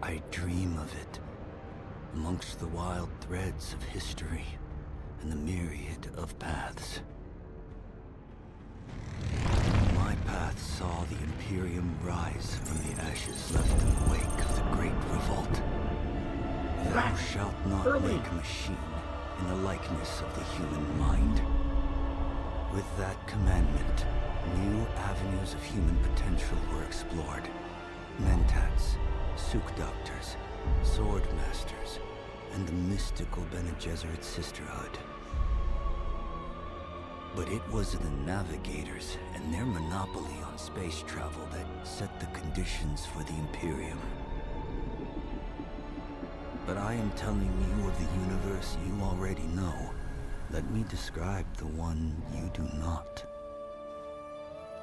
I dream of it, amongst the wild threads of history and the myriad of paths. My path saw the Imperium rise from the ashes left in the wake of the Great Revolt. Thou shalt not make a machine in the likeness of the human mind. With that commandment, new avenues of human potential were explored. Mentats, Suk Doctors, Sword Masters, and the mystical Bene Gesserit Sisterhood. But it was the Navigators and their monopoly on space travel that set the conditions for the Imperium. But I am telling you of the universe you already know. Let me describe the one you do not.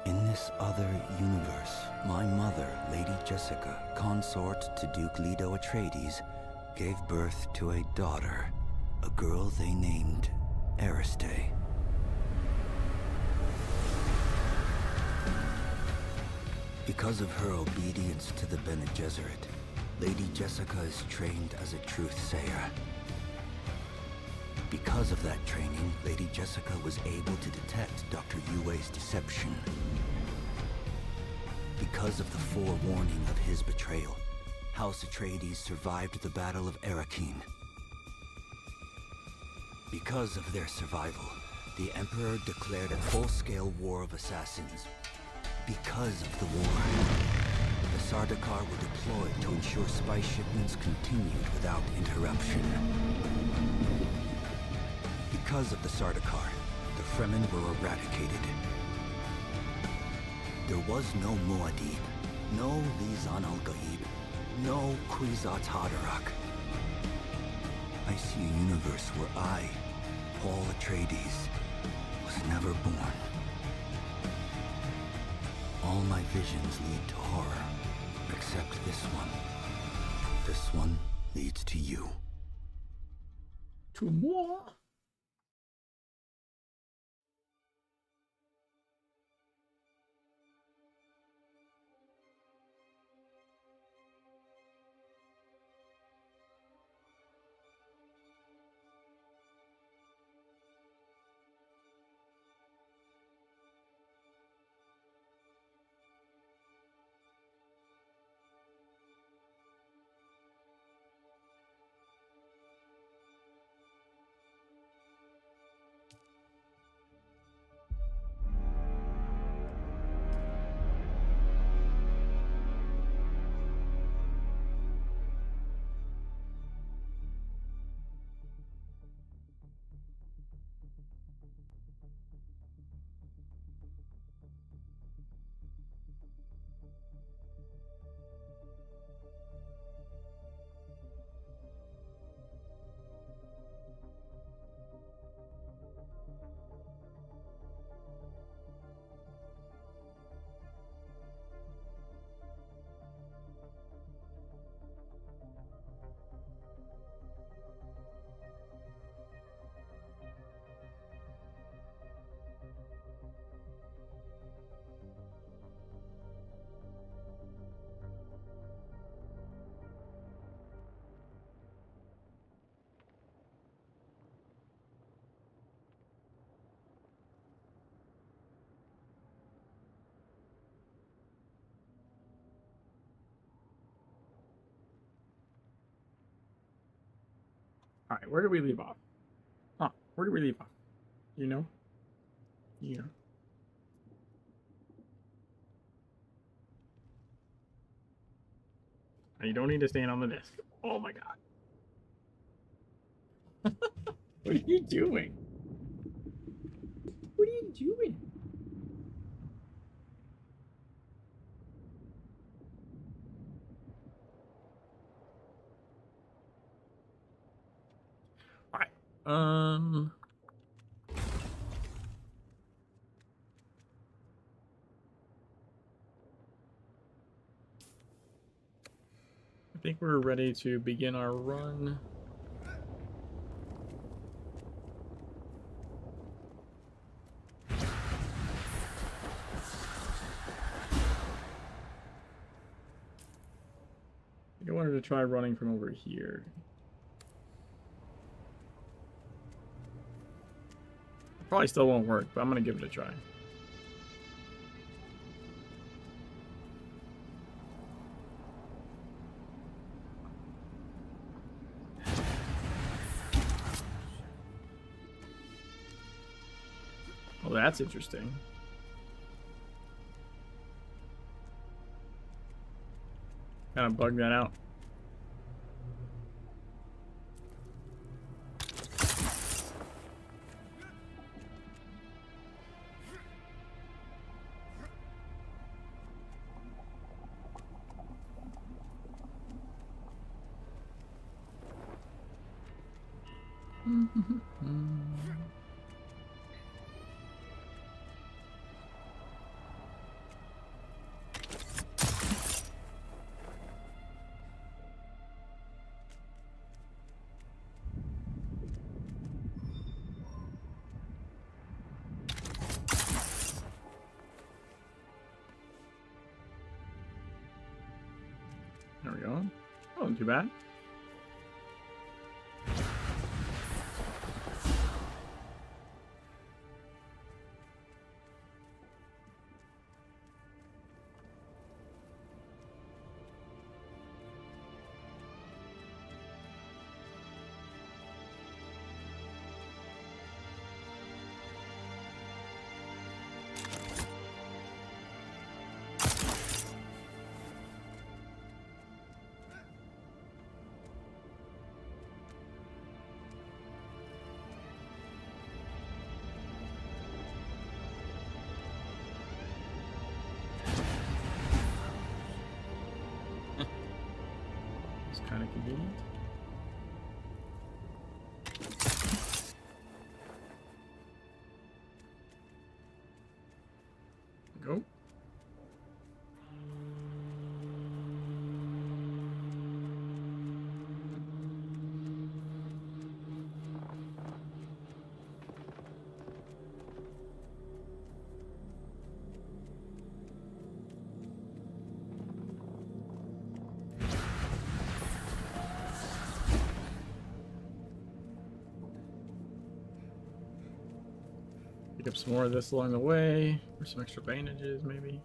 In this other universe, my mother, Lady Jessica, consort to Duke Leto Atreides, gave birth to a daughter, a girl they named Ariste. Because of her obedience to the Bene Gesserit, Lady Jessica is trained as a truth-sayer. Because of that training, Lady Jessica was able to detect Dr. Yue's deception. Because of the forewarning of his betrayal, House Atreides survived the Battle of Arrakeen. Because of their survival, the Emperor declared a full-scale war of assassins. Because of the war, the Sardaukar were deployed to ensure spice shipments continued without interruption. Because of the Sardaukar, the Fremen were eradicated. There was no Muad'Dib, no Lisan al-Gaib, no Kwisatz Haderach. I see a universe where I, Paul Atreides, was never born. All my visions lead to horror, except this one. This one leads to you. To moi? Alright, where did we leave off? Huh, where did we leave off? You know? Yeah. You don't need to stand on the disc. Oh my god. What are you doing? What are you doing? Alright. I think we're ready to begin our run. wanted to try running from over here. Probably still won't work, but I'm gonna give it a try. Well, that's interesting. Kind of bug that out. There we go. Oh, not too bad. It's kind of convenient. Go. Pick up some more of this along the way, or some extra bandages, maybe.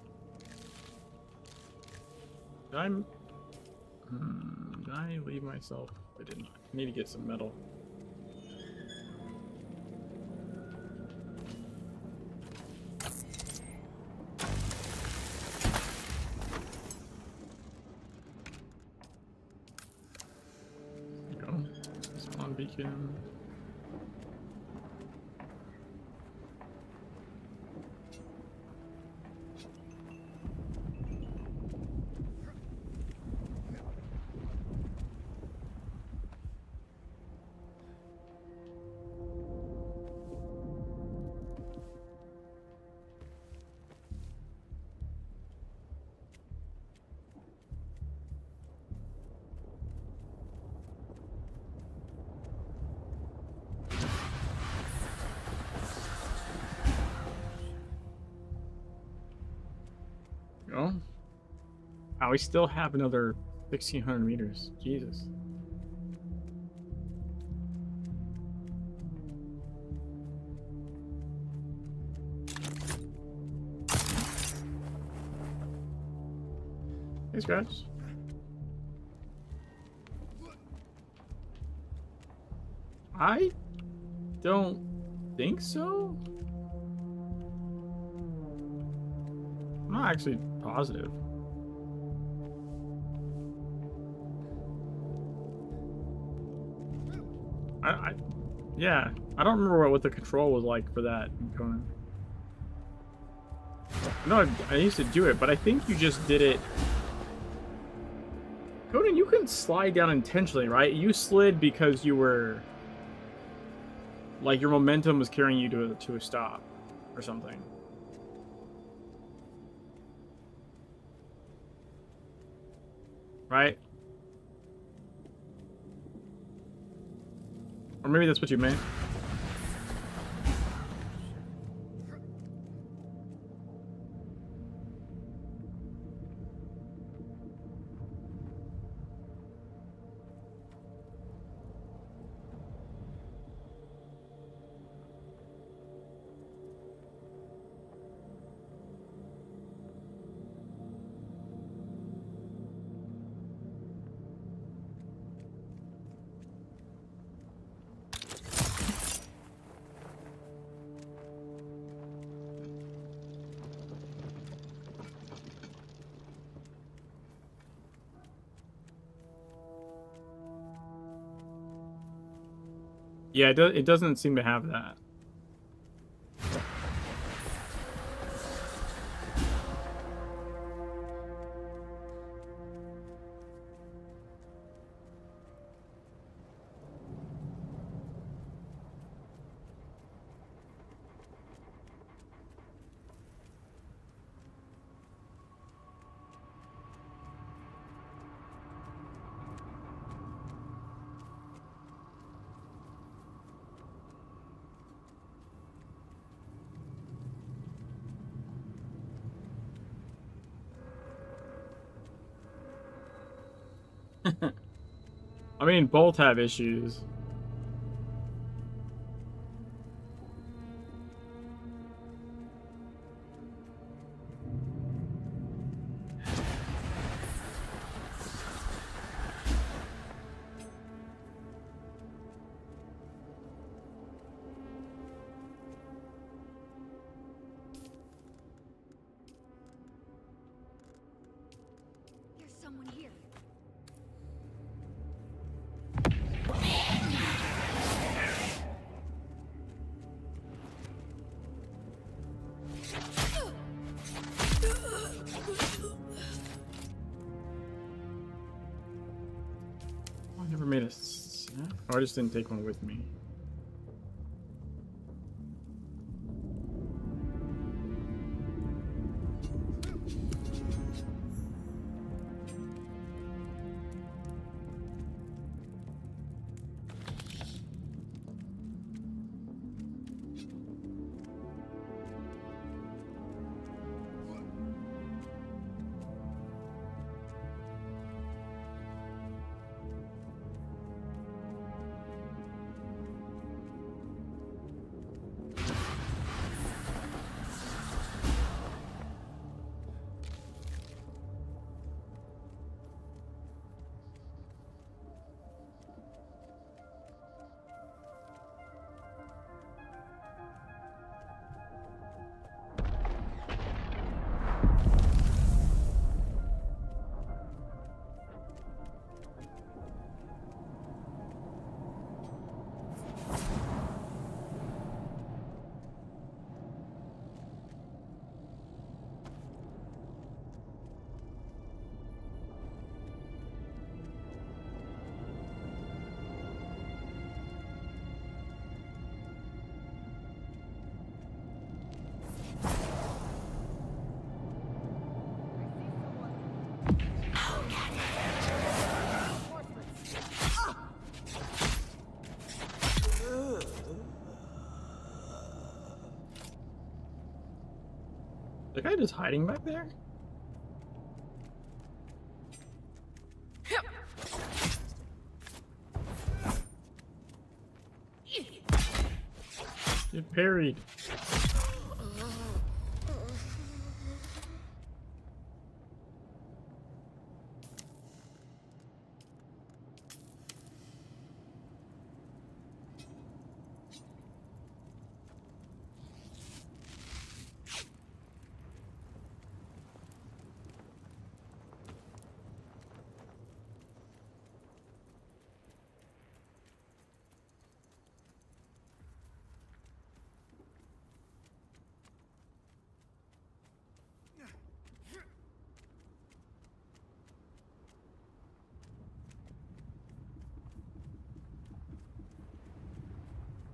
Did I leave myself? I did not. I need to get some metal. There we go. Spawn beacon. Go. Wow, we still have another 1,600 meters. Jesus. Hey, Scratch. I don't think so. I'm not actually positive. Yeah, I don't remember what the control was like for that in Conan. No, I used to do it, but I think you just did it. Conan, you couldn't slide down intentionally, right? You slid because you were like your momentum was carrying you to a stop or something. Right? Or maybe that's what you meant. Yeah, it doesn't seem to have that. I mean, both have issues. There's someone here. Oh, I never made a snap. Oh, I just didn't take one with me. The guy just hiding back there? Get parried.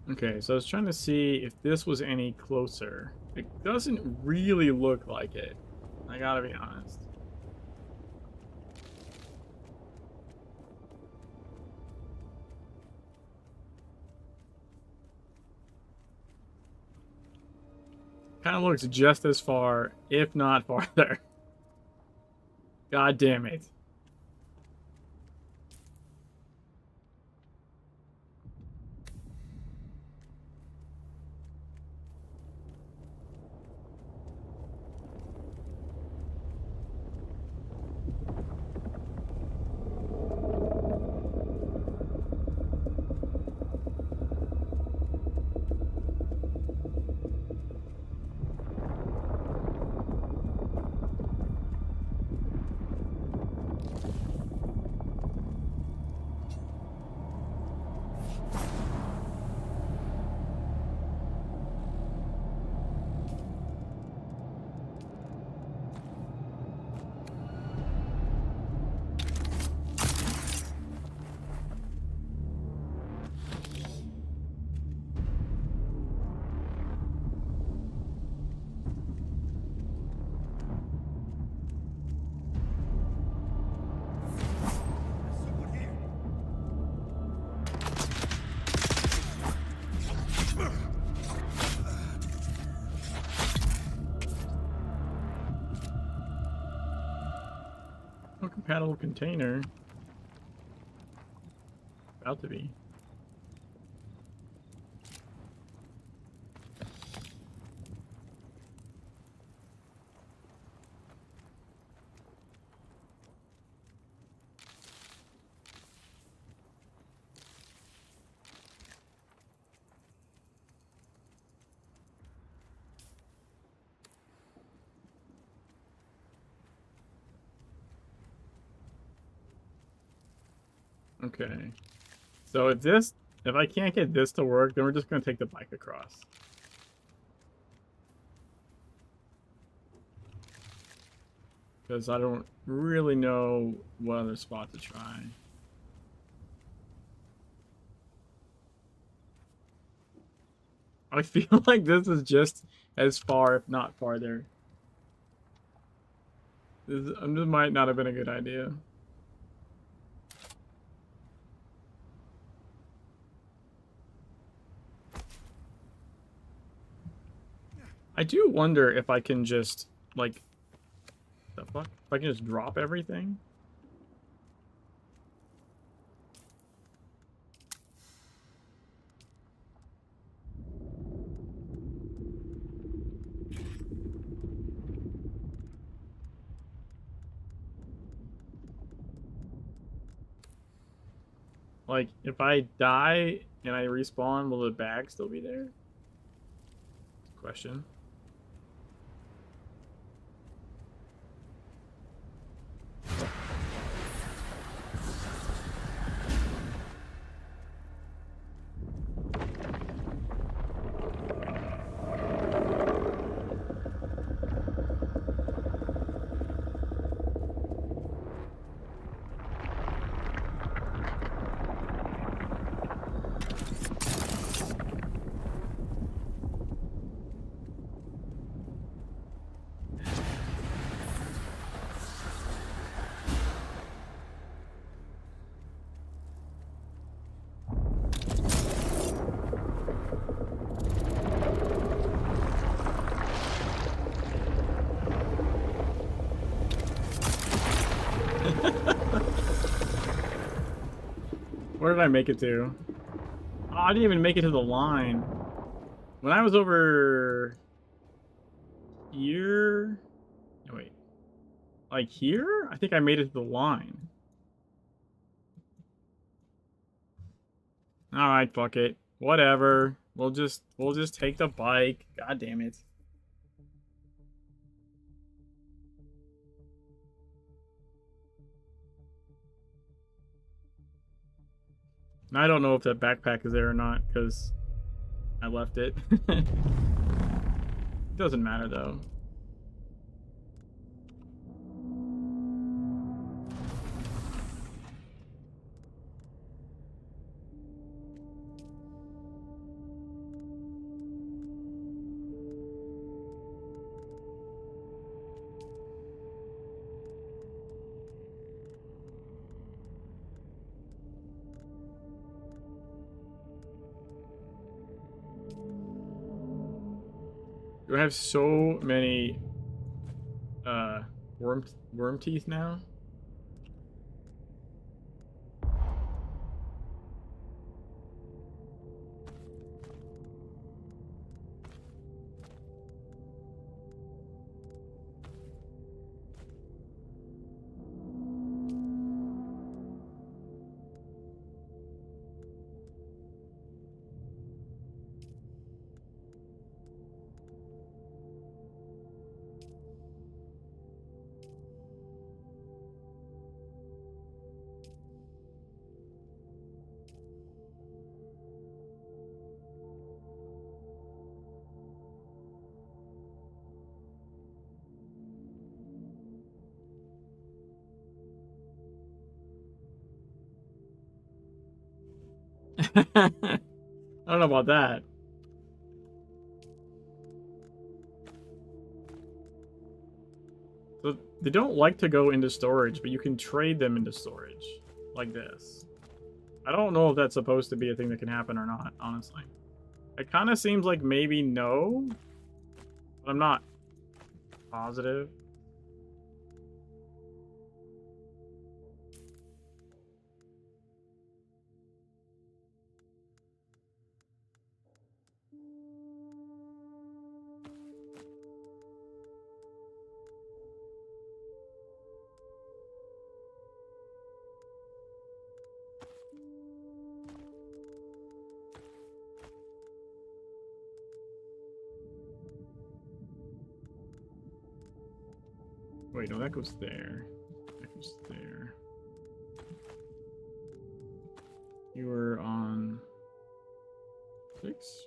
Okay, so I was trying to see if this was any closer. It doesn't really look like it. I gotta be honest. Kind of looks just as far, if not farther. God damn it. compatible container. About to be. Okay. So if I can't get this to work, then we're just gonna take the bike across. Because I don't really know what other spot to try. I feel like this is just as far, if not farther. This might not have been a good idea. I do wonder if I can just, like, the fuck? If I can just drop everything? Like, if I die and I respawn, will the bag still be there? Question. Where did I make it to? Oh, I didn't even make it to the line. When I was over here... No, wait. Like here? I think I made it to the line. Alright, fuck it. Whatever. We'll just take the bike. God damn it. I don't know if that backpack is there or not, because I left it. Doesn't matter, though. Do I have so many worm teeth now? I don't know about that. So they don't like to go into storage, but you can trade them into storage. Like this. I don't know if that's supposed to be a thing that can happen or not, honestly. It kind of seems like maybe no. But I'm not positive. Wait, no, that goes there. That goes there. You were on 6?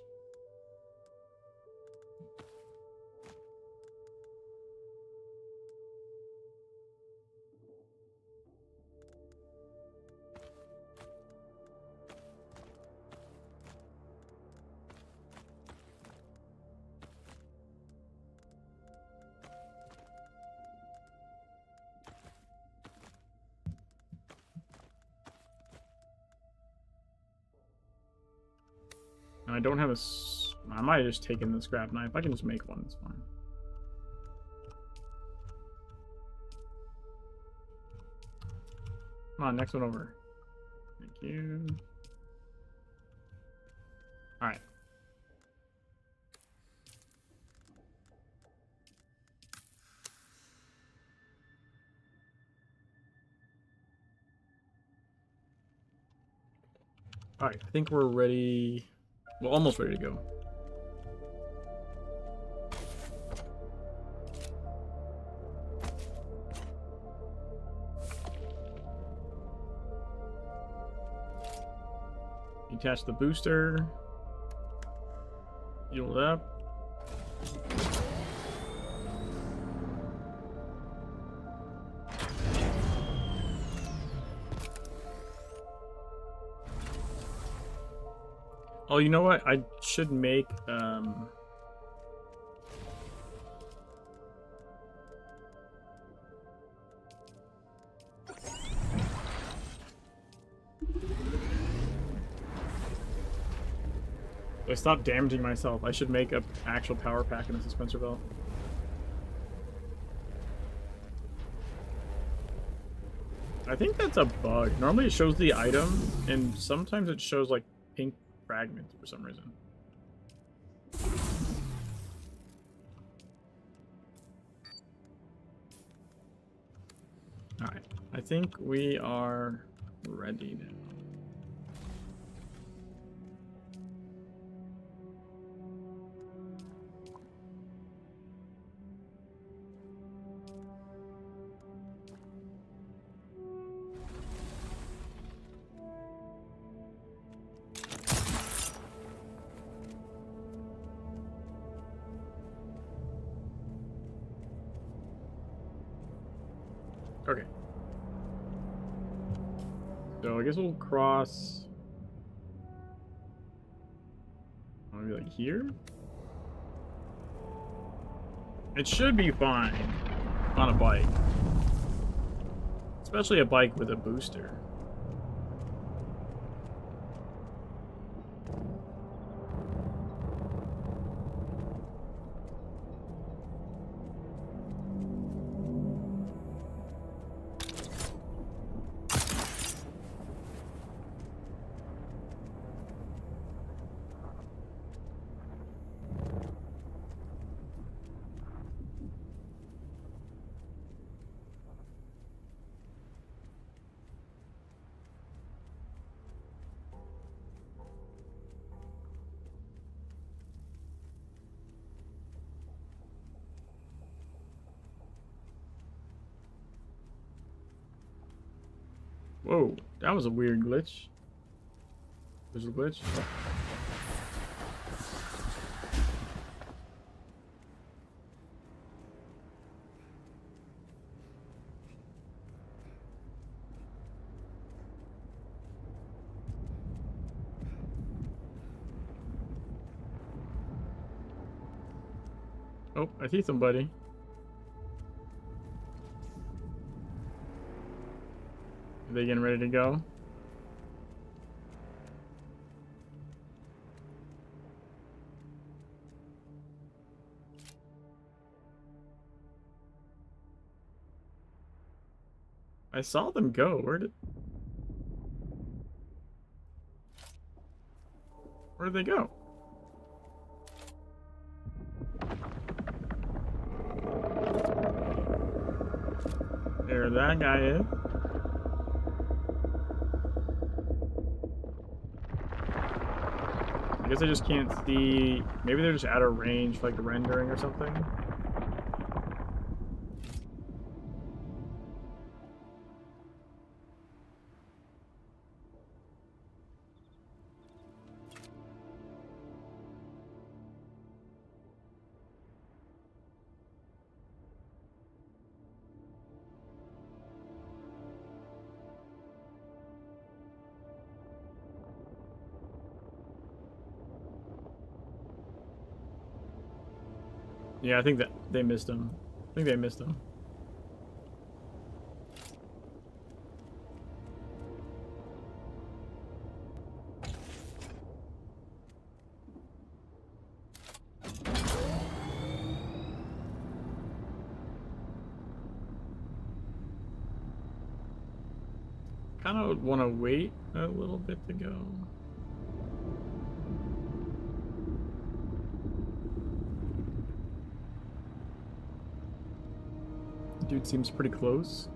And I don't have a... I might have just taken the scrap knife. I can just make one. It's fine. Come on, next one over. Thank you. Alright. Alright, I think we're ready. Well, almost ready to go. Detach the booster. Heal it up. Oh, you know what? I should make I stopped damaging myself. I should make a actual power pack in a dispenser belt. I think that's a bug. Normally it shows the item, and sometimes it shows like pink fragments for some reason. Alright, I think we are ready now. Okay. So I guess we'll cross maybe like here. It should be fine on a bike. Especially a bike with a booster. Whoa, that was a weird glitch. There's a glitch. Oh, I see somebody. Are they getting ready to go? I saw them go. Where did they go? There that guy is. I guess I just can't see. Maybe they're just out of range for like the rendering or something. Yeah, I think that they missed him. I think they missed him. Kind of want to wait a little bit to go. Dude seems pretty close.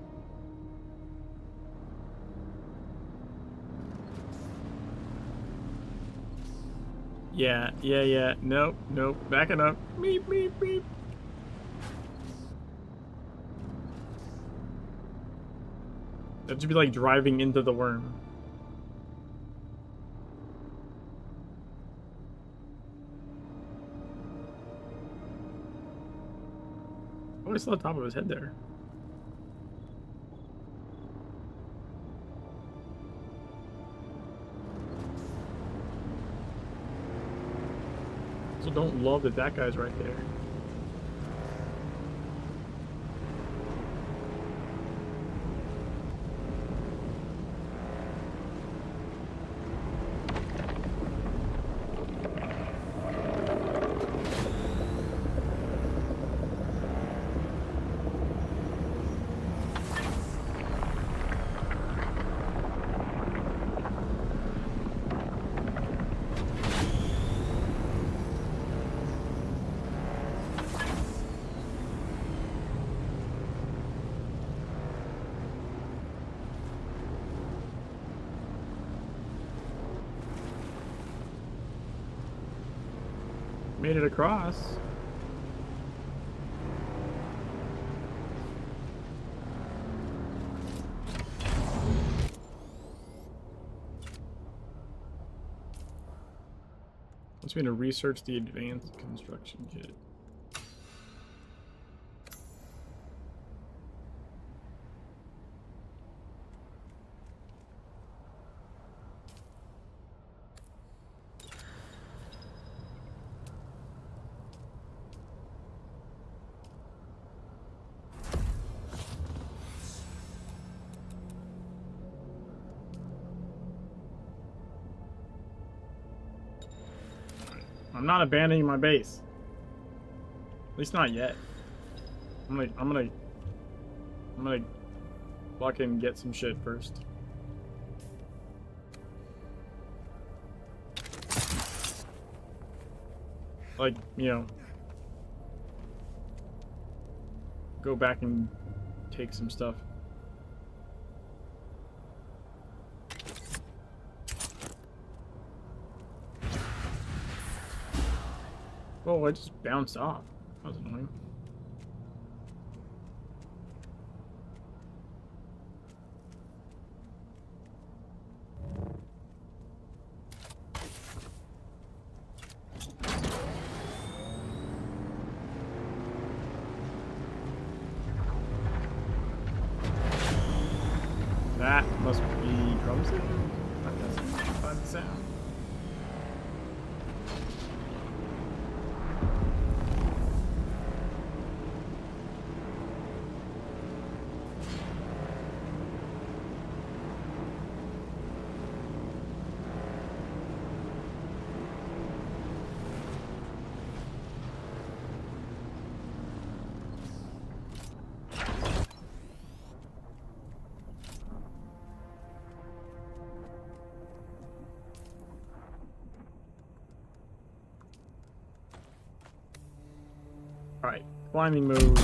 Yeah. Nope. Backing up. Meep, meep, meep. That should be like driving into the worm. Oh, I saw the top of his head there. So don't love that that guy's right there. Made it across. Wants me to research the advanced construction kit. I'm not abandoning my base. At least not yet. I'm gonna fucking get some shit first. Like, you know, go back and take some stuff. Oh, I just bounced off. That was annoying. That must be drum sound. I guess find the sound. Alright, climbing move.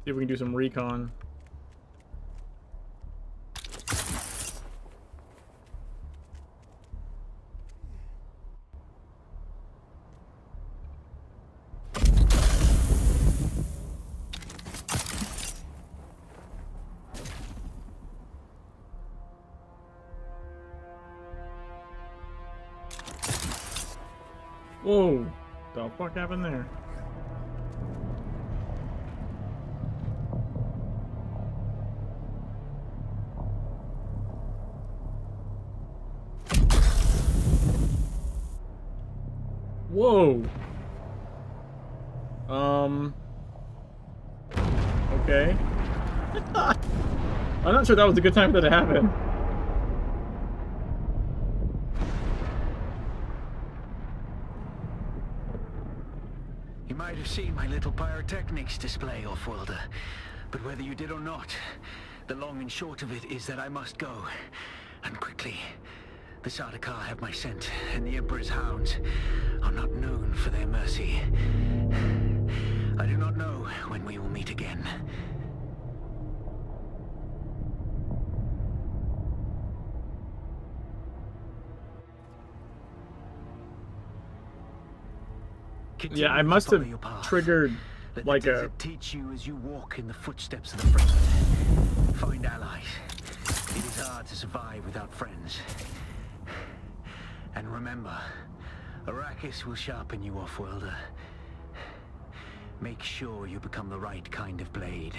See if we can do some recon. Whoa! The fuck happened there? Whoa. Okay. I'm not sure that was a good time for that to happen. You might have seen my little pyrotechnics display, Offworlder. But whether you did or not, the long and short of it is that I must go. And quickly. The Sardaukar have my scent, and the Emperor's hounds are not known for their mercy. I do not know when we will meet again. Yeah, I must have triggered like a... teach you as you walk in the footsteps of the friend. Find allies. It is hard to survive without friends. And remember, Arrakis will sharpen you, Offworlder. Make sure you become the right kind of blade.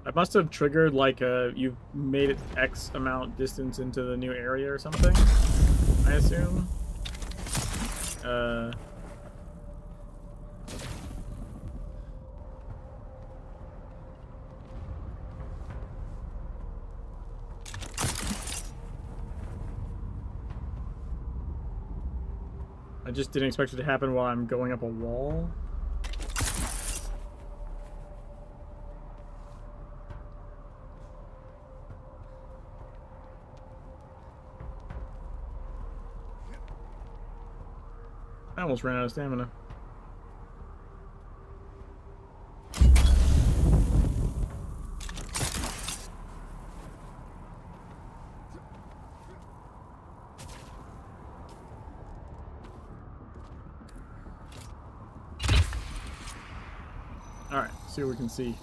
I must have triggered like a... You've made it X amount distance into the new area or something, I assume. I just didn't expect it to happen while I'm going up a wall. I almost ran out of stamina. Alright, see what we can see.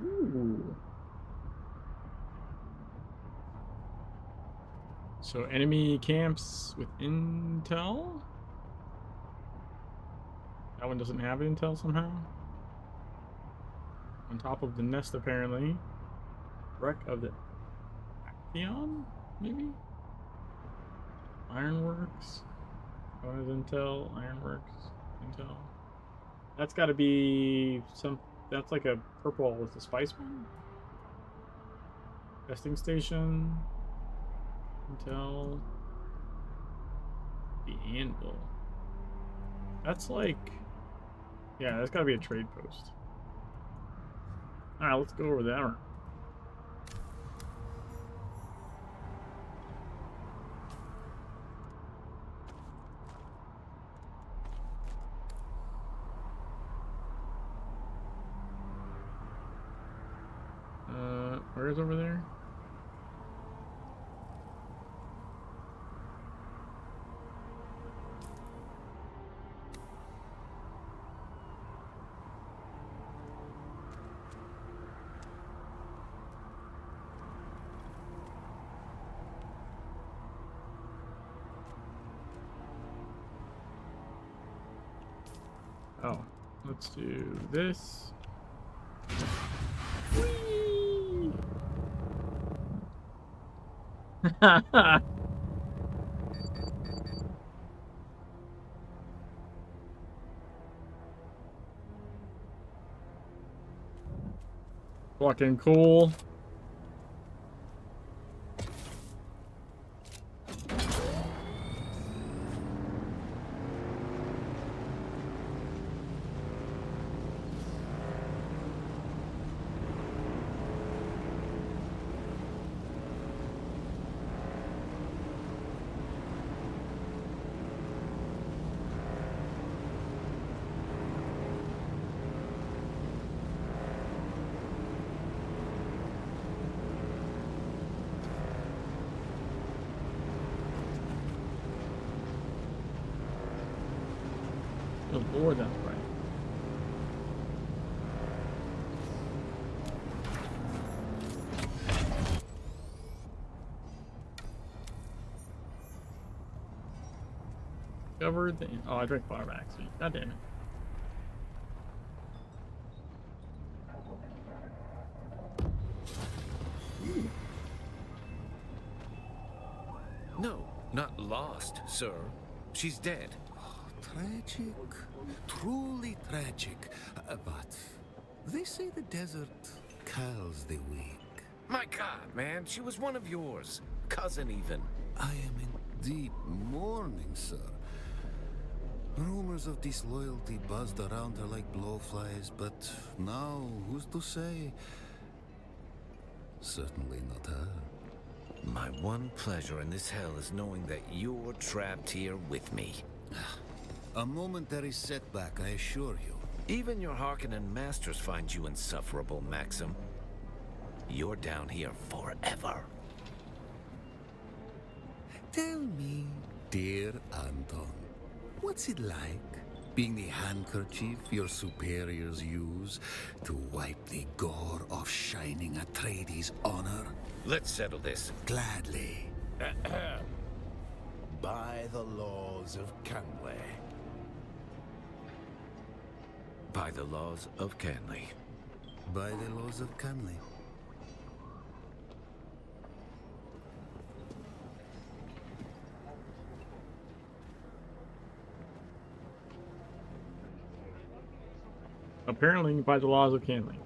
Ooh. So enemy camps with intel? That one doesn't have intel somehow? On top of the nest apparently. Wreck of the Axion, maybe? Ironworks. What is intel? Ironworks. Intel. That's gotta be some... That's like a purple with the spice one? Testing station. Intel. The anvil. That's like... Yeah, that's gotta be a trade post. Alright, let's go over there. Where is over there? Oh, let's do this. Whee! Fucking cool. Oh Lord, that's right. Discovered the... Oh, I drank far back. Sweet. God damn it. No, not lost, sir. She's dead. Tragic. Truly tragic. But they say the desert calls the weak. My God, man, she was one of yours. Cousin, even. I am in deep mourning, sir. Rumors of disloyalty buzzed around her like blowflies, but now, who's to say? Certainly not her. My one pleasure in this hell is knowing that you're trapped here with me. A momentary setback, I assure you. Even your Harkonnen masters find you insufferable, Maxim. You're down here forever. Tell me, dear Anton, what's it like being the handkerchief your superiors use to wipe the gore off Shining Atreides' honor? Let's settle this. Gladly. By the laws of Canley. By the laws of Canley. By the laws of Canley. Apparently, by the laws of Canley.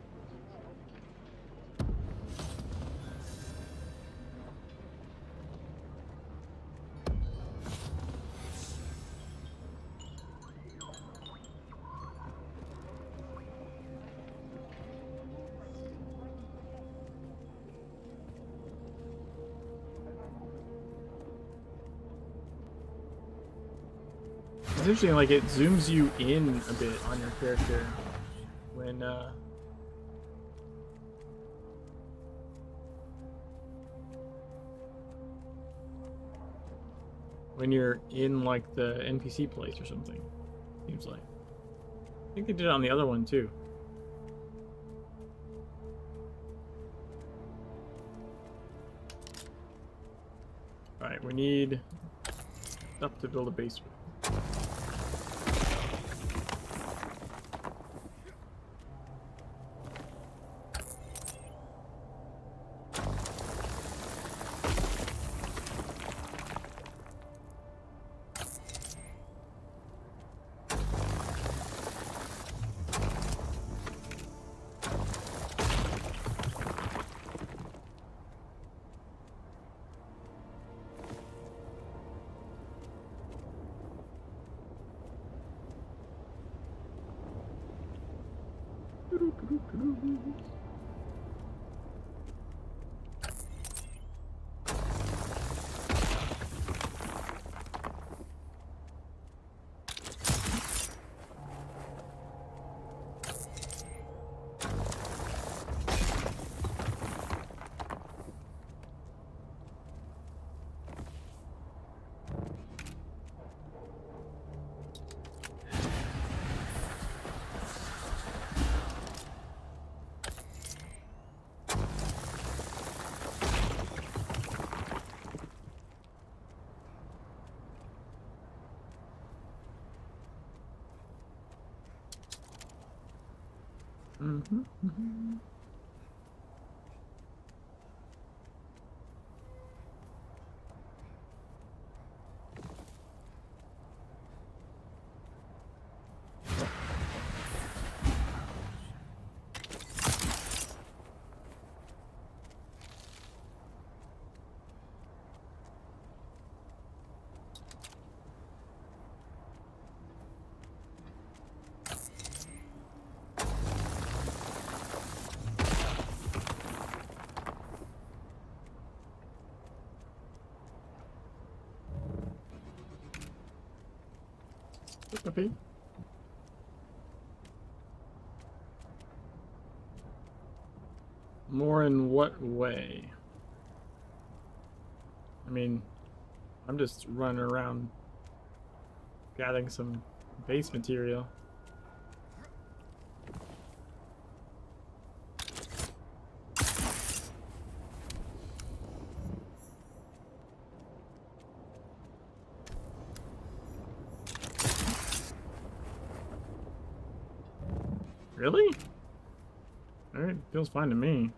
It's interesting, like it zooms you in a bit on your character when you're in like the NPC place or something. Seems like. I think they did it on the other one too. Alright, we need stuff to build a base with. Okay. More in what way? I mean, I'm just running around gathering some base material. Really? Alright, feels fine to me.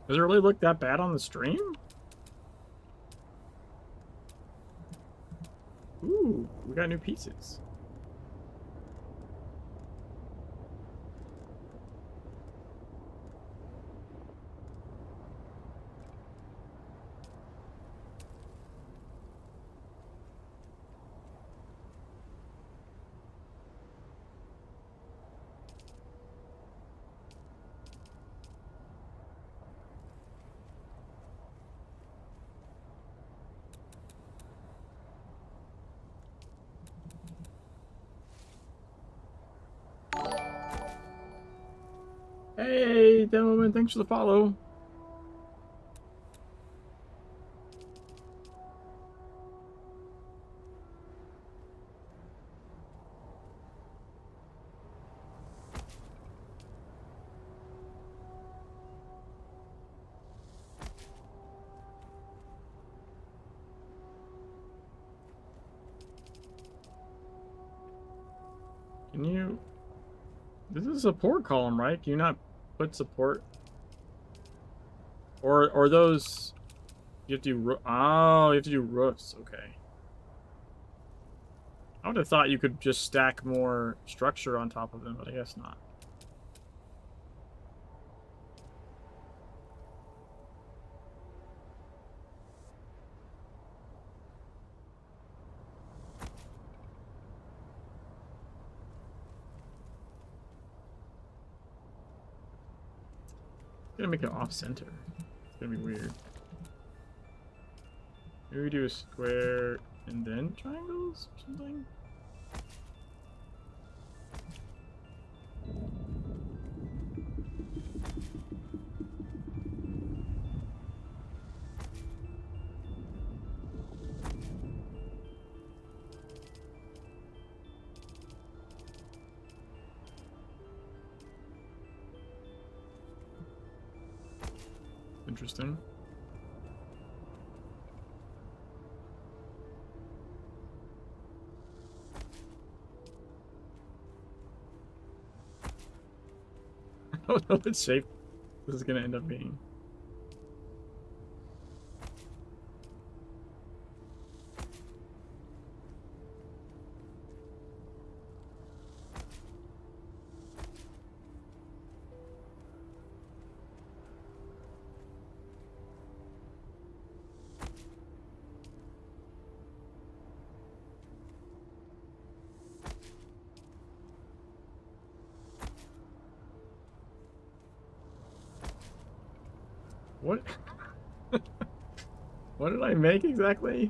Does it really look that bad on the stream? Ooh, we got new pieces. Hey, Demoman, thanks for the follow. Can you... This is a support column, right? Can you not put support? Or those... You have to do... Oh, you have to do roofs. Okay. I would have thought you could just stack more structure on top of them, but I guess not. I'm gonna make it off-center. It's gonna be weird. Maybe we do a square and then triangles or something? Interesting. I don't know what shape this is gonna end up being. What? What did I make exactly?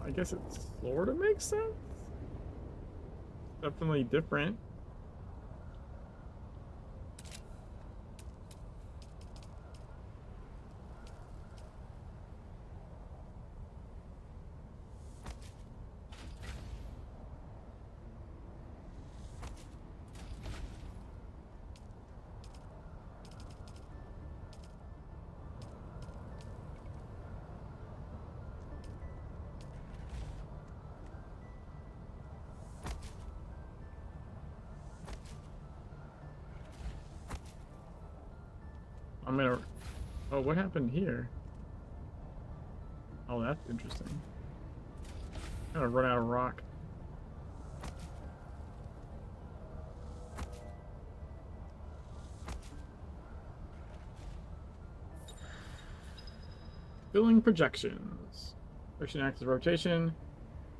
I guess it sort of makes sense. Definitely different. I'm gonna... Oh, what happened here? Oh, that's interesting. I'm gonna run out of rock. Filling projections. Projection acts as rotation.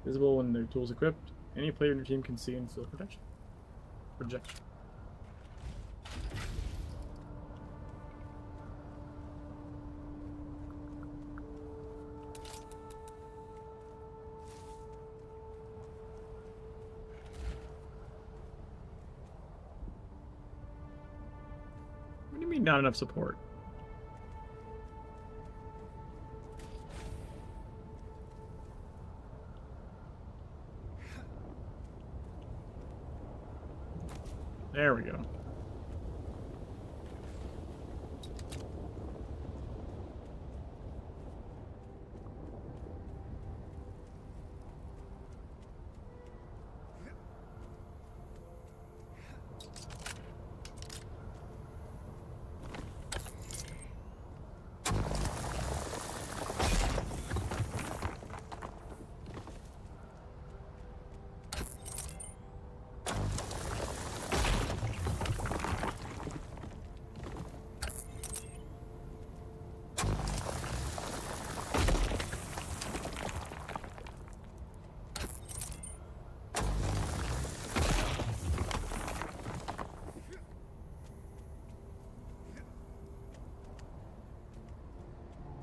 Visible when their tool's equipped. Any player in your team can see and fill projection. Projection. What do you mean not enough support? There we go.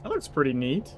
That looks pretty neat.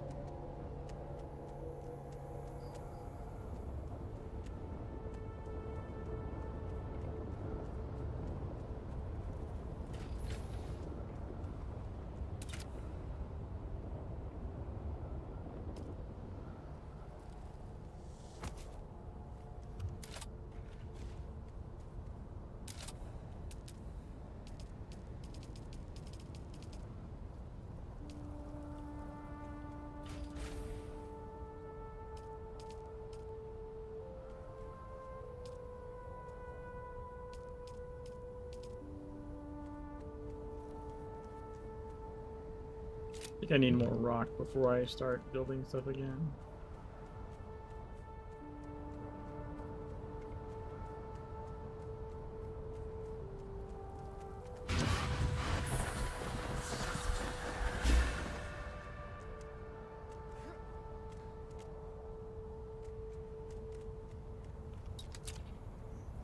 I think I need more rock before I start building stuff again.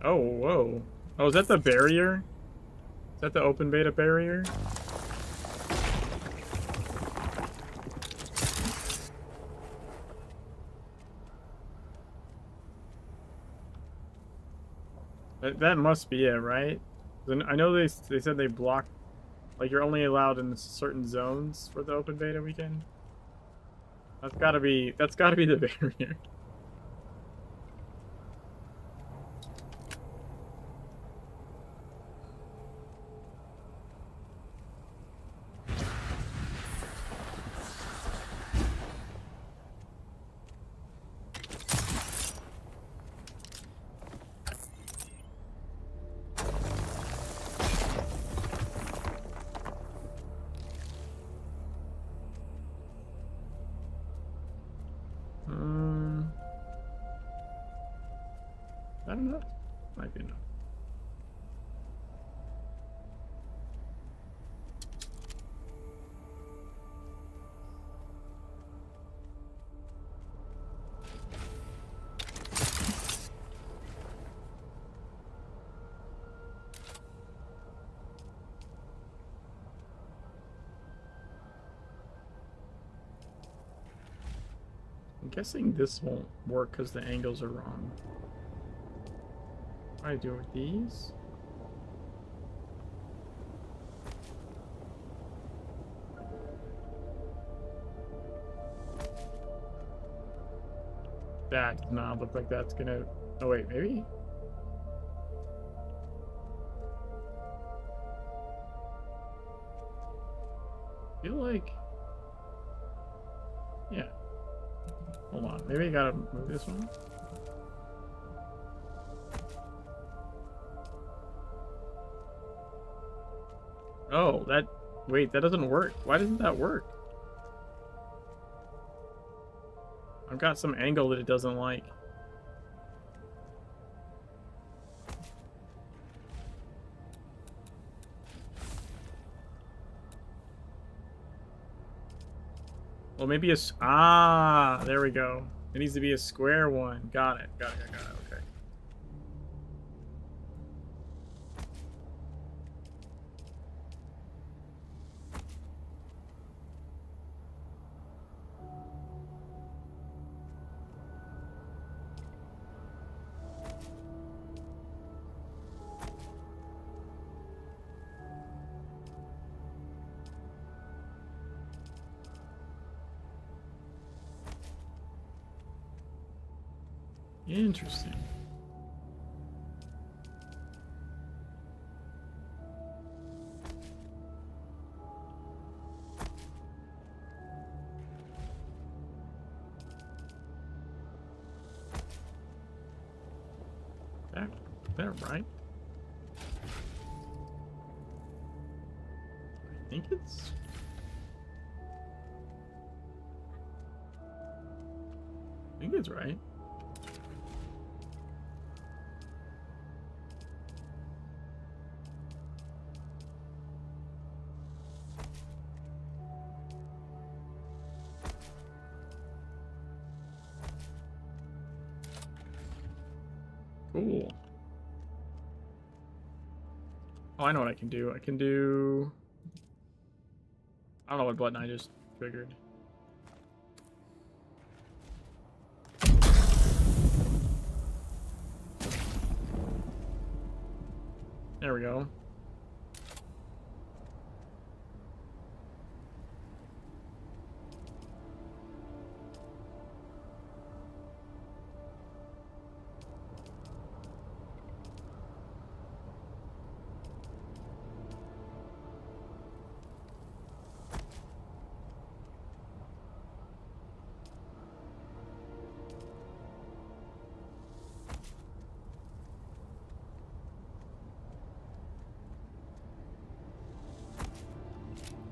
Oh, whoa. Oh, is that the barrier? Is that the open beta barrier? That must be it, right? Then I know they said they block, like you're only allowed in certain zones for the open beta weekend. That's gotta be the barrier. I don't know. Might be enough. I'm guessing this won't work because the angles are wrong. What do I do with these? That does not look like that's gonna... Oh wait, maybe? I feel like... Yeah. Hold on, maybe I gotta move this one? Oh, that... Wait, that doesn't work. Why doesn't that work? I've got some angle that it doesn't like. Well, maybe ah, there we go. It needs to be a square one. Got it. Got it. Okay. Interesting. That right? I think it's. I think it's right. Cool. Oh, I know what I can do. I can do... I don't know what button I just triggered. There we go.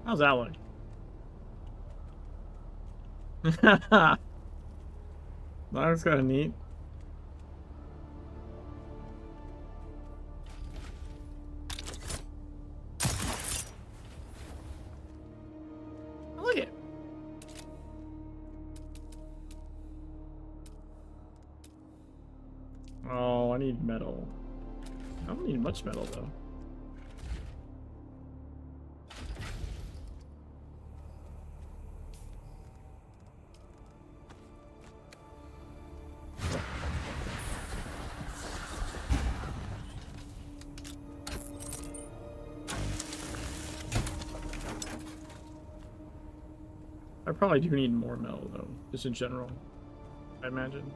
How's that look? That looks kind of neat. Look at it. Oh, I need metal. I don't need much metal though. I probably do need more metal though, just in general, I imagine.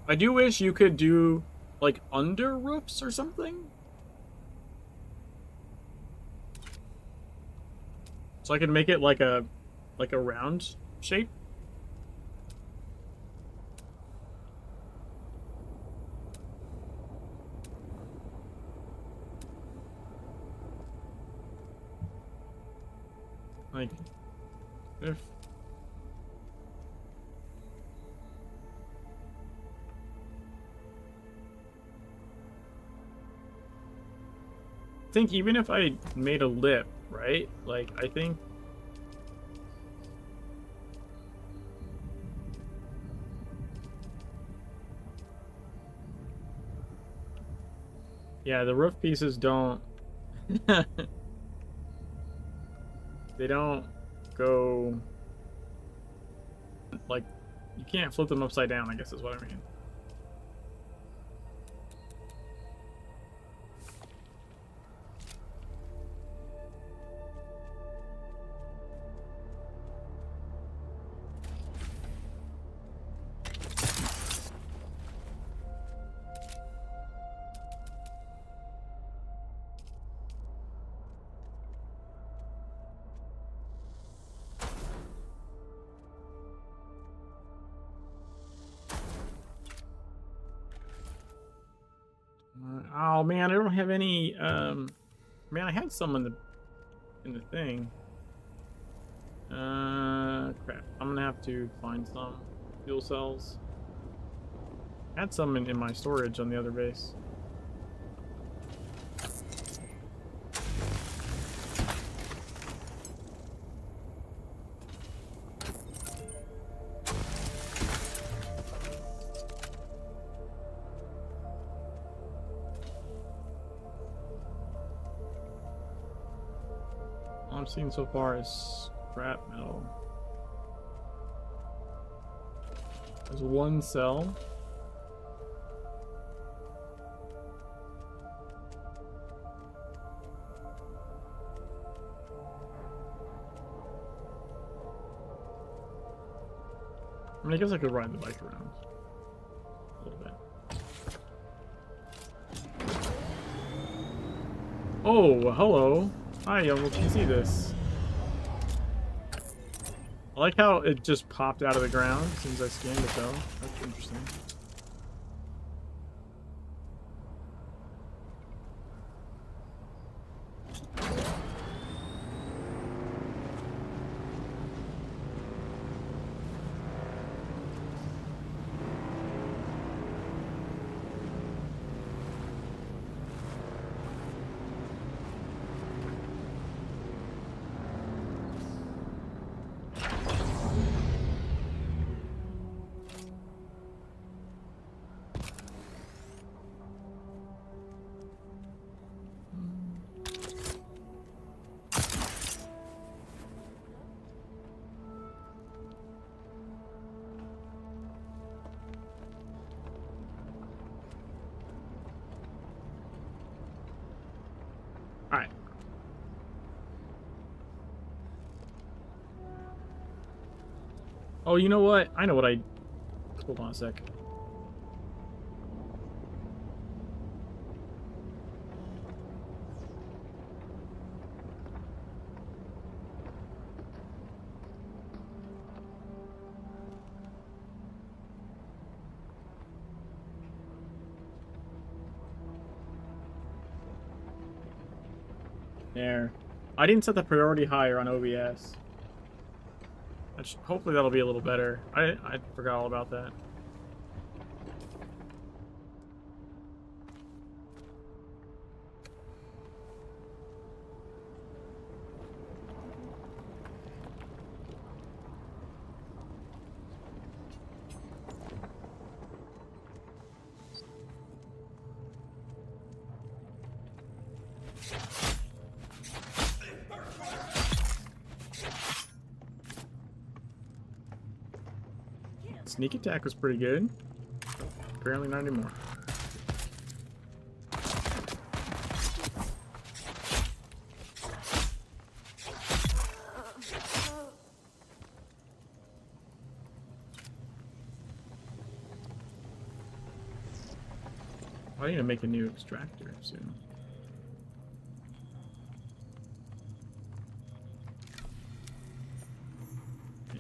I do wish you could do, like, under roofs or something. So I can make it like a round shape. Like, if... I think even if I made a lip, right? Like, I think... Yeah, the roof pieces don't... They don't go... Like, you can't flip them upside down, I guess is what I mean. Oh man, I don't have any. Man, I had some in the thing. Crap. I'm gonna have to find some fuel cells. I had some in my storage on the other base. All I'm seeing so far is scrap metal. There's one cell. I mean, I guess I could ride the bike around a little bit. Oh, hello. Hi, I can see this. I like how it just popped out of the ground as soon as I scanned it, though. That's interesting. Alright. Oh, you know what? I know what I... Hold on a sec. There. I didn't set the priority higher on OBS. Hopefully that'll be a little better. I forgot all about that. Sneak attack was pretty good. Apparently not anymore. I need to make a new extractor soon.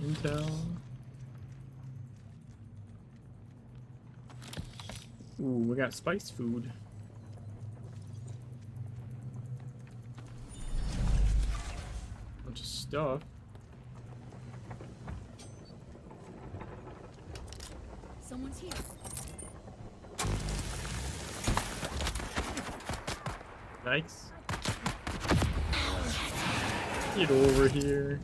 Intel. Ooh, we got spice food. Bunch of stuff. Someone's here. Nice. Get over here.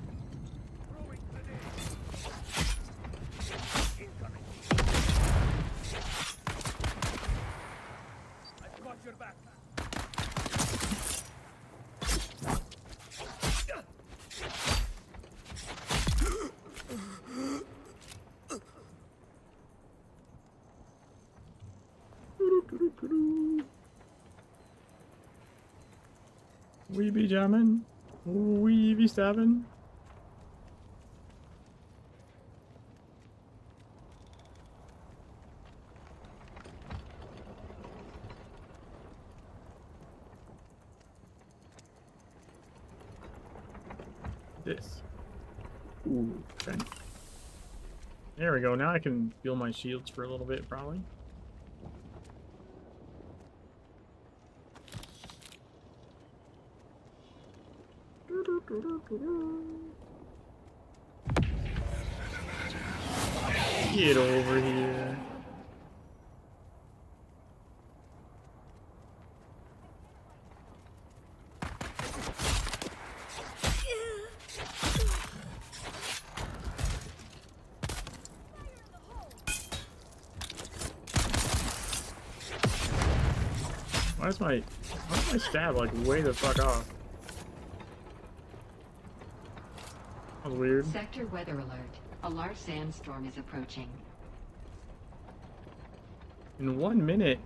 We be jamming. We be stabbing. This. Ooh, okay. There we go. Now I can build my shields for a little bit, probably. Get over here. Why is my stab like way the fuck off? That was weird. Sector weather alert. A large sandstorm is approaching. In 1 minute.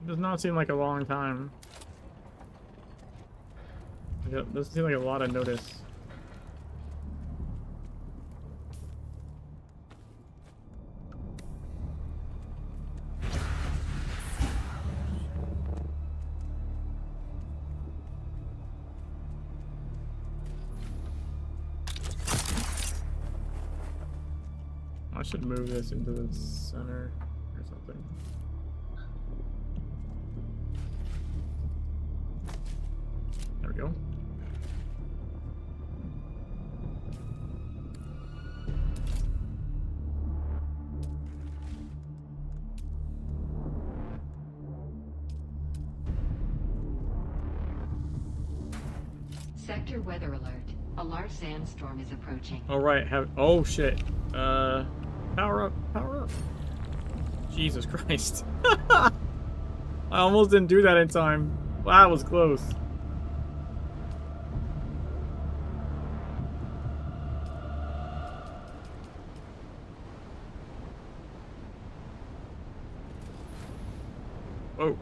It does not seem like a long time. It doesn't seem like a lot of notice. I should move this into the center or something. There we go. Sector weather alert. A large sandstorm is approaching. All right, oh shit. Power up, power up. Jesus Christ. I almost didn't do that in time. Wow, that was close. Whoa.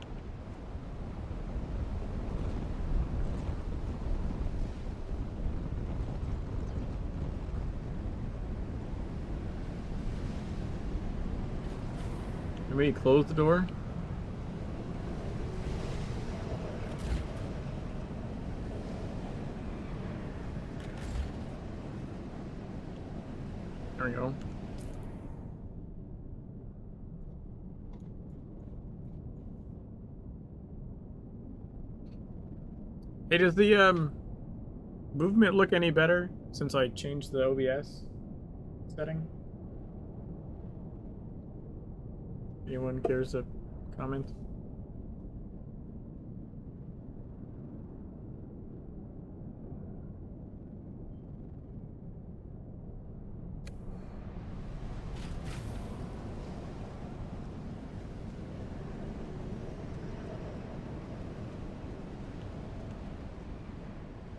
Can we close the door? There we go. Hey, does the movement look any better since I changed the OBS setting? Anyone cares to comment?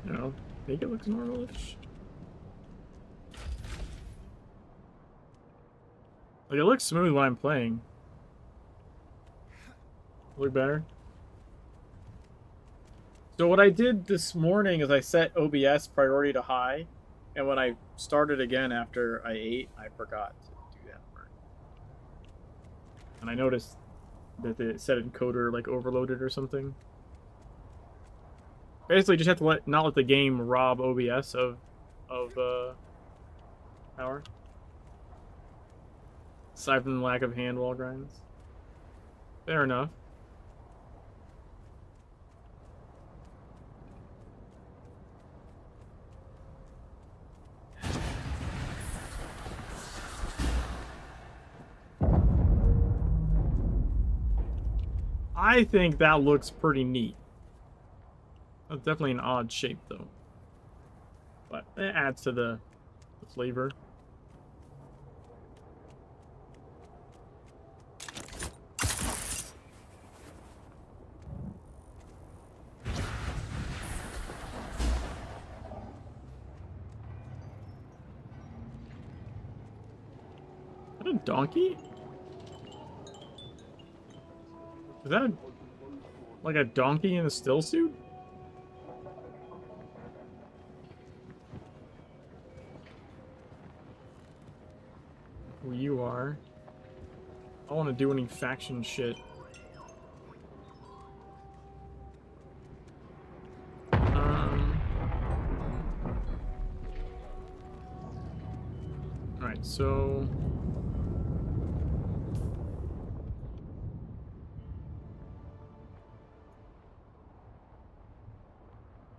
You know, I think it looks normal-ish. Like, it looks smooth when I'm playing. Look better. So what I did this morning is I set OBS priority to high, and when I started again after I ate, I forgot to do that part. And I noticed that it said encoder like overloaded or something. Basically, just have to not let the game rob OBS of power. Aside from the lack of hand wall grinds. Fair enough. I think that looks pretty neat. That's definitely an odd shape, though. But it adds to the flavor. Is that a donkey? Is that like a donkey in a still suit? Who you are. I don't want to do any faction shit. Alright, so...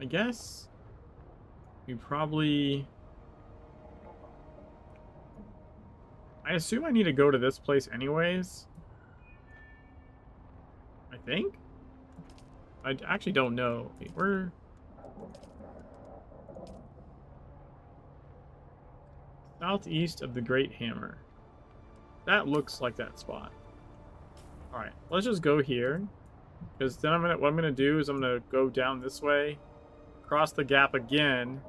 I guess we probably... I assume I need to go to this place anyways. I think? I actually don't know. Wait, we're... southeast of the Great Hammer. That looks like that spot. Alright, let's just go here. Because then what I'm gonna do is I'm gonna go down this way, cross the gap again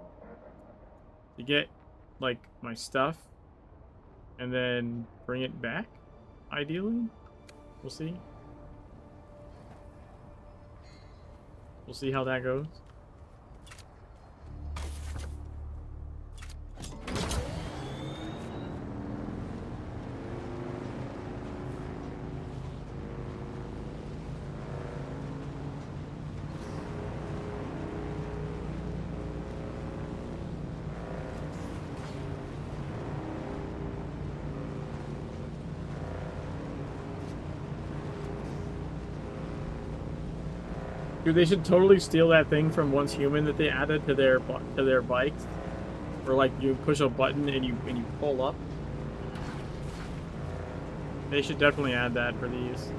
to get like my stuff, and then bring it back, ideally. We'll see. We'll see how that goes. Dude, they should totally steal that thing from Once Human that they added to their bikes, where like you push a button and you pull up. They should definitely add that for these.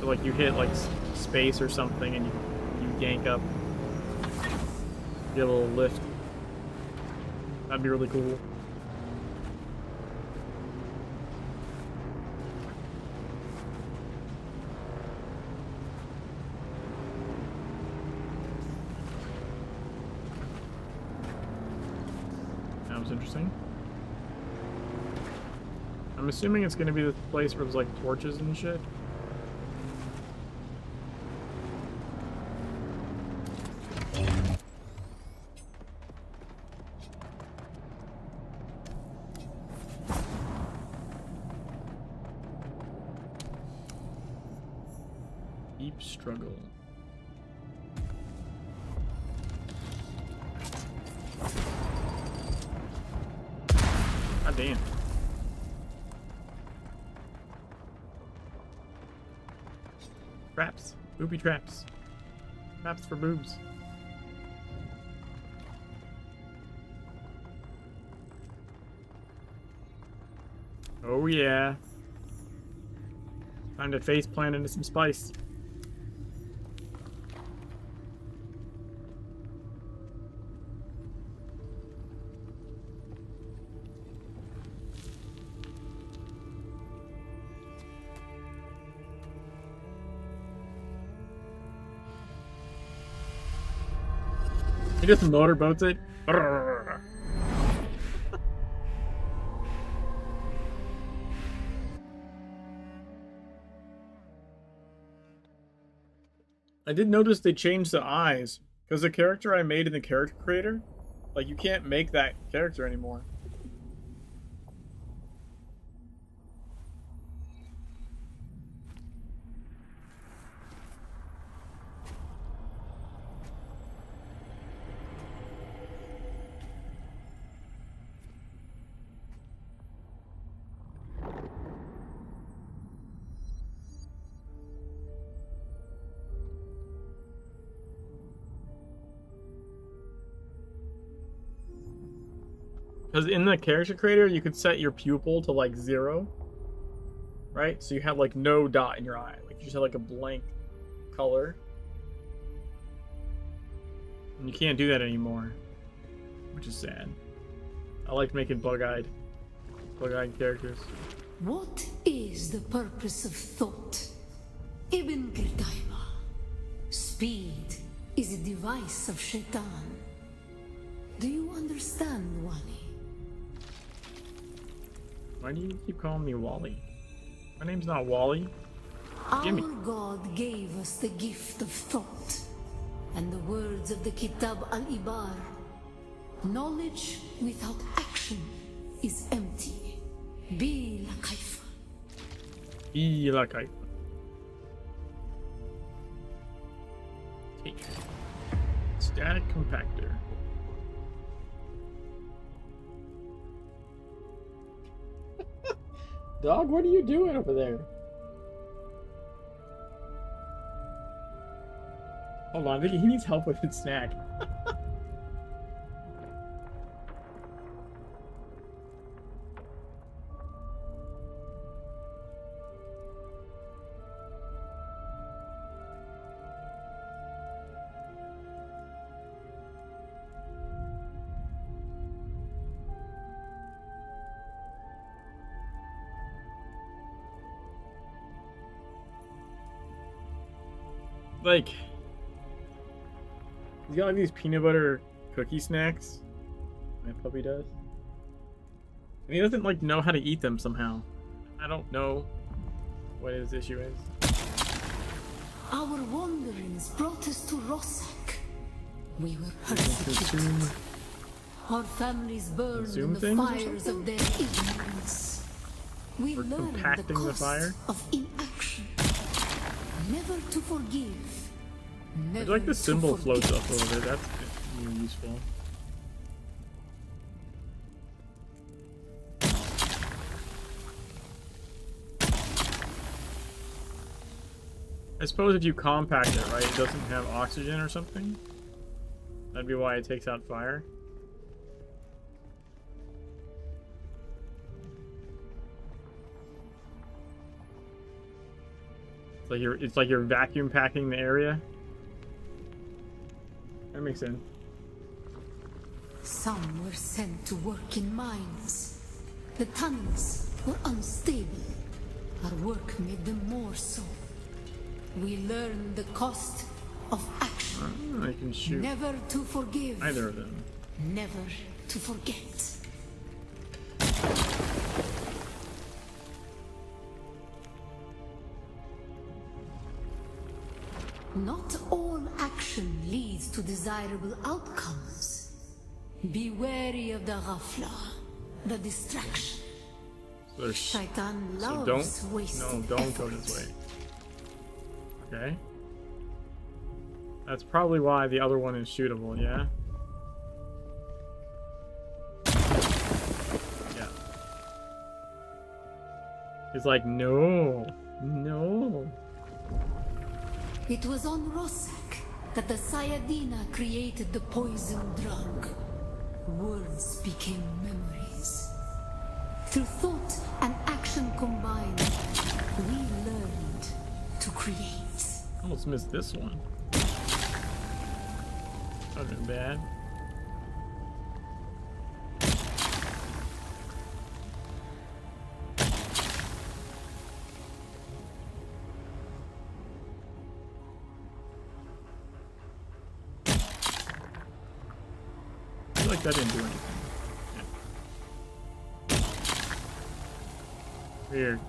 So like you hit like space or something and you yank up, get a little lift. That'd be really cool. Interesting. I'm assuming it's gonna be the place where there's like torches and shit. Deep struggle. God damn. Traps. Booby traps. Traps for boobs. Oh yeah. Time to face plant into some spice. He just motorboats it. I did notice they changed the eyes, because the character I made in the character creator, like you can't make that character anymore. Because in the character creator, you could set your pupil to like 0, right? So you have like no dot in your eye, like you just have like a blank color. And you can't do that anymore, which is sad. I like making bug-eyed characters. What is the purpose of thought? Ibn Qirdaima. Speed is a device of Shaitan. Do you understand, Wali? Why do you keep calling me Wally? My name's not Wally. Gimme. Our God gave us the gift of thought, and the words of the Kitab al-Ibar. Knowledge without action is empty. Bila kaifa. Bila kaifa. Take. Static compactor. Dog, what are you doing over there? Hold on, I think he needs help with his snack. Like, he's got like these peanut butter cookie snacks. My puppy does. And he doesn't like know how to eat them somehow. I don't know what his issue is. Our wanderings brought us to Rossak. We were Consume, persecuted. Our families burned consume in the things or fires something? of their ignorance. We We're learned the compacting the cost fire? of inaction. Never to forgive. I Never like the symbol to floats forget. up a little bit. That's really useful. I suppose if you compact it, right, it doesn't have oxygen or something? That'd be why it takes out fire. It's like you're vacuum packing the area. That makes sense. Some were sent to work in mines. The tunnels were unstable. Our work made them more so. We learned the cost of action. I can shoot Never to forgive. either of them. Never to forget. Not all action leads to desirable outcomes. Be wary of the ghafla, the distraction. So there's Shaitan so loves don't wasted don't go effort. this way. Okay. That's probably why the other one is shootable, yeah? Yeah. He's like, no. No. It was on Rossak that the Sayadina created the poison drug. Words became memories. Through thought and action combined, we learned to create. Almost missed this one. That would have been bad. I feel like that didn't do anything. Yeah. Weird.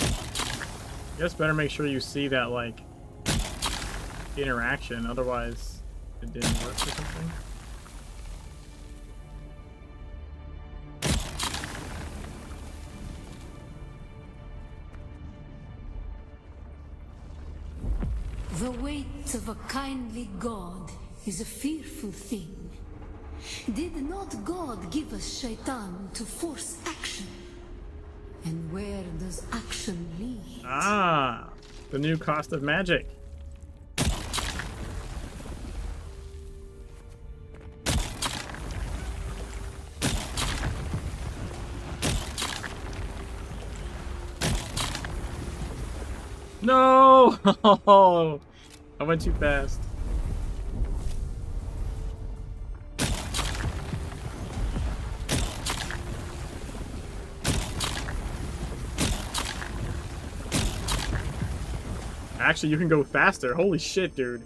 I guess better make sure you see that, like, interaction, otherwise it didn't work or something. The weight of a kindly God is a fearful thing. Did not God give us Shaitan to force action? And where does action lead? Ah, the new cost of magic. No! I went too fast. Actually, you can go faster. Holy shit, dude.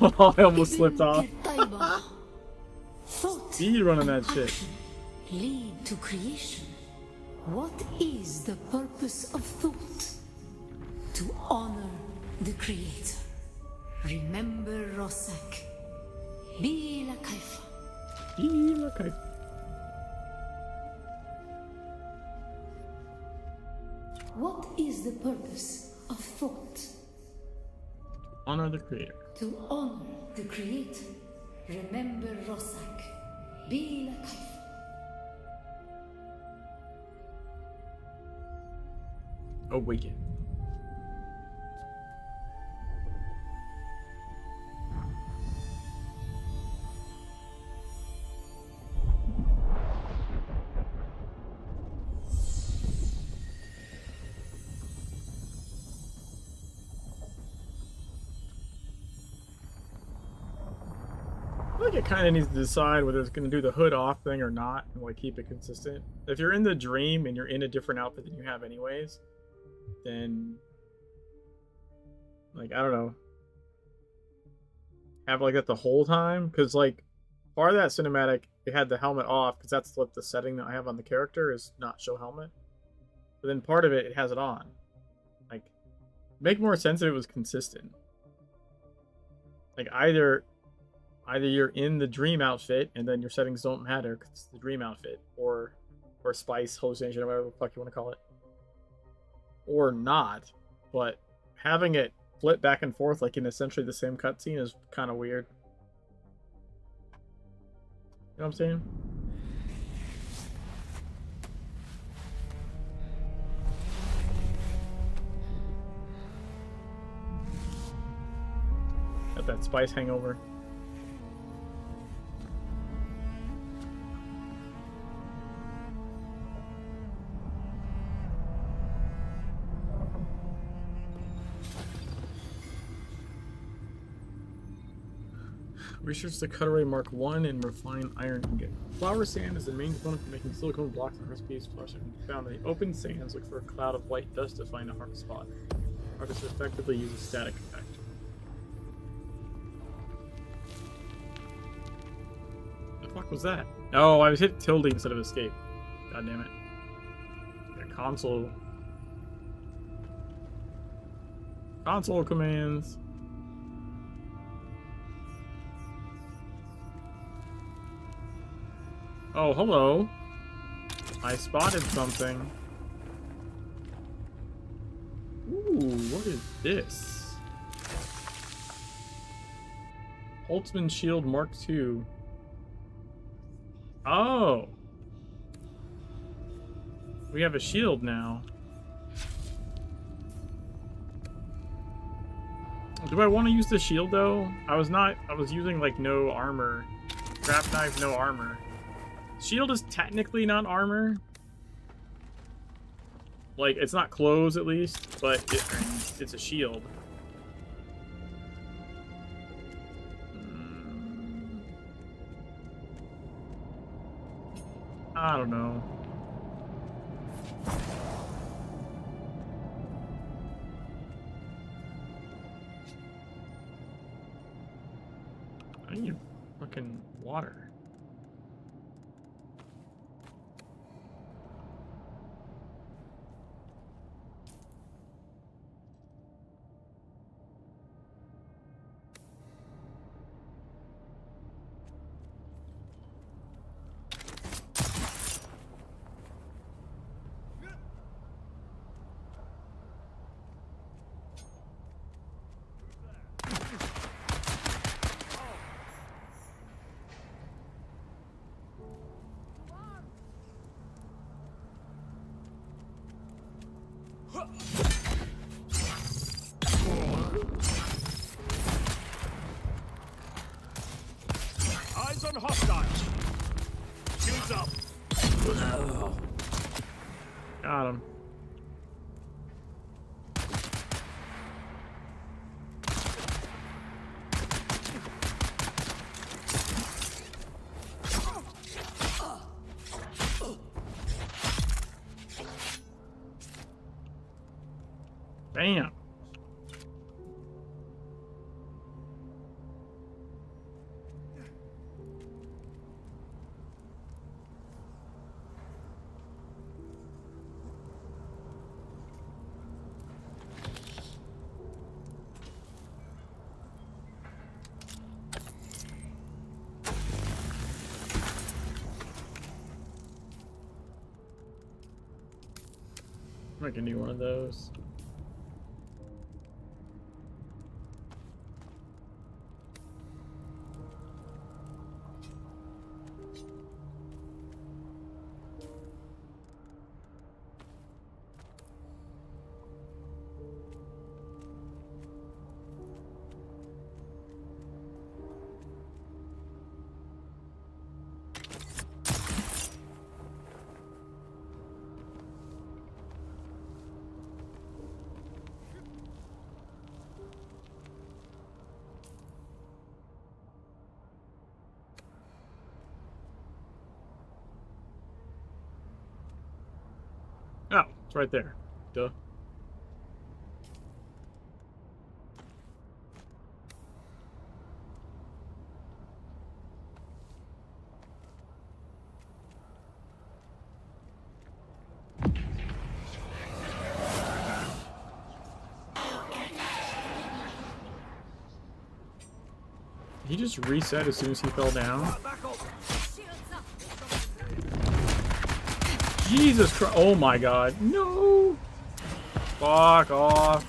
Oh, I almost slipped off. Speed running that shit. Lead to creation. What is the purpose of thought? To honor the Creator. Remember Rossak. Be la kaifa. Okay. What is the purpose of thought? Honor the creator. To honor the Creator. Remember Rosak. Be like Awaken. I think it kind of needs to decide whether it's going to do the hood off thing or not, and like keep it consistent. If you're in the dream and you're in a different outfit than you have anyways, then like I don't know, have like that the whole time, because like part of that cinematic it had the helmet off because that's what the setting that I have on the character is not show helmet, but then part of it has it on. Like, make more sense if it was consistent. Like either you're in the dream outfit and then your settings don't matter because it's the dream outfit, or spice hallucination or whatever the fuck you want to call it, or not. But having it flip back and forth like in essentially the same cutscene is kind of weird. You know what I'm saying? Got that spice hangover. Research the Cutaway Mark I and refine iron ingot. Flower sand is the main component for making silicone blocks and recipes. Flower sand can be found in the open sands. Look for a cloud of white dust to find a hard spot. Artists effectively use a static effect. The fuck was that? Oh, I was hit tilde instead of escape. God damn it. Yeah, console commands. Oh, hello. I spotted something. Ooh, what is this? Holtzman Shield Mark II. Oh. We have a shield now. Do I want to use the shield though? I was using like no armor. Craft knife, no armor. Shield is technically not armor. Like, it's not clothes at least, but it's a shield. I don't know. I need fucking water. Eyes on hostiles. Shields up. Got him. Bam. I can do one of those. It's right there. Duh. He just reset as soon as he fell down. Jesus Christ. Oh my god. No. Fuck off.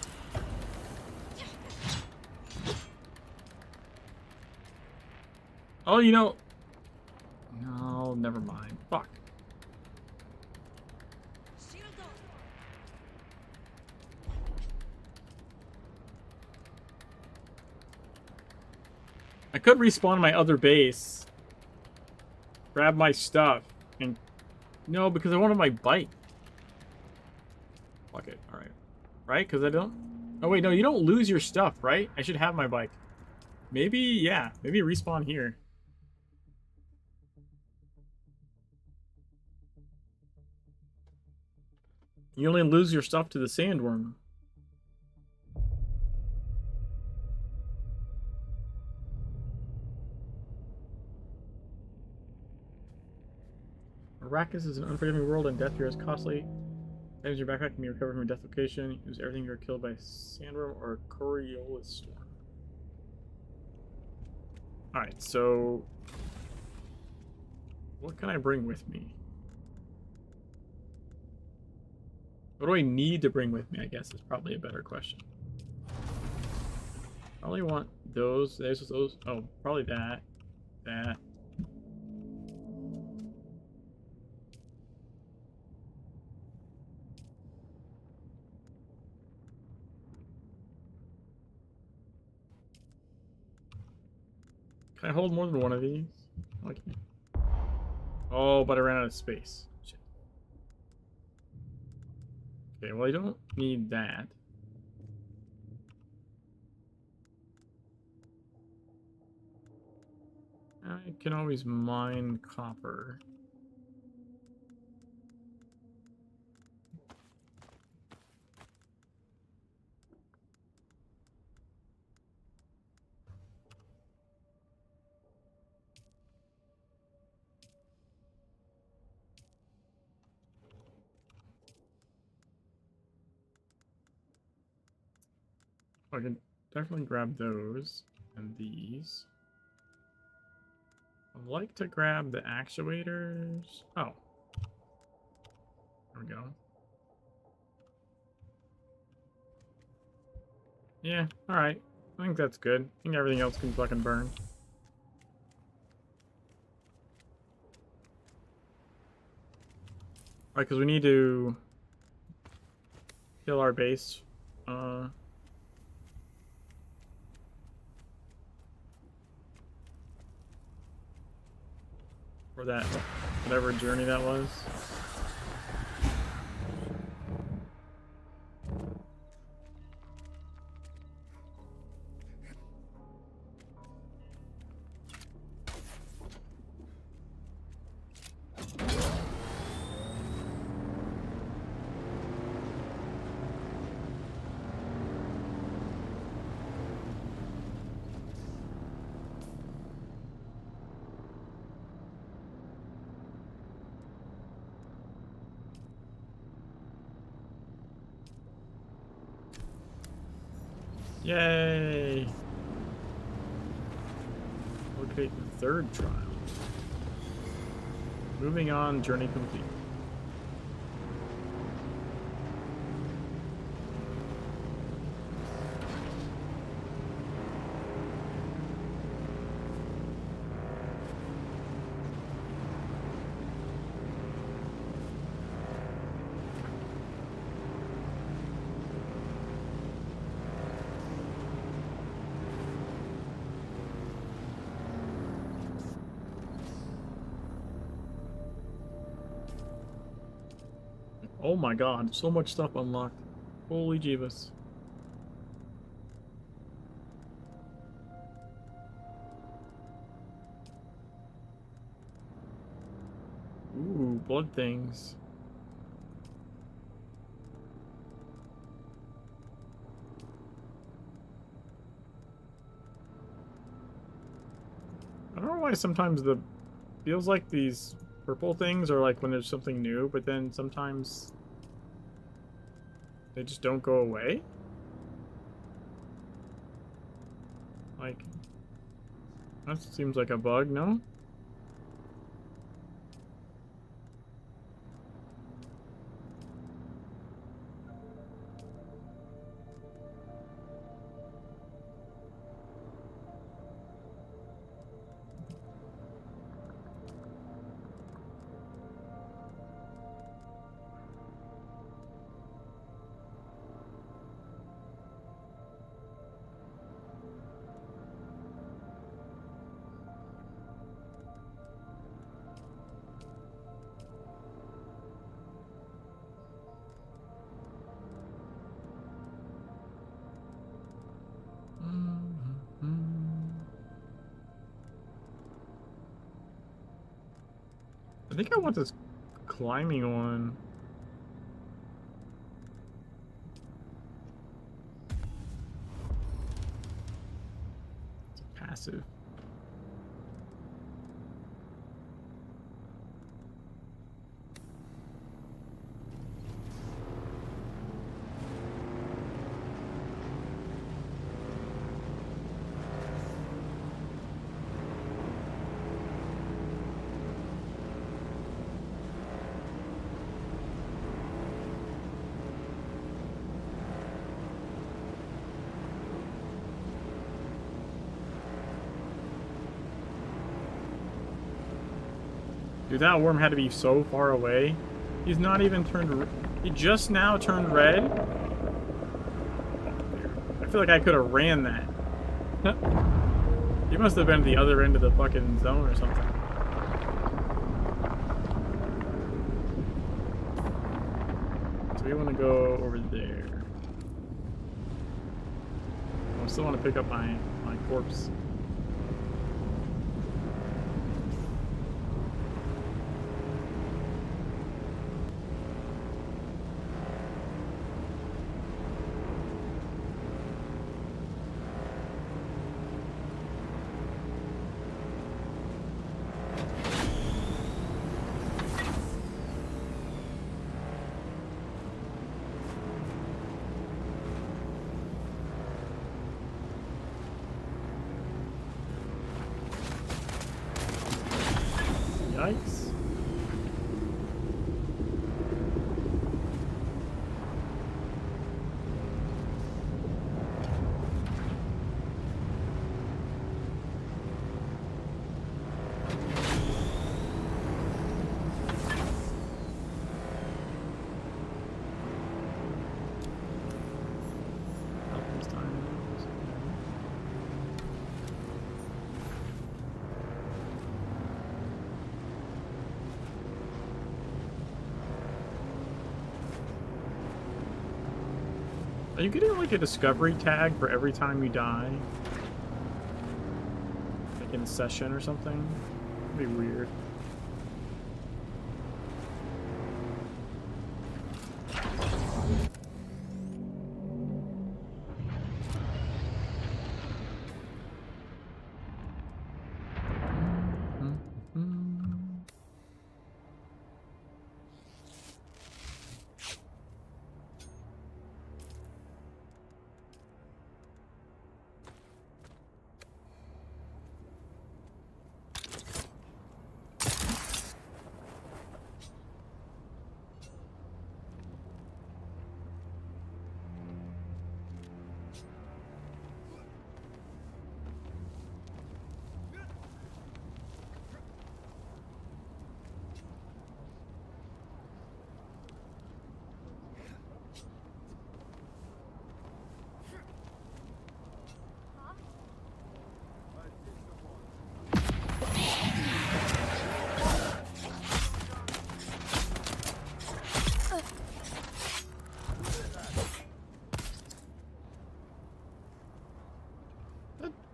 Oh, you know. No, never mind. Fuck. I could respawn my other base. Grab my stuff. And... No, because I wanted my bike. Fuck it. Alright. Right? Because I don't... Oh, wait. No, you don't lose your stuff, right? I should have my bike. Maybe, yeah. Maybe respawn here. You only lose your stuff to the sandworm. Arrakis is an unforgiving world, and death here is costly. Items in your backpack can be recovered from your death location. Use everything you are killed by a sandworm or a Coriolis storm. Alright, so... what can I bring with me? What do I need to bring with me, I guess, is probably a better question. Probably want those. There's those. Oh, probably that. That. Can I hold more than one of these? Okay. Oh, but I ran out of space. Shit. Okay, well, I don't need that. I can always mine copper. I can definitely grab those and these. I'd like to grab the actuators. Oh. There we go. Yeah, alright. I think that's good. I think everything else can fucking burn. Alright, because we need to kill our base. For that, whatever journey that was. Yay! Locate the third trial. Moving on, journey complete. Oh my god, so much stuff unlocked. Holy Jeebus. Ooh, blood things. I don't know why sometimes the feels like these purple things are like when there's something new, but then sometimes they just don't go away. Like, that seems like a bug, no? I think I want this climbing one. It's a passive. Dude, that worm had to be so far away. He's not even turned... He just now turned red. I feel like I could have ran that. He must have been at the other end of the fucking zone or something. So we want to go over there. I still want to pick up my corpse. Yikes. Are you getting like a discovery tag for every time you die? Like in a session or something? That'd be weird.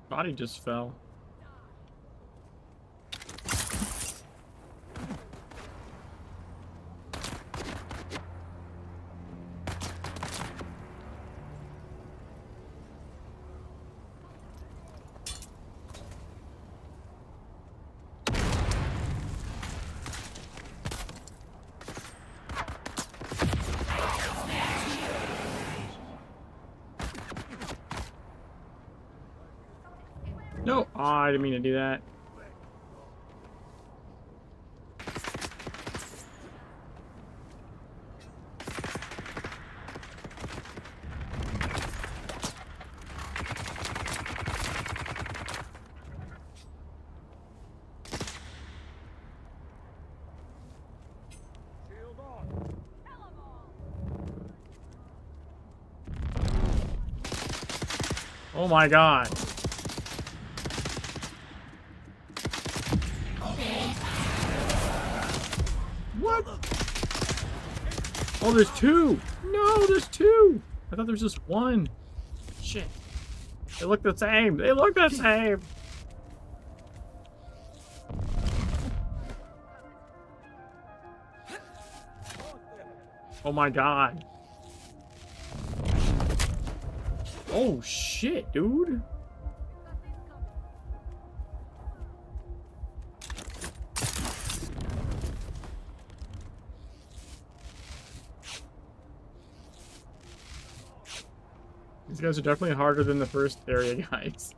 Body just fell. No, oh, I didn't mean to do that. Oh my god. What? Oh, there's two. No, there's two. I thought there was just one. Shit. They look the same. They look the same. Oh my god. Oh shit, dude. These guys are definitely harder than the first area guys.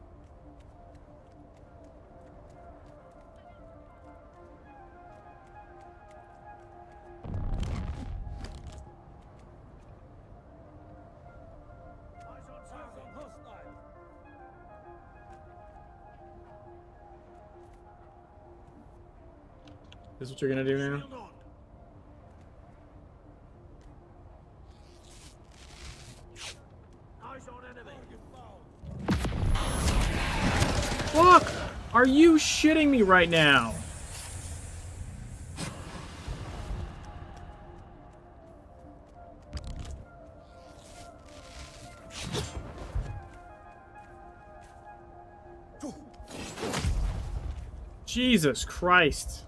This is what you're gonna do now? Fuck! Are you shitting me right now? Jesus Christ.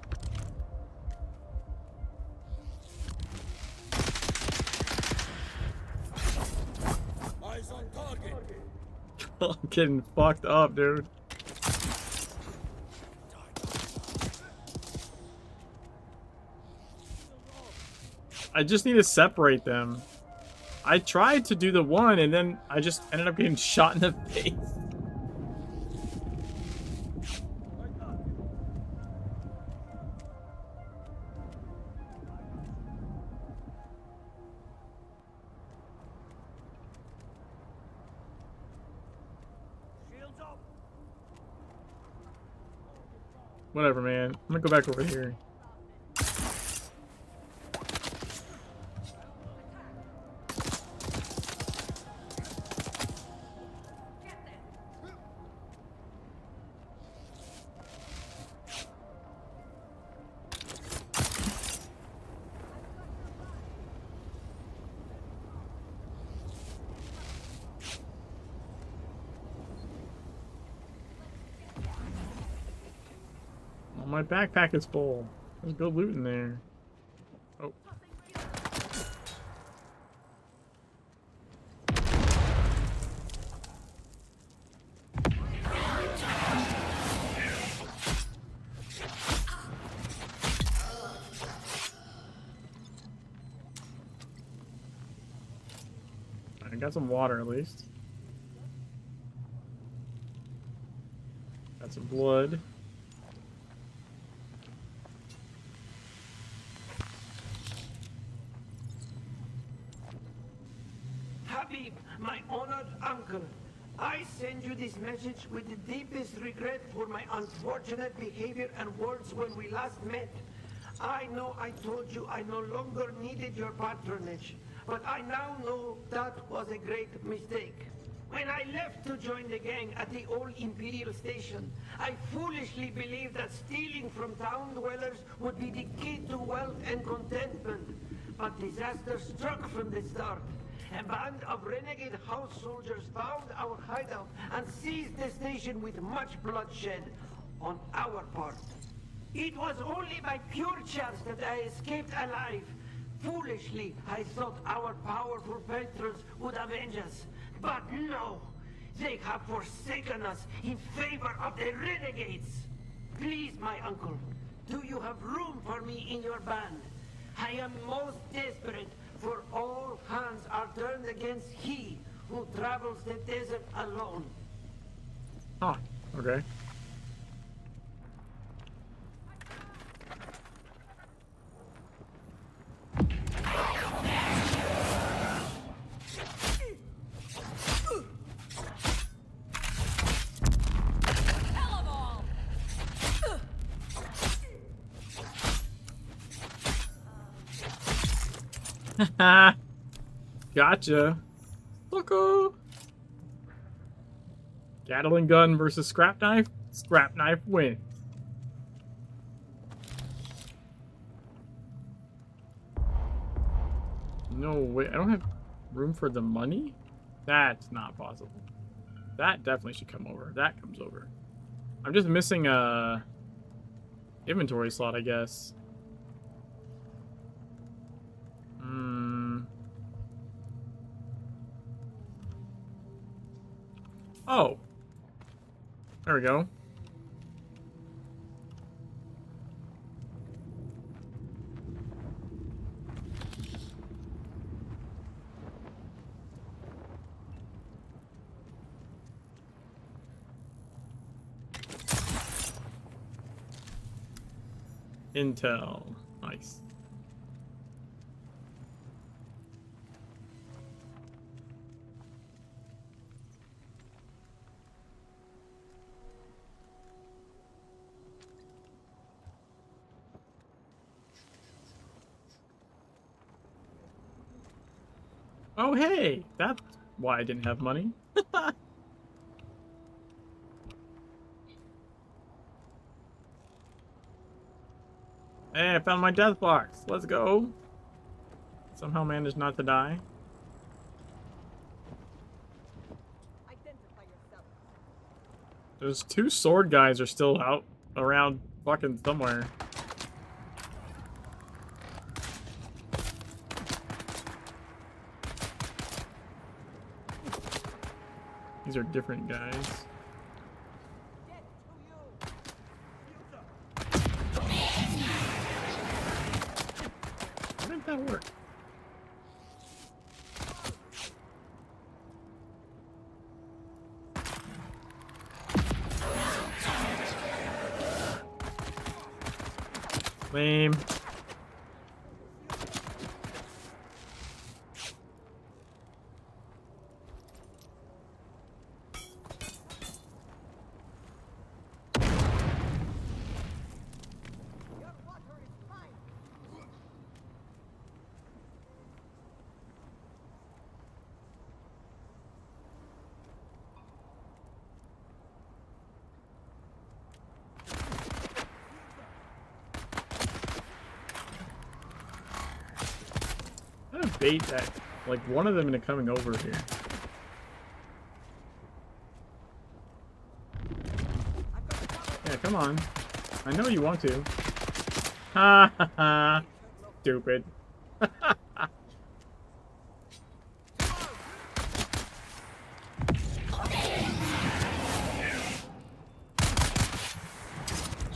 I'm getting fucked up, dude. I just need to separate them. I tried to do the one, and then I just ended up getting shot in the face. Whatever, man. I'm gonna go back over here. My backpack is full. There's good loot in there. Oh. I got some water at least. Got some blood. My honored uncle, I send you this message with the deepest regret for my unfortunate behavior and words when we last met. I know I told you I no longer needed your patronage, but I now know that was a great mistake. When I left to join the gang at the old Imperial station, I foolishly believed that stealing from town dwellers would be the key to wealth and contentment. But disaster struck from the start. A band of renegade house soldiers found our hideout and seized the station with much bloodshed on our part. It was only by pure chance that I escaped alive. Foolishly, I thought our powerful patrons would avenge us. But no! They have forsaken us in favor of the renegades! Please, my uncle, do you have room for me in your band? I am most desperate, for all hands are turned against he who travels the desert alone. Oh, Okay. Gotcha. Sucker. Gatling gun versus scrap knife. Scrap knife wins. No way. I don't have room for the money? That's not possible. That definitely should come over. That comes over. I'm just missing a inventory slot, I guess. Oh. There we go. Intel. Nice. Oh, hey! That's why I didn't have money. Hey, I found my death box. Let's go. Somehow managed not to die. Those two sword guys are still out around fucking somewhere. These are different guys. How did that work? Lame. I'm gonna bait that, like, one of them into coming over here. Yeah, come on. I know you want to. Ha ha ha. Stupid.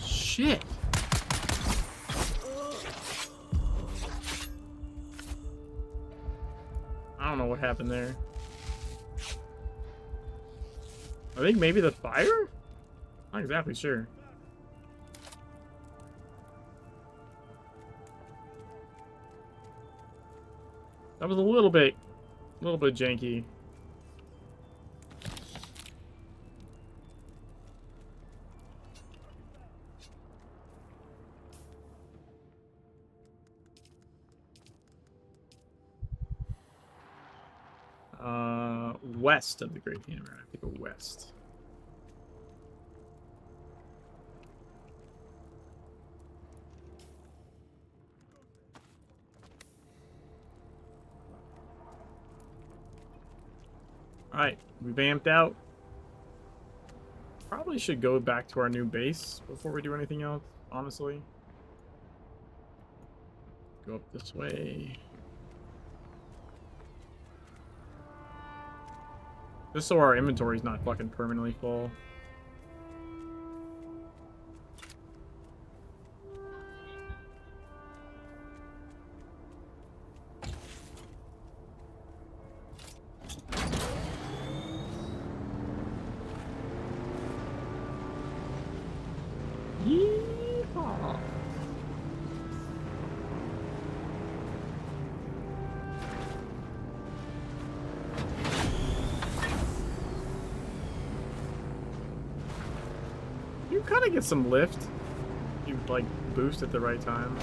Shit. I don't know what happened there. I think maybe the fire? Not exactly sure. That was a little bit janky. West of the Great Hammer. I have to go west. Alright, we vamped out. Probably should go back to our new base before we do anything else, honestly. Go up this way. Just so our inventory's not fucking permanently full. kind of get some lift. You like boost at the right time.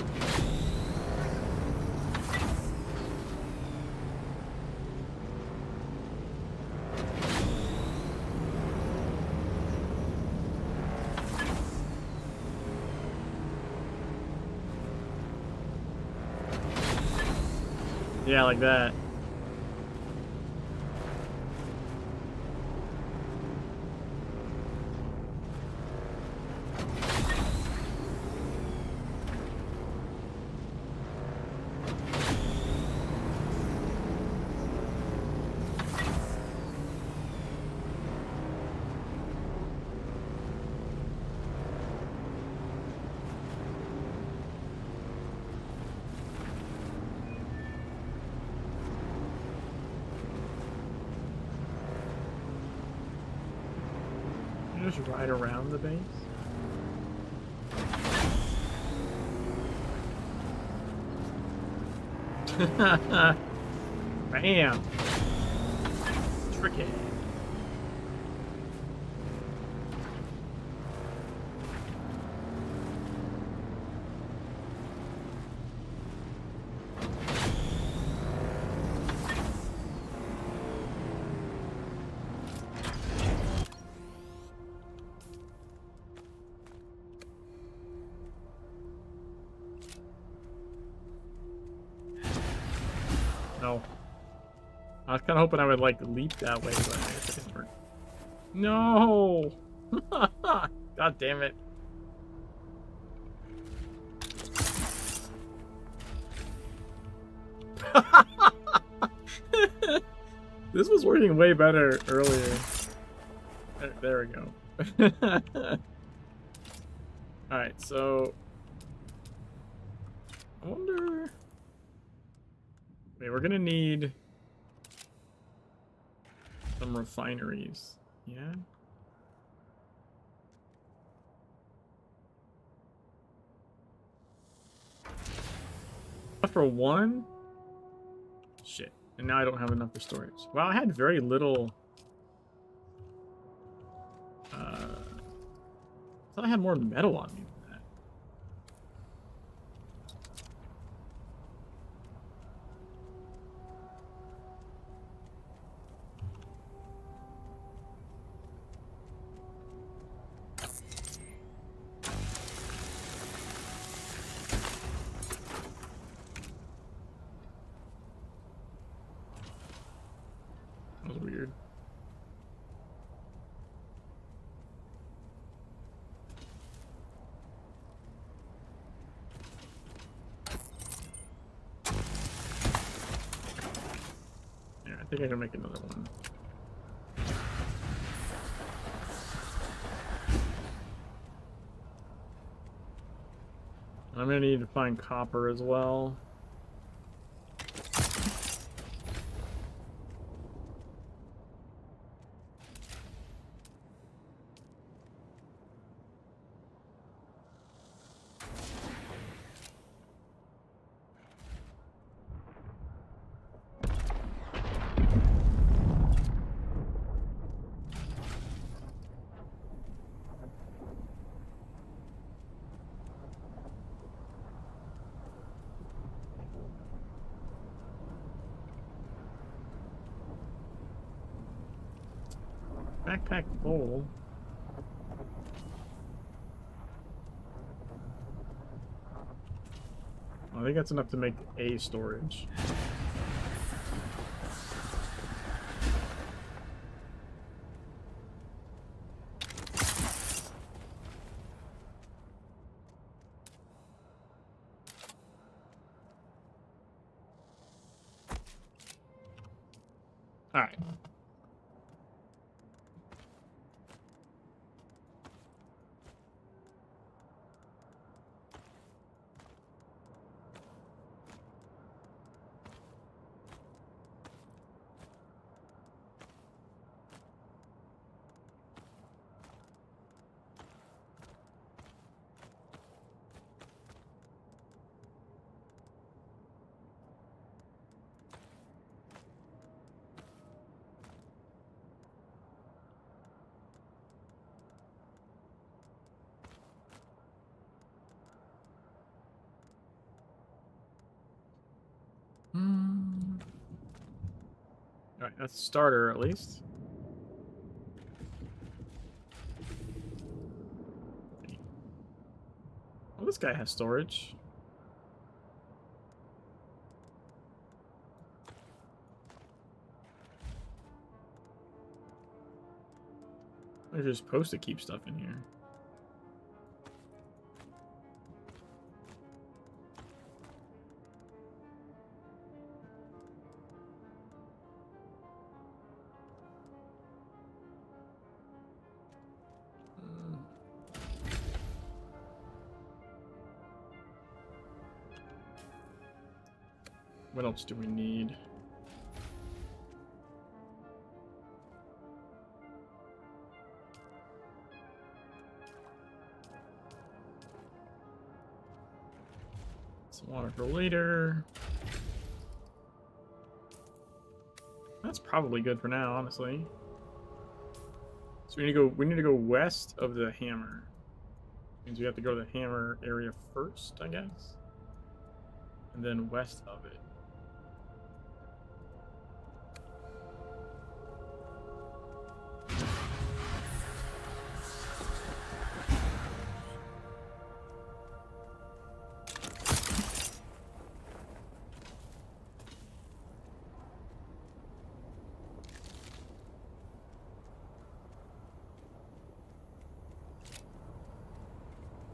Yeah, like that. Just ride around the base. Bam! Tricky. No. I was kind of hoping I would, like, leap that way, but I guess it didn't work. No! God damn it. This was working way better earlier. There we go. Alright, so... I wonder... Wait, we're gonna need... some refineries. Yeah? For one? Shit. And now I don't have enough for storage. Wow, I had very little... I thought I had more metal on me than that. That was weird. Yeah, I think I can make another one. I'm gonna need to find copper as well. Backpack full. I think that's enough to make a storage. All right. Alright, that's a starter at least. Well, this guy has storage. They're just supposed to keep stuff in here. What else do we need? Some water for later. That's probably good for now, honestly. So we need to go west of the hammer. Means we have to go to the hammer area first, I guess. And then west of it.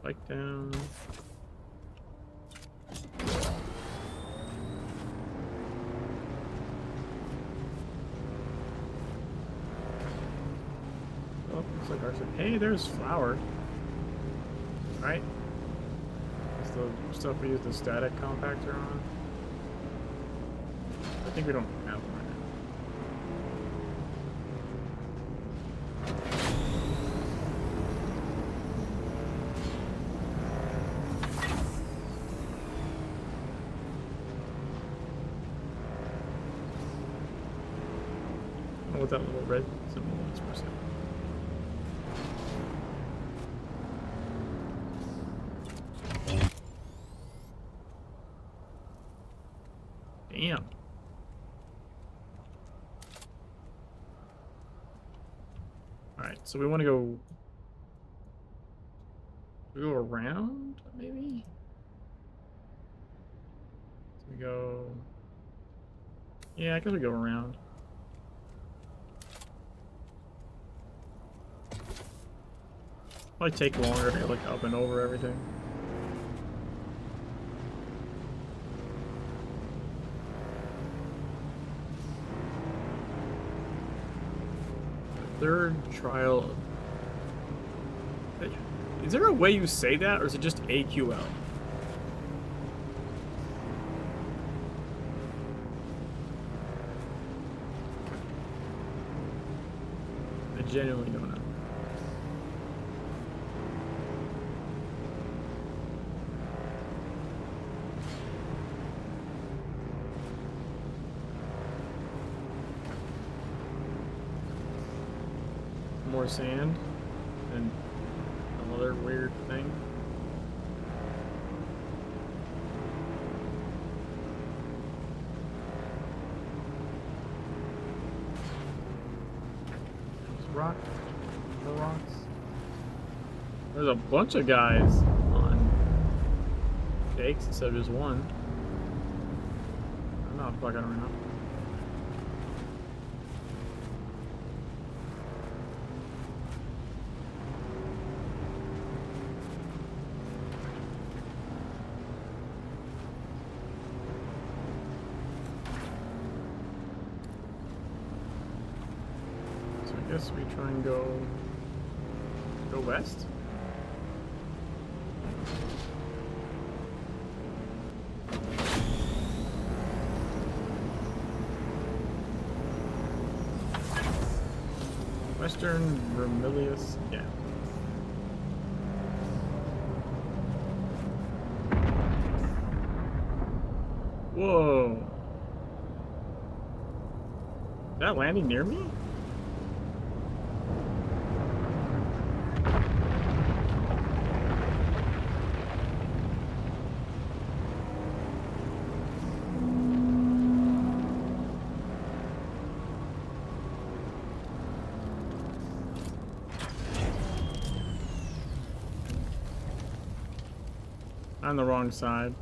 Bike down. Oh, looks like ours. Hey, there's flour. Right? That's the stuff we use the static compactor on. I think we don't have one right now. What that little red symbol is for a second. Damn. Alright, so we want to go... We go around, maybe? So we go... Yeah, I guess we go around. Probably take longer to look up and over everything. Third trial. Is there a way you say that, or is it just AQL? I genuinely don't know. More sand and another weird thing. There's rock, more rocks. There's a bunch of guys on stakes instead of just one. I'm not fucking around. I guess we try and go west. Western Vermilius, yeah. Whoa. Is that landing near me? On the wrong side.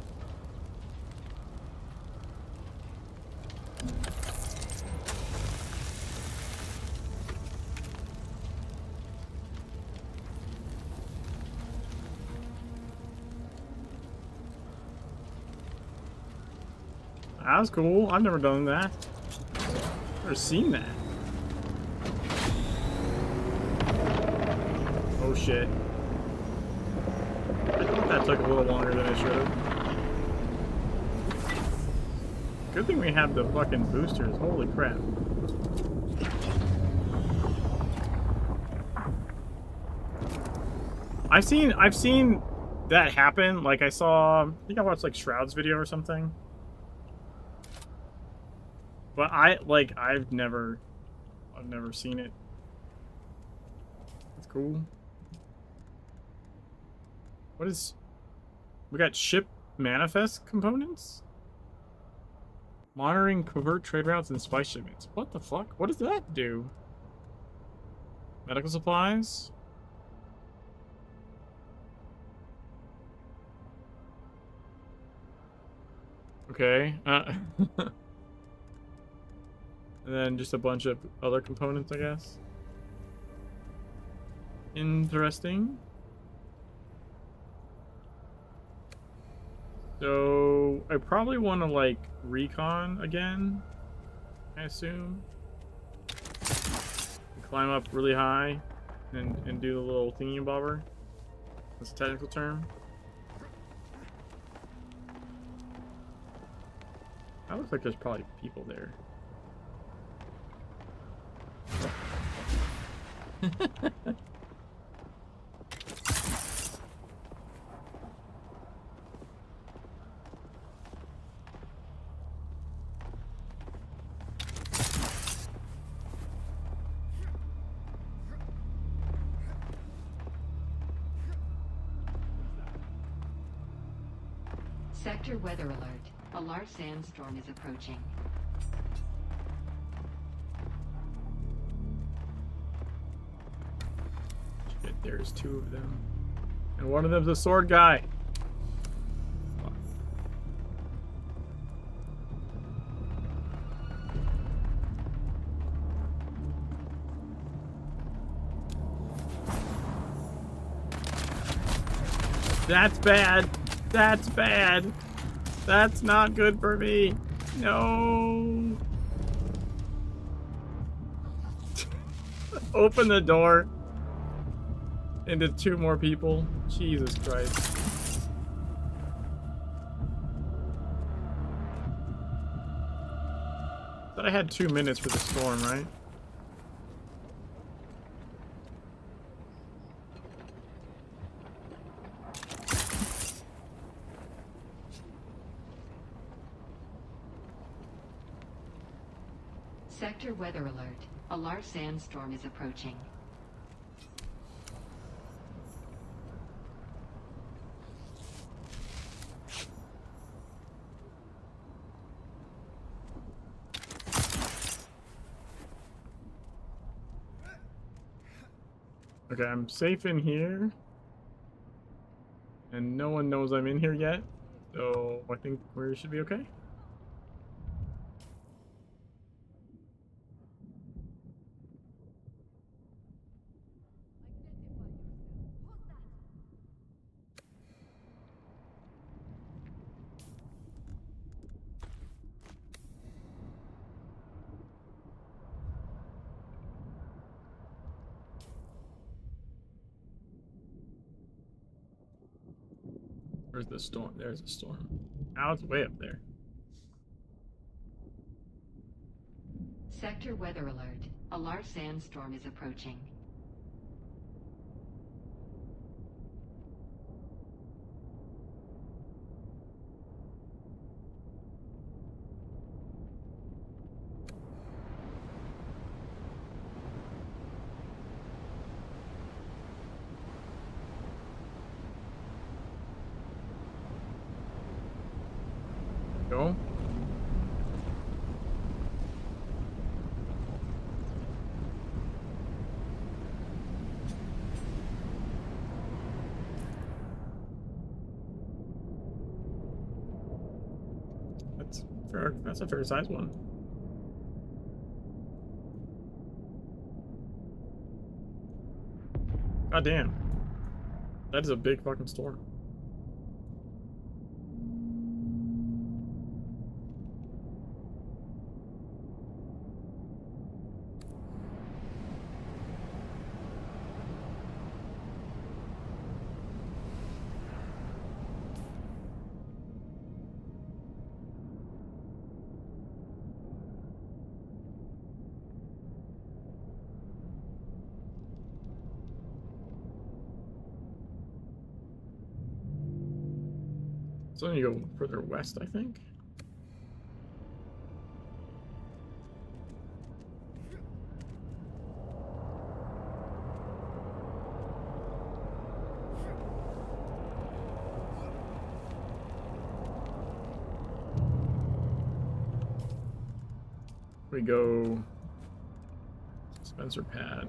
That was cool. I've never done that. Never seen that. Oh shit. I thought that took a little longer than it should have. Good thing we have the fucking boosters. Holy crap. I've seen that happen. Like I think I watched like Shroud's video or something. But I've never seen it. That's cool. What is... We got ship manifest components? Monitoring covert trade routes and spice shipments. What the fuck? What does that do? Medical supplies? Okay. And then just a bunch of other components, I guess. Interesting. So, I probably want to, like, recon again, I assume. Climb up really high and do the little thingy-bobber. That's a technical term. That looks like there's probably people there. Sector weather alert. A large sandstorm is approaching. Shit, there's two of them. And one of them's a sword guy. Fuck. That's bad. That's bad. That's not good for me. No. Open the door. Into two more people. Jesus Christ. Thought I had 2 minutes for the storm, right? Sector weather alert. A large sandstorm is approaching. Okay, I'm safe in here. And no one knows I'm in here yet. So I think we should be okay. Where's the storm? There's a storm. Now it's way up there. Sector weather alert. A large sandstorm is approaching. Go. That's a fair size one. God damn. That is a big fucking store. So then you go further west, I think. We go Spencer pad.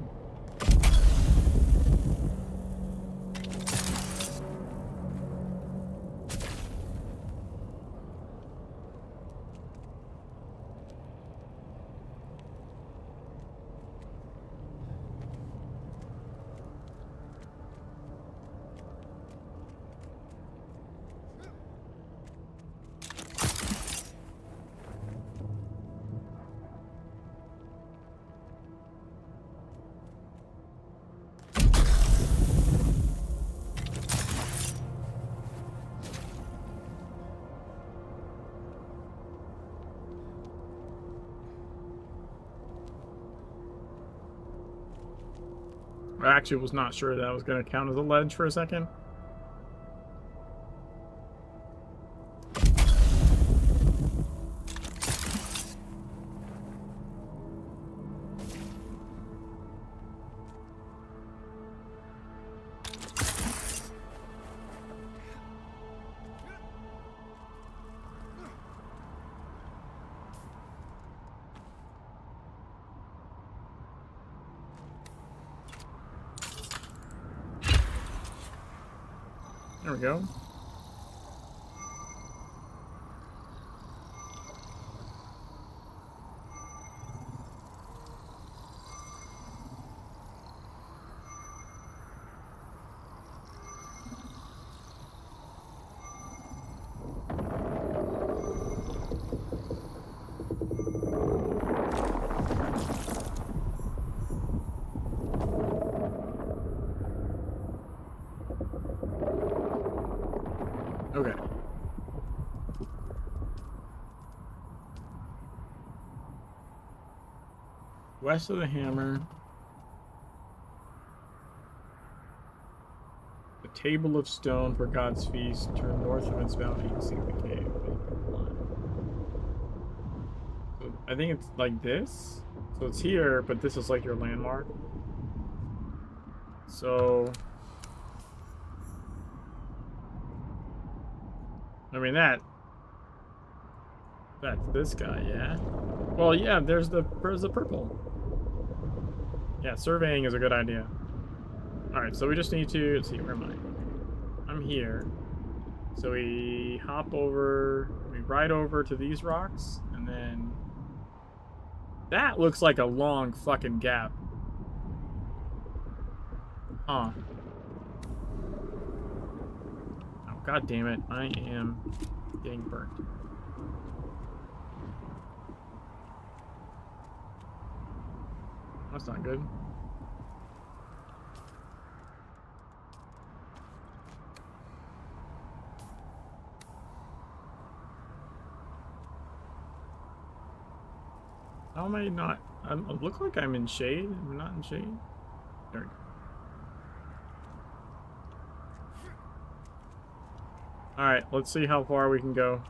I actually was not sure that was going to count as a ledge for a second. There we go. Okay. West of the hammer. The table of stone for God's feast. Turn north of its boundary and seek the cave. So I think it's like this. So it's here, but this is like your landmark. So I mean that's this guy, yeah? Well, yeah, there's the purple. Yeah, surveying is a good idea. Alright, so we just need to, let's see, where am I? I'm here. So we hop over, we ride over to these rocks, and then that looks like a long fucking gap. Huh. Oh, god damn it, I am getting burnt. That's not good. How am I not? I look like I'm in shade. I'm not in shade. There we go. Alright, let's see how far we can go.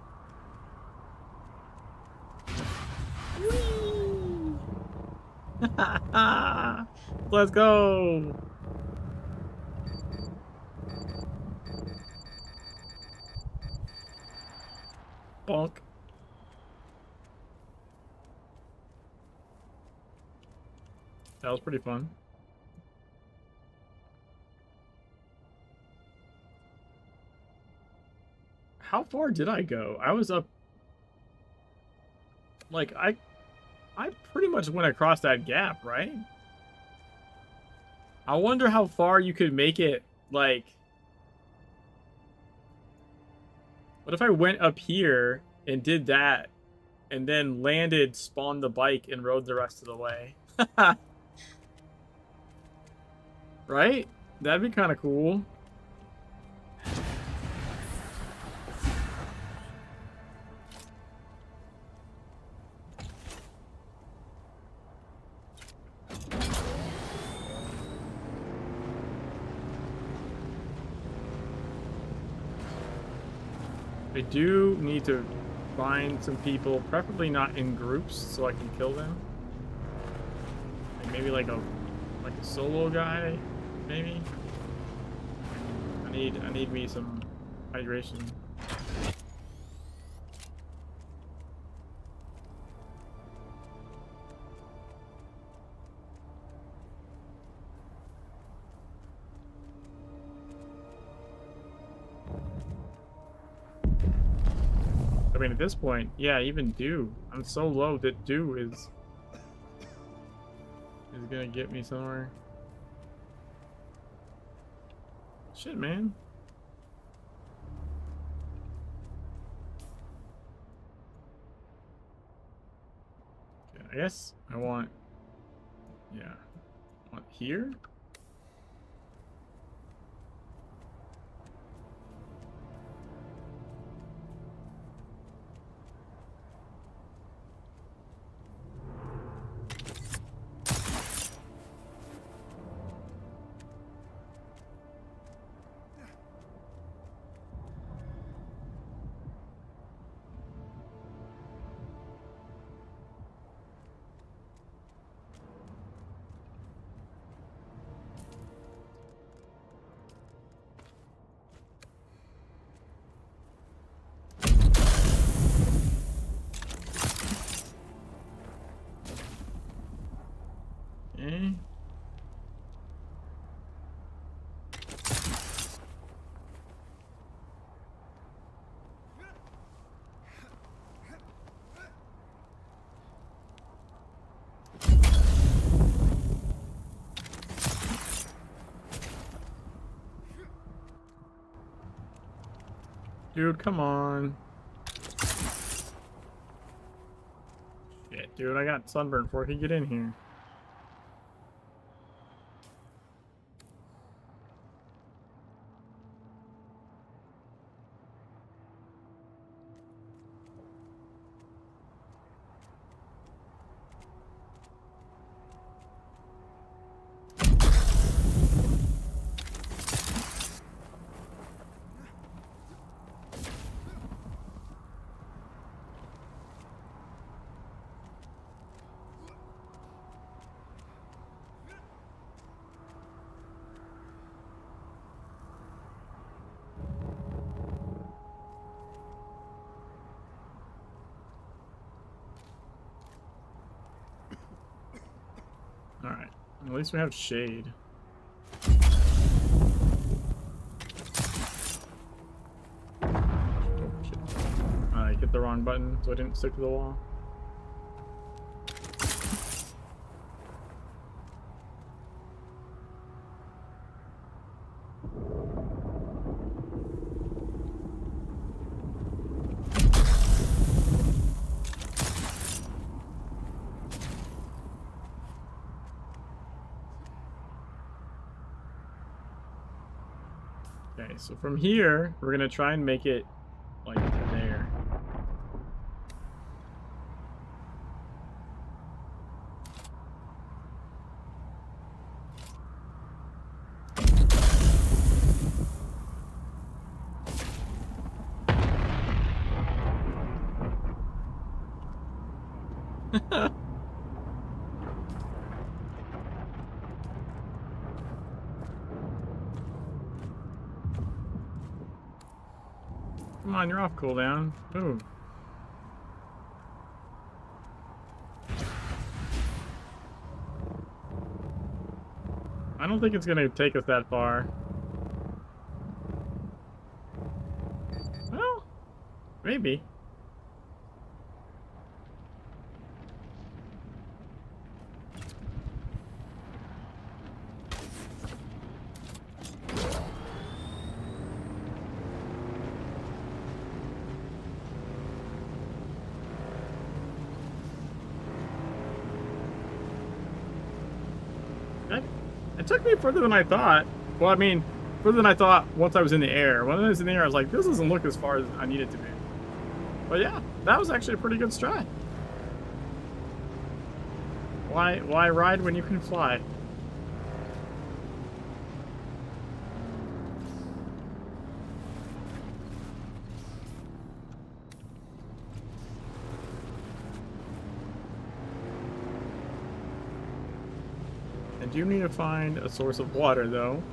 Let's go! Bonk. That was pretty fun. How far did I go? I was up Like, I pretty much went across that gap, right? I wonder how far you could make it, like... What if I went up here and did that, and then landed, spawned the bike, and rode the rest of the way? Right? That'd be kind of cool. I do need to find some people, preferably not in groups, so I can kill them. Like maybe like a solo guy, maybe. I need me some hydration. I mean, at this point, yeah, even Dew. I'm so low that Dew is gonna get me somewhere. Shit, man. Okay, I guess I want, yeah, I want here. Okay. Dude, come on. Shit, dude, I got sunburn before I can get in here. Alright, at least we have shade. Oh, shit. I hit the wrong button, so I didn't stick to the wall. Okay, so from here, we're gonna try and make it like there. Come on, you're off cooldown. Boom. I don't think it's gonna take us that far. Well, maybe. It took me further than I thought. Well, I mean, further than I thought once I was in the air. When I was in the air, I was like, this doesn't look as far as I need it to be. But yeah, that was actually a pretty good strat. Why ride when you can fly? I do need to find a source of water, though.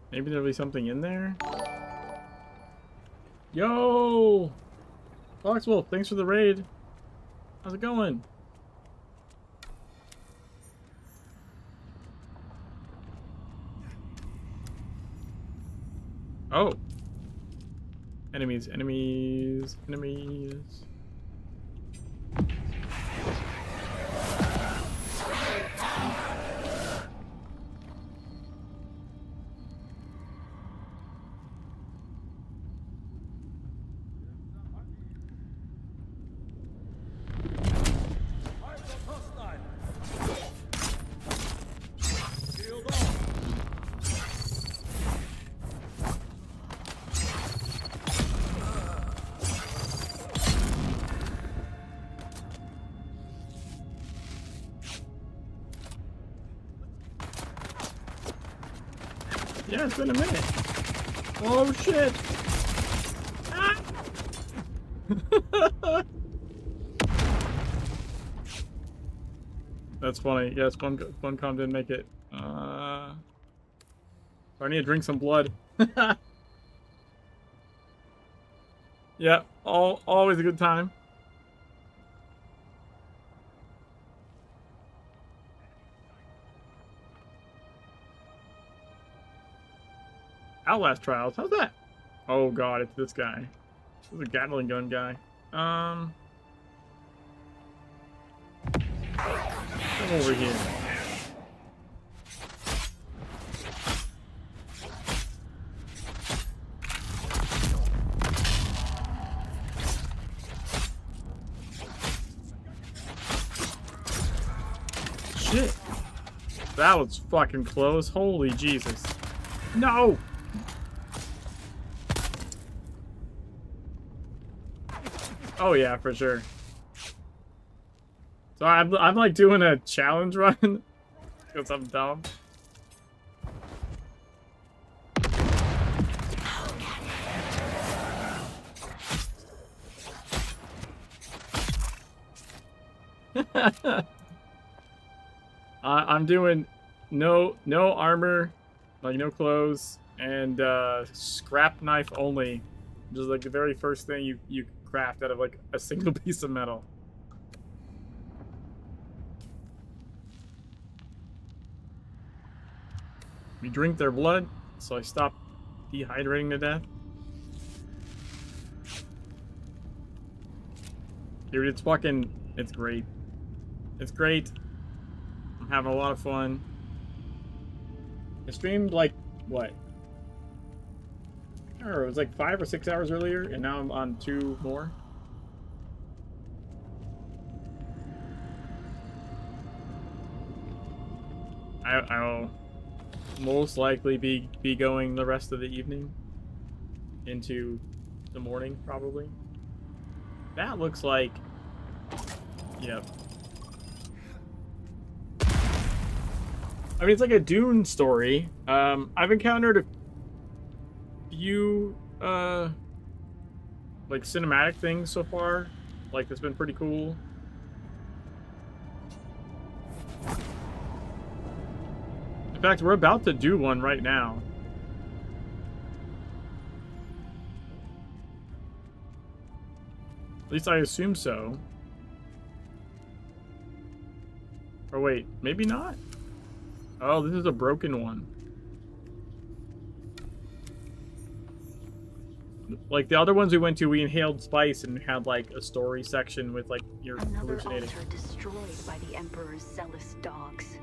Maybe there'll be something in there? Yo! Foxwolf, thanks for the raid. How's it going? Oh! Enemies, enemies, enemies. Yeah, it's been a minute. Oh shit! Ah! That's funny. Yes, Funcom didn't make it. I need to drink some blood. Yeah, always a good time. Outlast Trials. How's that? Oh god, it's this guy. This is a Gatling gun guy. Come over here. Shit. That was fucking close. Holy Jesus. No! Oh yeah, for sure. So I'm like doing a challenge run because I'm dumb. I'm doing no armor, like no clothes, and scrap knife only. Which is like the very first thing you craft out of like a single piece of metal. We drink their blood, so I stop dehydrating to death. Dude, it's fucking, it's great. It's great. I'm having a lot of fun. I streamed like, what? I don't know, it was like 5 or 6 hours earlier, and now I'm on 2 more. I'll most likely be going the rest of the evening into the morning, probably. That looks like... Yep. I mean, it's like a Dune story. I've encountered a few, like, cinematic things so far. Like, that's been pretty cool. In fact, we're about to do one right now. At least I assume so. Or wait, maybe not? Oh, this is a broken one. Like, the other ones we went to, we inhaled spice and had, like, a story section with, like, you're Another hallucinating. altar destroyed by the Emperor's zealous dogs.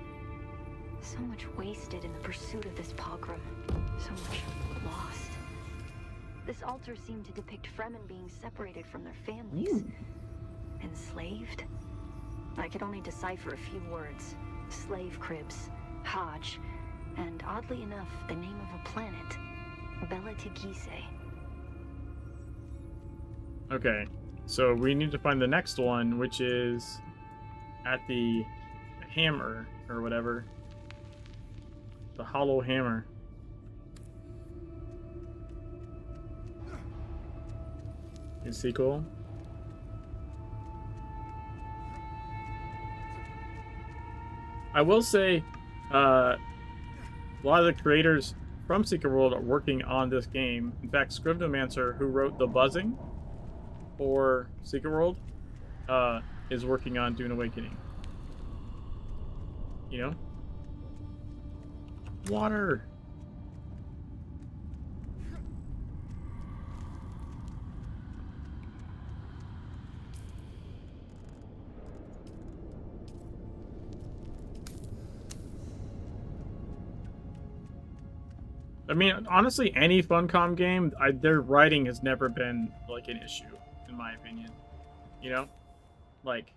So much wasted in the pursuit of this pogrom. So much lost. This altar seemed to depict Fremen being separated from their families. Enslaved? I could only decipher a few words. Slave cribs, Hajj, and oddly enough, the name of a planet. Bela Tegise. Okay, so we need to find the next one, which is at the hammer, or whatever. The hollow hammer. Is he cool? I will say, a lot of the creators from Secret World are working on this game. In fact, Scribnomancer, who wrote The Buzzing for Secret World, is working on Dune Awakening. You know? Water! I mean, honestly, any Funcom game, their writing has never been, like, an issue, in my opinion. You know? Like...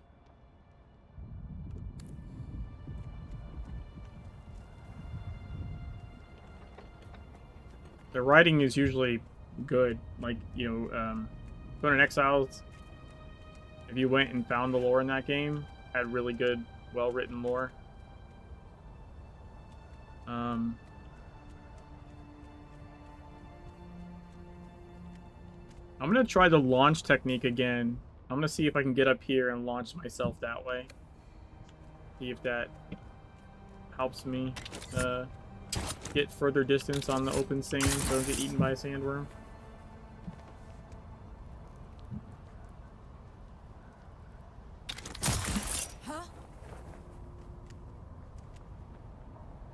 the writing is usually good. Like, you know, Conan Exiles, if you went and found the lore in that game, had really good, well-written lore. I'm gonna try the launch technique again. I'm gonna see if I can get up here and launch myself that way. See if that helps me get further distance on the open sand so I don't get eaten by a sandworm. Huh?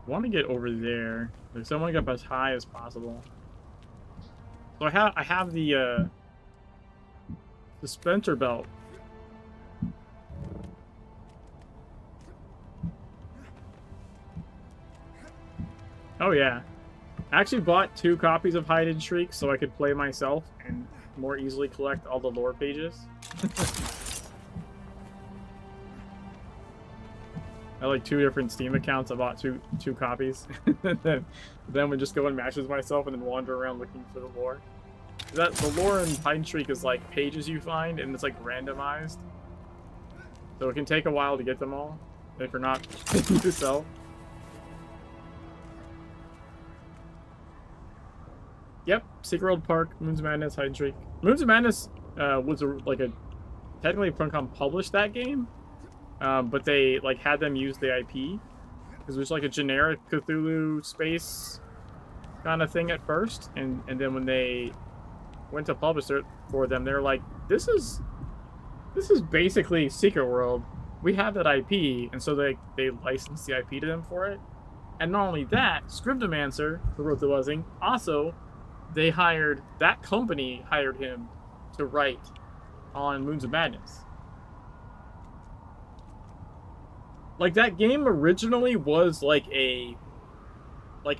I want to get over there. Like, so I want to get up as high as possible. So I have the dispenser belt. Oh yeah. I actually bought 2 copies of Hide and Shriek so I could play myself and more easily collect all the lore pages. I like 2 different Steam accounts. I bought two copies. then we just go and matches myself and then wander around looking for the lore. The lore in Hide and Shriek is like pages you find and it's like randomized. So it can take a while to get them all if you're not yourself. Yep, Secret World Park, Moons of Madness, Hide and Shriek. Moons of Madness was technically Funcom published that game, but they like had them use the IP because it was like a generic Cthulhu space kind of thing at first, and then when they went to publish it for them, they're like, this is basically Secret World. We have that IP, and so they licensed the IP to them for it. And not only that, Scribnomancer, who wrote The Buzzing, also that company hired him to write on Moons of Madness. Like, that game originally was like a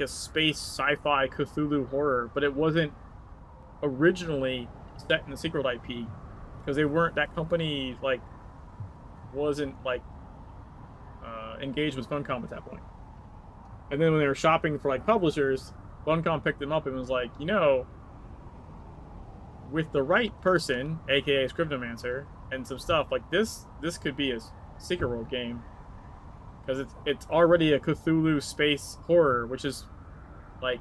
space sci-fi Cthulhu horror, but it wasn't originally set in the Secret World IP because that company like wasn't like engaged with Funcom at that point. And then when they were shopping for like publishers, Funcom picked them up and was like, you know, with the right person, aka Scribnomancer, and some stuff like this could be a Secret World game because it's already a Cthulhu space horror, which is like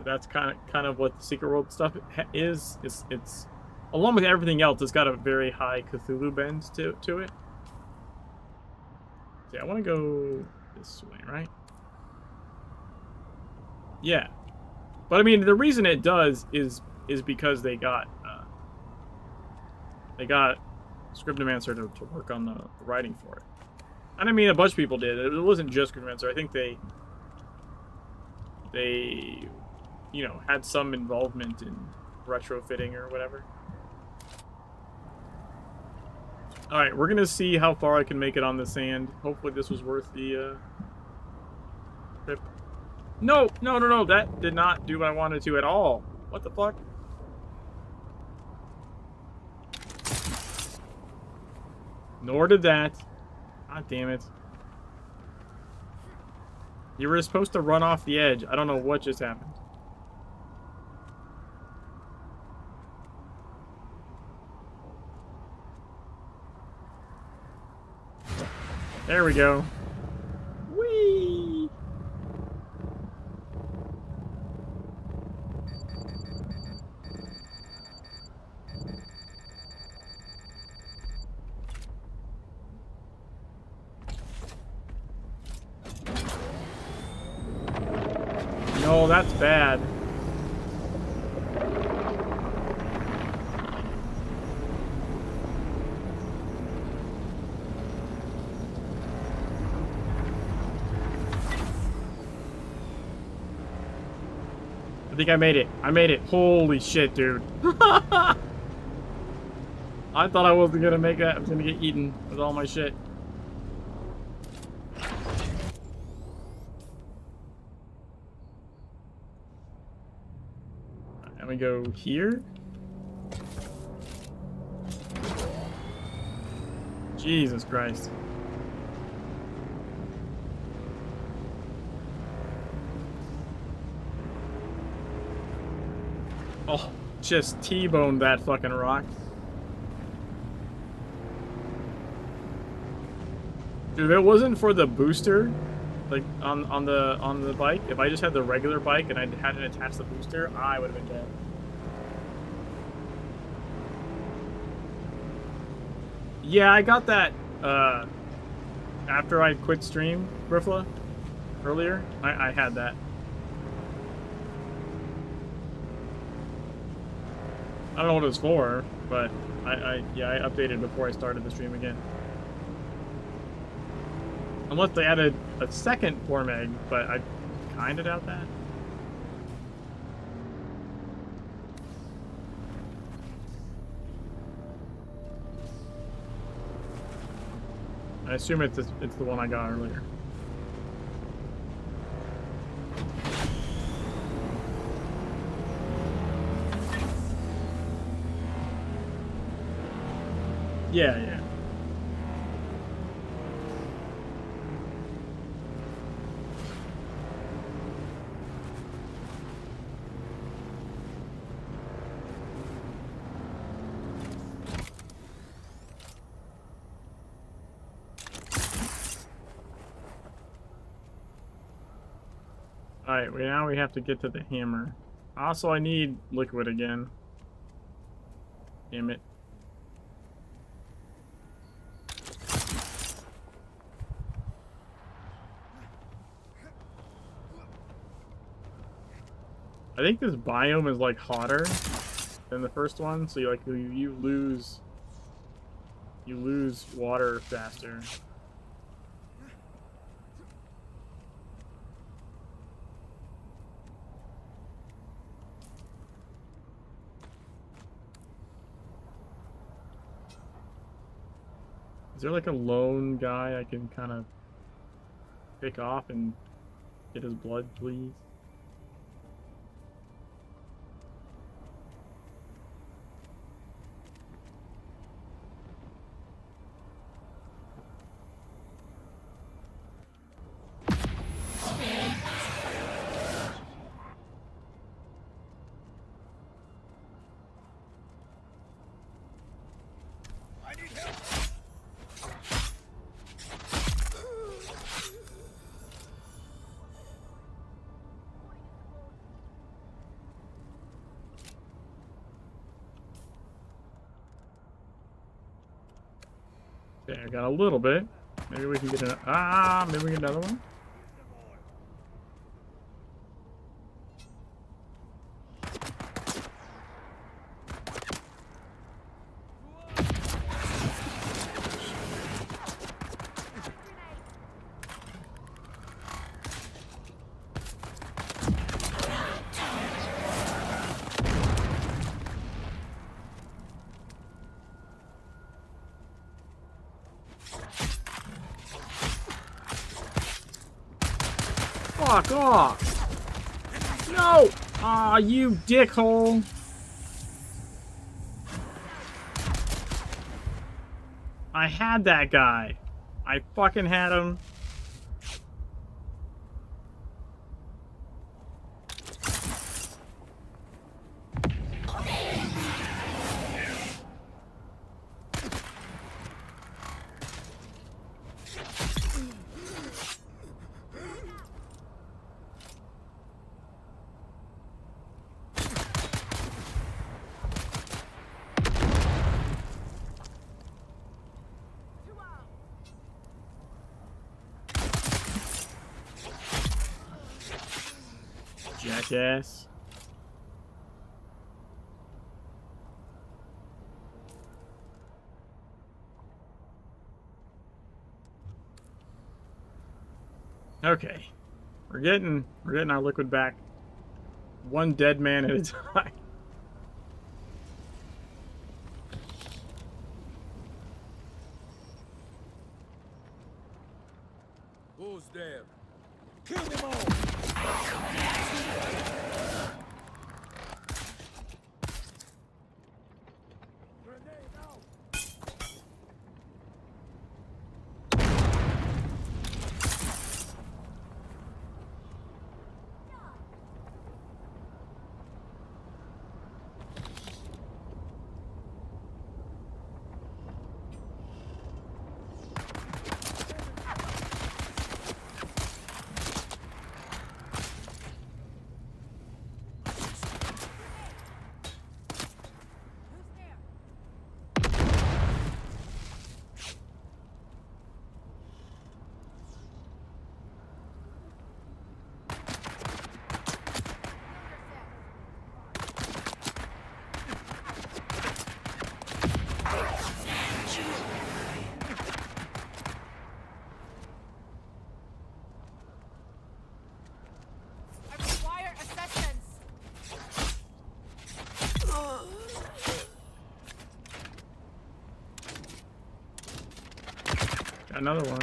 that's kind of what the Secret World stuff is. It's along with everything else, it's got a very high Cthulhu bend to it. Yeah, I want to go this way, right? Yeah, but I mean, the reason it does is because they got Scribnomancer to work on the writing for it, and I mean, a bunch of people did. It wasn't just Scribnomancer. I think they you know, had some involvement in retrofitting or whatever. Alright, we're gonna see how far I can make it on the sand. Hopefully this was worth the trip. No, that did not do what I wanted to at all. What the fuck? Nor did that. God damn it. You were supposed to run off the edge. I don't know what just happened. There we go. Whee! No, that's bad. I think I made it. I made it. Holy shit, dude. I thought I wasn't gonna make that. I was gonna get eaten with all my shit. And we go here. Jesus Christ. Oh, just T-boned that fucking rock. Dude, if it wasn't for the booster, like on the bike, if I just had the regular bike and I hadn't attached the booster, I would have been dead. Yeah, I got that after I quit stream, Griffla, earlier. I had that. I don't know what it was for, but yeah, I updated before I started the stream again. Unless they added a second 4 meg, but I kinda doubt that. I assume it's the one I got earlier. Yeah. Alright, now we have to get to the hammer. Also, I need liquid again. Damn it. I think this biome is like hotter than the first one, so you lose water faster. Is there like a lone guy I can kind of pick off and get his blood, please? Okay, I got a little bit. Maybe we can get maybe we get another one. Fuck off! No! Aw, you dickhole! I had that guy. I fucking had him. Jackass. Okay. We're getting our liquid back. One dead man at a time. Who's there? Kill them all! Got another one.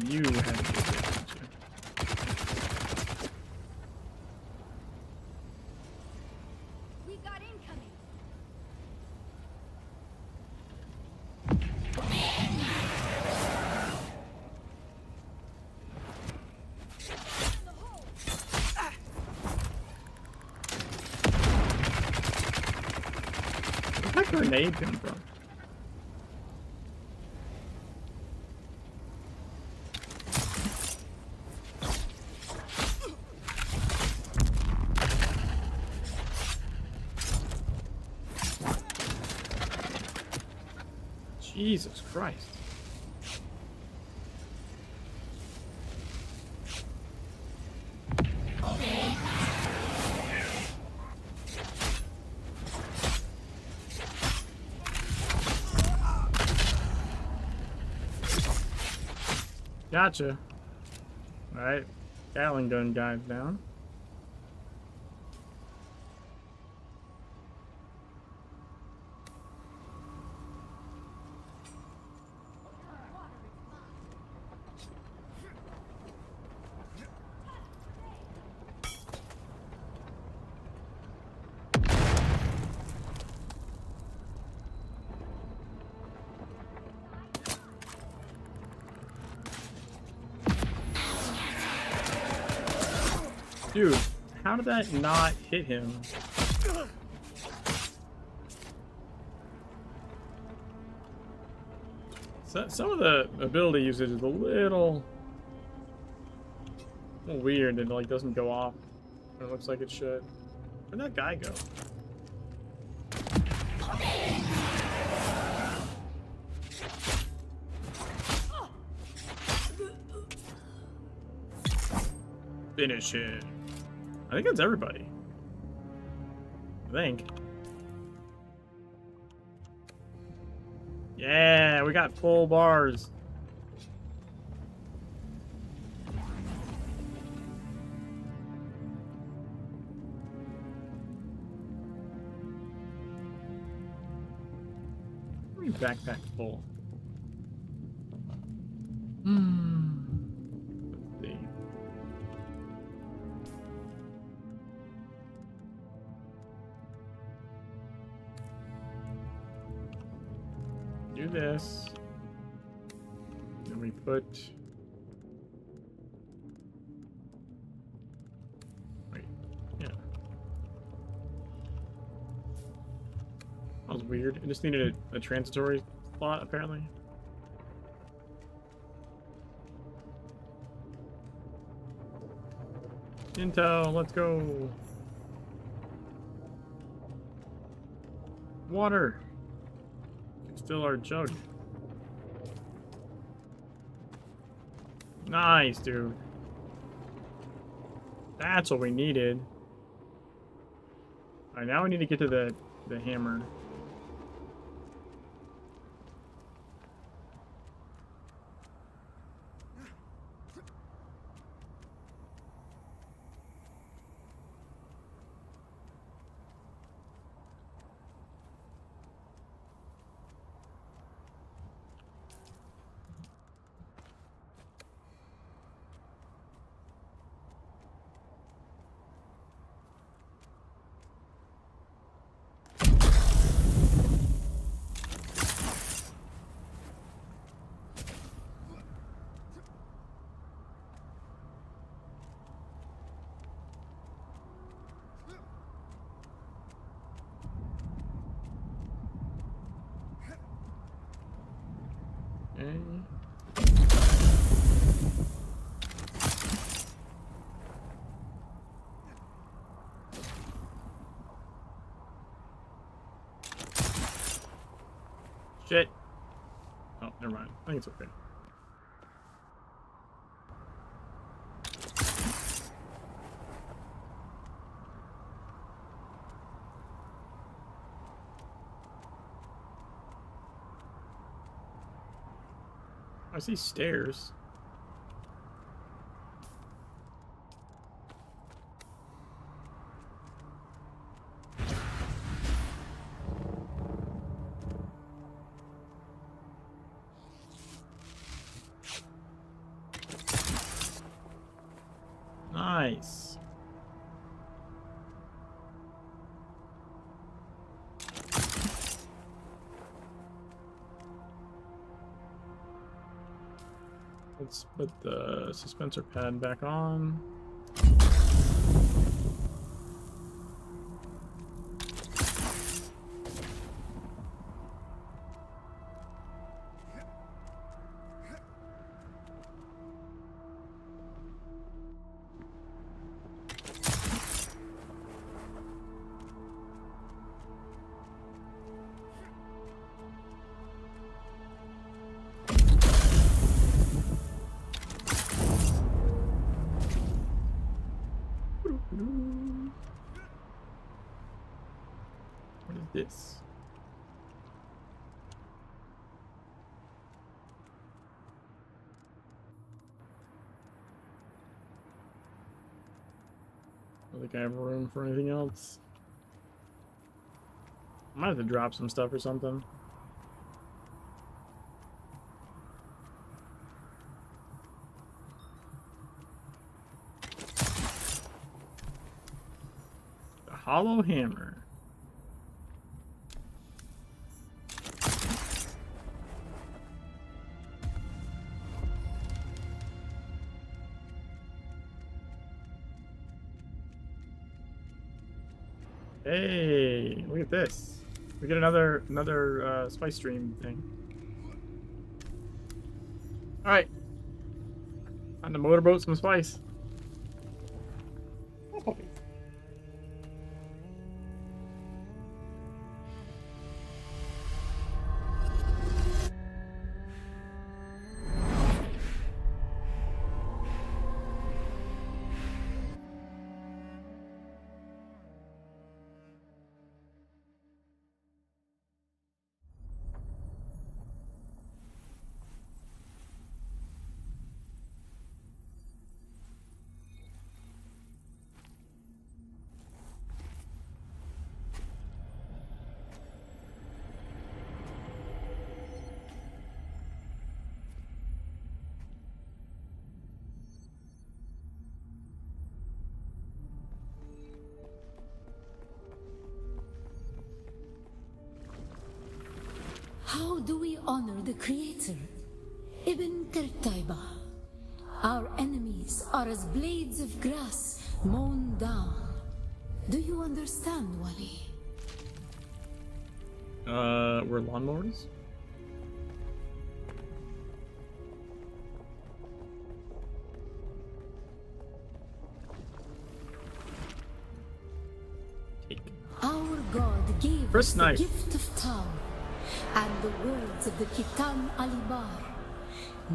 You had to be there, didn't you? We got incoming. Where'd that grenade come from? Jesus Christ. Gotcha. Alright. Gatling gun guy's down. Dude, how did that not hit him? So, some of the ability usage is a little weird. It like doesn't go off when it looks like it should. Where'd that guy go? Finish it. I think that's everybody. I think. Yeah, we got full bars. Backpack full. do this. Then we put... Wait, yeah. That was weird. It just needed a transitory slot, apparently. Intel, let's go. Water. Still our jug. Nice, dude. That's what we needed. Alright, now we need to get to the hammer. Shit. Oh, never mind. I think it's okay. I see stairs. Nice. Let's put the suspensor pad back on. What is this? I don't think I have room for anything else. I might have to drop some stuff or something. The hollow hammer. Hey, look at this. We get another spice stream thing. All right, on the motorboat, some spice. Oh, puppy. honor the Creator, Ibn Qurtayba. Our enemies are as blades of grass mown down. Do you understand, Wali? We're lawnmowers? Our God gave First us knife. the gift of Tao and the words of the Kitab al-Ibar.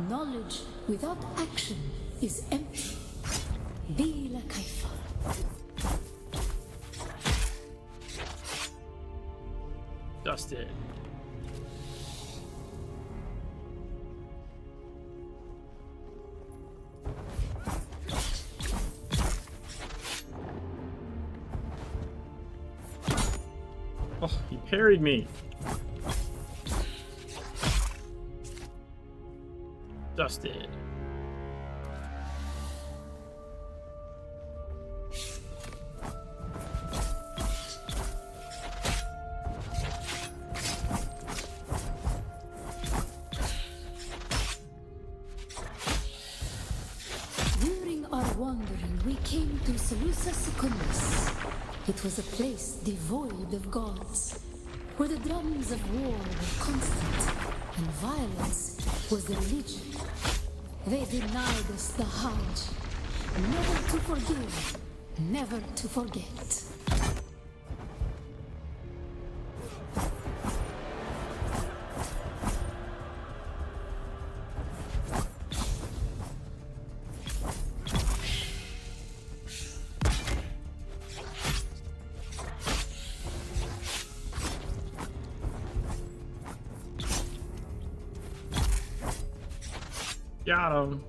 Knowledge without action is empty. Bila kaifa. Dusted. Oh, he parried me. Dusted. During our wandering, we came to Salusa Secundus. It was a place devoid of gods, where the drums of war were constant, and violence was the religion. They denied us the Hajj, never to forgive, never to forget. Got him.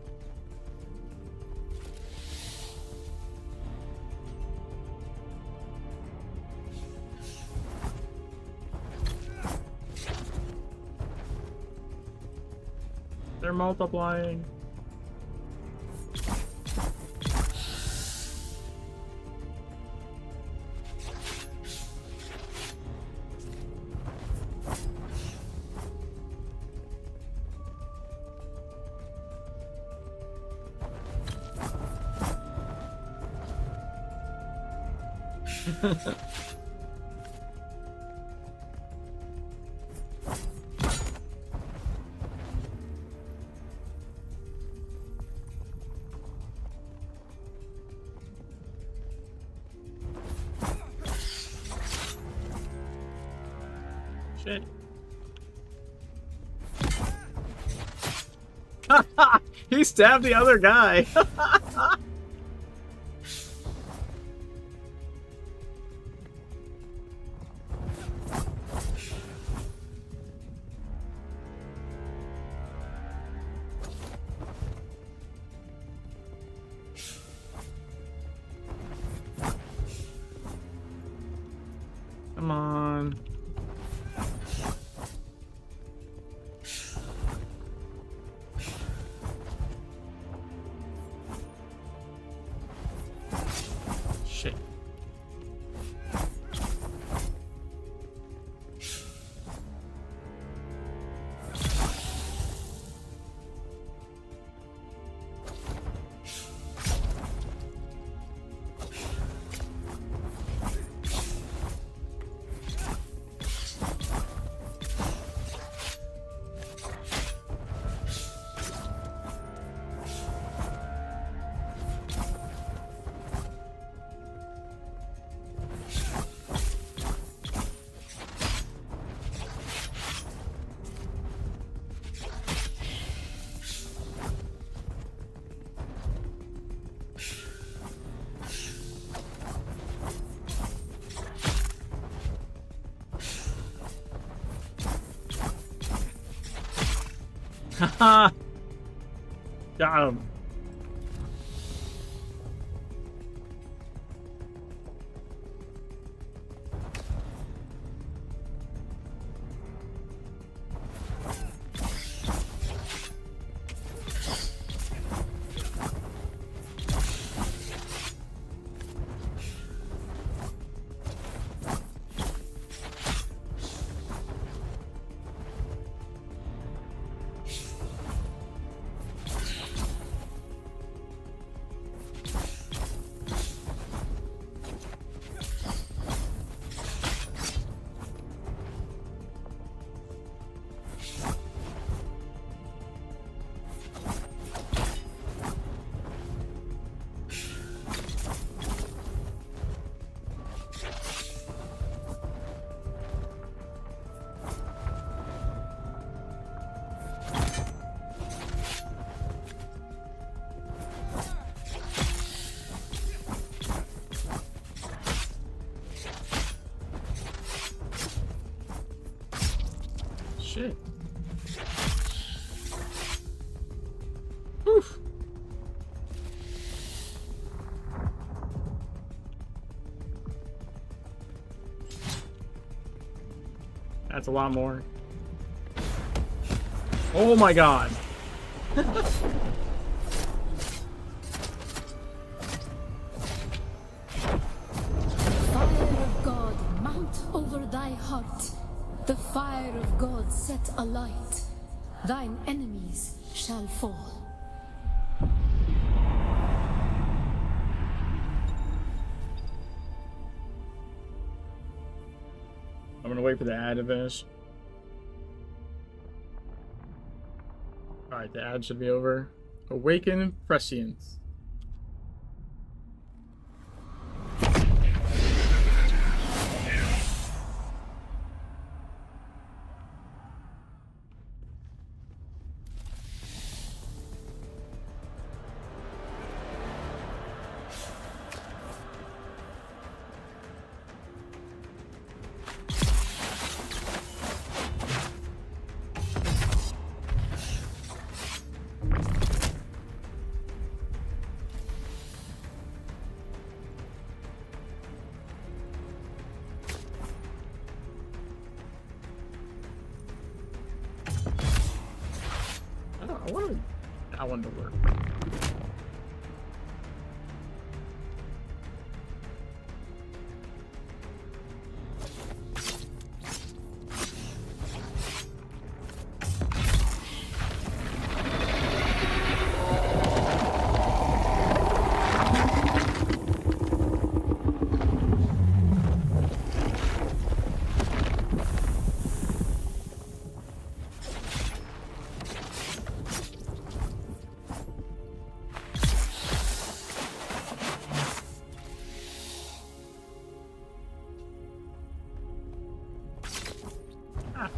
They're multiplying. Shit. He stabbed the other guy. Come on. Shit. Haha! Got him. shit. Oof. That's a lot more. Oh my god. Fire of God, mount over thy heart. The fire of God set alight. Thine enemies shall fall. I'm gonna wait for the ad to finish. Alright, the ad should be over. Awaken Prescience. I want that one to work.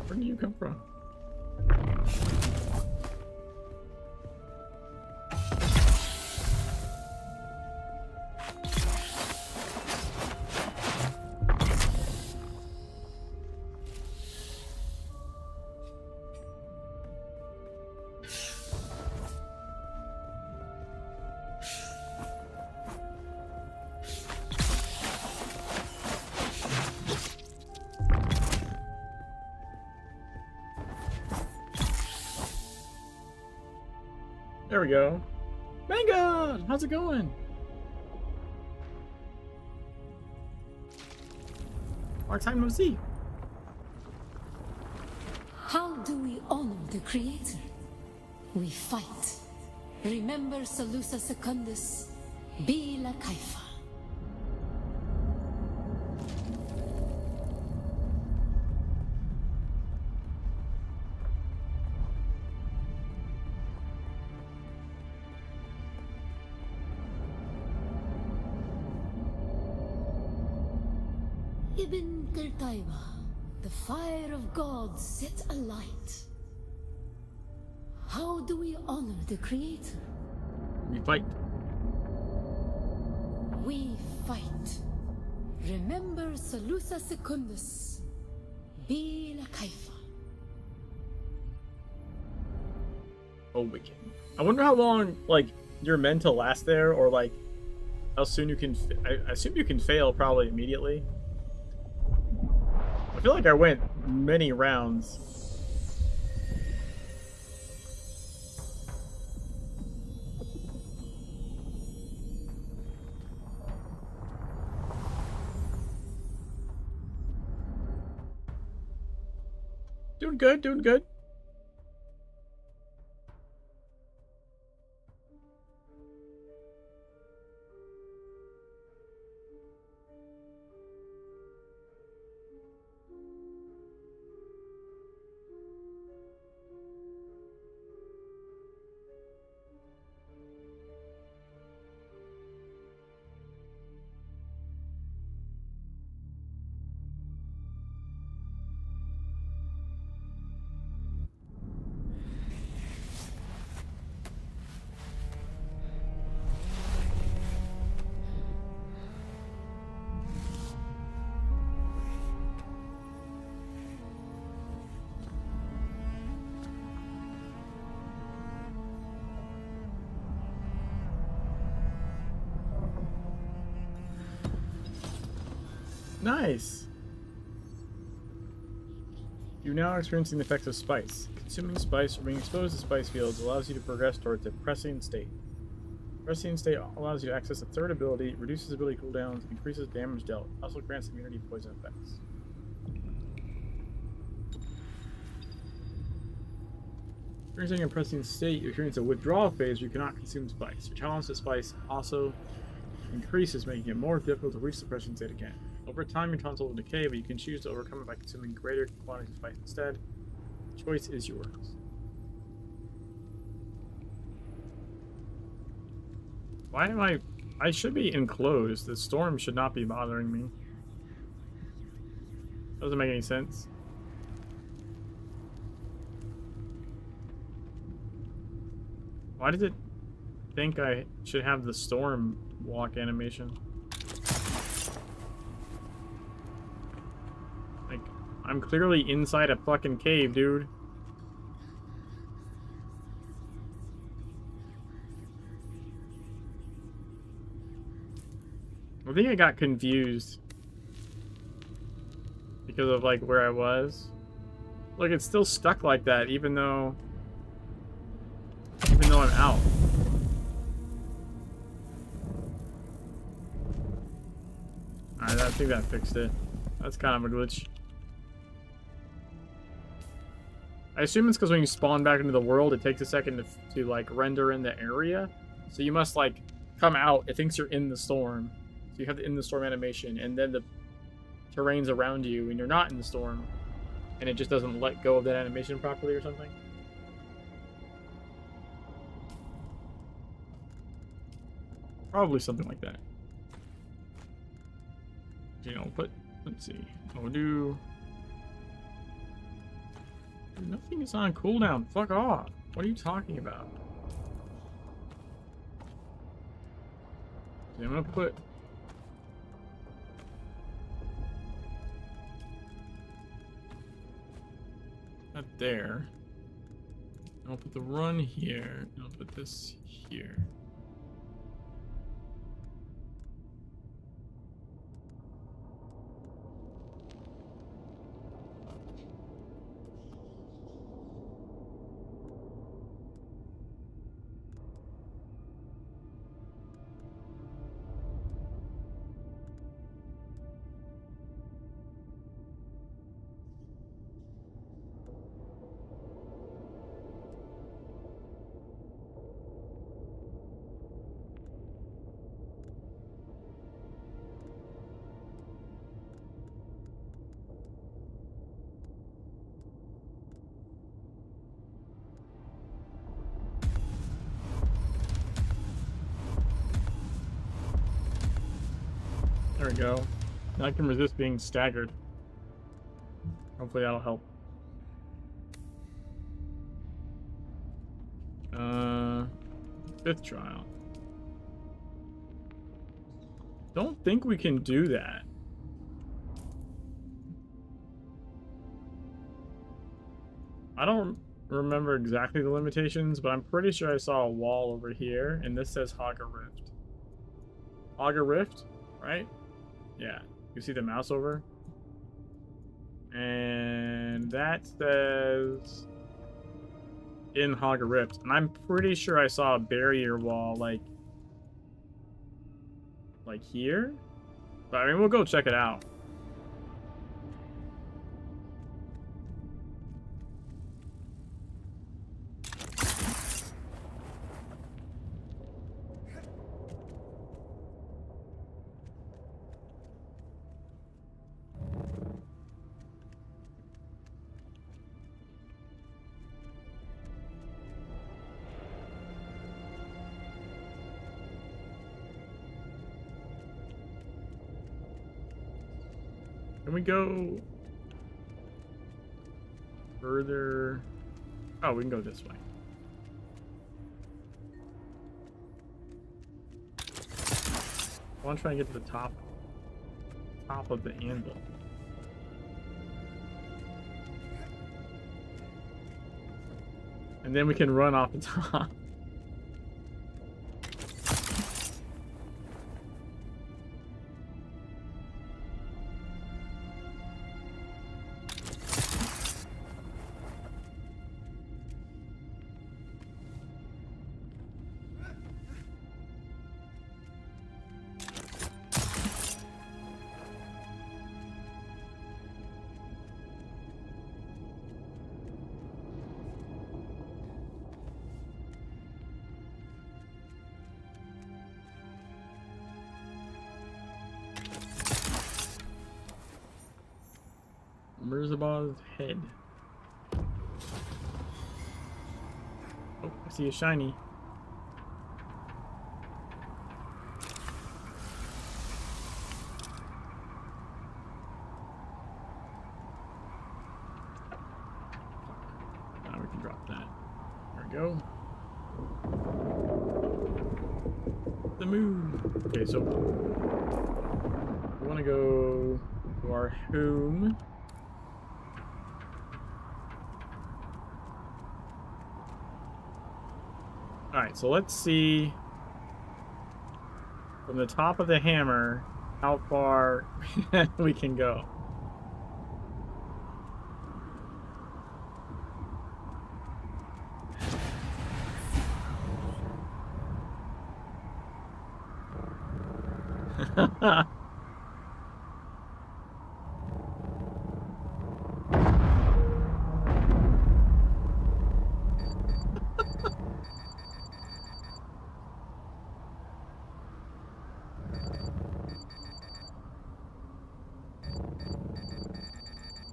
Where do you come from? There we go. Mango! How's it going? Our time no see. How do we honor the Creator? We fight. Remember Salusa Secundus, Bila Kaifa. Ibn Qurtayba, the fire of God set alight. How do we honor the Creator? We fight. We fight. Remember Salusa Secundus, Bila Kaifa. Awaken. I wonder how long, like, you're meant to last there, or like, how soon you can. I assume you can fail probably immediately. I feel like I went many rounds. Doing good, doing good. Nice. You're now experiencing the effects of spice. Consuming spice or being exposed to spice fields allows you to progress towards a prescient state. Prescient state allows you to access a third ability, reduces ability cooldowns, and increases damage dealt. Also grants immunity to poison effects. Experiencing a prescient state, you experience a withdrawal phase where you cannot consume spice. Your tolerance to spice also increases, making it more difficult to reach the prescient state again. Over time, your tolerance will decay, but you can choose to overcome it by consuming greater quantities of spice instead. The choice is yours. Why am I should be enclosed. The storm should not be bothering me. Doesn't make any sense. Why does it think I should have the storm walk animation? Like, I'm clearly inside a fucking cave, dude. I think I got confused because of like where I was. Look, it's still stuck like that even though I'm out. Alright, I think that fixed it. That's kind of a glitch. I assume it's because when you spawn back into the world, it takes a second to like render in the area. So you must like come out. It thinks you're in the storm. So you have the in the storm animation, and then the terrain's around you, and you're not in the storm, and it just doesn't let go of that animation properly or something. Probably something like that. You know, let's see. Nothing is on cooldown. Fuck off. What are you talking about? Okay, I'm gonna put that there. I'll put the run here. And I'll put this here. There we go. Now I can resist being staggered. Hopefully that'll help. Fifth trial. Don't think we can do that. I don't remember exactly the limitations, but I'm pretty sure I saw a wall over here, and this says Hogger Rift. Hogger Rift, right? Yeah, you see the mouse over? And that says in Hogger Rift. And I'm pretty sure I saw a barrier wall like here. But I mean, we'll go check it out. Can we go further? Oh, we can go this way. I want to try and get to the top of the anvil. And then we can run off the top. Mirzabah's head. Oh, I see a shiny. Now we can drop that. There we go. The moon. Okay, so we want to go to our home. Alright, so let's see from the top of the hammer how far we can go.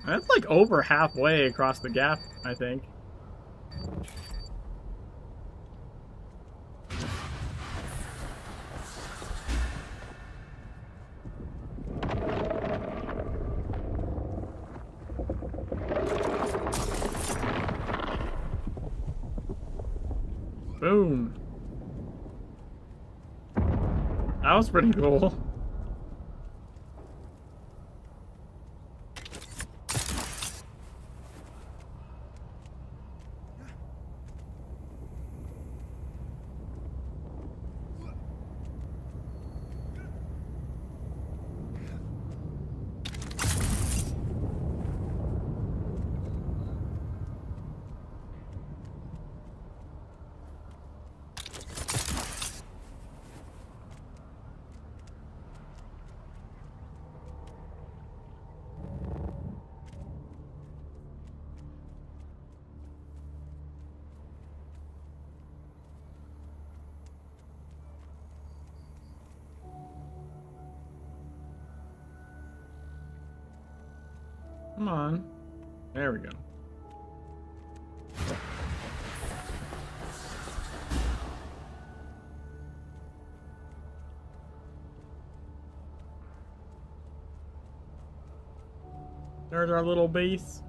That's like over halfway across the gap, I think. Boom. That was pretty cool. Come on. There we go. There's our little base.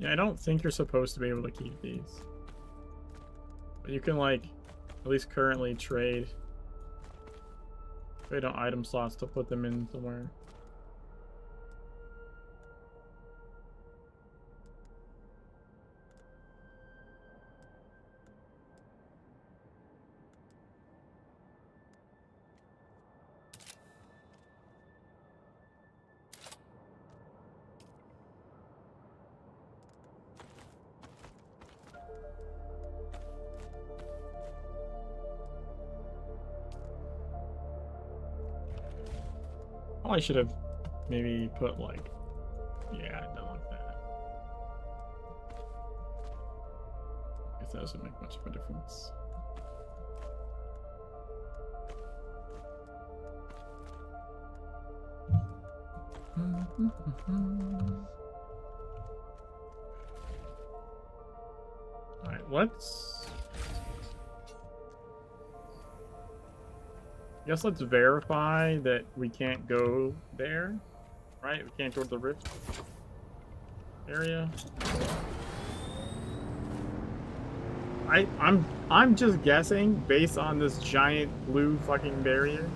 Yeah, I don't think you're supposed to be able to keep these. But you can, like, at least currently trade on item slots to put them in somewhere. Oh, I should have maybe put like, yeah, done like that. I guess that doesn't make much of a difference. All right, let's verify that we can't go there, right? We can't go to the rift area. I'm just guessing based on this giant blue fucking barrier.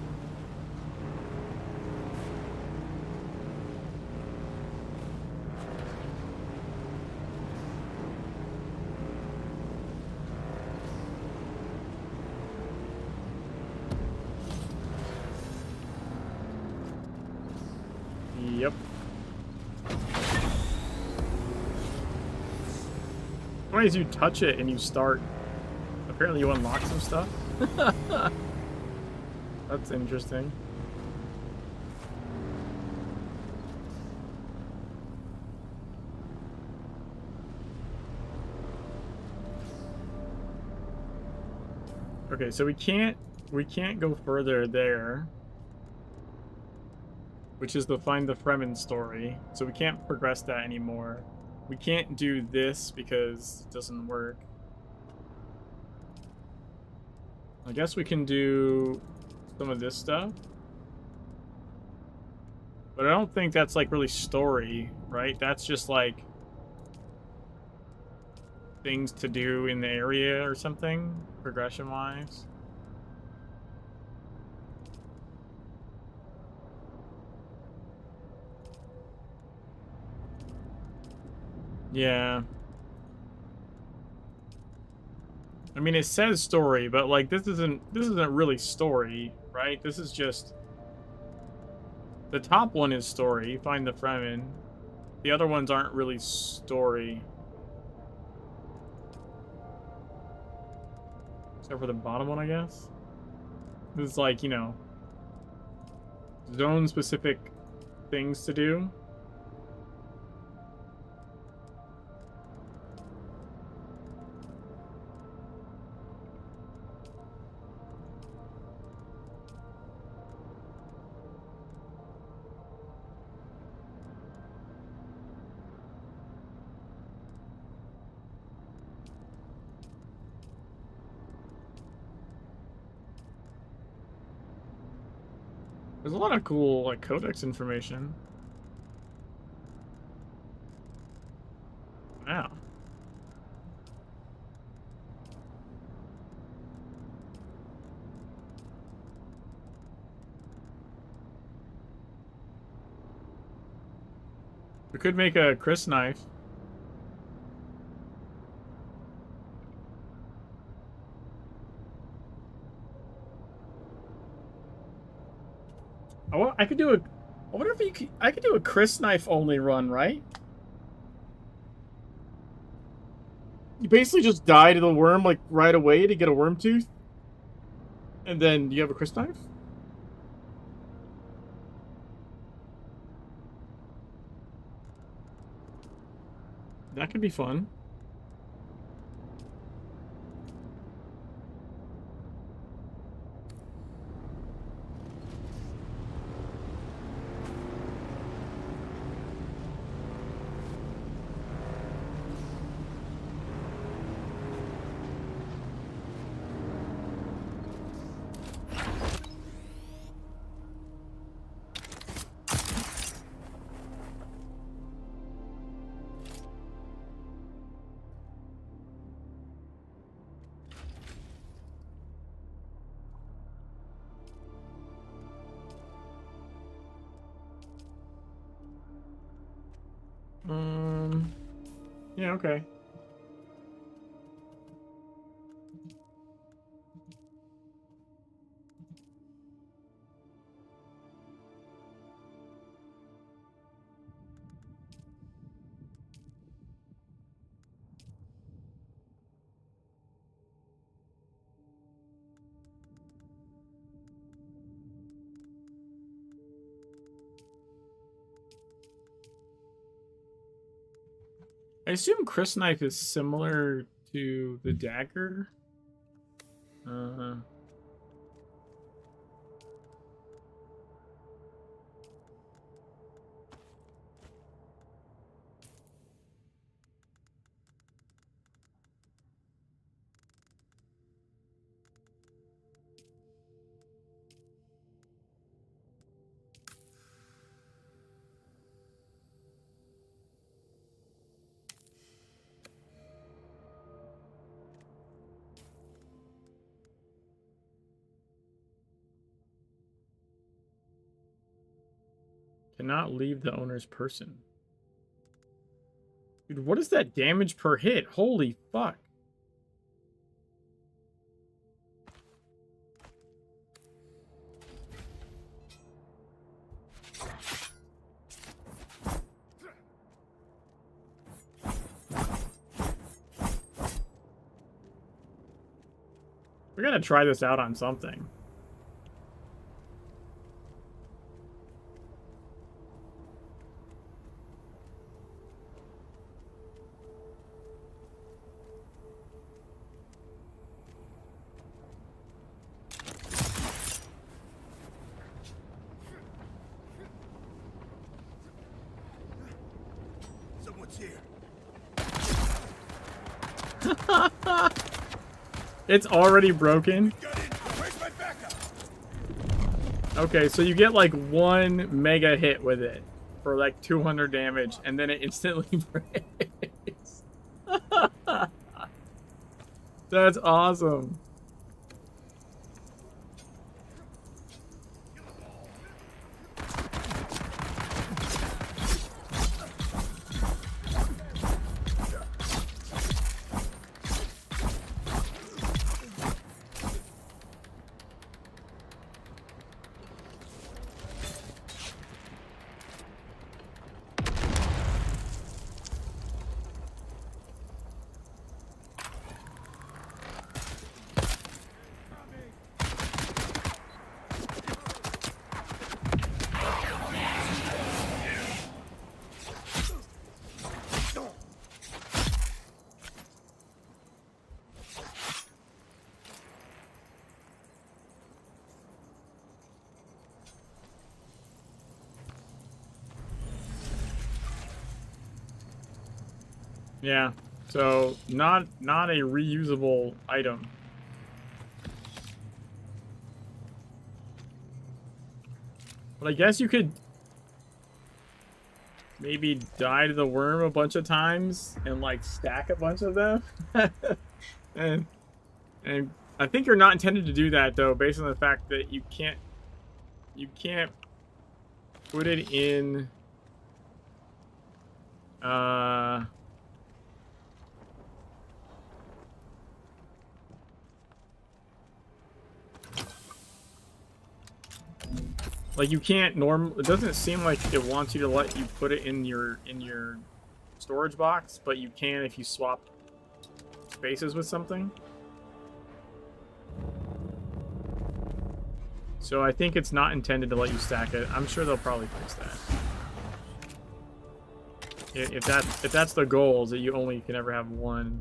Yep. Funny as you touch it and you start. Apparently you unlock some stuff. That's interesting. Okay, so we can't go further there. Which is the find the Fremen story. So we can't progress that anymore. We can't do this because it doesn't work. I guess we can do some of this stuff. But I don't think that's like really story, right? That's just like things to do in the area or something, progression-wise. Yeah. I mean, it says story, but like this isn't really story, right? This is just the top one is story. Find the Fremen. The other ones aren't really story. Except for the bottom one, I guess. This is like, you know, zone-specific things to do. There's a lot of cool, like, codex information. Wow. We could make a Chris knife. I could do a... I wonder if you could... I could do a Chris knife only run, right? You basically just die to the worm, like, right away to get a worm tooth. And then you have a Chris knife? That could be fun. Yeah, okay. I assume Chris knife is similar to the dagger. Cannot leave the owner's person. Dude, what is that damage per hit? Holy fuck. We gotta try this out on something. Someone's here. It's already broken. Got in. Where's my backup? Okay, so you get like 1 mega hit with it for like 200 damage, and then it instantly breaks. That's awesome. Yeah, so not a reusable item. But I guess you could maybe die to the worm a bunch of times and like stack a bunch of them. and I think you're not intended to do that though, based on the fact that you can't put it in like you can't it doesn't seem like it wants you to let you put it in your storage box, but you can if you swap spaces with something. So I think it's not intended to let you stack it. I'm sure they'll probably fix that. If that's the goal, is that you only can ever have one.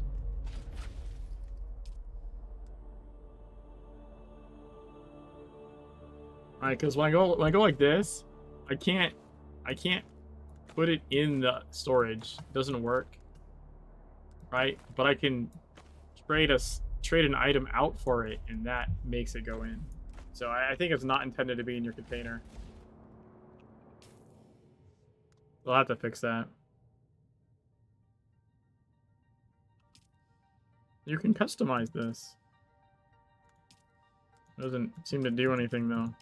Alright, because when I go like this, I can't put it in the storage. It doesn't work. Right? But I can trade an item out for it, and that makes it go in. So I think it's not intended to be in your container. We'll have to fix that. You can customize this. It doesn't seem to do anything though.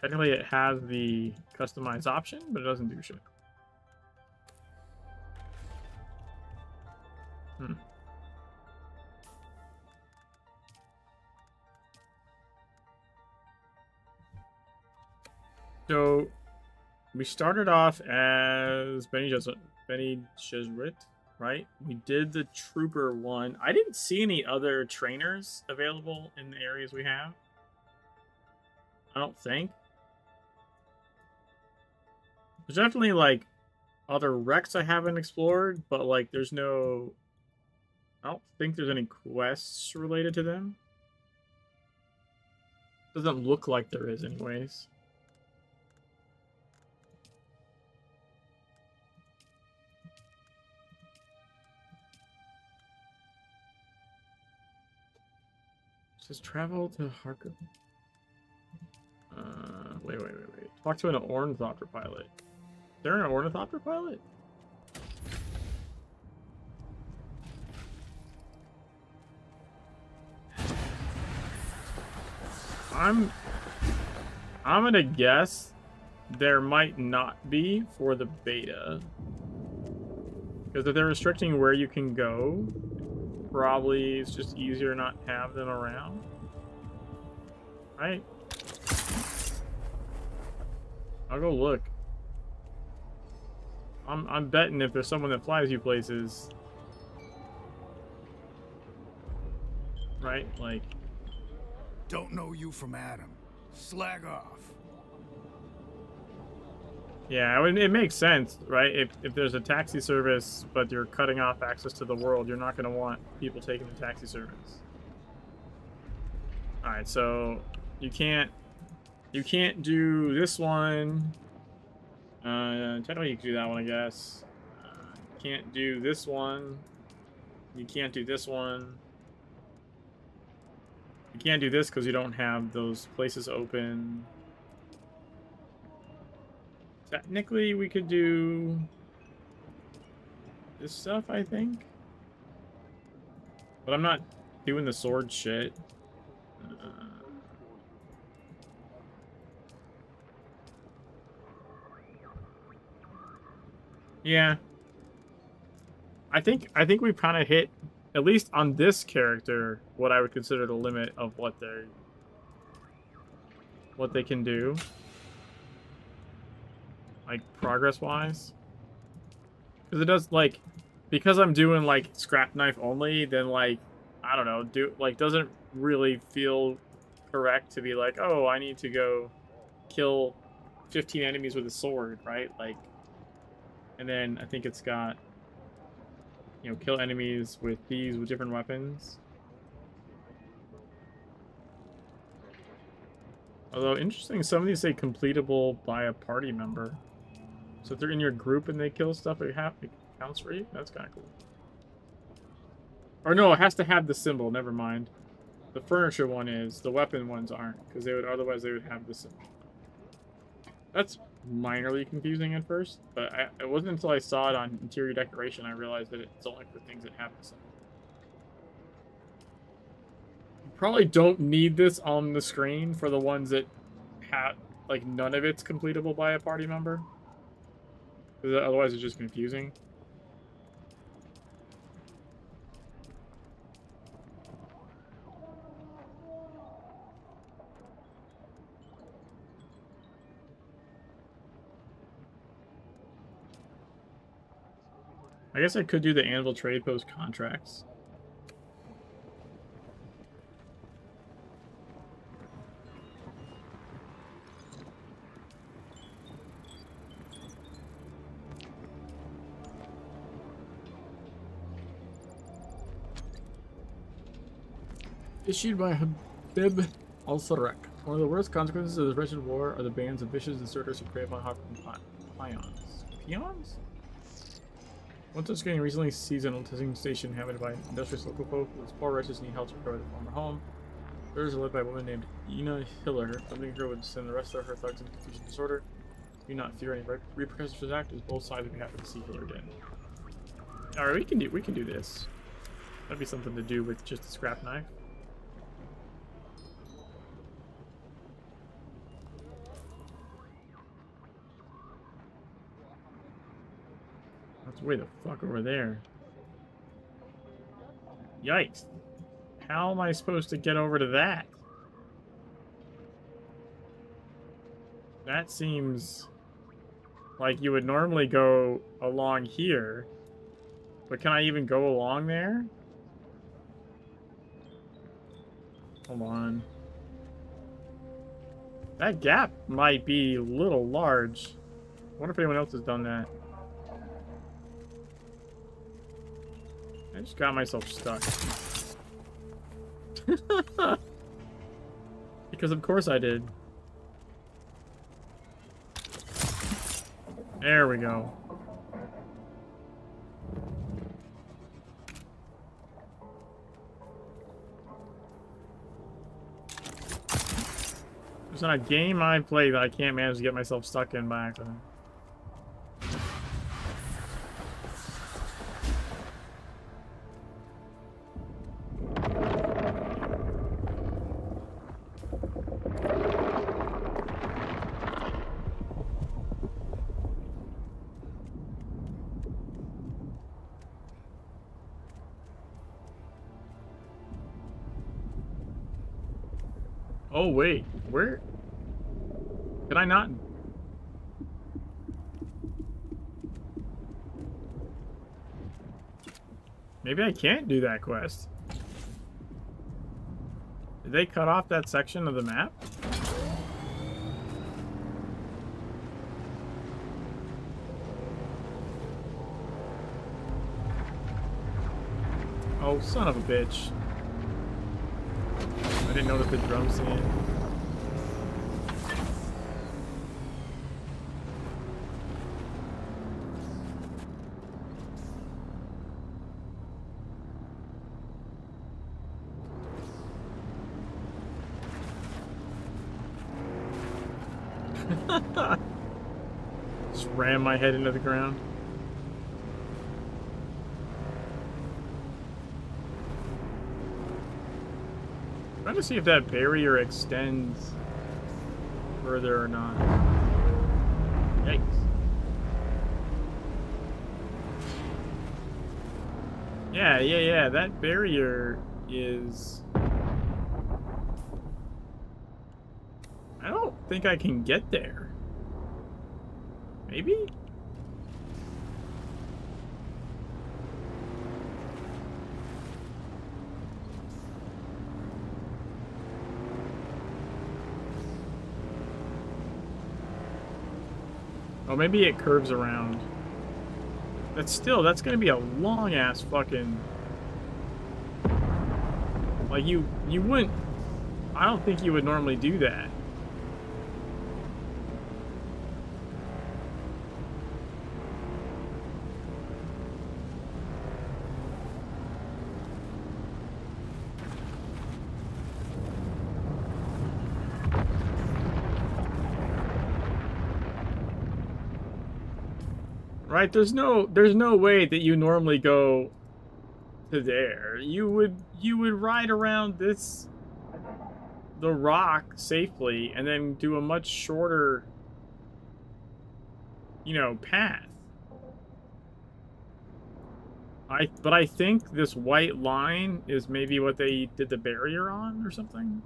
Technically it has the customize option, but it doesn't do shit. So we started off as Benny Gesserit, right? We did the Trooper one. I didn't see any other trainers available in the areas we have. I don't think. There's definitely like other wrecks I haven't explored, but like there's no... I don't think there's any quests related to them. Doesn't look like there is anyways. It says travel to Harker. Wait. Talk to an ornithopter pilot. Is there an ornithopter pilot? I'm gonna guess there might not be for the beta. Because if they're restricting where you can go, probably it's just easier not to have them around. Right? I'll go look. I'm betting if there's someone that flies you places, right? Like, Don't know you from Adam. Slag off. yeah, it makes sense, right? If there's a taxi service, but you're cutting off access to the world, you're not going to want people taking the taxi service. All right, so you can't do this one. Technically, you can do that one, I guess. You can't do this one. You can't do this one. You can't do this because you don't have those places open. Technically, we could do this stuff, I think. But I'm not doing the sword shit. Yeah. I think we've kind of hit, at least on this character, what I would consider the limit of what they can do. Like, progress-wise. Because it does, like, because I'm doing, like, scrap knife only, then, like, I don't know, doesn't really feel correct to be like, oh, I need to go kill 15 enemies with a sword, right? Like, and then I think it's got, you know, kill enemies with these with different weapons. Although, interesting, some of these say completable by a party member. So if they're in your group and they kill stuff, it counts for you? That's kind of cool. Or no, it has to have the symbol, never mind. The furniture one is, the weapon ones aren't, because otherwise they would have the symbol. That's minorly confusing at first, but it wasn't until I saw it on interior decoration I realized that it's only for things that have the symbol. You probably don't need this on the screen for the ones that have, like, none of it's completable by a party member. Because otherwise it's just confusing. I guess I could do the Anvil Trade Post contracts. Issued by Habib al-Sarek. One of the worst consequences of this wretched war are the bands of vicious deserters who prey upon Hawkins peons. Peons? One such gang recently seized an testing station inhabited by industrious local folk. Those poor wretches need help to recover their former home. Others are led by a woman named Ina Hiller. Something her would send the rest of her thugs into confusion and disorder. Do not fear any repercussions for this act, as both sides would be happy to see Hiller dead. Alright, we can do this. That'd be something to do with just a scrap knife. That's way the fuck over there. Yikes. How am I supposed to get over to that? That seems like you would normally go along here. But can I even go along there? Hold on. That gap might be a little large. I wonder if anyone else has done that. I just got myself stuck. Because of course I did. There we go. There's not a game I play that I can't manage to get myself stuck in by accident. Oh, wait. Where? Can I not? Maybe I can't do that quest. Did they cut off that section of the map? Oh, son of a bitch. I didn't notice the drum scene. Just ram my head into the ground. Trying to see if that barrier extends further or not. Yikes. Yeah, that barrier is... I don't think I can get there. Maybe? Oh, maybe it curves around. That's gonna be a long ass fucking... Like you wouldn't... I don't think you would normally do that. Right, there's no way that you normally go to there. You would ride around the rock safely and then do a much shorter, path. But I think this white line is maybe what they did the barrier on or something.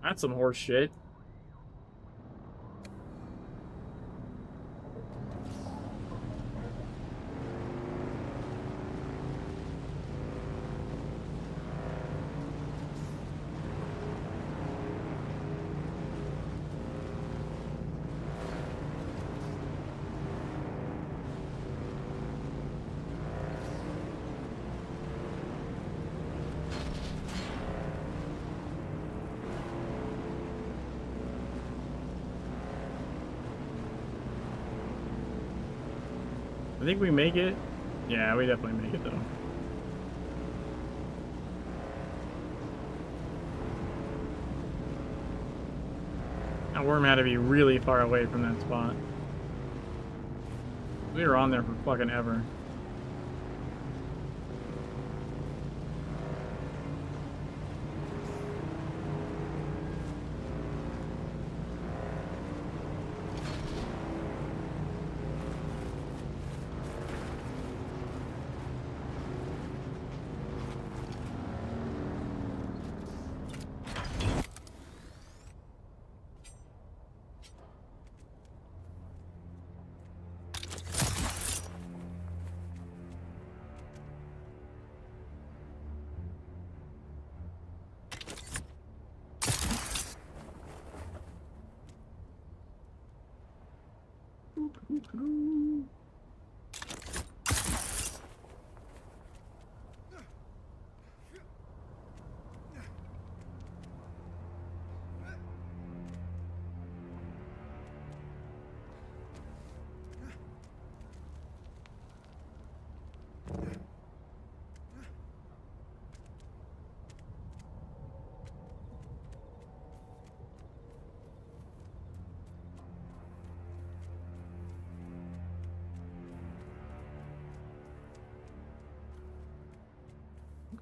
That's some horse shit. I think we make it. Yeah, we definitely make it though. That worm had to be really far away from that spot. We were on there for fucking ever.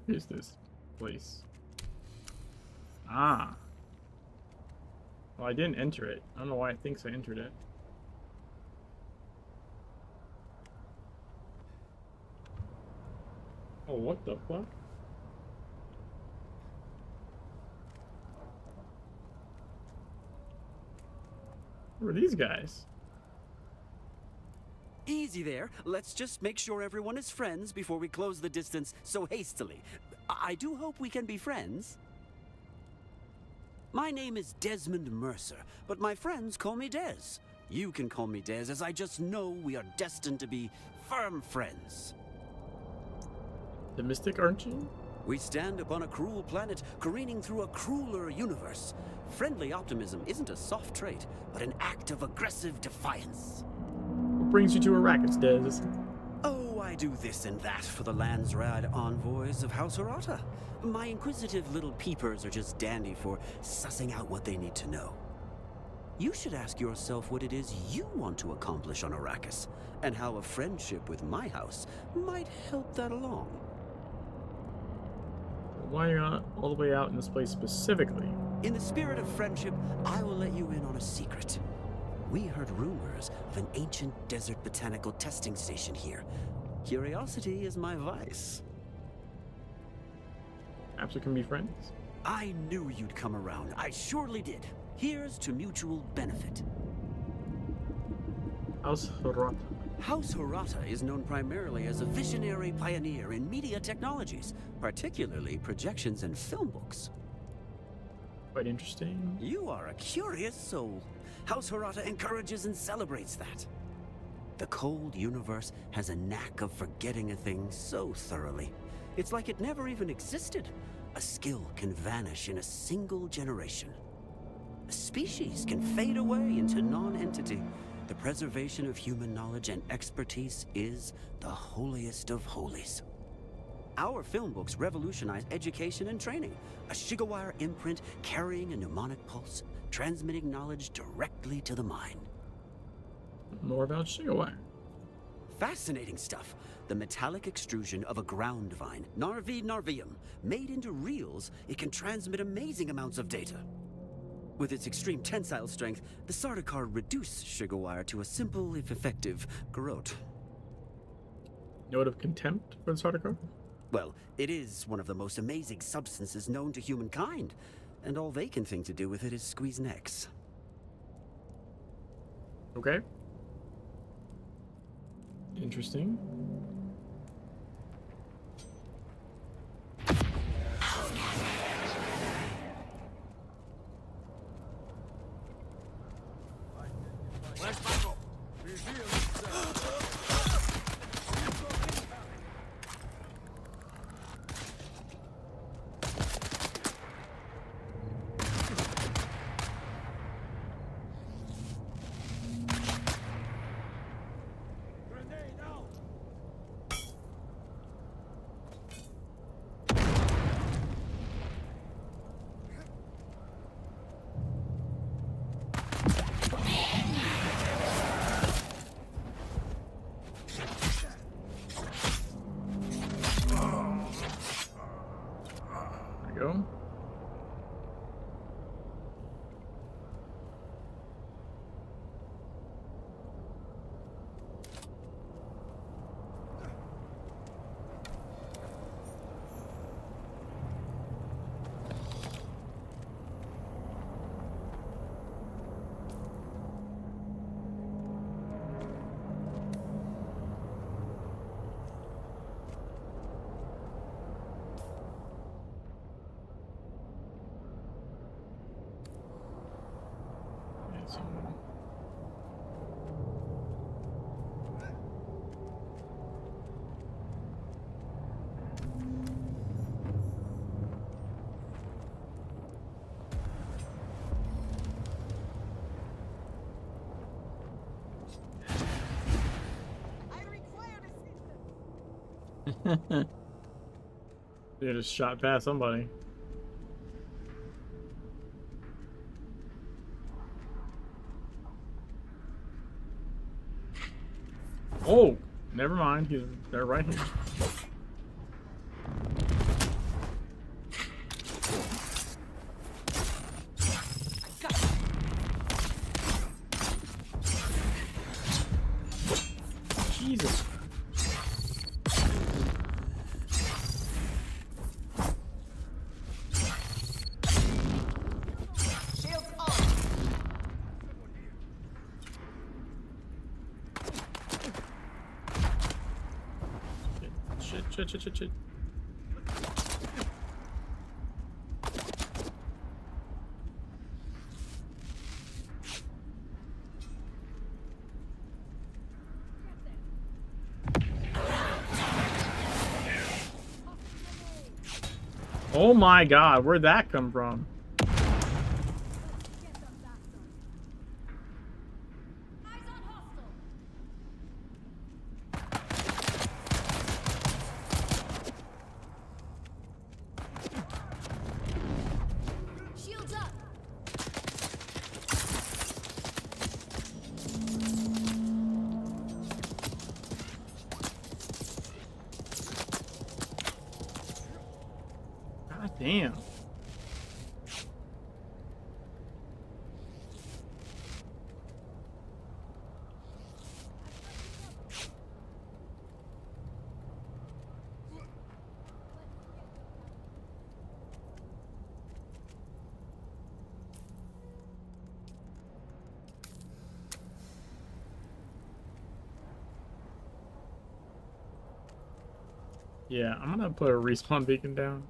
What is this place? Ah. Well, I didn't enter it. I don't know why it thinks I entered it. Oh, what the fuck? Who are these guys? Easy there. Let's just make sure everyone is friends before we close the distance so hastily. I do hope we can be friends. My name is Desmond Mercer, but my friends call me Des. You can call me Des, as I just know we are destined to be firm friends. The Mystic, aren't you? We stand upon a cruel planet, careening through a crueler universe. Friendly optimism isn't a soft trait, but an act of aggressive defiance. What brings you to Arrakis, Des? Oh, I do this and that for the Landsrad envoys of House Hirata. My inquisitive little peepers are just dandy for sussing out what they need to know. You should ask yourself what it is you want to accomplish on Arrakis, and how a friendship with my house might help that along. Why are you not all the way out in this place specifically? In the spirit of friendship, I will let you in on a secret. We heard rumors of an ancient desert botanical testing station here. Curiosity is my vice. Perhaps we can be friends. I knew you'd come around. I surely did. Here's to mutual benefit. House Hirata. House Hirata is known primarily as a visionary pioneer in media technologies, particularly projections and film books. Quite interesting. You are a curious soul. House Hirata encourages and celebrates that. The cold universe has a knack of forgetting a thing so thoroughly. It's like it never even existed. A skill can vanish in a single generation. A species can fade away into non-entity. The preservation of human knowledge and expertise is the holiest of holies. Our film books revolutionize education and training. A Shigawire imprint carrying a mnemonic pulse, transmitting knowledge directly to the mind. More about Shigawire. Fascinating stuff. The metallic extrusion of a ground vine, Narvi narvium, made into reels, it can transmit amazing amounts of data. With its extreme tensile strength, the Sardaukar reduce Shigawire to a simple, if effective, garrote. Note of contempt for the Sardaukar? Well, it is one of the most amazing substances known to humankind, and all they can think to do with it is squeeze necks. Okay. Interesting. Go. They just shot past somebody. Oh, never mind. They're right here. Jesus. Shit. Oh my god, where'd that come from? Shields up. God damn. Yeah, I'm gonna put a respawn beacon down.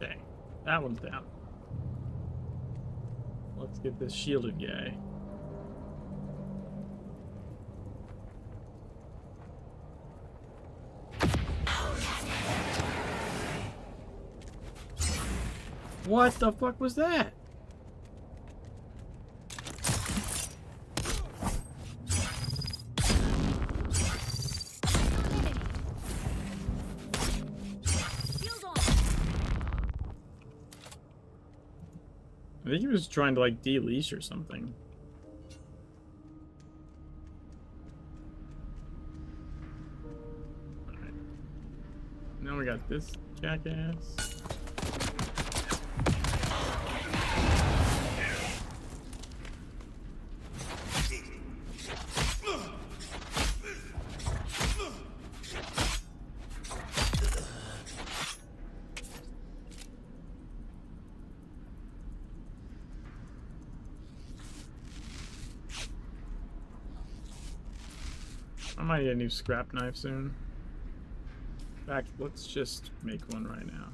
Okay, that one's down. Let's get this shielded guy. What the fuck was that? I think he was trying to like de-leash or something. Alright. Now we got this jackass. I might get a new scrap knife soon. In fact, let's just make one right now.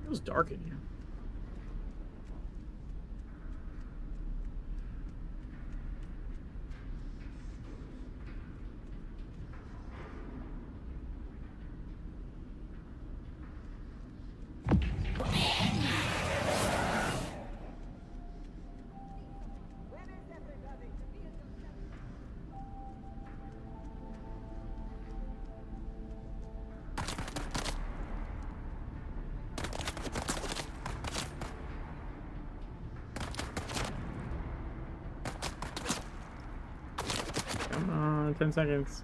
It was dark in here. Come on, 10 seconds.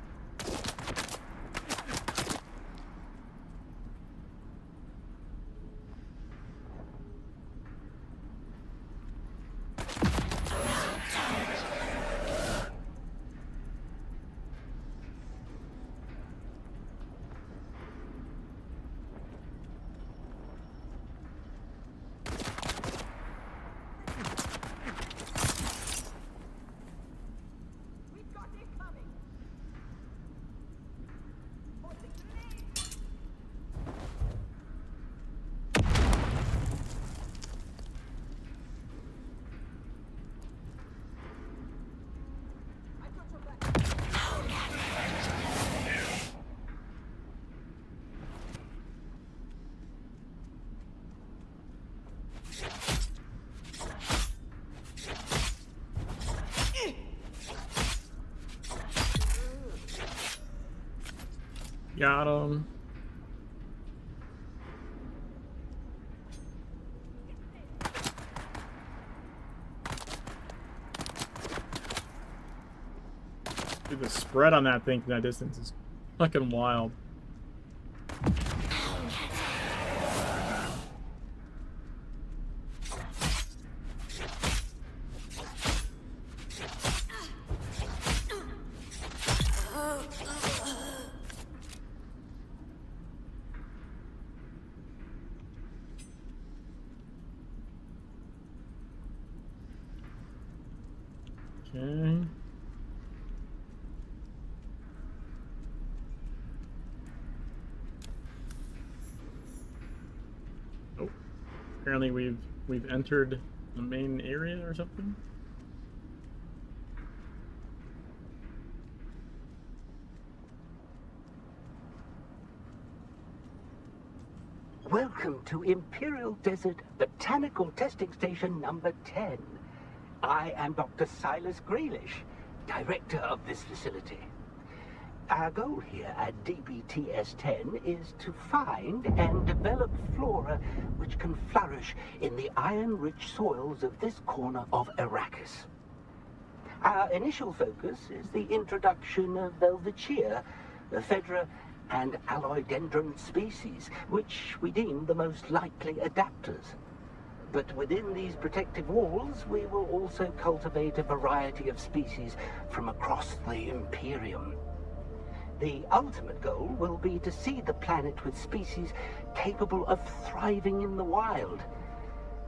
Got him. Dude, the spread on that thing from that distance is fucking wild. Okay. Oh, apparently we've entered the main area or something. Welcome to Imperial Desert Botanical Testing Station number 10. I am Dr. Silas Graylish, director of this facility. Our goal here at DBTS-10 is to find and develop flora which can flourish in the iron-rich soils of this corner of Arrakis. Our initial focus is the introduction of Velvetia, Ephedra, and Alloydendron species, which we deem the most likely adapters. But within these protective walls, we will also cultivate a variety of species from across the Imperium. The ultimate goal will be to seed the planet with species capable of thriving in the wild,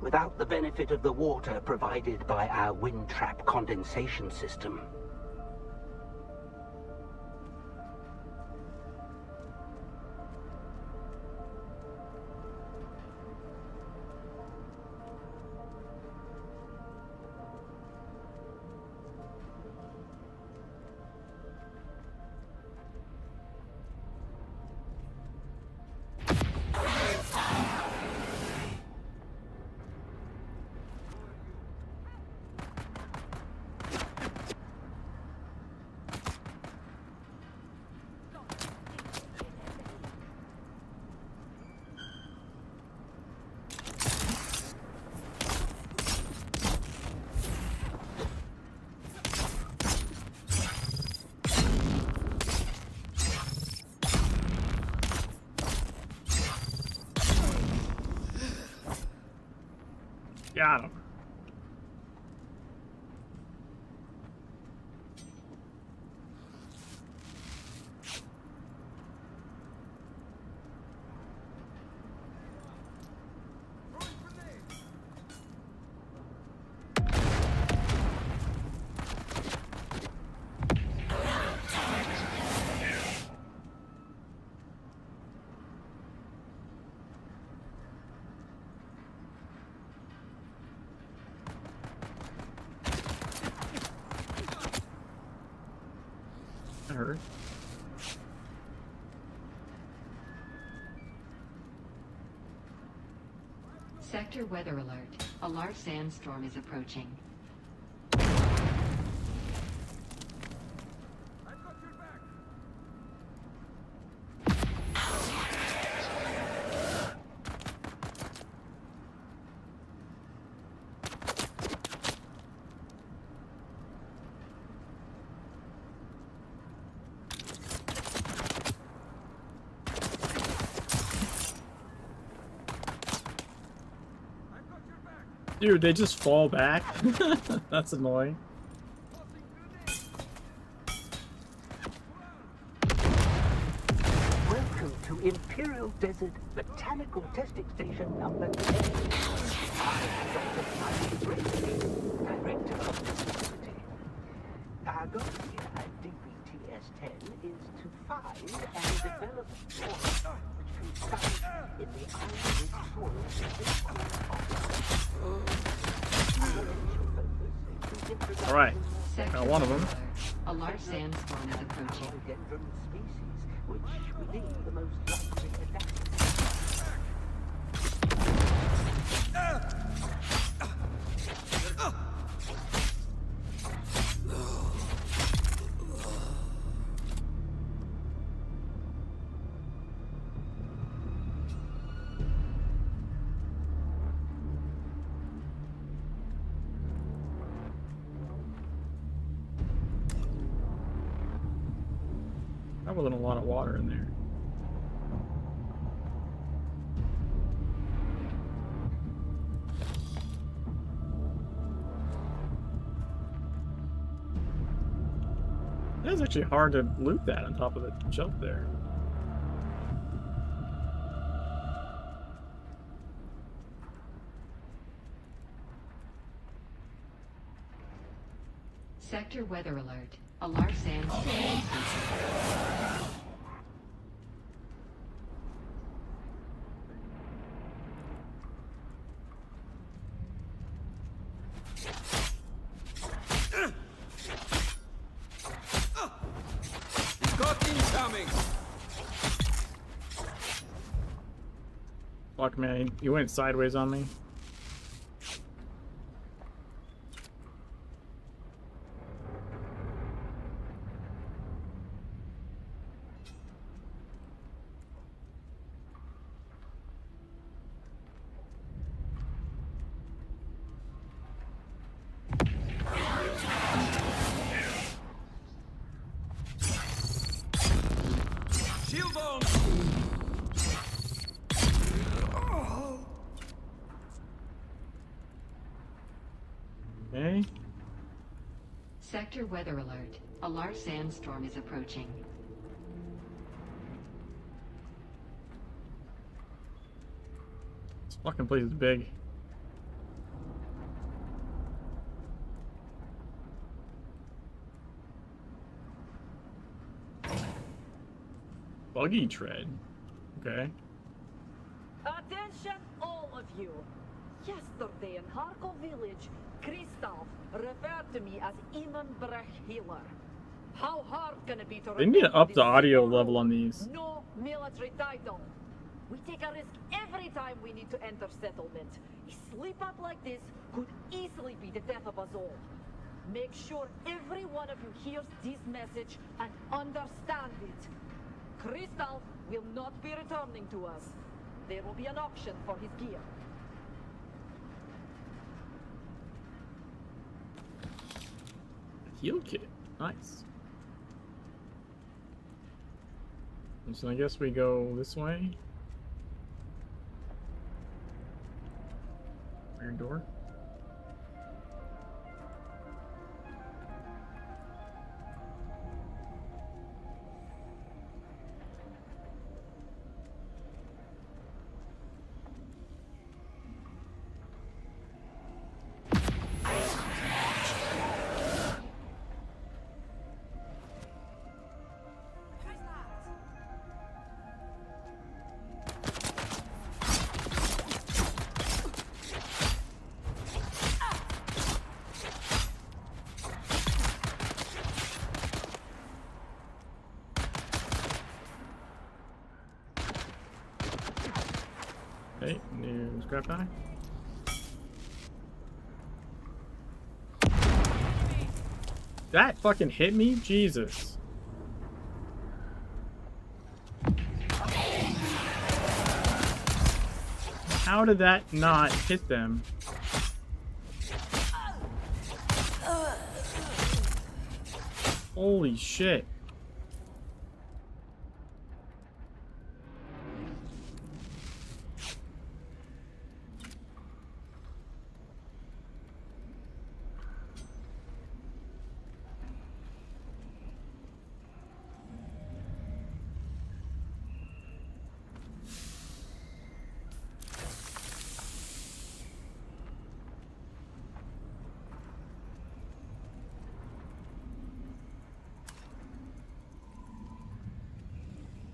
without the benefit of the water provided by our wind trap condensation system. Got him. Hurt. Sector weather alert. A large sandstorm is approaching. Dude, they just fall back? That's annoying. Welcome to Imperial Desert Botanical Testing Station number 10. I am Dr. Silas Graylish, director of this facility. Our goal here at DBTS-10 is to find and develop flora which can thrive in the iron-rich soils of this corner of all right, got one of them. A large sandstorm is approaching. Species, which we deem the most likely adapted. That wasn't a lot of water in there. It is actually hard to loot that on top of the shelf there. Sector weather alert. A large sandstorm. Got incoming! Fuck, man, you went sideways on me. Shield on! Okay. Sector weather alert. A large sandstorm is approaching. This fucking place is big. Buggy tread. Okay. Attention, all of you. Yesterday in Harkle Village, Kristoff referred to me as Imanbrech Healer. How hard can it be to They need to up this the audio simple level rule? on these. No military title. We take a risk every time we need to enter settlement. A slip up like this could easily be the death of us all. Make sure every one of you hears this message and understand it. Kristoff will not be returning to us. There will be an auction for his gear. Heal kit. Nice. So I guess we go this way. Weird door. Okay, new scrap die. That fucking hit me? Jesus. How did that not hit them? Holy shit.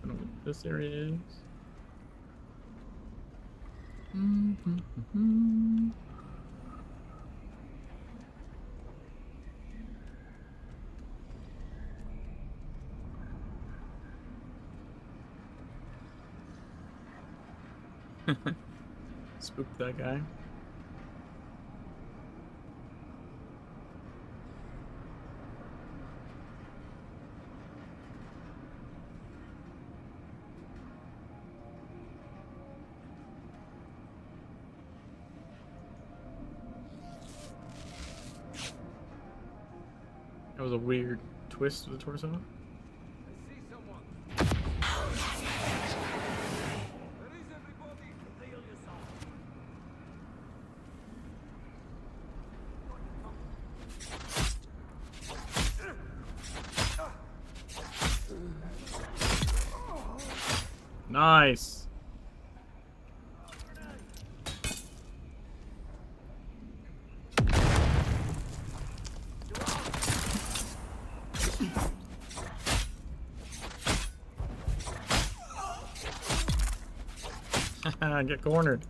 I don't know what this area is. Spooked that guy. That was a weird twist of the torso. I see someone. Nice. Get cornered.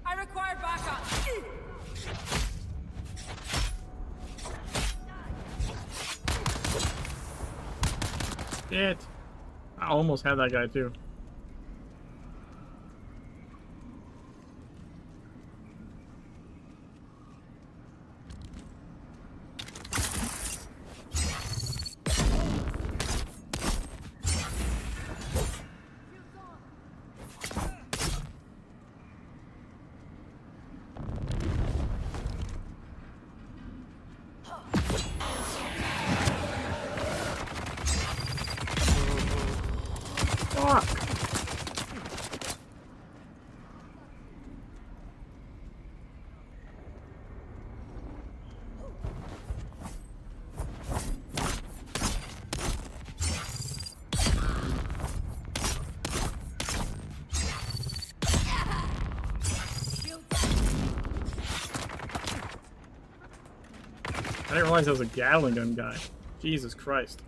I require backup. Shit. I almost had that guy too. Fuck. I didn't realize that was a Gatling gun guy. Jesus Christ.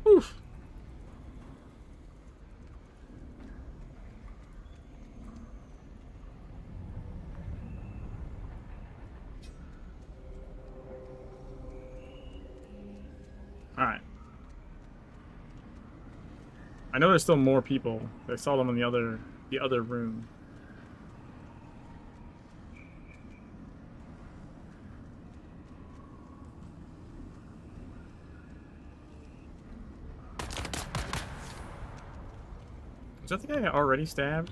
Oof. Alright. I know there's still more people. I saw them in the other room. Is that the guy I already stabbed?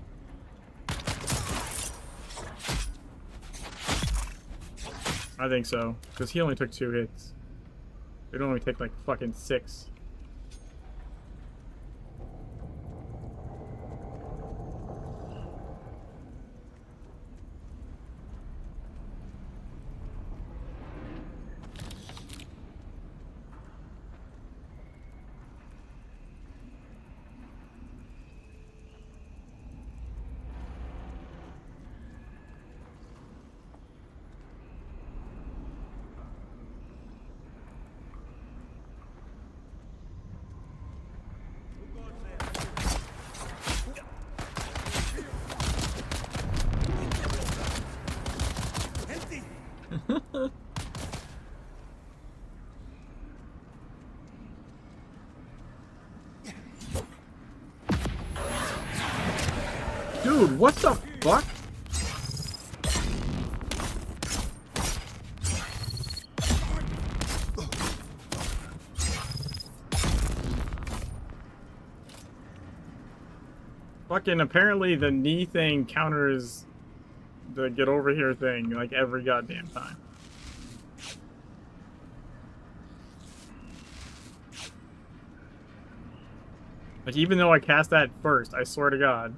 I think so, because he only took 2 hits. They don't only take like fucking 6. Dude, what the fuck? Fucking apparently the knee thing counters the get over here thing like every goddamn time. Like even though I cast that first, I swear to God.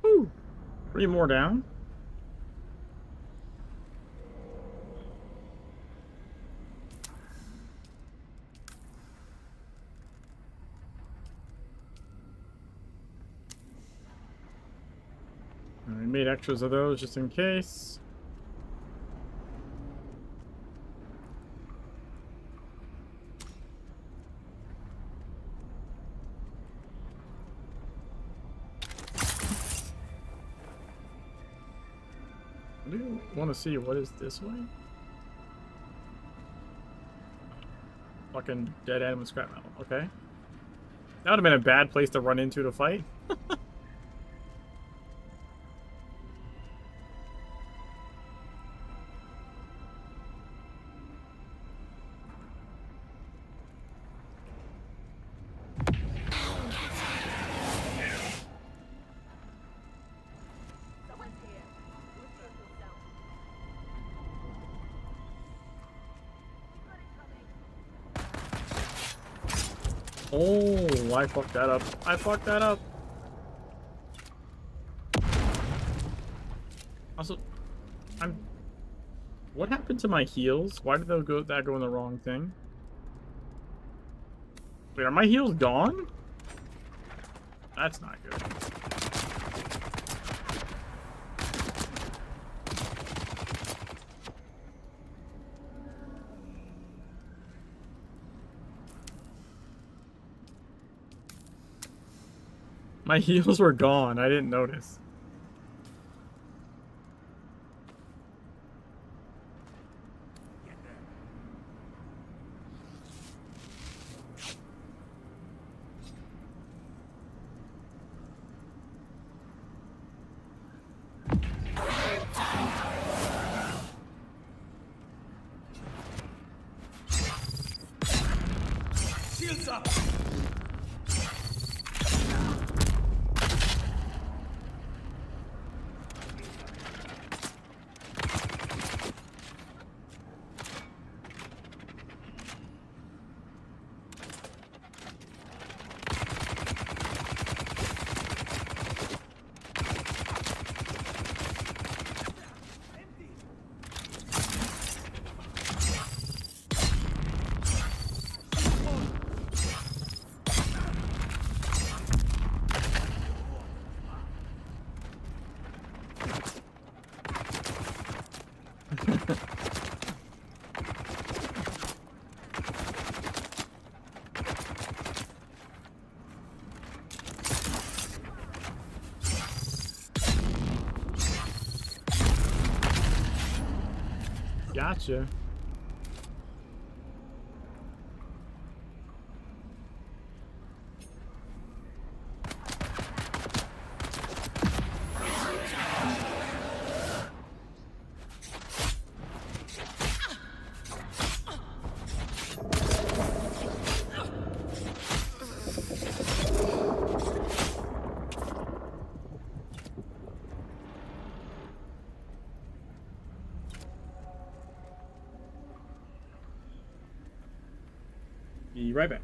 Whew. 3 more down. I made extras of those just in case. I do want to see what is this way. Fucking dead end with scrap metal. Okay. That would have been a bad place to run into to fight. Oh, I fucked that up. I fucked that up. Also, what happened to my heals? Why did that go in the wrong thing? Wait, are my heals gone? That's not good. My heals were gone. I didn't notice. Shields up! Gotcha. Be right back.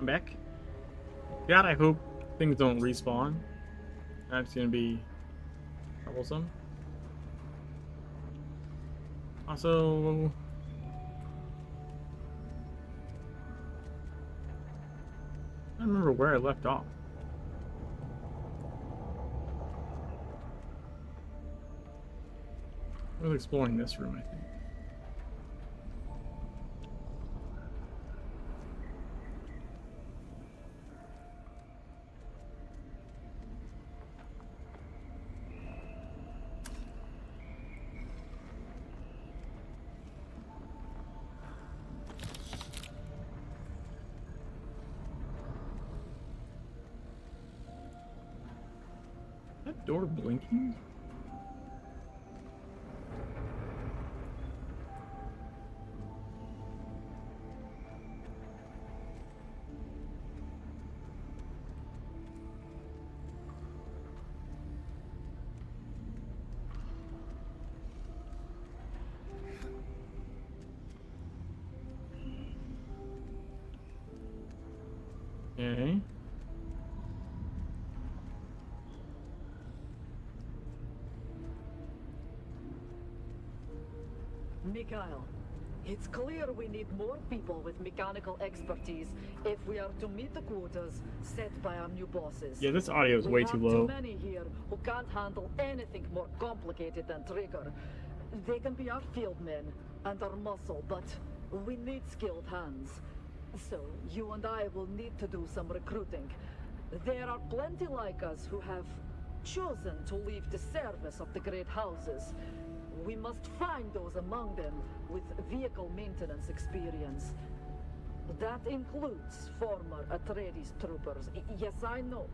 I'm back. God, I hope things don't respawn. That's gonna be troublesome. Also, I don't remember where I left off. I was exploring this room, I think. That door blinking? Okay. Mikhail, it's clear we need more people with mechanical expertise if we are to meet the quotas set by our new bosses. Yeah, this audio is way too low. We have too many here who can't handle anything more complicated than Trigger. They can be our field men and our muscle, but we need skilled hands. So you and I will need to do some recruiting. There are plenty like us who have chosen to leave the service of the great houses. We must find those among them with vehicle maintenance experience. That includes former Atreides troopers. Yes, I know.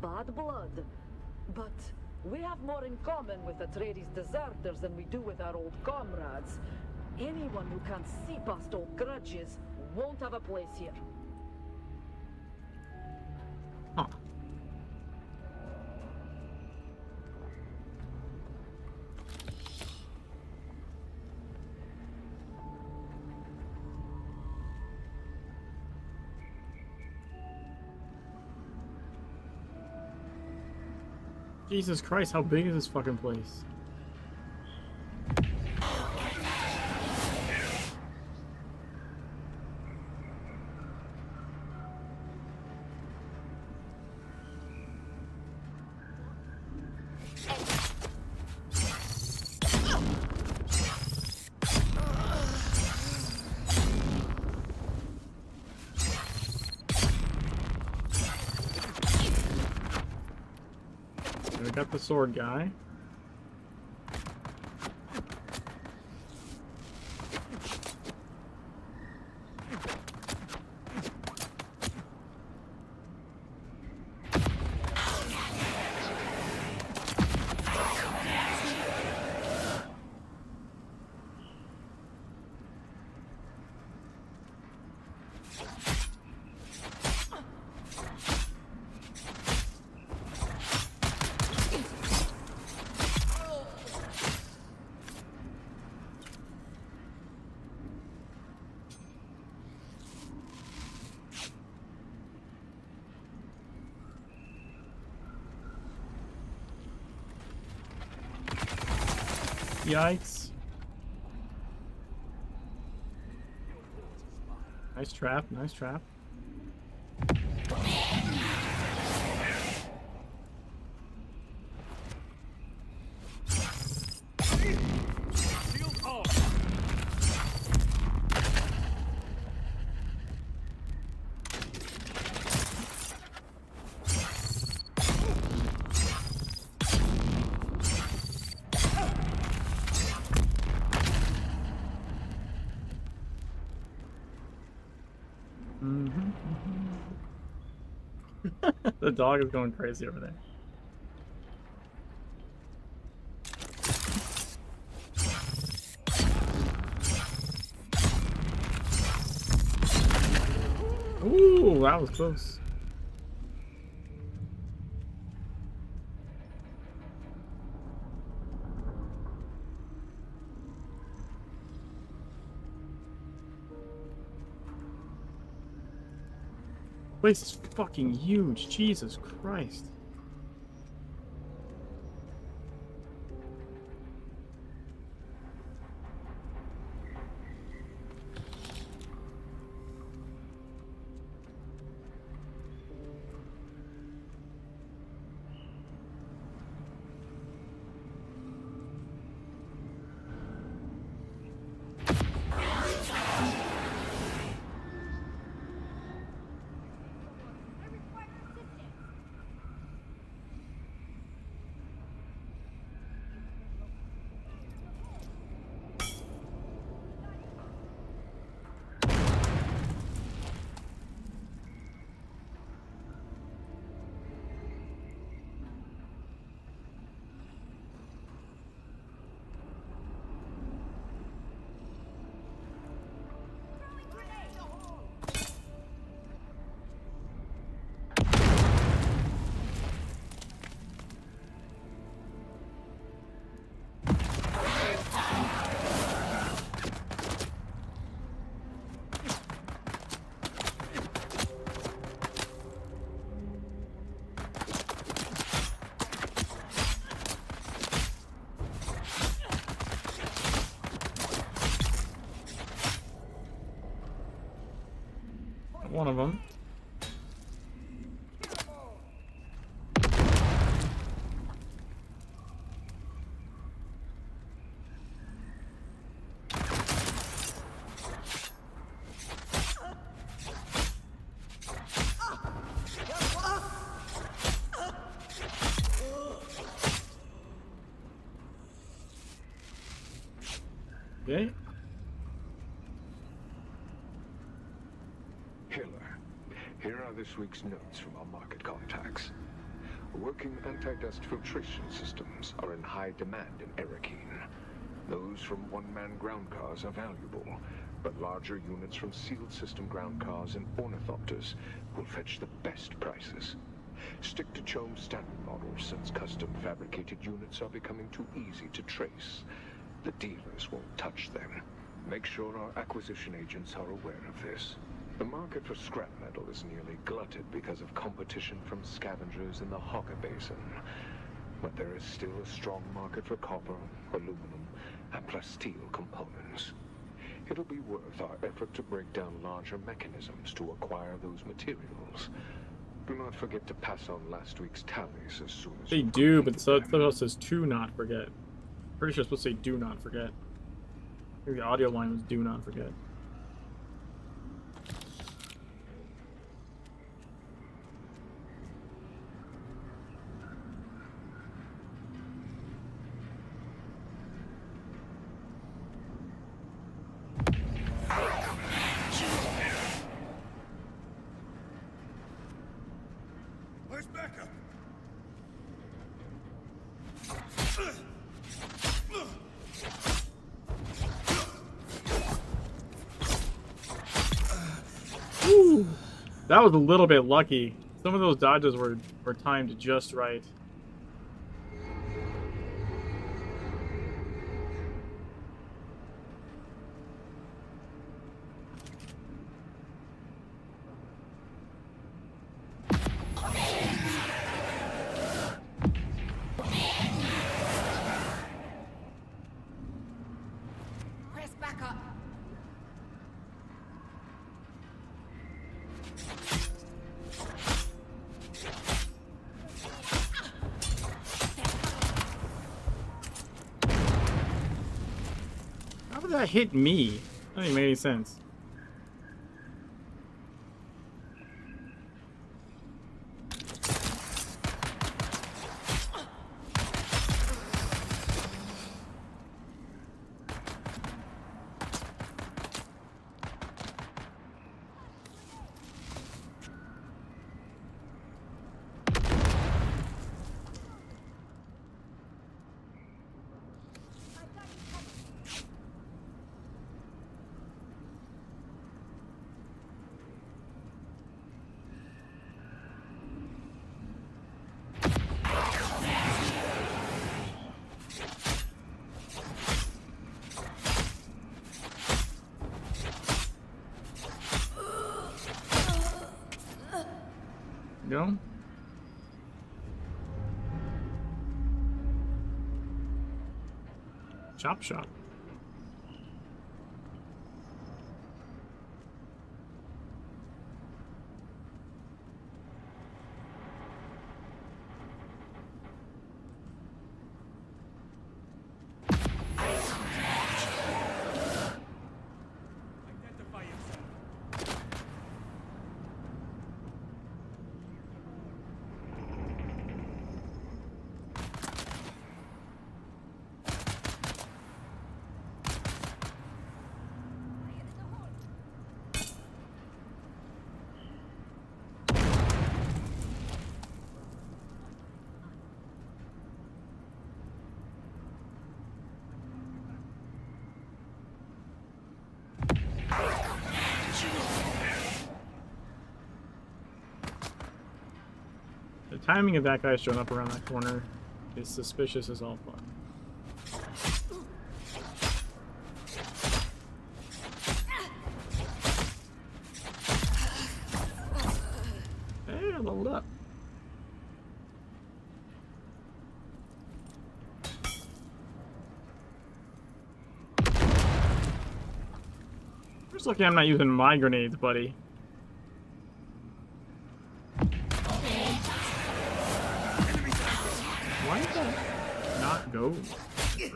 Bad blood. But we have more in common with Atreides deserters than we do with our old comrades. Anyone who can't see past old grudges won't have a place here. Huh. Jesus Christ, how big is this fucking place? I got the sword guy. Yikes. Nice trap, nice trap. Shield off. The dog is going crazy over there. Ooh, that was close. place is fucking huge. Jesus Christ. One of them. Okay. Here are this week's notes from our market contacts. Working anti-dust filtration systems are in high demand in Erakeen. Those from one-man ground cars are valuable, but larger units from sealed system ground cars and ornithopters will fetch the best prices. Stick to Chome's standard models, since custom fabricated units are becoming too easy to trace. The dealers won't touch them. Make sure our acquisition agents are aware of this. The market for scrap metal is nearly glutted because of competition from scavengers in the Hawker Basin. But there is still a strong market for copper, aluminum, and plasteel components. It'll be worth our effort to break down larger mechanisms to acquire those materials. Do not forget to pass on last week's tallies as soon as they do, but something else says to not forget. Pretty sure it's supposed to say do not forget. Maybe the audio line was do not forget. That was a little bit lucky. Some of those dodges were timed just right. Chris, back up. How did that hit me? That didn't make any sense. Go. Chop shop. The timing of that guy showing up around that corner is suspicious as all fuck. Hey, I leveled up. Just lucky I'm not using my grenades, buddy. Why did that not go first?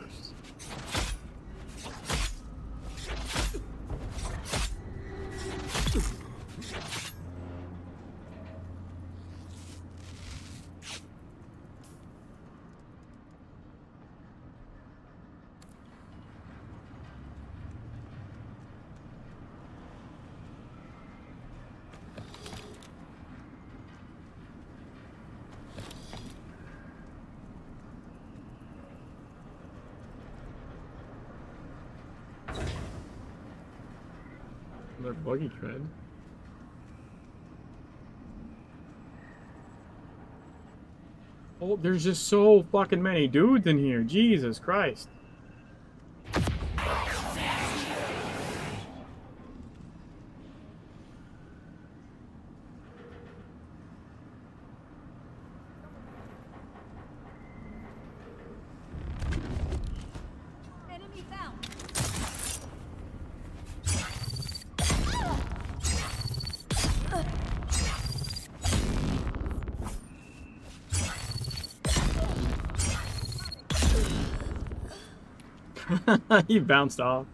Another buggy tread. Oh, there's just so fucking many dudes in here. Jesus Christ. Enemy found. He bounced off.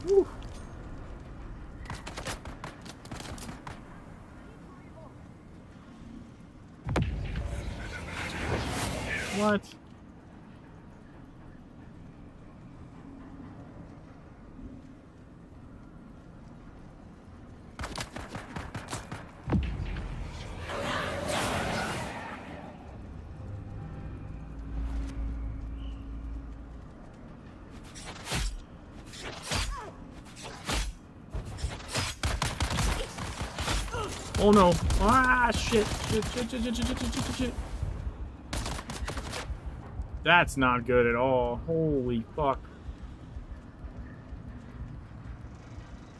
Whew. What? Oh no. Ah, shit. Shit. That's not good at all. Holy fuck.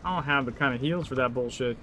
I don't have the kind of heals for that bullshit.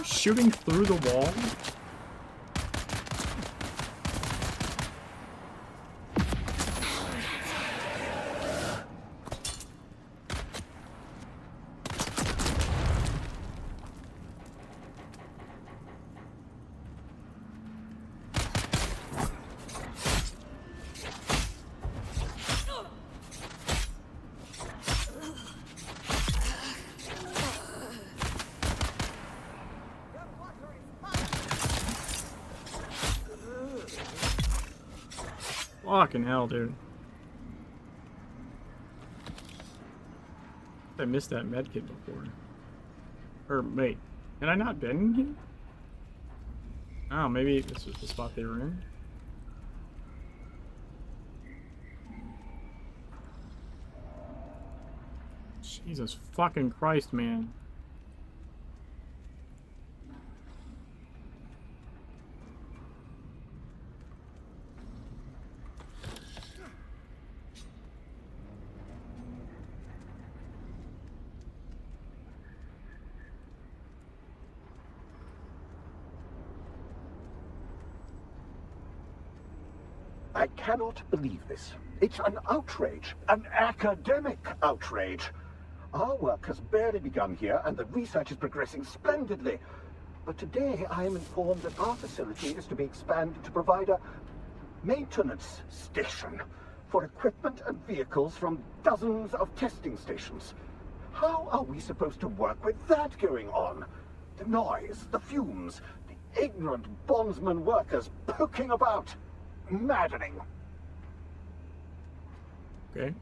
Shooting through the wall? Fucking hell, dude. I missed that medkit before. Or, wait. Had I not been in here? Oh, maybe this was the spot they were in? Jesus fucking Christ, man. I cannot believe this. It's an outrage, an academic outrage. Our work has barely begun here, and the research is progressing splendidly. But today I am informed that our facility is to be expanded to provide a maintenance station for equipment and vehicles from dozens of testing stations. How are we supposed to work with that going on? The noise, the fumes, the ignorant bondsman workers poking about. Maddening. Okay.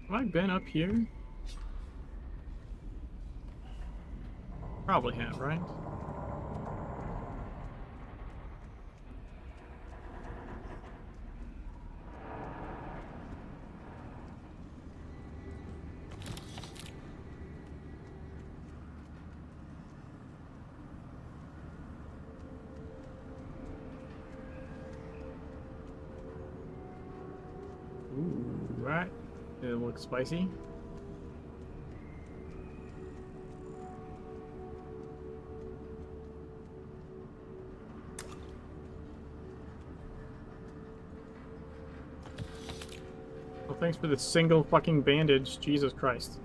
Have I been up here? Probably have, right? Ooh, right. It looks spicy. Well, thanks for the single fucking bandage. Jesus Christ.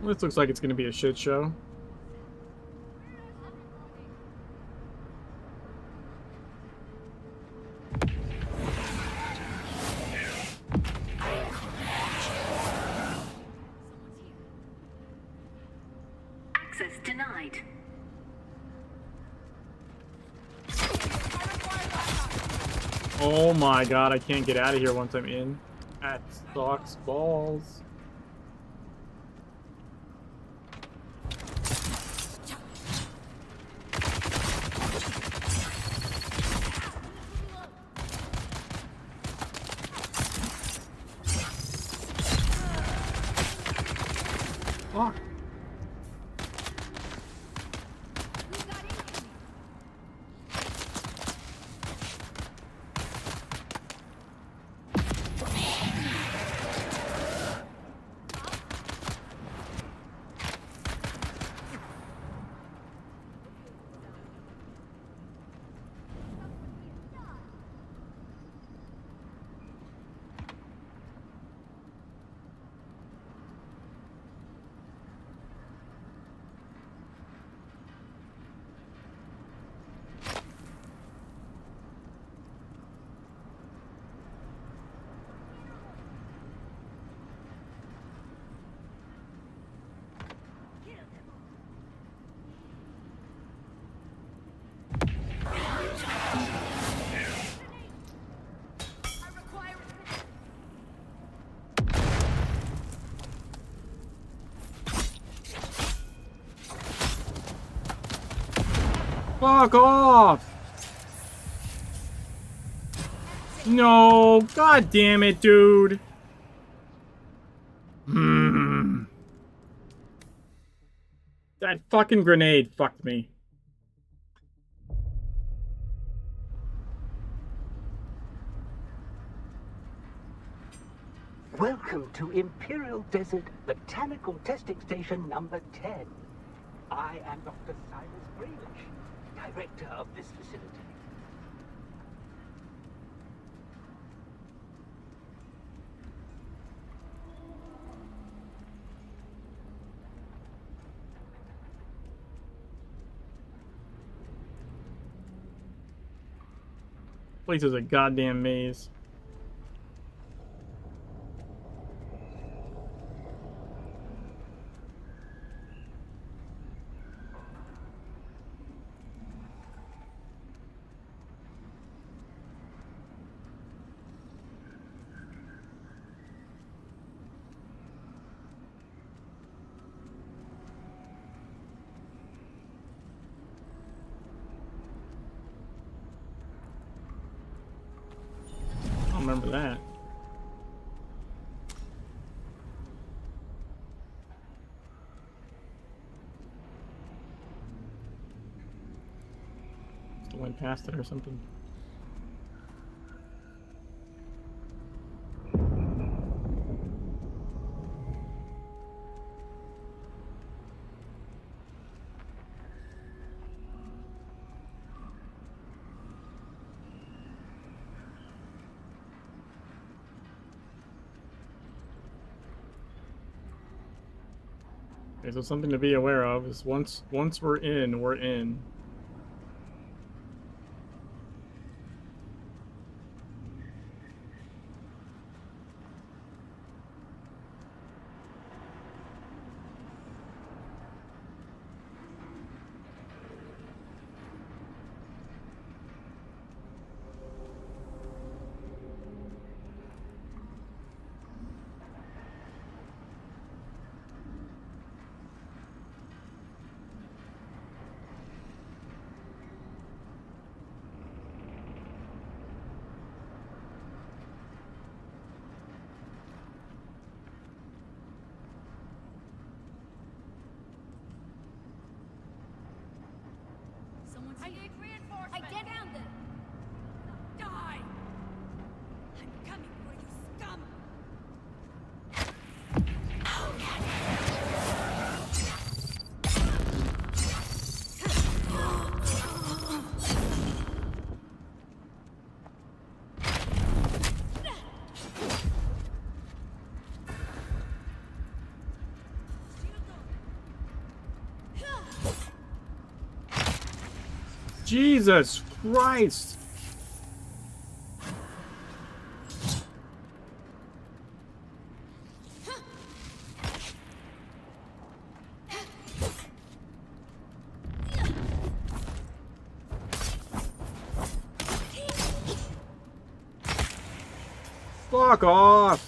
This looks like it's going to be a shit show. Access denied. Oh my god, I can't get out of here once I'm in. That sucks balls. Fuck. Fuck off! No, god damn it, dude. That fucking grenade fucked me. Welcome to Imperial Desert Botanical Testing Station number 10. I am Dr. Silas Grealish, director of this facility. Place is a goddamn maze. I don't remember that. Just went past it or something. Okay, so something to be aware of is once we're in, we're in. I need reinforcements. I get down there. Die! I'm coming for you, scum! Jesus Christ! Fuck off!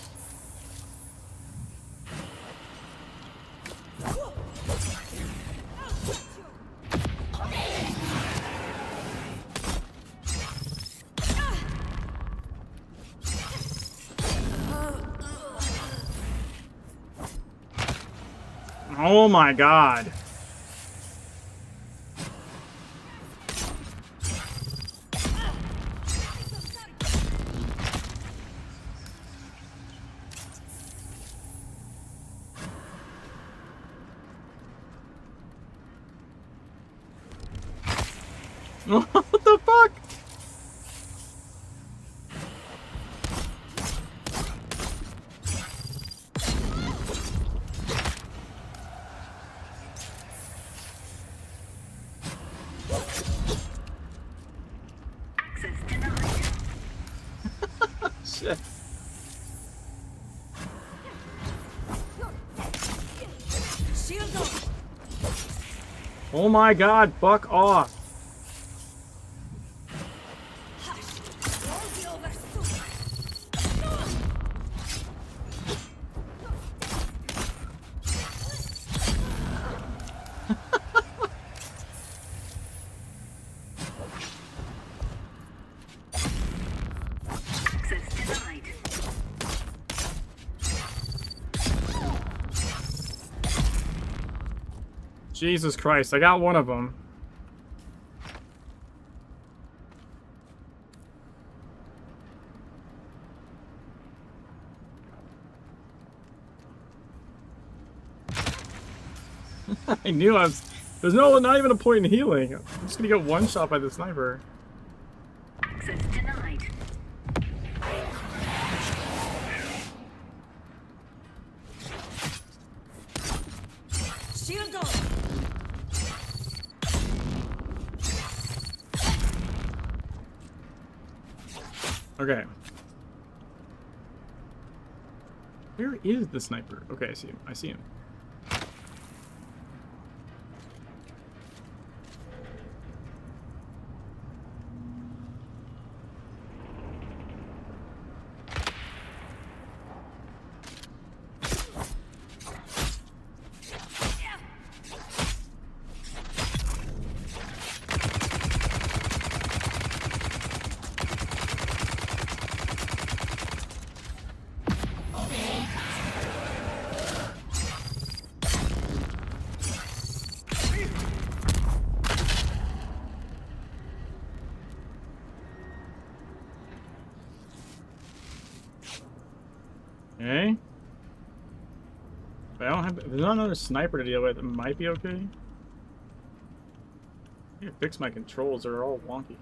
Oh my god. What the fuck? Shit. Oh my god, fuck off. Jesus Christ, I got one of them. I knew I was... There's not even a point in healing. I'm just gonna get one shot by the sniper. Access denied. Shield on. Okay. Where is the sniper? Okay, I see him. I see him. Okay. But I don't have... There's not another sniper to deal with. It might be okay. I need to fix my controls. They're all wonky.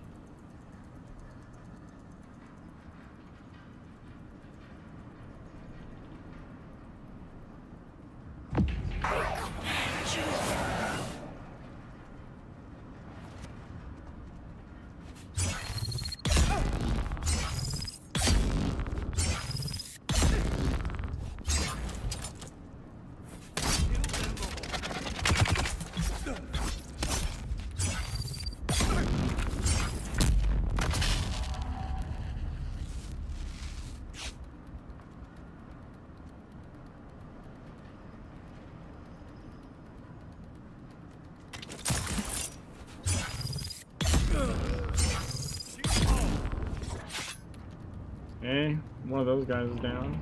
Okay, one of those guys is down.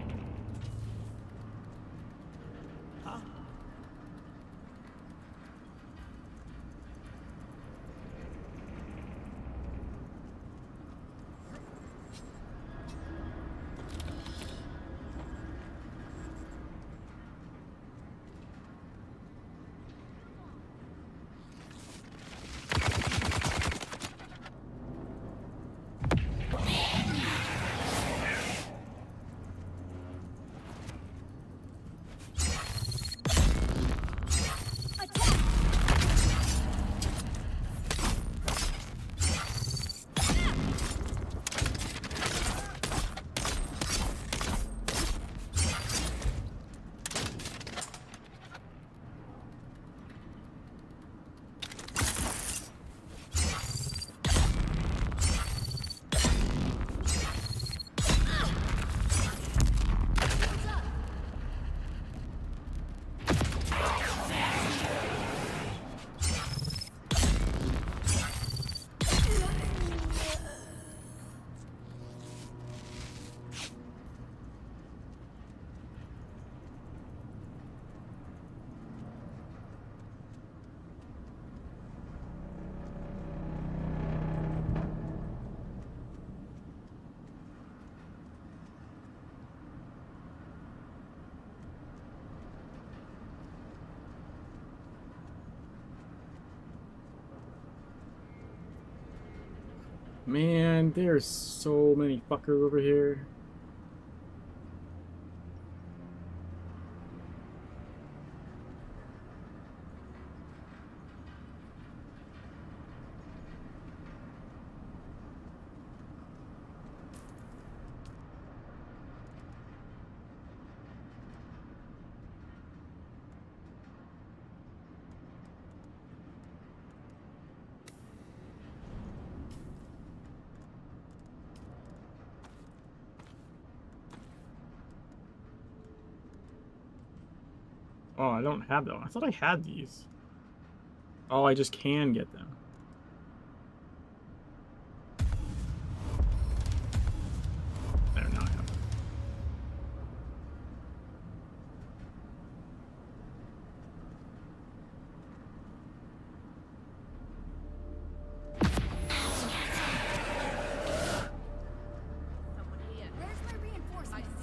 Man, there's so many fuckers over here. Oh, I don't have them. I thought I had these. Oh, I just can get them. There, now I have them. Where's my reinforcements?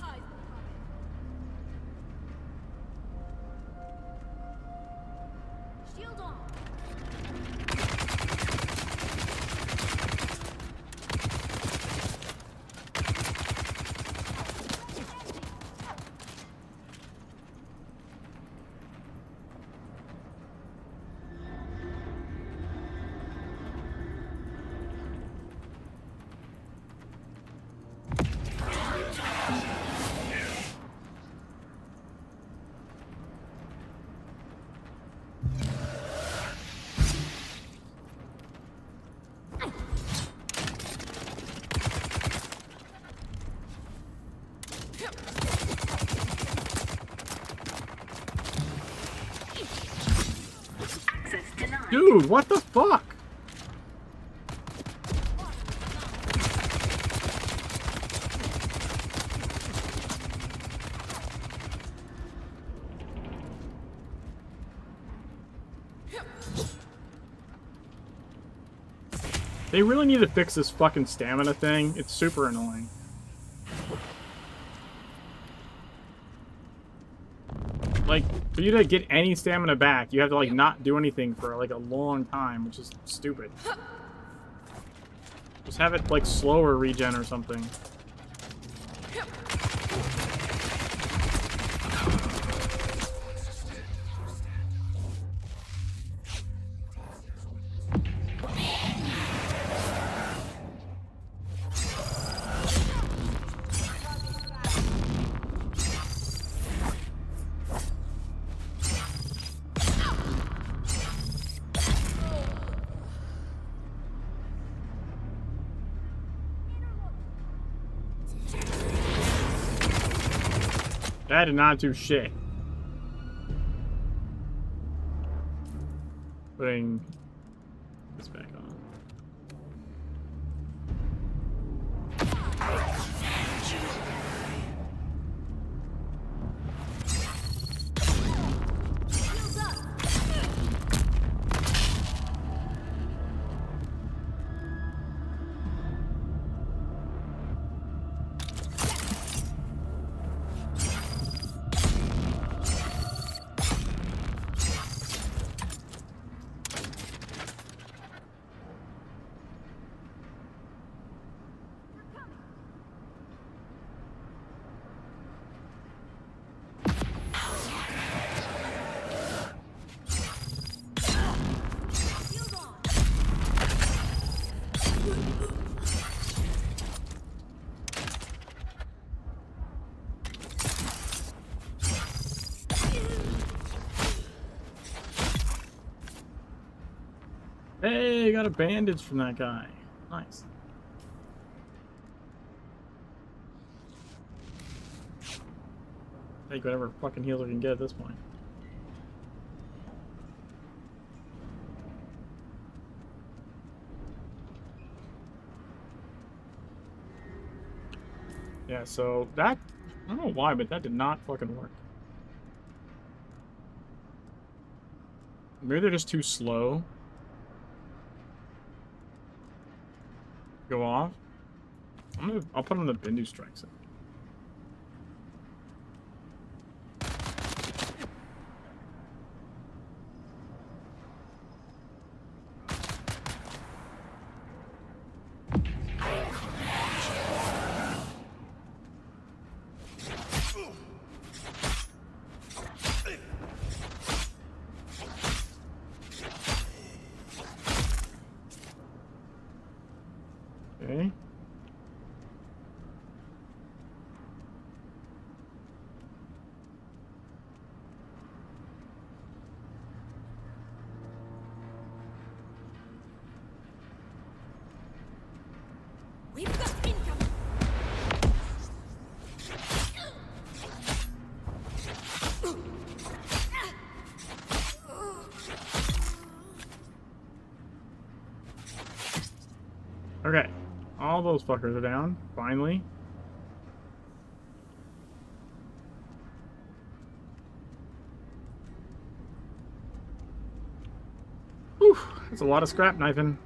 Dude, what the fuck? They really need to fix this fucking stamina thing. It's super annoying. Like, for you to get any stamina back, you have to, like, not do anything for, like, a long time, which is stupid. Just have it, like, slower regen or something. That did not do shit. Putting this back on. Hey, got a bandage from that guy. Nice. Take whatever fucking heals I can get at this point. Yeah, so that... I don't know why, but that did not fucking work. Maybe they're just too slow. Go off. I'll put on the Bindu strikes. Okay. We've got income. Okay. All those fuckers are down, finally. Whew, that's a lot of scrap knifing.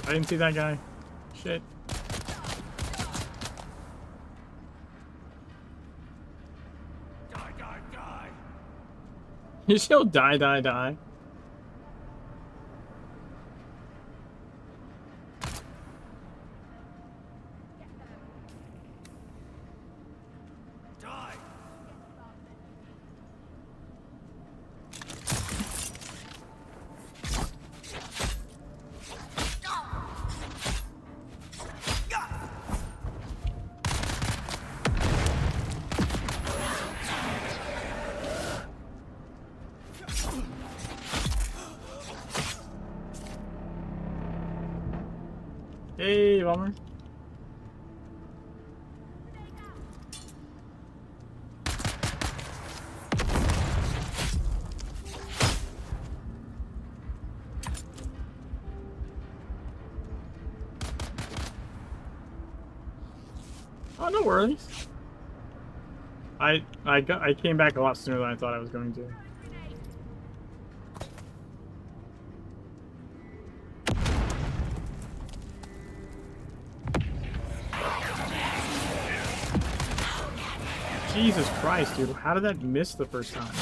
I didn't see that guy. Shit. Die, die, die. You still die, die, die. Die. Hey, bummer. Oh, no worries. I came back a lot sooner than I thought I was going to. Jesus Christ, dude. How did that miss the first time?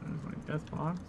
There's my death box.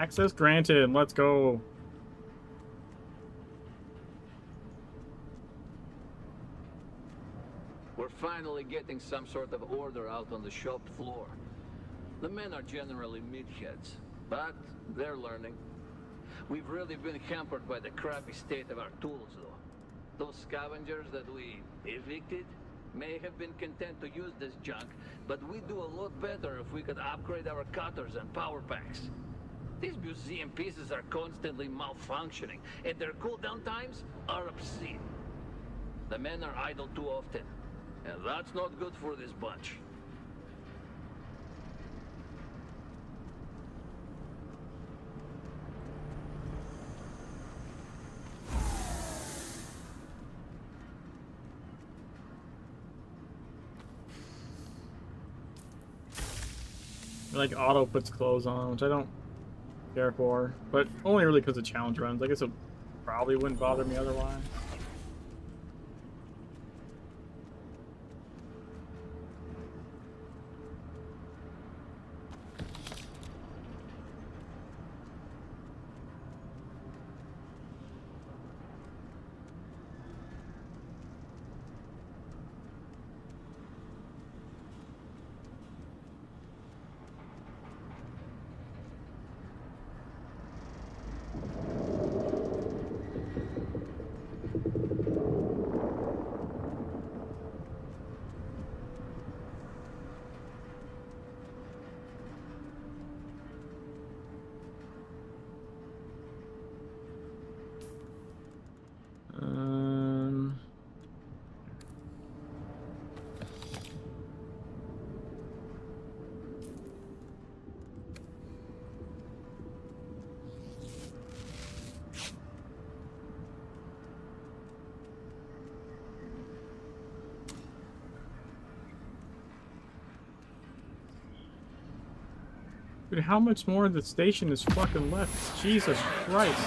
Access granted. Let's go. We're finally getting some sort of order out on the shop floor. The men are generally meatheads, but they're learning. We've really been hampered by the crappy state of our tools, though. Those scavengers that we evicted may have been content to use this junk, but we'd do a lot better if we could upgrade our cutters and power packs. These museum pieces are constantly malfunctioning, and their cooldown times are obscene. The men are idle too often, and that's not good for this bunch. Like auto puts clothes on, which I don't care for, but only really because of challenge runs. I guess it probably wouldn't bother me otherwise. Dude, how much more of the station is fucking left? Jesus Christ.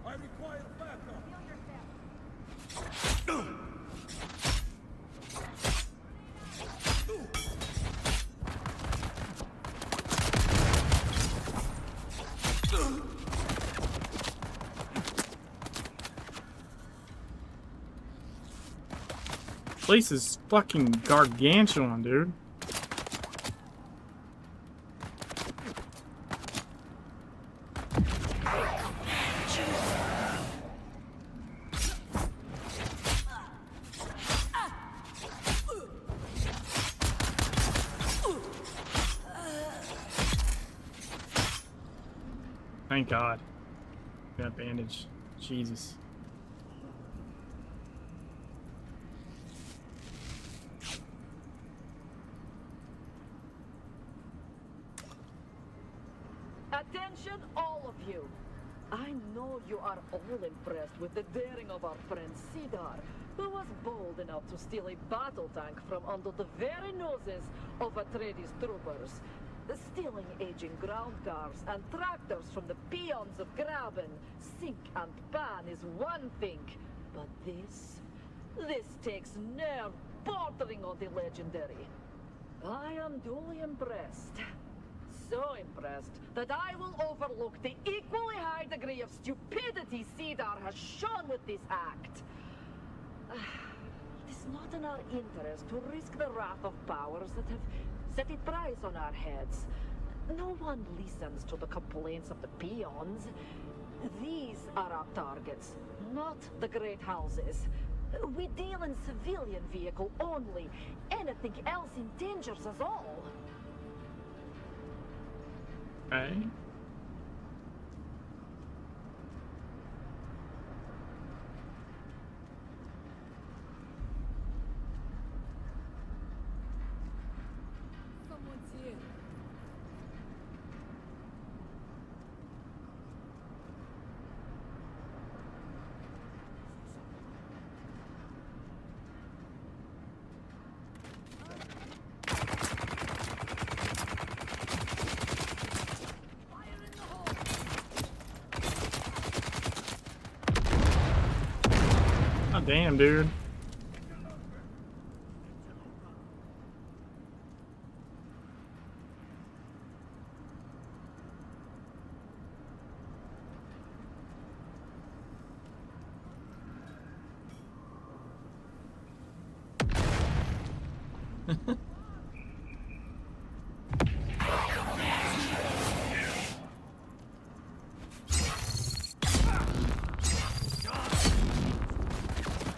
I require backup. Place is fucking gargantuan, dude. Thank God. That bandage. Jesus. Attention, all of you. I know you are all impressed with the daring of our friend Cedar, who was bold enough to steal a battle tank from under the very noses of Atreides troopers. Stealing aging ground cars and tractors from the peons of Graben, sink and pan is one thing, but this takes nerve bordering on the legendary. I am duly impressed. So impressed that I will overlook the equally high degree of stupidity Cedar has shown with this act. It is not in our interest to risk the wrath of powers that have set a price on our heads. No one listens to the complaints of the peons. These are our targets, not the great houses. We deal in civilian vehicle only. Anything else endangers us all. Okay. Someone's here. Oh, damn, dude.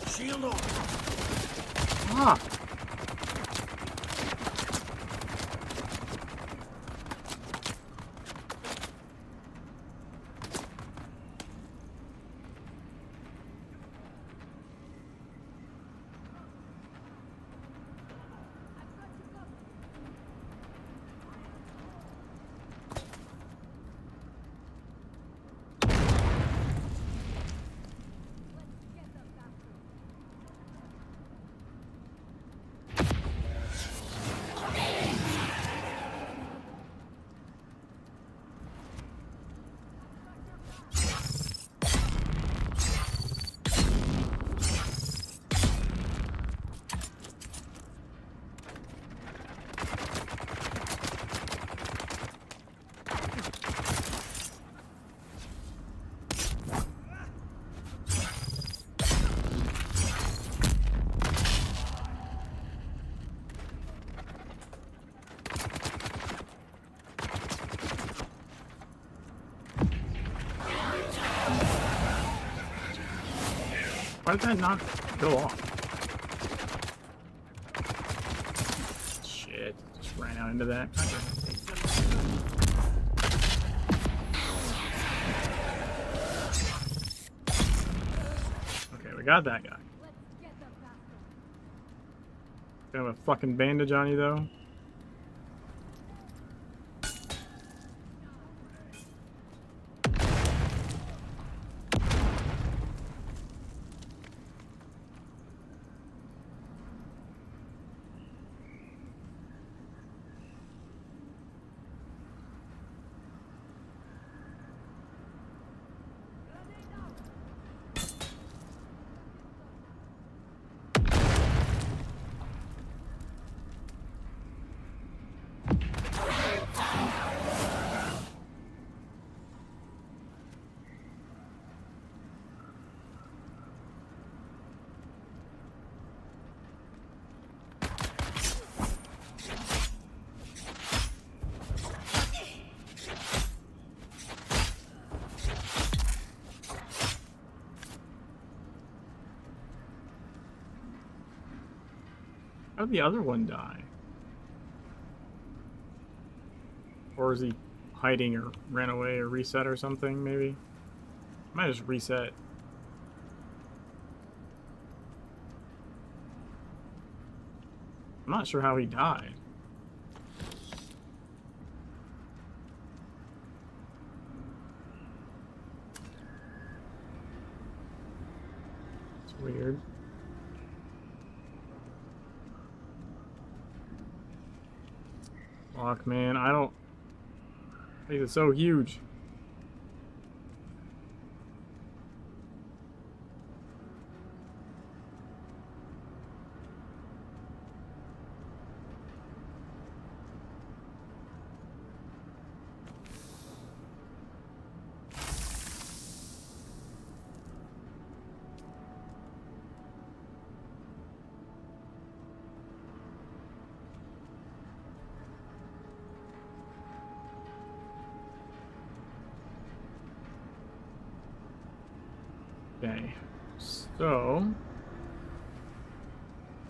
Shield on. Ah. Why did that not go off? Shit, just ran out into that. Okay, we got that guy. You have a fucking bandage on you though? How did the other one die? Or is he hiding or ran away or reset or something, maybe? Might just reset. I'm not sure how he died. It's weird. Fuck, man, I don't... These are so huge. Okay, so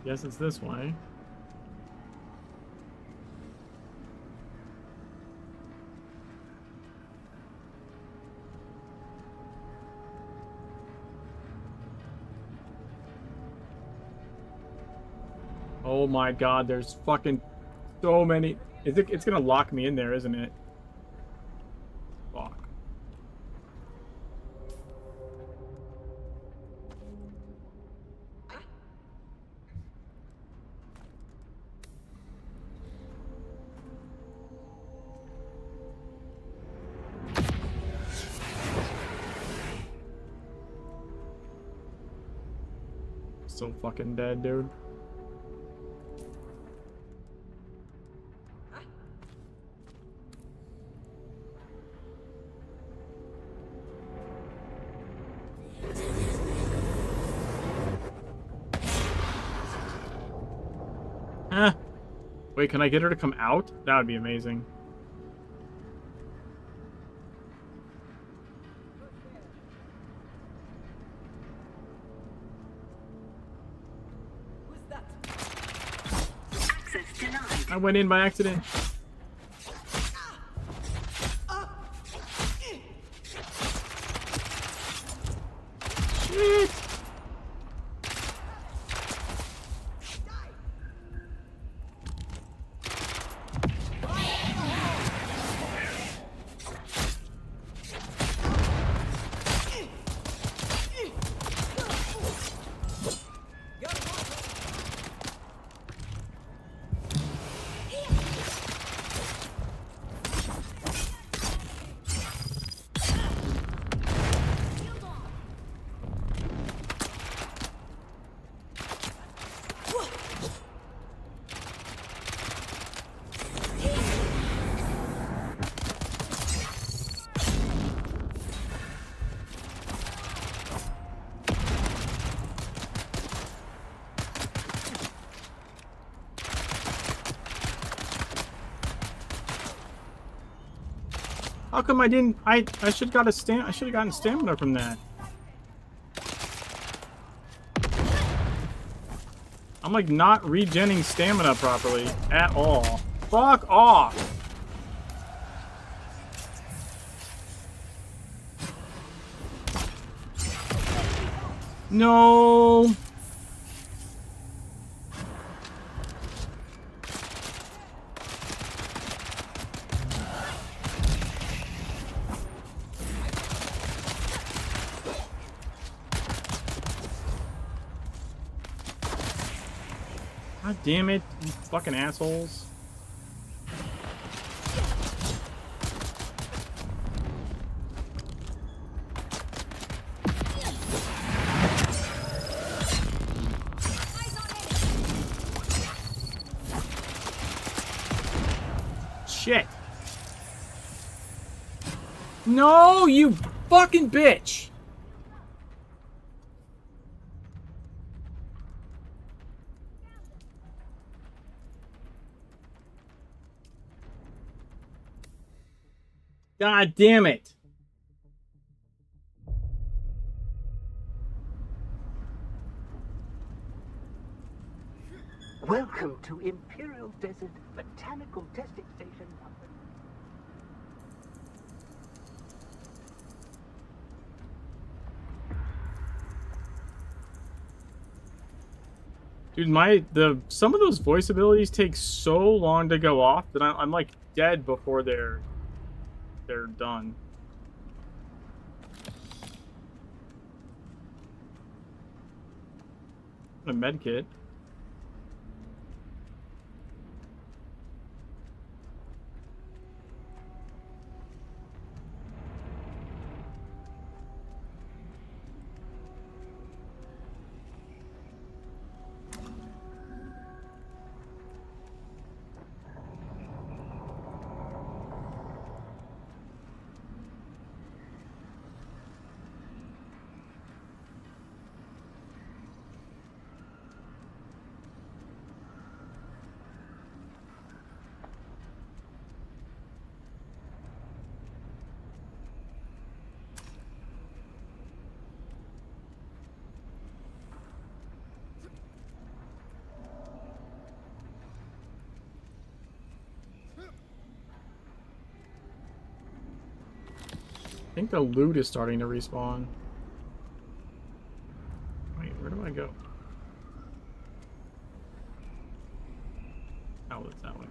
guess it's this way. Oh my god, there's fucking so many. It's gonna lock me in there, isn't it? Fuck. So fucking dead, dude. Huh. Wait, can I get her to come out? That would be amazing. I went in by accident. Shit. How come I didn't? I should have got I should have gotten stamina from that. I'm like not regenning stamina properly at all. Fuck off. No. God damn it, you fucking assholes. Shit. No, you fucking bitch. God damn it. Welcome to Imperial Desert Botanical Testing Station number... Dude, some of those voice abilities take so long to go off that I'm like dead before they're done. A med kit. I think the loot is starting to respawn. Wait, where do I go? Oh, it's that way.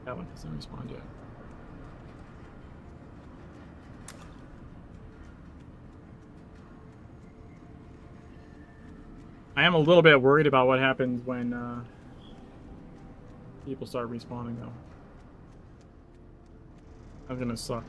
That one doesn't respond yet. I am a little bit worried about what happens when people start respawning, though. I'm gonna suck.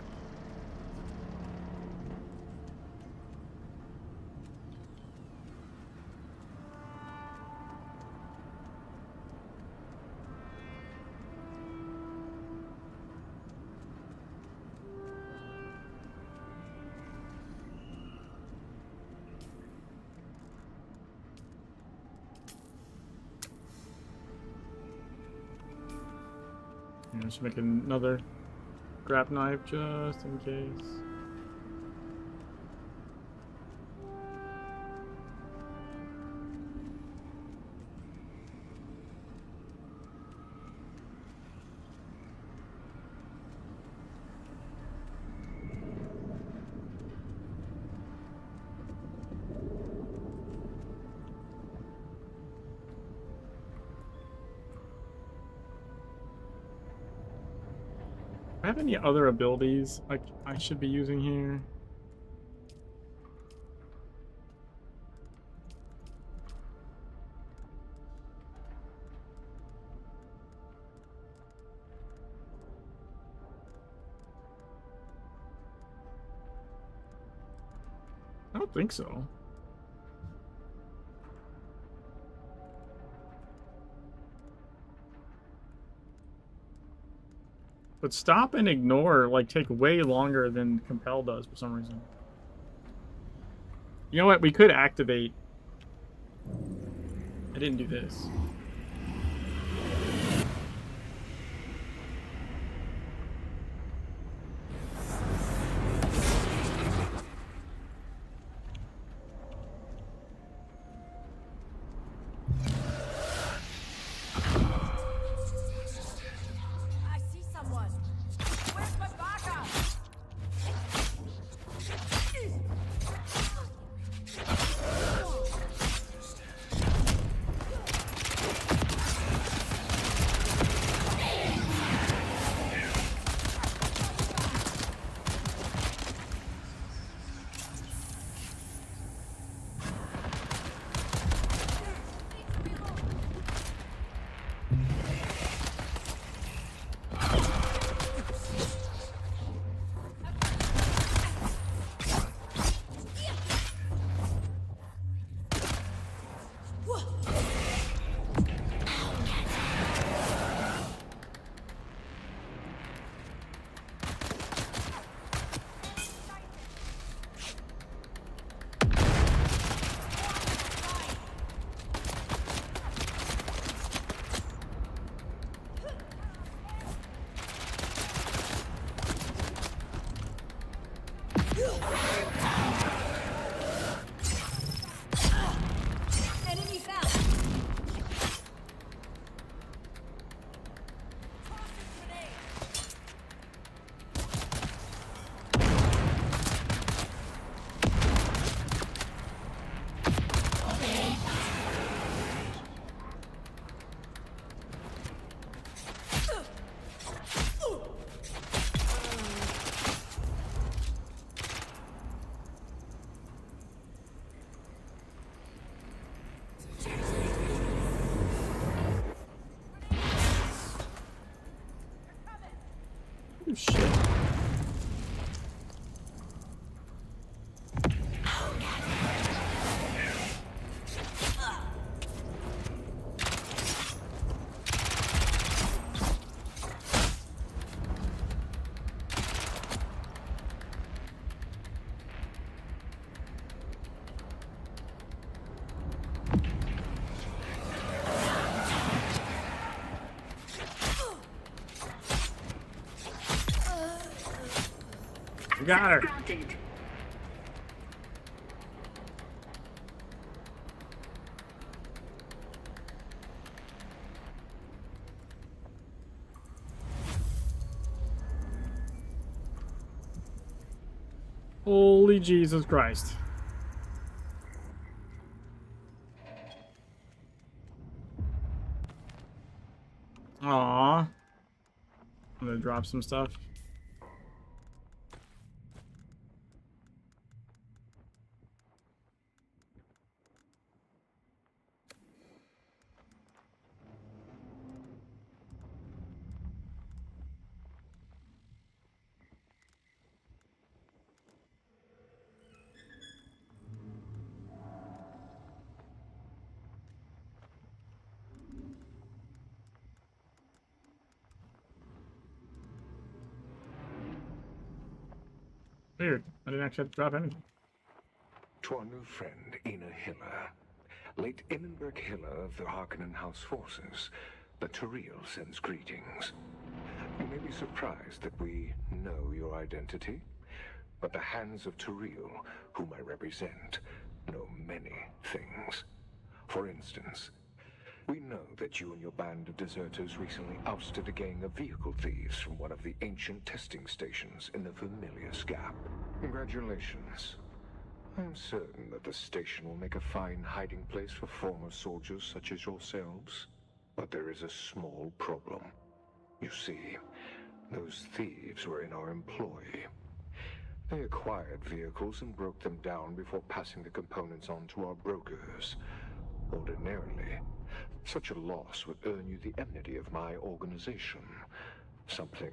Just make another grab knife just in case. Do I have any other abilities like I should be using here? I don't think so. But stop and ignore like take way longer than compel does for some reason. You know what? We could activate. I didn't do this. of shit. We got her. Holy Jesus Christ. Aww. I'm gonna drop some stuff. Weird. I didn't actually have to drop anything. To our new friend, Ina Hiller. Late Innenberg Hiller of the Harkonnen House forces, the Tyrell sends greetings. You may be surprised that we know your identity, but the hands of Tyrell, whom I represent, know many things. For instance, we know that you and your band of deserters recently ousted a gang of vehicle thieves from one of the ancient testing stations in the Vermilius Gap. Congratulations. I am certain that the station will make a fine hiding place for former soldiers such as yourselves. But there is a small problem. You see, those thieves were in our employ. They acquired vehicles and broke them down before passing the components on to our brokers. Ordinarily, such a loss would earn you the enmity of my organization. Something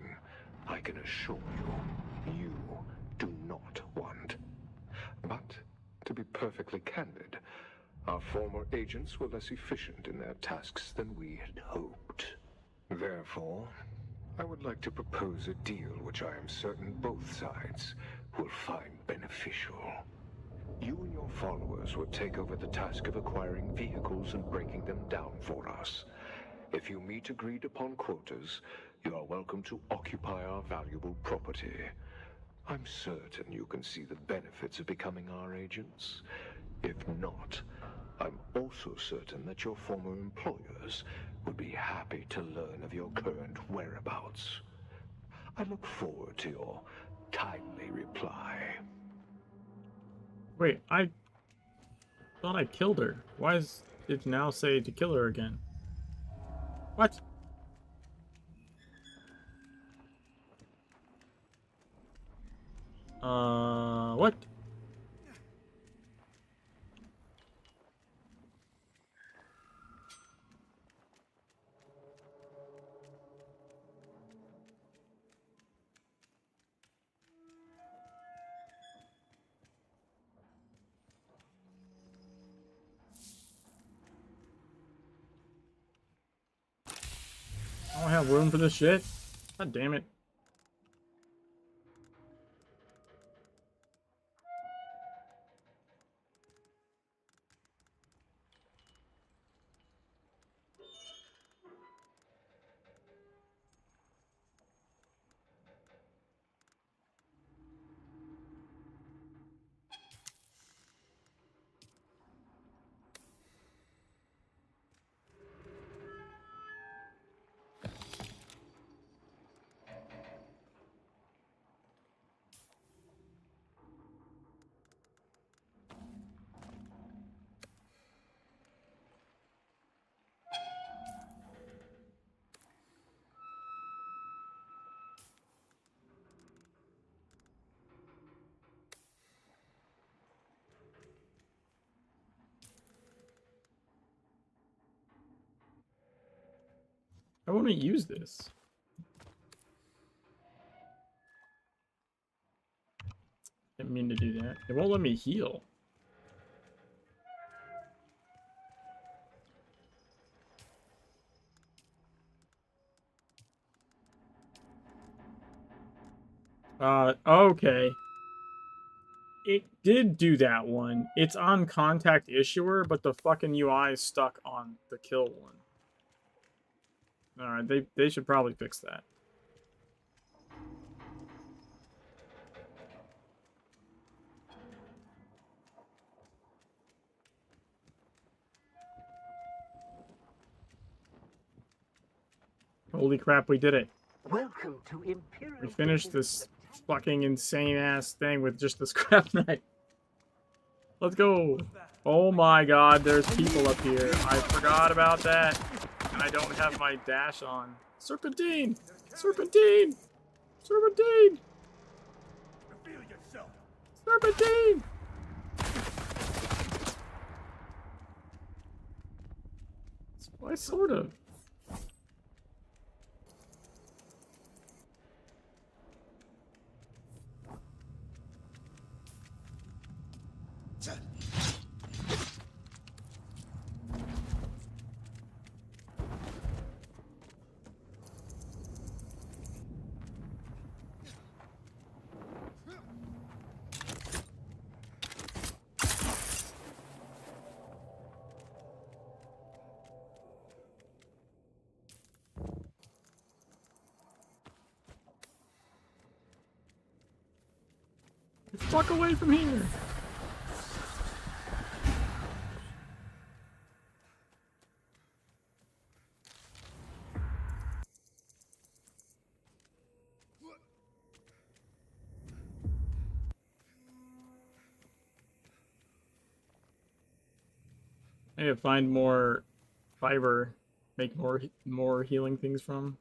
I can assure you do not want. But, to be perfectly candid, our former agents were less efficient in their tasks than we had hoped. Therefore, I would like to propose a deal which I am certain both sides will find beneficial. You and your followers will take over the task of acquiring vehicles and breaking them down for us. If you meet agreed upon quotas, you are welcome to occupy our valuable property. I'm certain you can see the benefits of becoming our agents. If not, I'm also certain that your former employers would be happy to learn of your current whereabouts. I look forward to your timely reply. Wait, I thought I killed her. Why does it now say to kill her again? What? What? I don't have room for this shit. God damn it. I want to use this. Didn't mean to do that. It won't let me heal. Okay. It did do that one. It's on contact issuer, but the fucking UI is stuck on the kill one. Alright, they should probably fix that. Holy crap, we did it. Welcome to Imperial. We finished this fucking insane ass thing with just the scrap knife. Let's go. Oh my god, there's people up here. I forgot about that. And I don't have my dash on. Serpentine! Serpentine! Serpentine! Reveal yourself. Serpentine! Why sort of? Fuck away from here! I need to find more fiber, make more healing things from.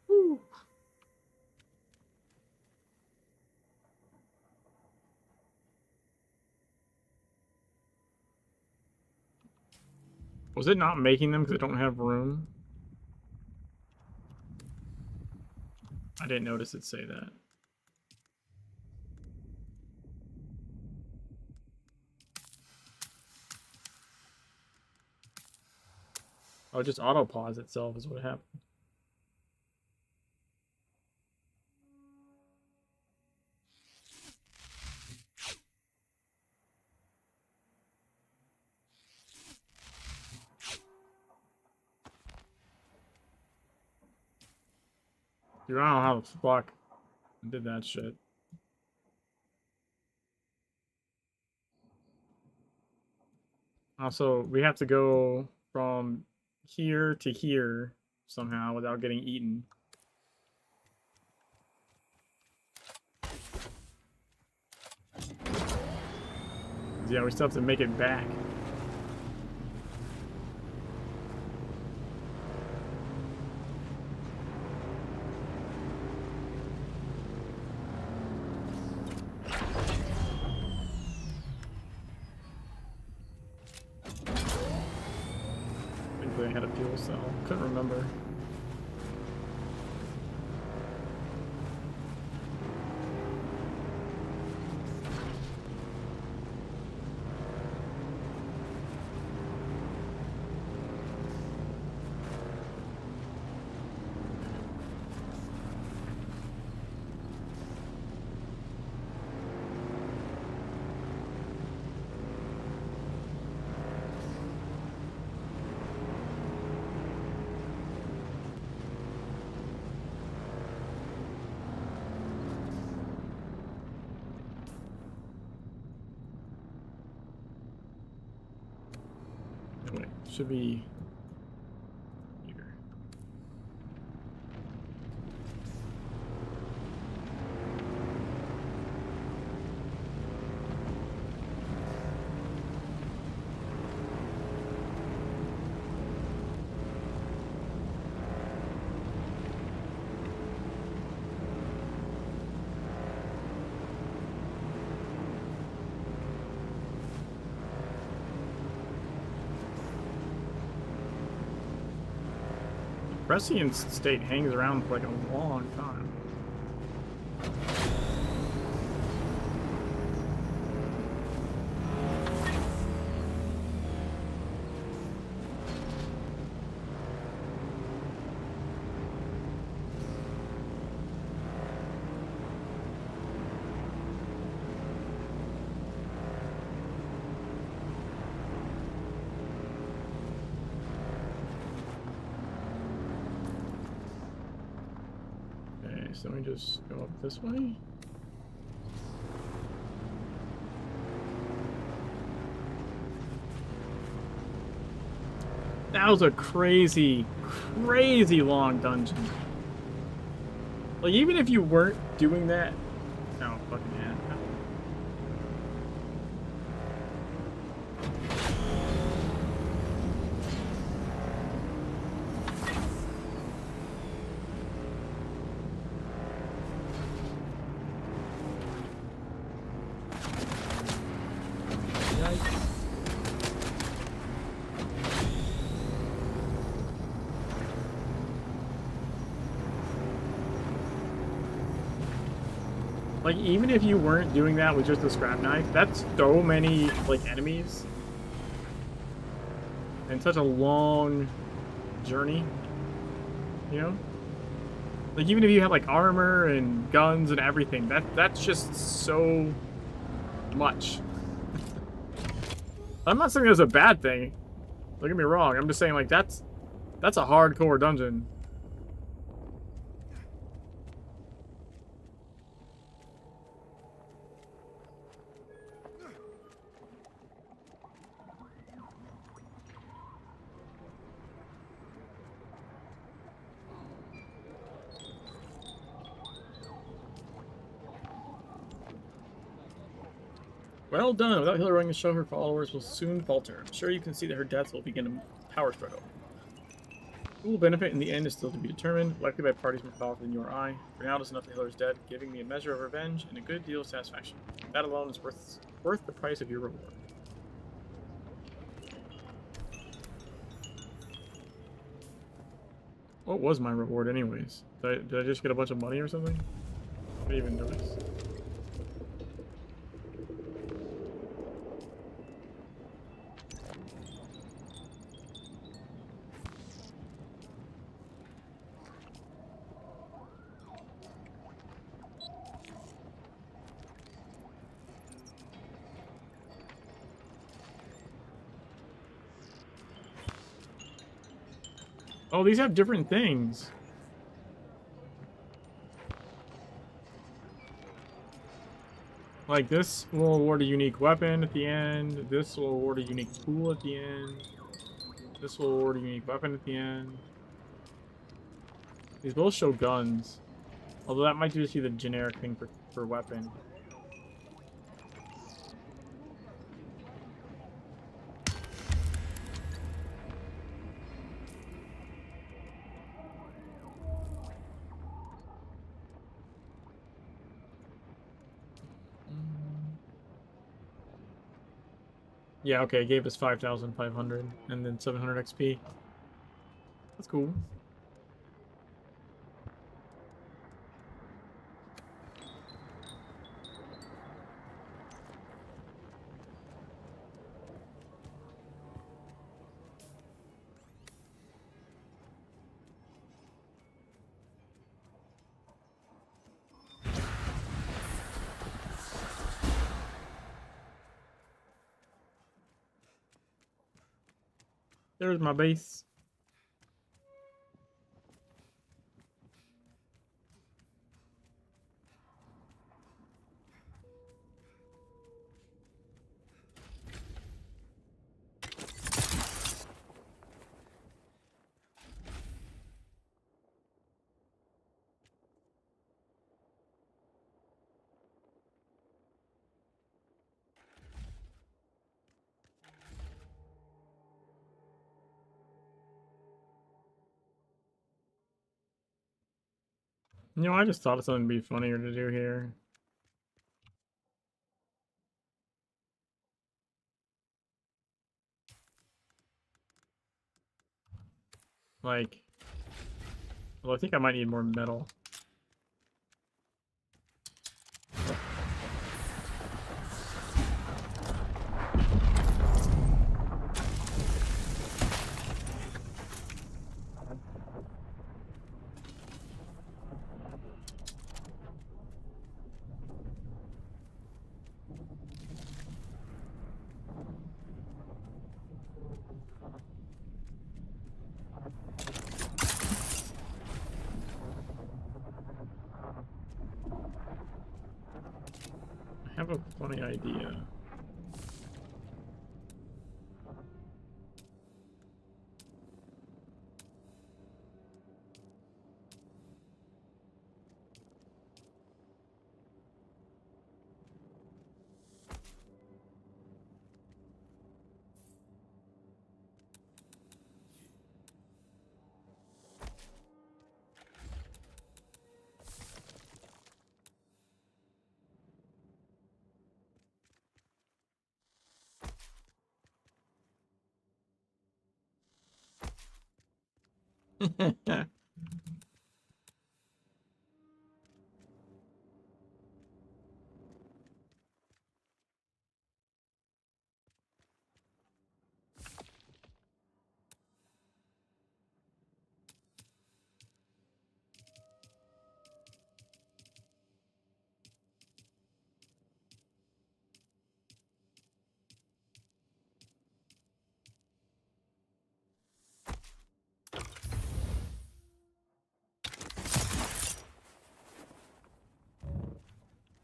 Woo. Was it not making them because I don't have room? I didn't notice it say that. Oh, it just auto-pause itself is what happened. Dude, I don't know how the fuck I did that shit. Also, we have to go from here to here somehow without getting eaten. Yeah, we still have to make it back. I had a fuel cell. Couldn't remember. Wait, should be here. prescient state hangs around for like a long time. So we just go up this way. That was a crazy, crazy long dungeon. Like, even if you weren't doing that... Oh, fucking yeah. Like, even if you weren't doing that with just the scrap knife, that's so many, like, enemies. And such a long journey, you know? Like, even if you had, like, armor and guns and everything, that's just so much. I'm not saying that's a bad thing. Don't get me wrong. I'm just saying, like, that's a hardcore dungeon. Well done. Without Hillary running the show, her followers will soon falter. I'm sure you can see that her death will begin a power struggle. Who will benefit in the end is still to be determined, likely by parties more powerful than you or I. For now, it is enough that Hillary's dead, giving me a measure of revenge and a good deal of satisfaction. That alone is worth the price of your reward. What was my reward anyways? Did I just get a bunch of money or something? I didn't even notice. Oh, these have different things. Like, this will award a unique weapon at the end. This will award a unique tool at the end. This will award a unique weapon at the end. These both show guns. Although that might just be the generic thing for weapon. Yeah, okay, it gave us 5,500 and then 700 XP. That's cool. There's my base. You know, I just thought of something to be funnier to do here. Like, Well, I think I might need more metal. I have a funny idea.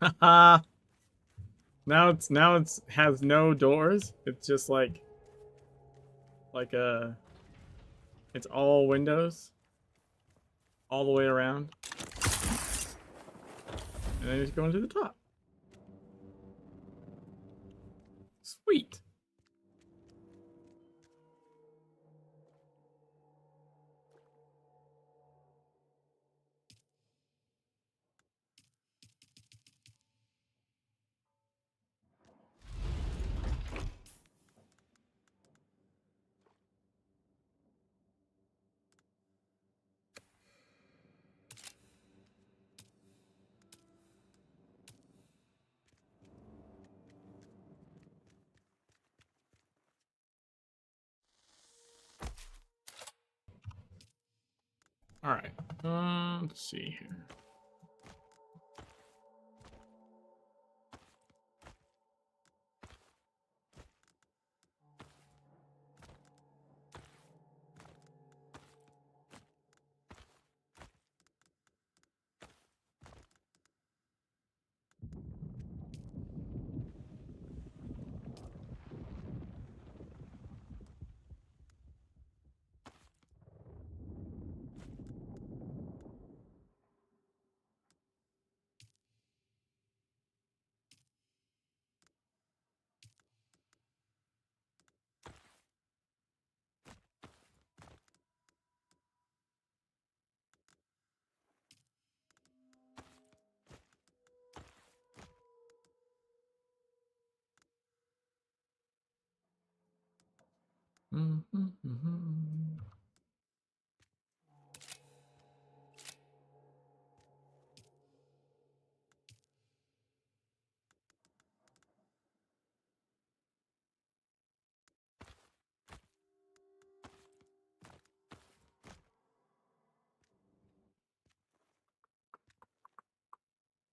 Haha. now it's has no doors. It's just like it's all windows all the way around. And then it's going to the top. Sweet. All right. Let's see here.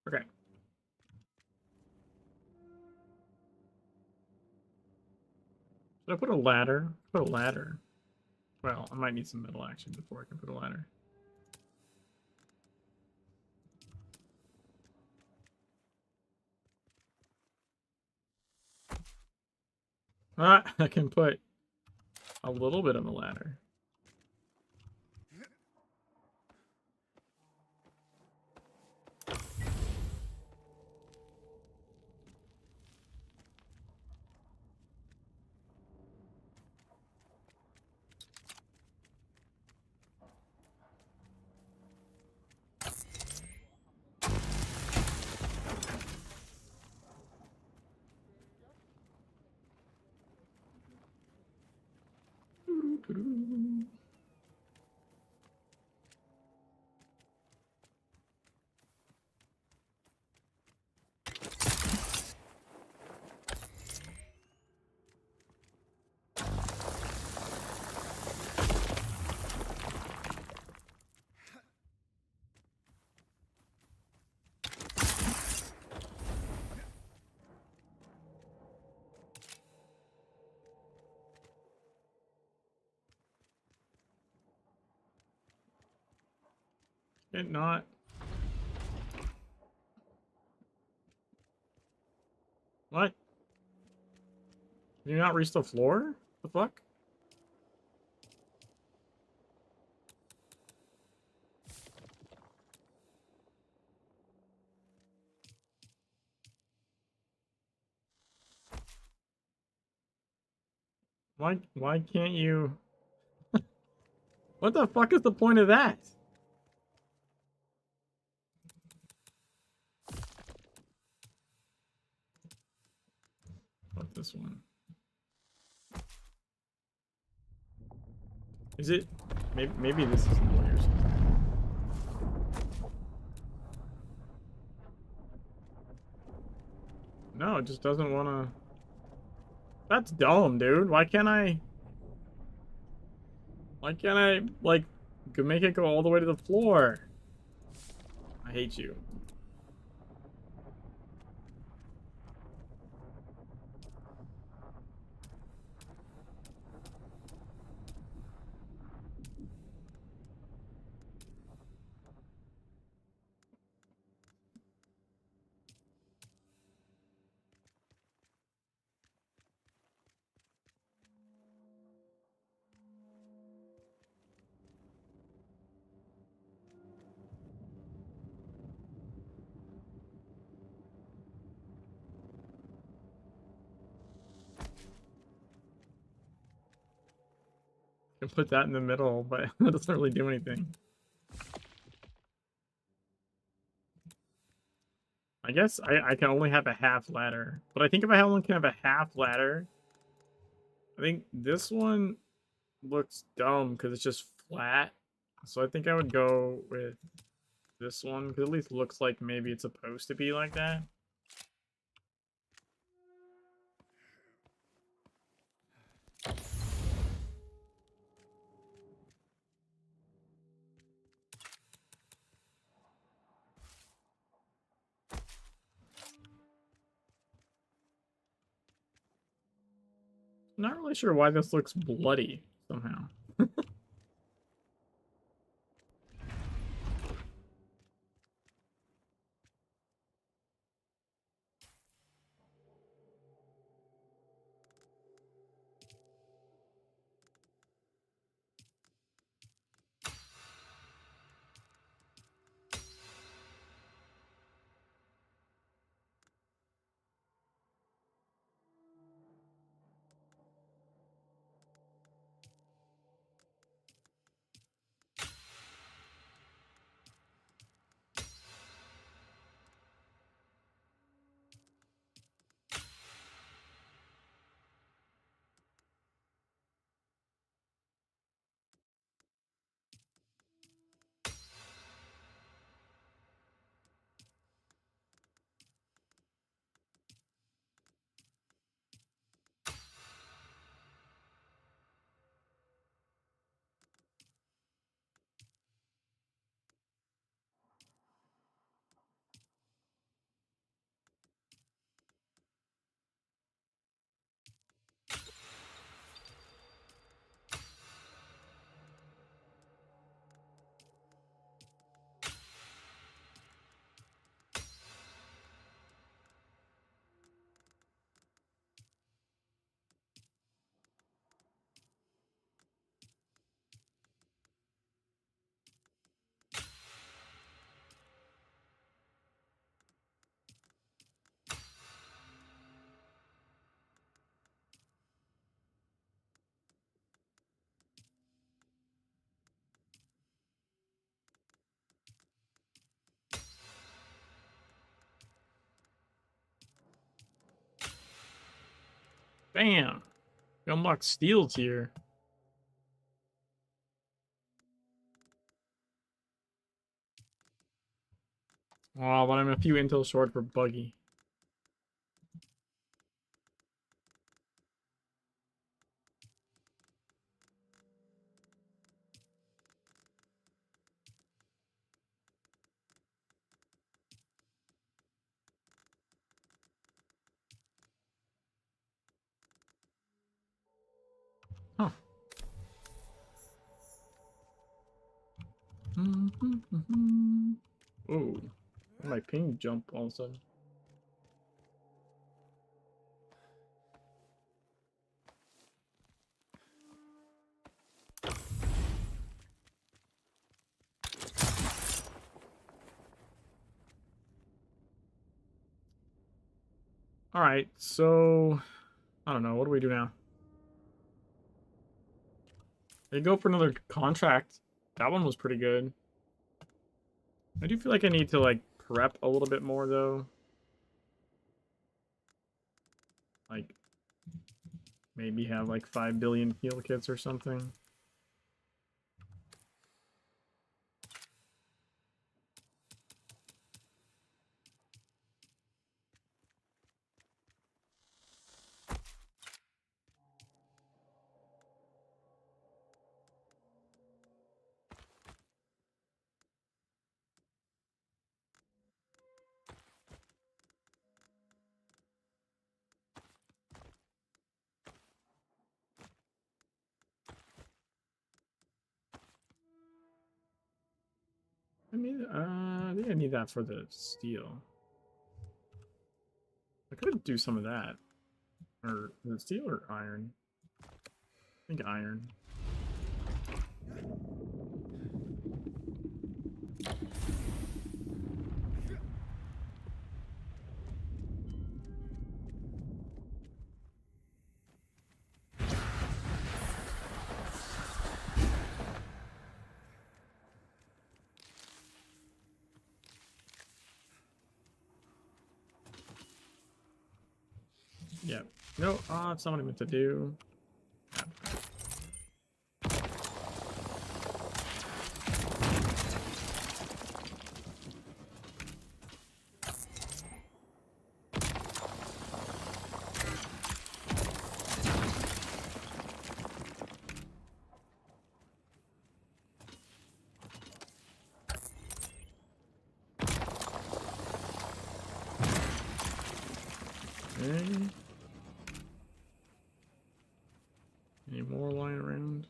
Okay. Should I put a ladder? Put a ladder. Well, I might need some metal action before I can put a ladder. Ah, I can put a little bit on the ladder. It not. What? Can you not reach the floor? The fuck? Why can't you? What the fuck is the point of that? Fuck this one. Is it? Maybe this is the way or something. No, it just doesn't want to. That's dumb, dude. Why can't I, like, make it go all the way to the floor? I hate you. Can put that in the middle, but that doesn't really do anything. I guess I can only have a half ladder. But I think if I only can have a half ladder, I think this one looks dumb because it's just flat. So I think I would go with this one because at least looks like maybe it's supposed to be like that. Not really sure why this looks bloody somehow. Bam! We unlocked steel tier. Oh, but I'm a few intel short for buggy. Huh. Oh, my ping jump all of a sudden. All right, so I don't know. What do we do now? They go for another contract. That one was pretty good. I do feel like I need to like prep a little bit more though. Like maybe have like 5 billion heal kits or something. I think I need that for the steel. I could do some of that. Or is it steel or iron? I think iron. Yep. No, that's not what I meant to do. Okay. Any more lying around?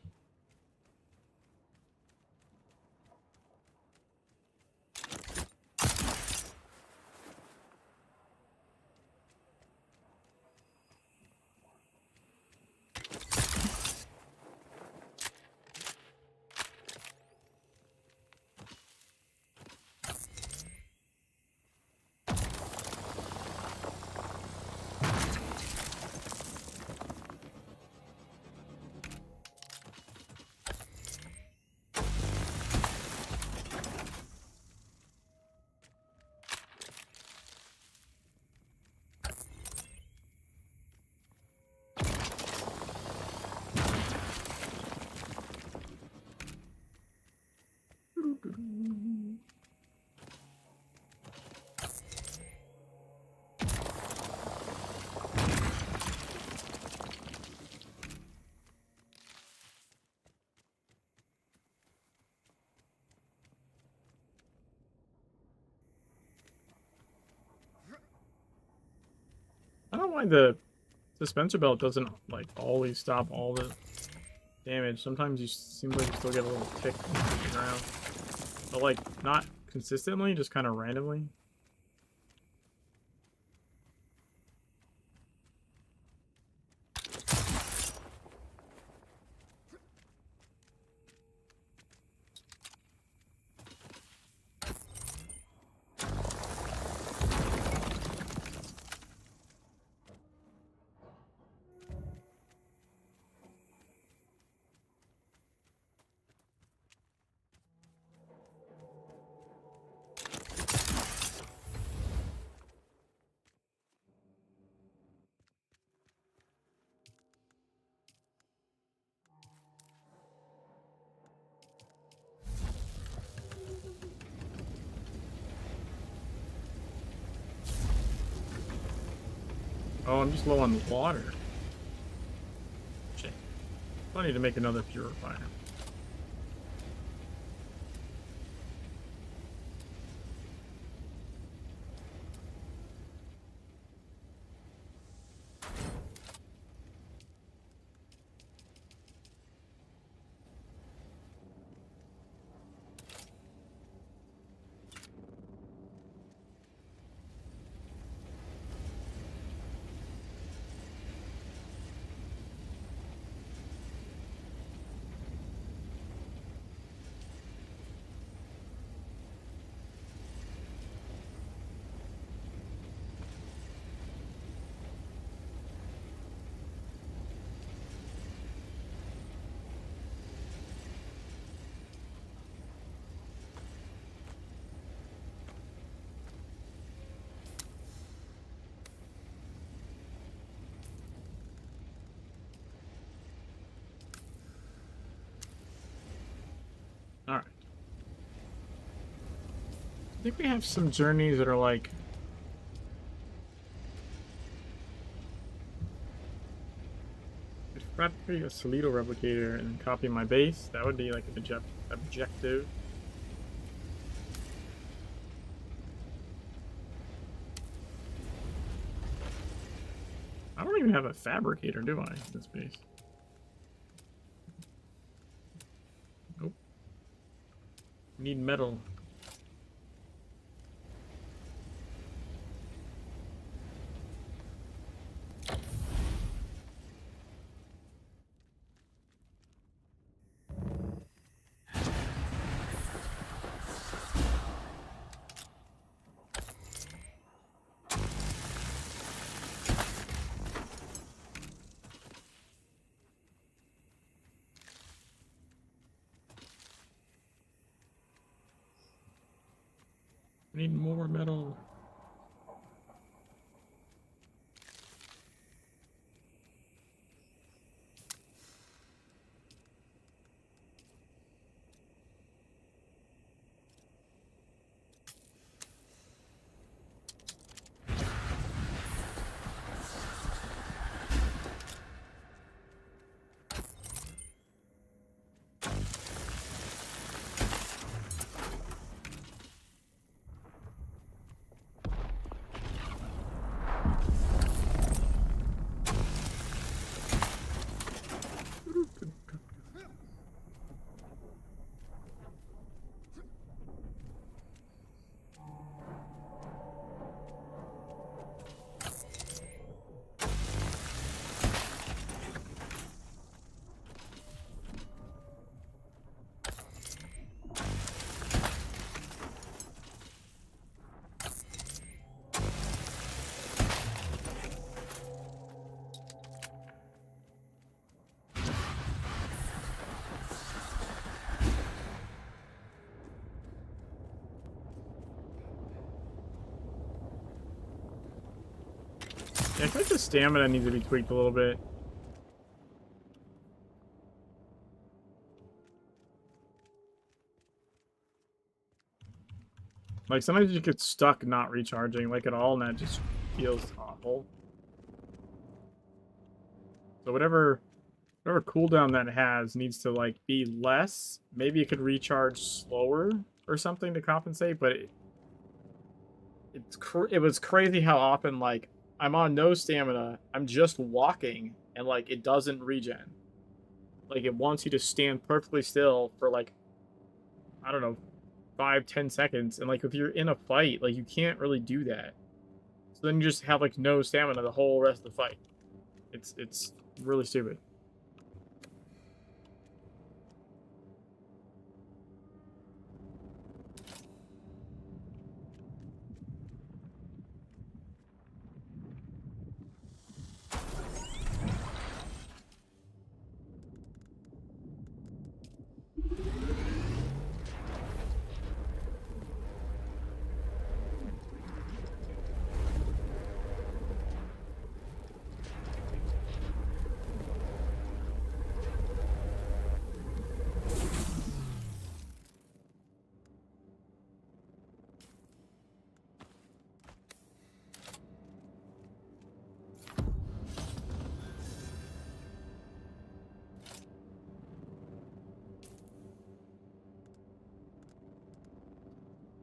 I don't mind the dispenser belt doesn't like always stop all the damage. Sometimes you seem like you still get a little tick on the ground. But like not consistently, just kind of randomly. Oh, I'm just low on water. Shit. I need to make another purifier. think we have some journeys that are like... I'd fabricate a Solito replicator and copy my base. That would be like an objective. I don't even have a fabricator, do I, in this base? Nope. Need metal. Need more metal. Yeah, I think the stamina needs to be tweaked a little bit. Like, sometimes you get stuck not recharging, like, at all, and that just feels awful. So whatever cooldown that has needs to, like, be less. Maybe it could recharge slower or something to compensate, but it was crazy how often, like, I'm on no stamina, I'm just walking, and, like, it doesn't regen. Like, it wants you to stand perfectly still for, like, I don't know, 5-10 seconds, and, like, if you're in a fight, like, you can't really do that. So then you just have, like, no stamina the whole rest of the fight. It's really stupid.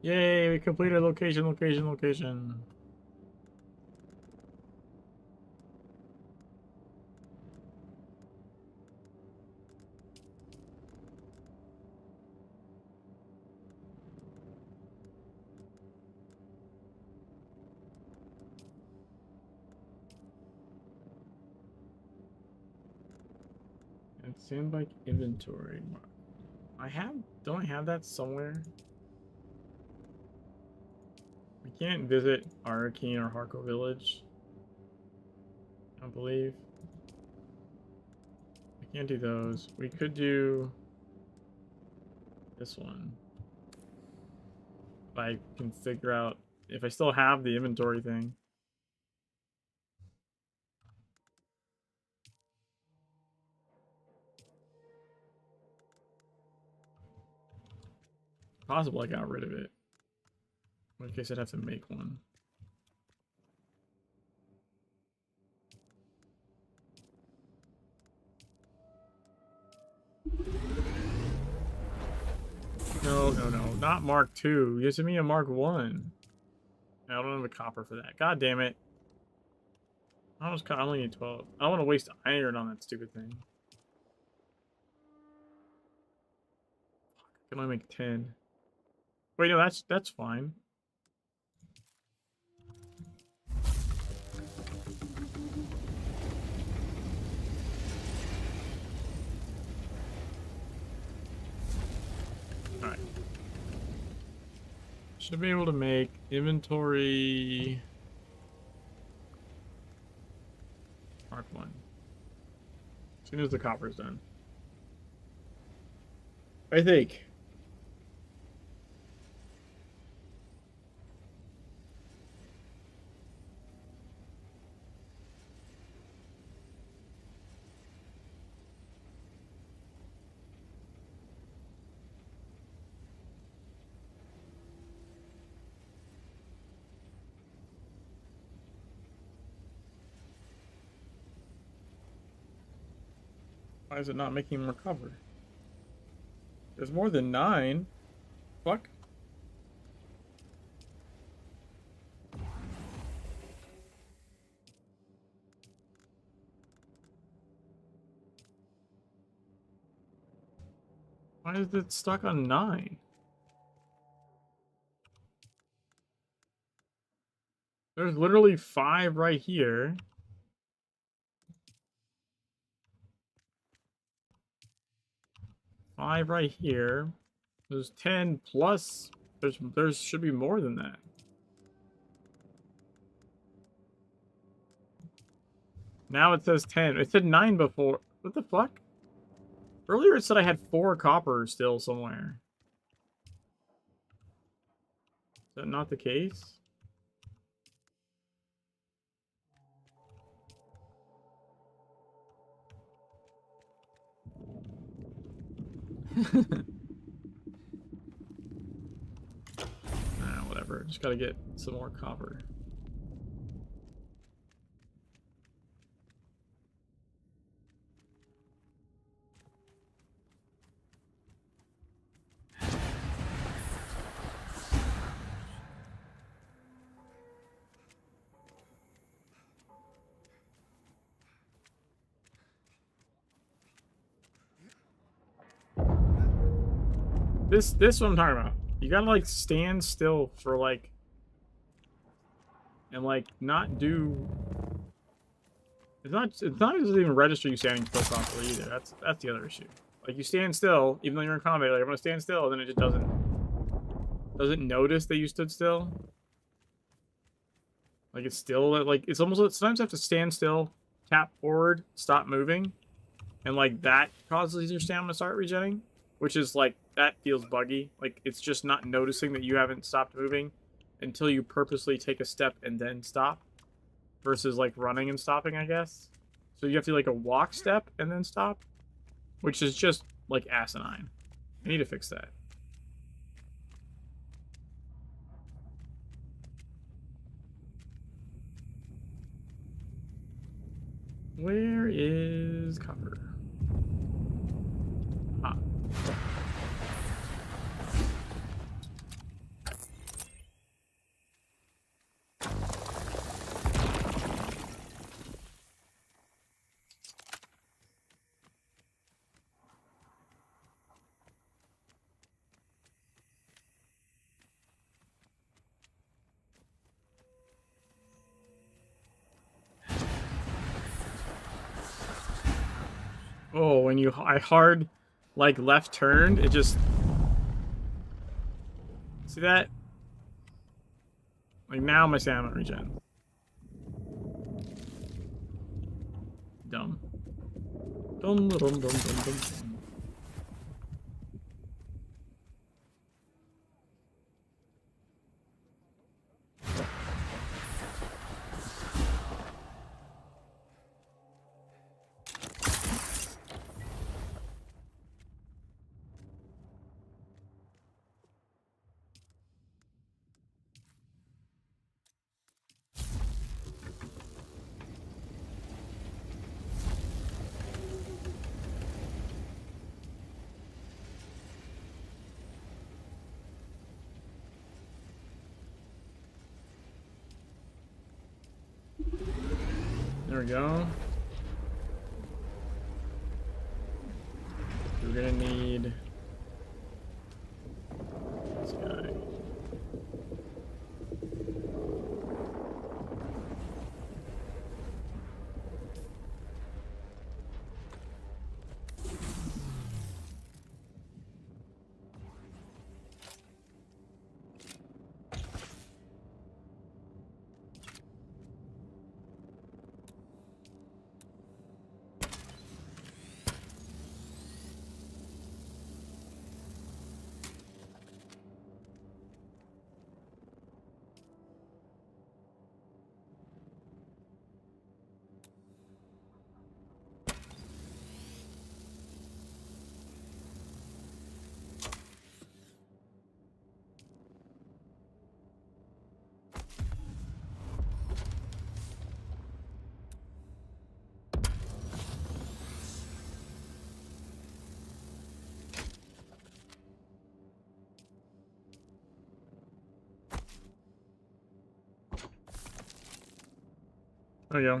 Yay, we completed location. And sandbike inventory. Don't I have that somewhere? We can't visit Arrakeen or Harko Village. I don't believe. We can't do those. We could do this one. If I can figure out if I still have the inventory thing. Possible I got rid of it. In case I'd have to make one. No, no, no. Not Mark II. Give me a Mark I. I don't have the copper for that. God damn it. I only need 12. I don't want to waste iron on that stupid thing. I can only make 10. Wait, no, that's fine. Alright. Should be able to make inventory Mark 1. As soon as the copper's done. I think. Why is it not making more cover? There's more than 9. Fuck. Why is it stuck on 9? There's literally 5 right here. Five right here. There's 10 plus. There's should be more than that. Now it says 10. It said 9 before. What the fuck? Earlier it said I had 4 copper still somewhere. Is that not the case? Whatever. Just gotta get some more copper. This what I'm talking about. You gotta like stand still for like and like not do. It's not it doesn't even register you standing still properly either. That's the other issue. Like you stand still, even though you're in combat, like I'm gonna stand still, and then it just doesn't notice that you stood still. Like it's still like it's almost sometimes I have to stand still, tap forward, stop moving, and like that causes your stamina to start regenerating, which is like that feels buggy. Like it's just not noticing that you haven't stopped moving until you purposely take a step and then stop, versus like running and stopping, I guess. So you have to do like a walk step and then stop, which is just like asinine. I need to fix that. Where is copper? Ah. Oh, when I hard, like, left turned, it just... See that? Like, now my stamina regen. Dumb. Dum dum dum dum dum dum. There we go. We're gonna need this guy. There you go.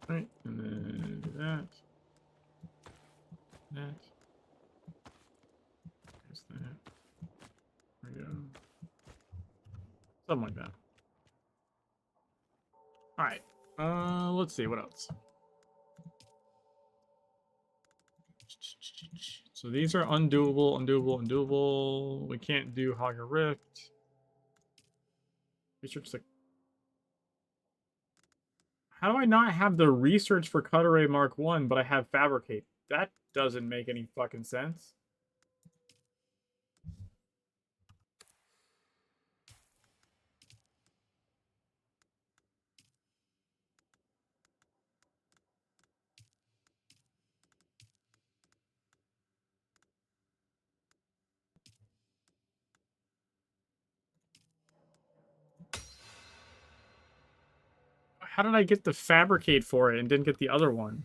Right, and then do that. That. There's that. There we go. Something like that. Alright. Let's see, what else? So these are undoable, undoable, undoable. We can't do Hogger Rift. Research the... How do I not have the research for Cutaway Mark 1, but I have Fabricate? That doesn't make any fucking sense. How did I get the Fabricate for it and didn't get the other one?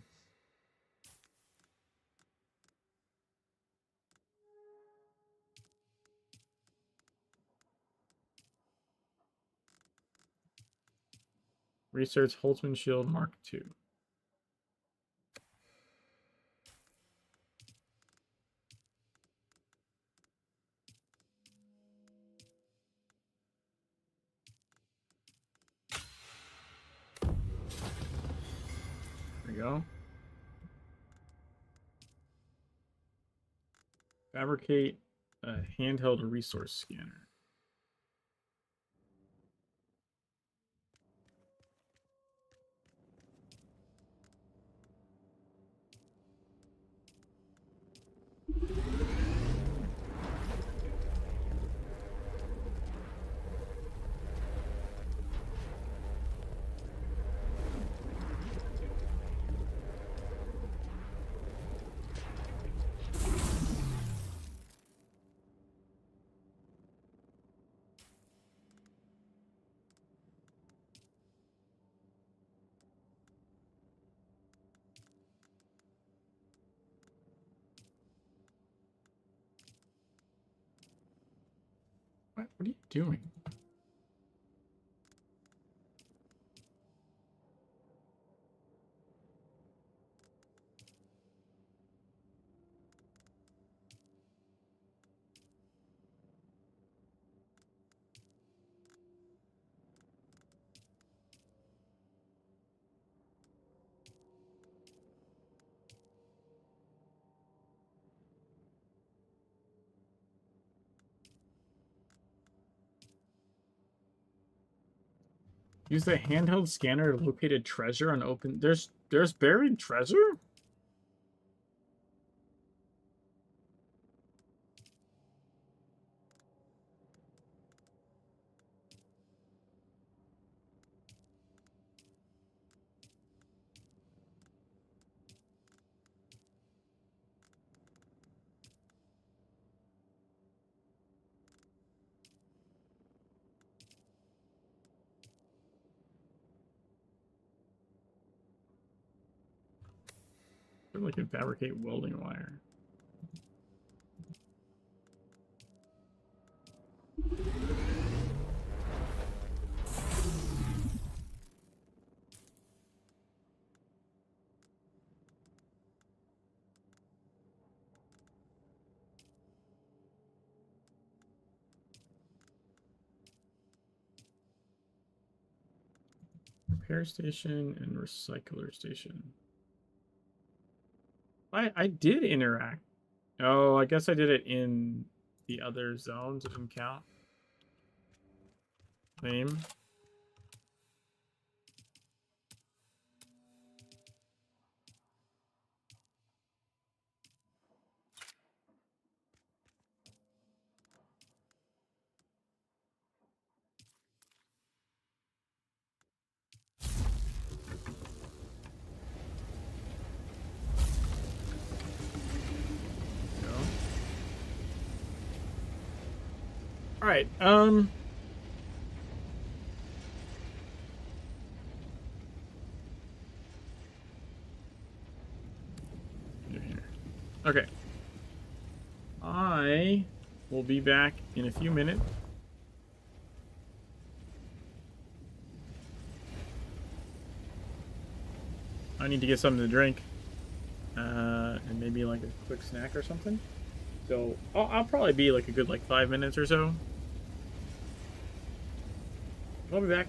Research Holtzman Shield Mark 2. There we go. Fabricate a handheld resource scanner. What are you doing? Use the handheld scanner to locate a treasure on open... There's buried treasure? Certainly can fabricate welding wire. Repair station and recycler station. I did interact. Oh, I guess I did it in the other zones. It didn't count. Name. All right. Okay. I will be back in a few minutes. I need to get something to drink. And maybe like a quick snack or something. So I'll probably be like a good 5 minutes or so. I'll be back.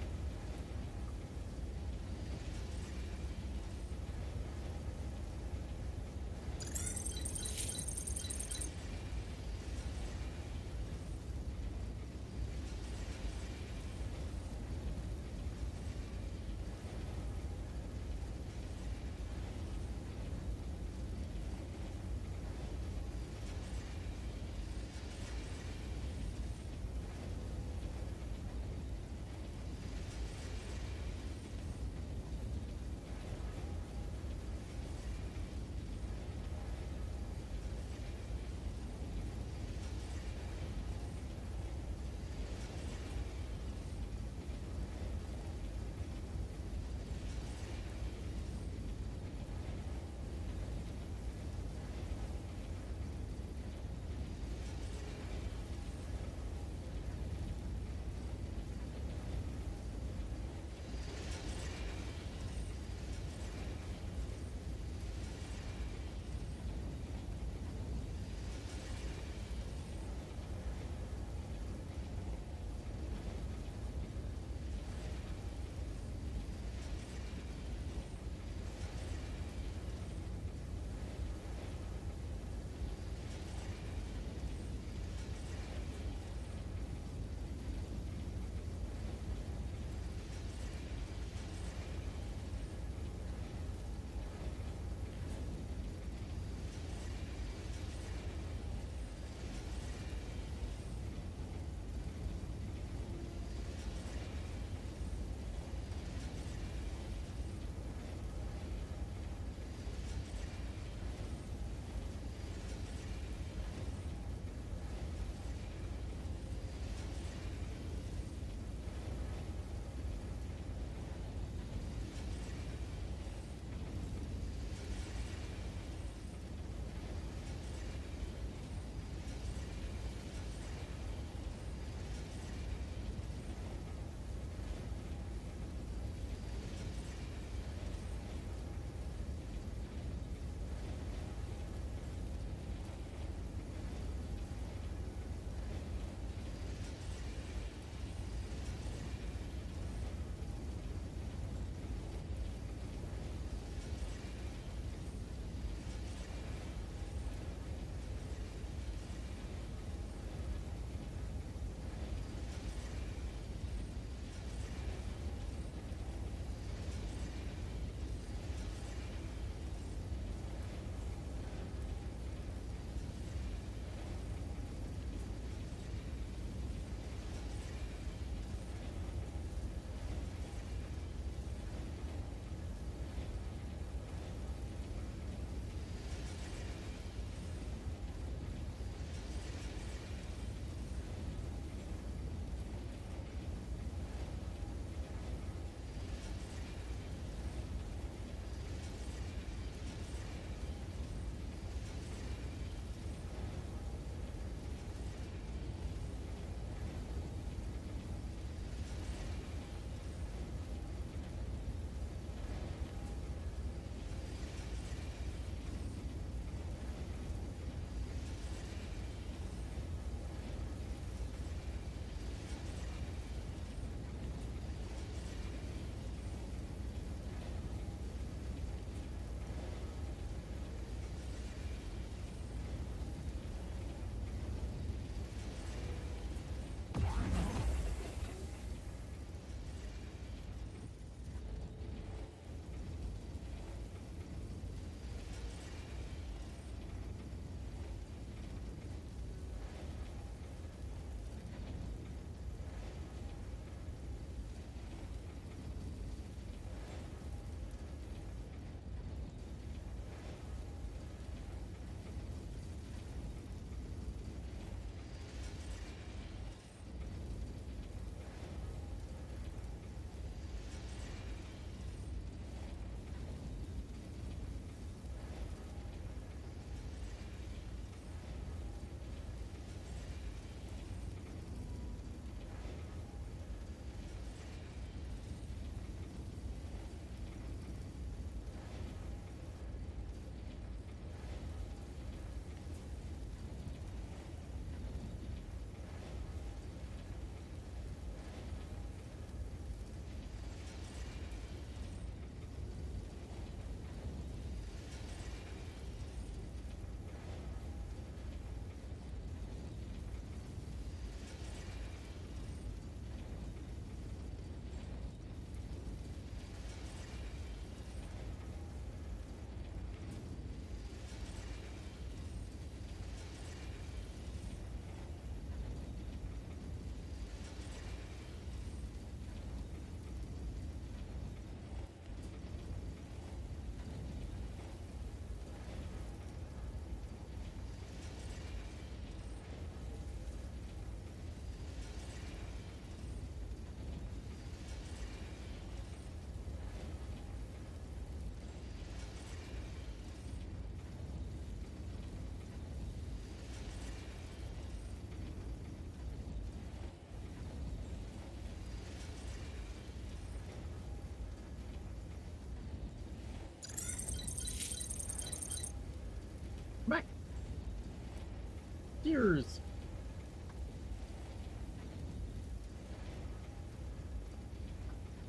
Gears.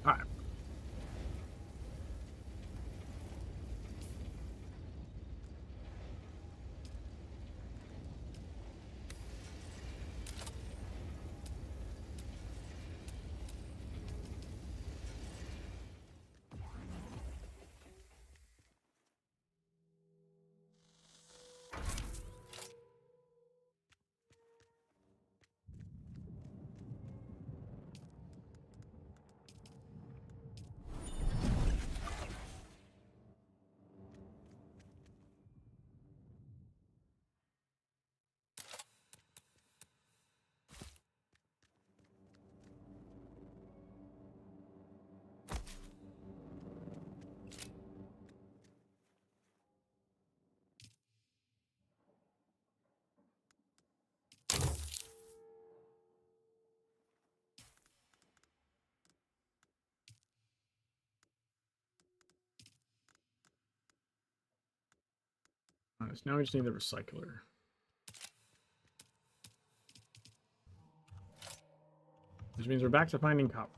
Alright. Alright, so now we just need the recycler. Which means we're back to finding copper.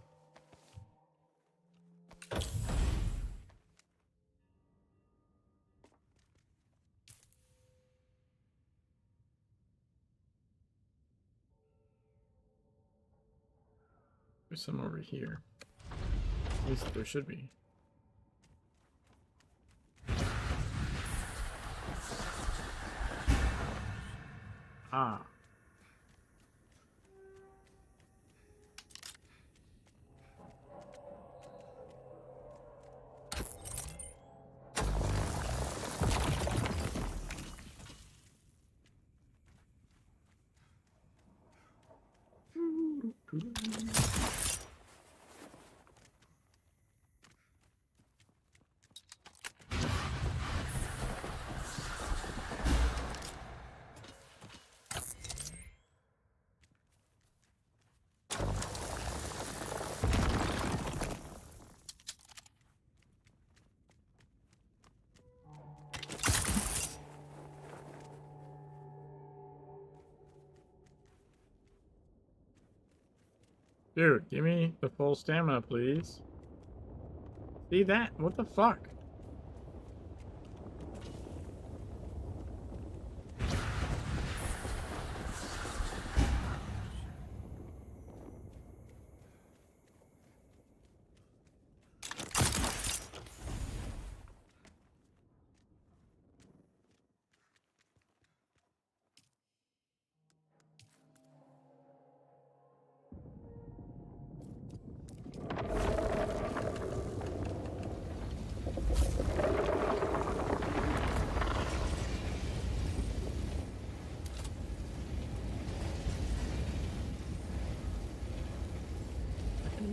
There's some over here. At least there should be. Ah. Dude, give me the full stamina, please. See that? What the fuck?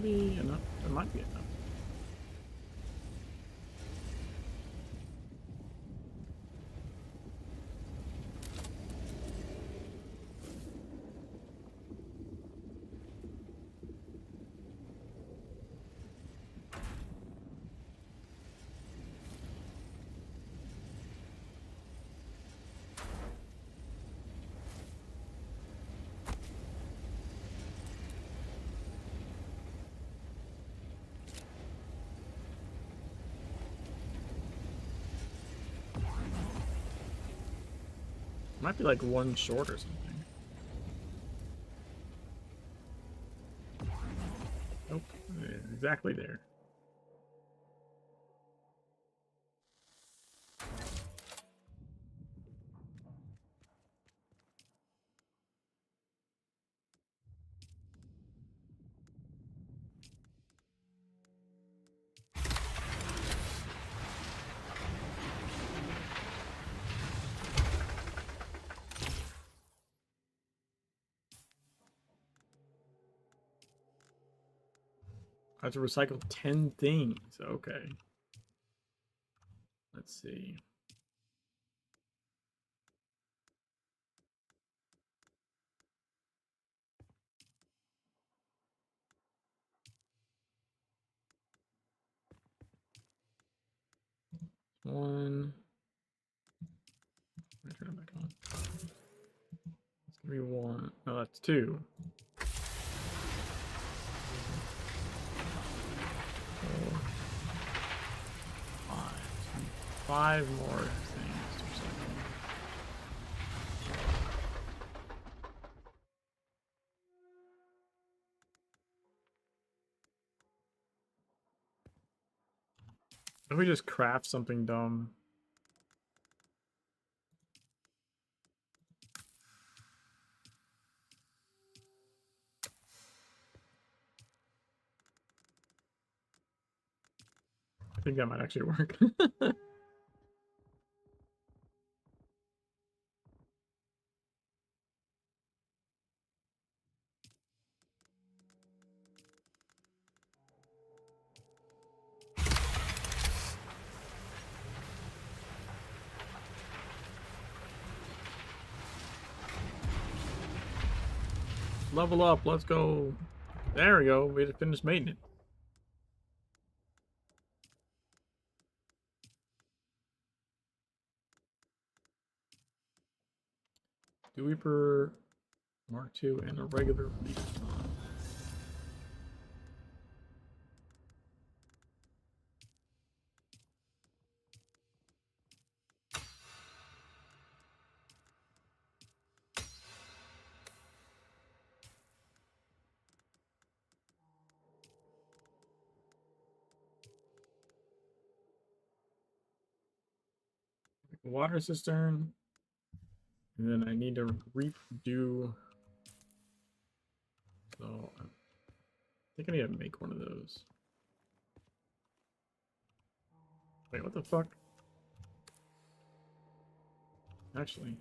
Be enough. There might be enough. Might be like one short or something. Nope. Exactly there. I have to recycle 10 things. Okay. Let's see. One. Turn it back on. 3-1. No, that's 2. 4, 5. 5 more things to recycle. If we just craft something dumb. I think that might actually work. Level up, let's go. There we go, we just finished maintenance. Reaper Mark II and a regular Reaper. Water cistern. And then I need to redo. So I think I need to make one of those. Wait, what the fuck? Actually.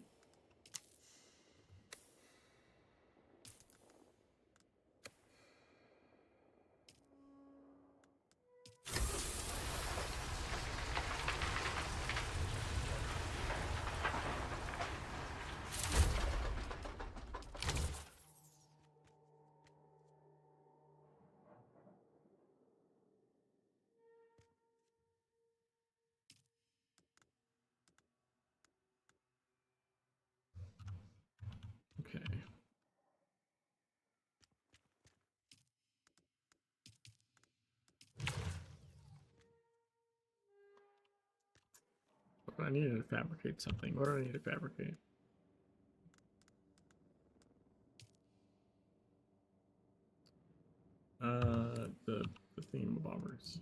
Okay. I need to fabricate something. What do I need to fabricate? The theme bombers.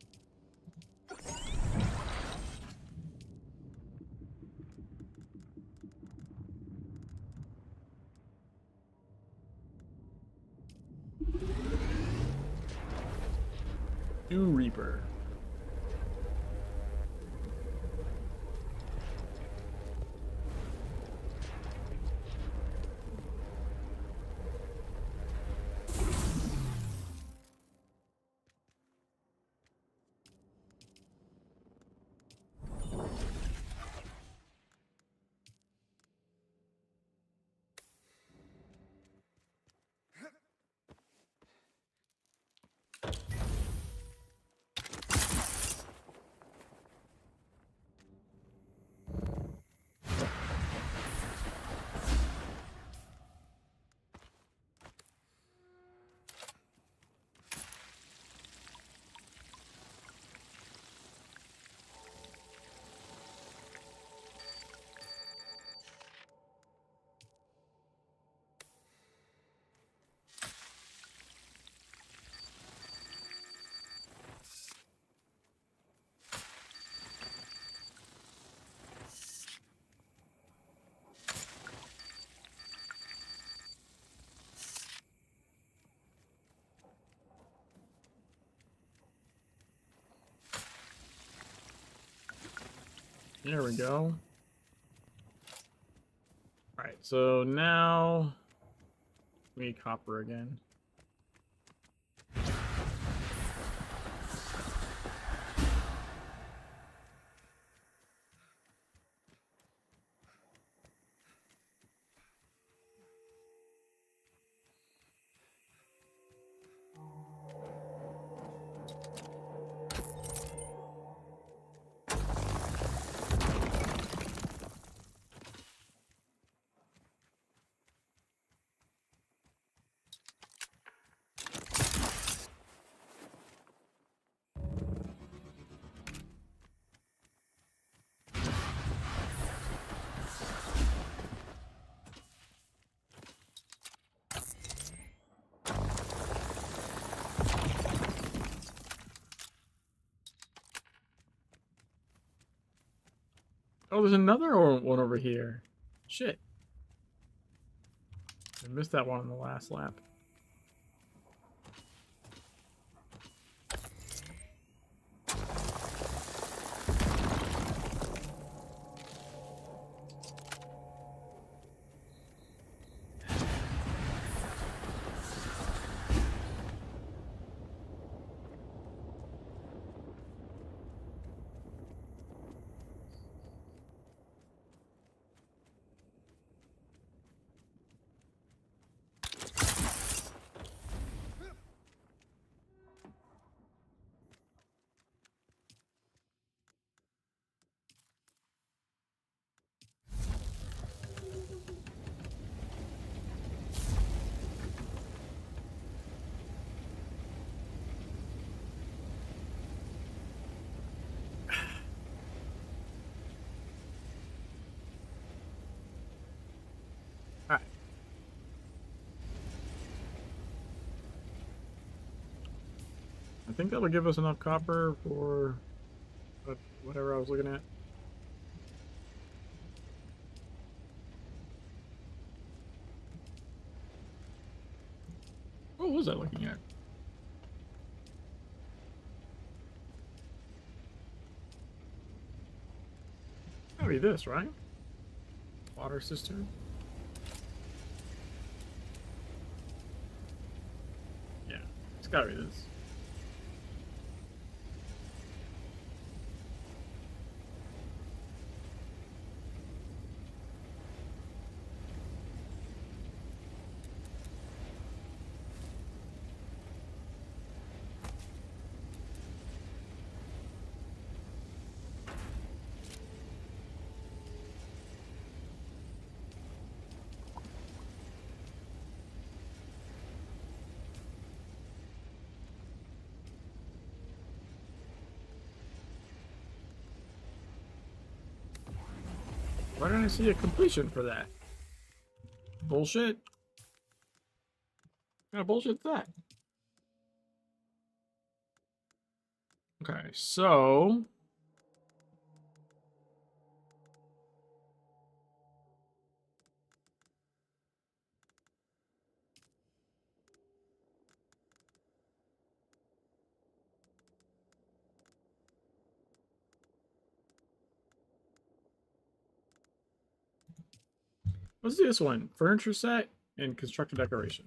New Reaper. There we go. Alright, so now we need copper again. Oh, there's another one over here. Shit. I missed that one on the last lap. Alright. I think that'll give us enough copper for whatever I was looking at. What was I looking at? Gotta be this, right? Water cistern. Yeah, it's gotta be this. Why don't I see a completion for that? Bullshit. What kind of bullshit's that? Okay, so... let's do this one. Furniture set and construct a decoration.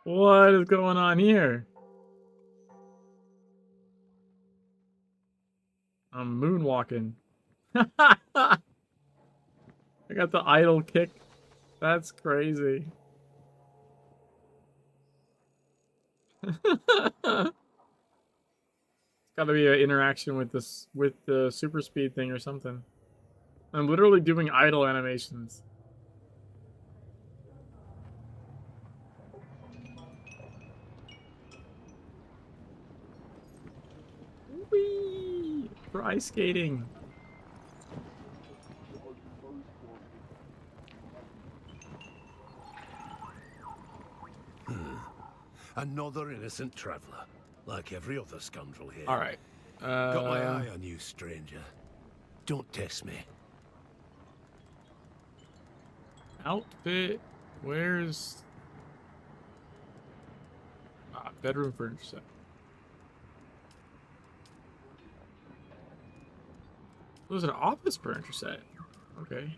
What is going on here? I'm moonwalking. I got the idle kick. That's crazy. It's gotta be an interaction with this, with the super speed thing or something. I'm literally doing idle animations. Whee! For ice skating. Another innocent traveler, like every other scoundrel here. All right. Got my eye on you, stranger. Don't test me. Outfit. Where's... bedroom furniture set. There's an office furniture set. Okay.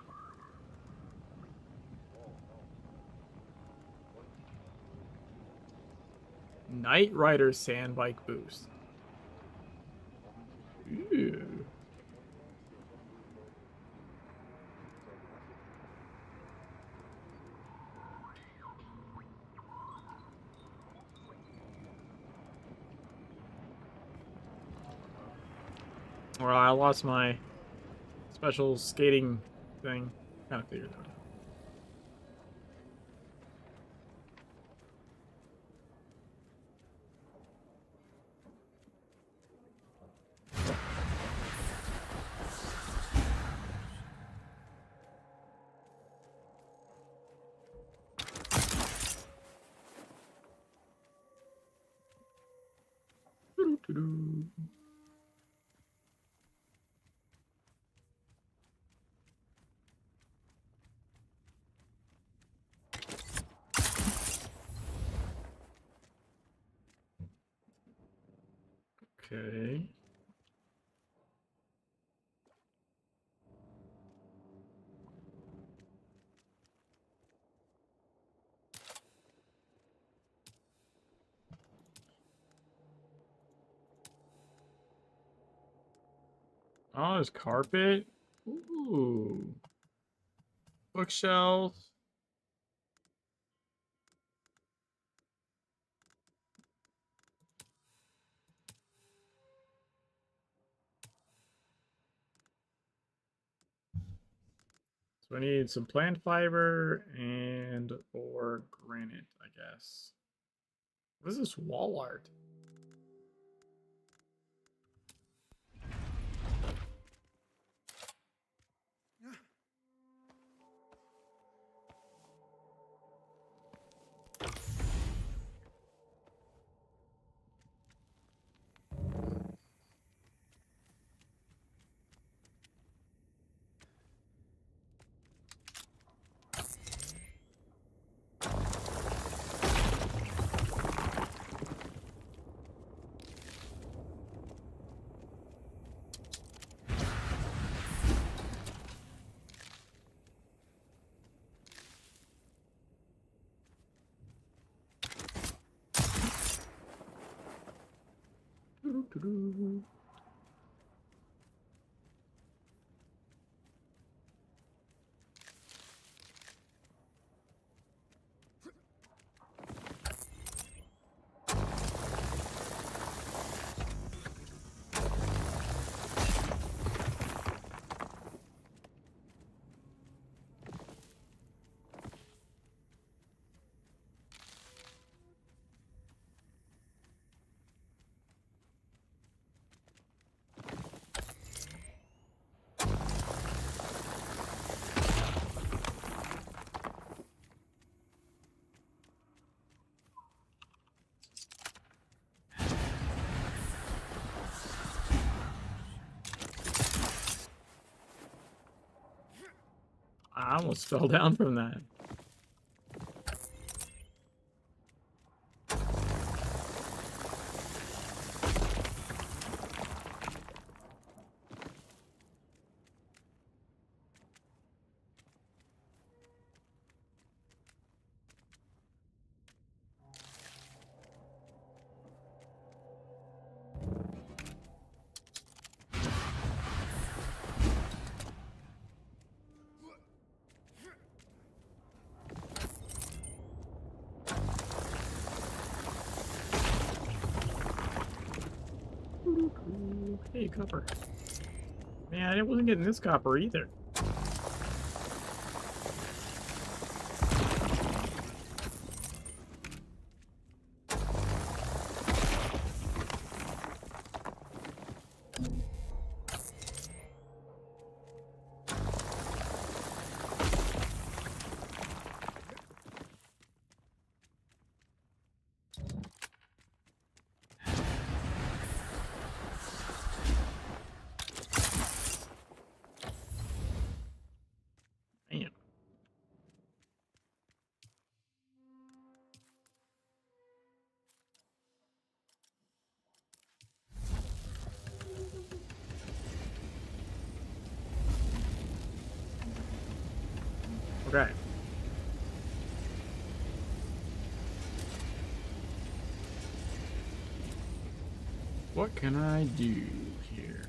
Knight Rider sand bike boost. Ooh. Well, I lost my special skating thing. Kind of figured it out. Okay. Oh, there's carpet. Ooh. Bookshelves. So I need some plant fiber and or granite, I guess. What is this wall art? I almost fell down from that. Hey, copper. Man, I wasn't getting this copper either. Damn. Okay. What can I do here?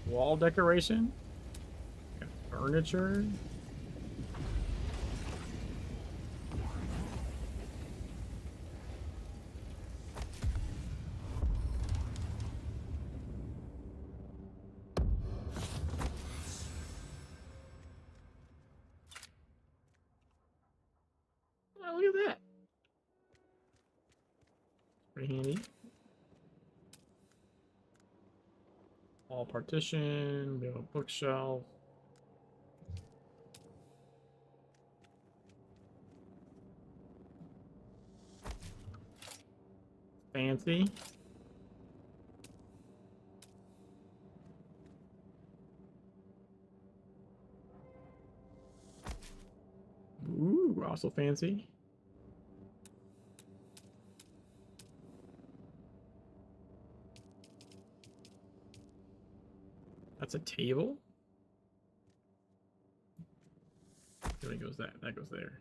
Wall decoration? Got furniture? Oh, look at that. Pretty handy. Wall partition, we have a bookshelf. Fancy. Ooh, also fancy. That's a table? There goes that. That goes there.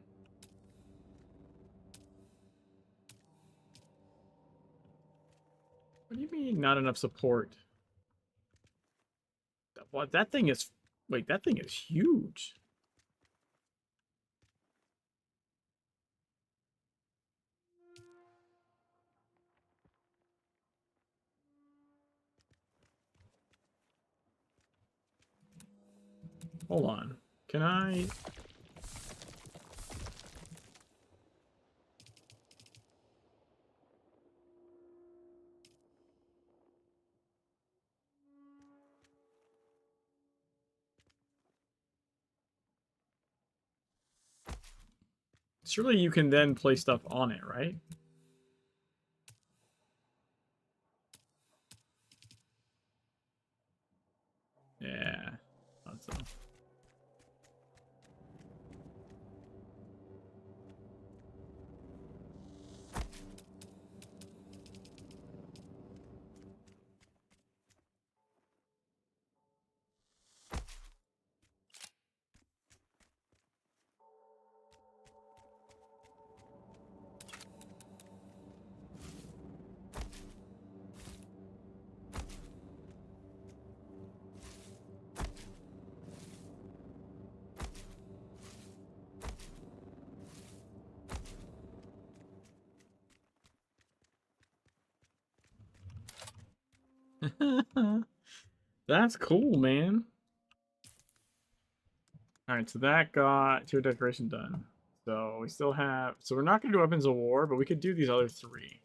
What do you mean not enough support? What? That thing is... Wait, that thing is huge. Hold on. Can I... Surely you can then place stuff on it, right? Yeah. Thought so. That's cool, man. Alright, so that got tier decoration done. So we still have... So we're not going to do weapons of war, but we could do these other three.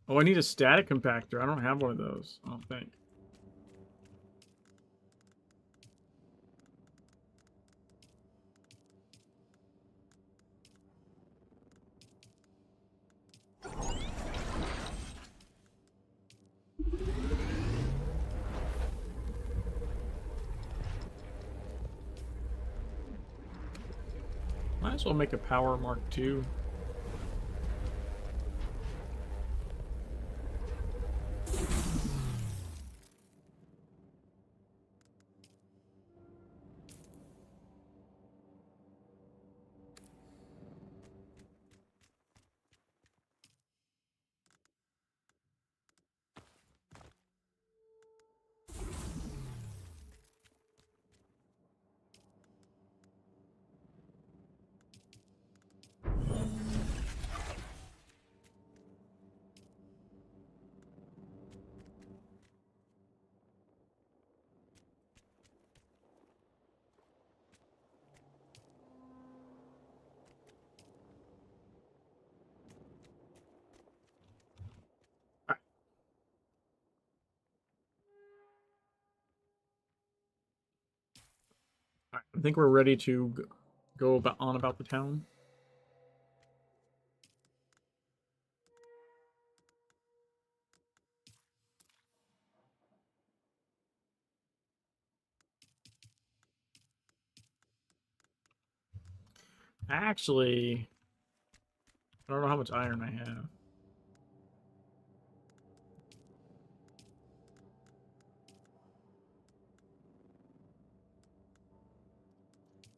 Oh, I need a static compactor. I don't have one of those, I don't think. Might as well make a power Mark II. Alright, I think we're ready to go about the town. Actually, I don't know how much iron I have.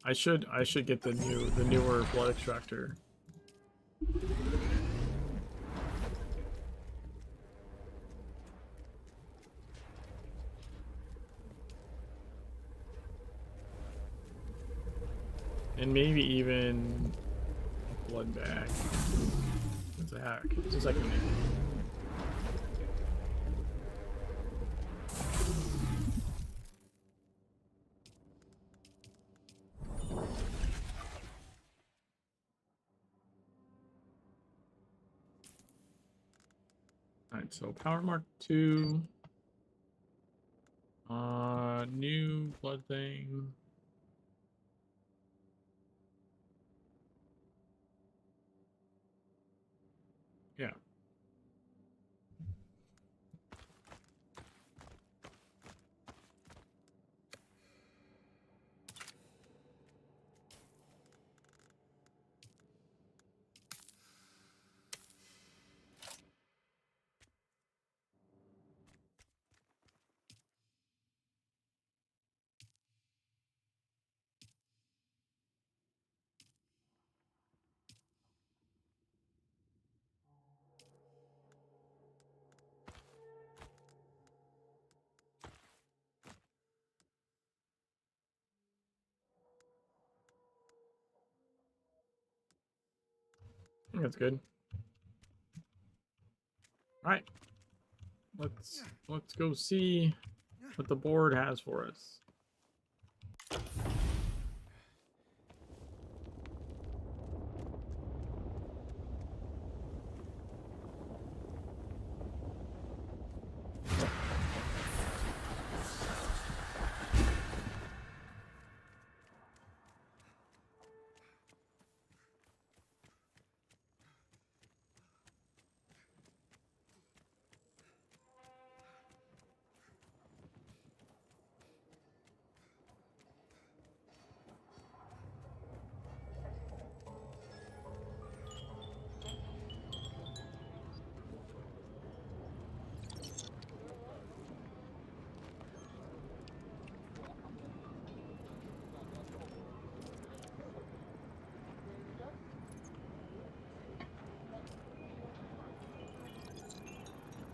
I should get the newer blood extractor. And maybe even a blood bag. It's a hack. Since I can make it. Alright, so Power Mark II. New blood thing. Yeah. think that's good. Alright. Let's go see what the board has for us.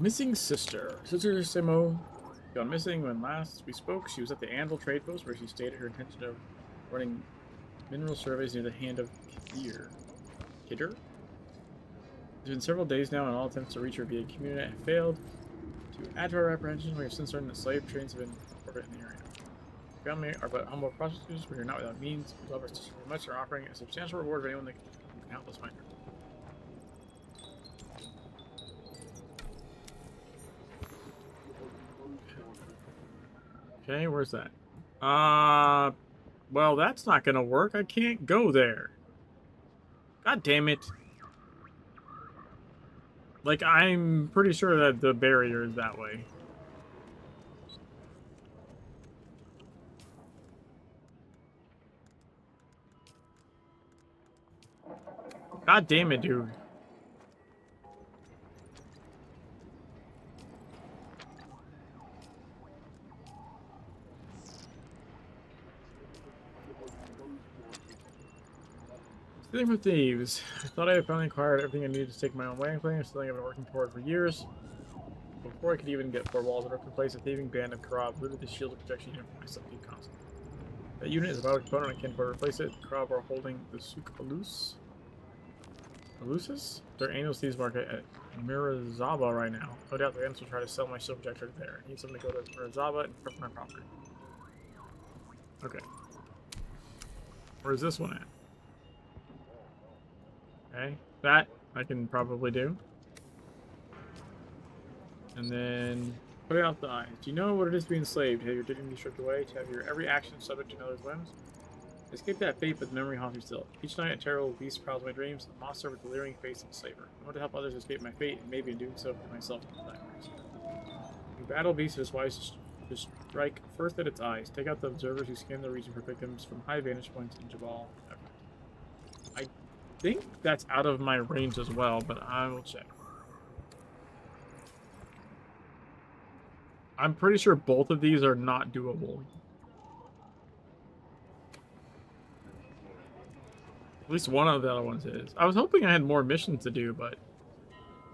Missing sister. Sister Simo gone missing. When last we spoke, she was at the Anvil trade post where she stated her intention of running mineral surveys near the hand of Kidder? It's been several days now, and all attempts to reach her via community have failed. To add to our apprehension, we have since learned that slave trains have been reported in the area. The family are but humble prostitutes. We are not without means. We love our sister very much and are offering a substantial reward for anyone that can help us find her. Okay, where's that? Well, that's not gonna work. I can't go there. God damn it. Like, I'm pretty sure that the barrier is that way. God damn it, dude. Stealing from thieves. I thought I had finally acquired everything I needed to take my own wedding plan. Something I've been working toward for years. Before I could even get 4 walls, I ripped in place a thieving band of Karab, looted the shield of protection unit for my substitute console. That unit is a vital component. I can't afford to replace it. Karab are holding the Souk Alus. Alusis? Their annual thieves market at Mirazaba right now. No doubt the ends will try to sell my shield projector there. I need something to go to Mirazaba and prep my property. Okay. Where's this one at? Okay, that I can probably do. And then put it out the eyes. Do you know what it is to be enslaved? To have your dignity stripped away? To have your every action subject to another's whims? Escape that fate, but the memory haunts me still. Each night a terrible beast prowls my dreams, a monster with the leering face of a slaver. I want to help others escape my fate, and maybe in doing so for myself and nightmares. You battle beast, it is wise to strike first at its eyes. Take out the observers who scan the region for victims from high vantage points in Jabal. I think that's out of my range as well, but I will check. I'm pretty sure both of these are not doable. At least one of the other ones is. I was hoping I had more missions to do, but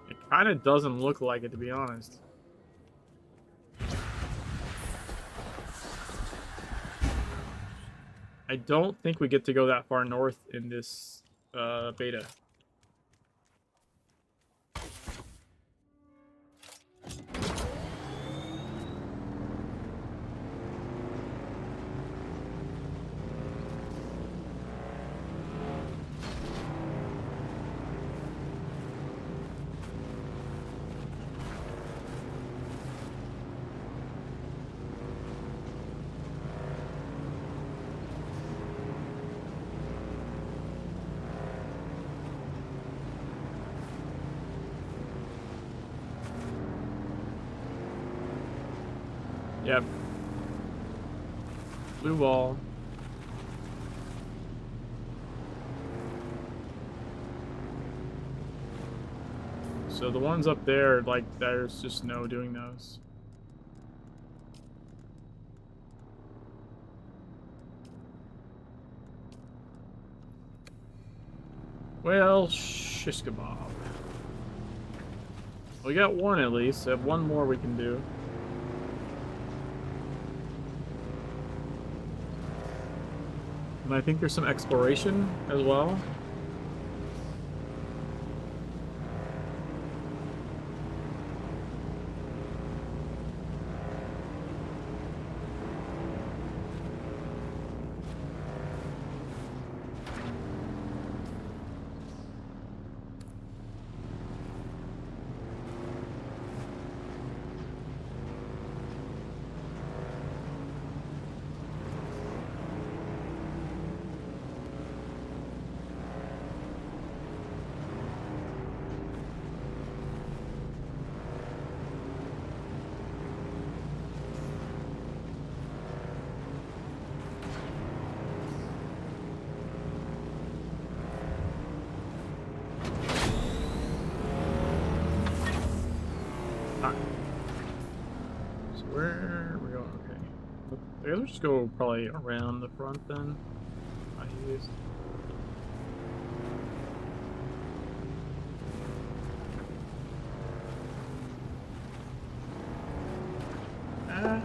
it kind of doesn't look like it, to be honest. I don't think we get to go that far north in this beta. Yep. Blue wall. So the ones up there, like, there's just no doing those. Well, shish kebab. We got one at least. So one more we can do. And I think there's some exploration as well. Alright. So where are we going? Okay. I guess we'll just go probably around the front then. I used. Ah.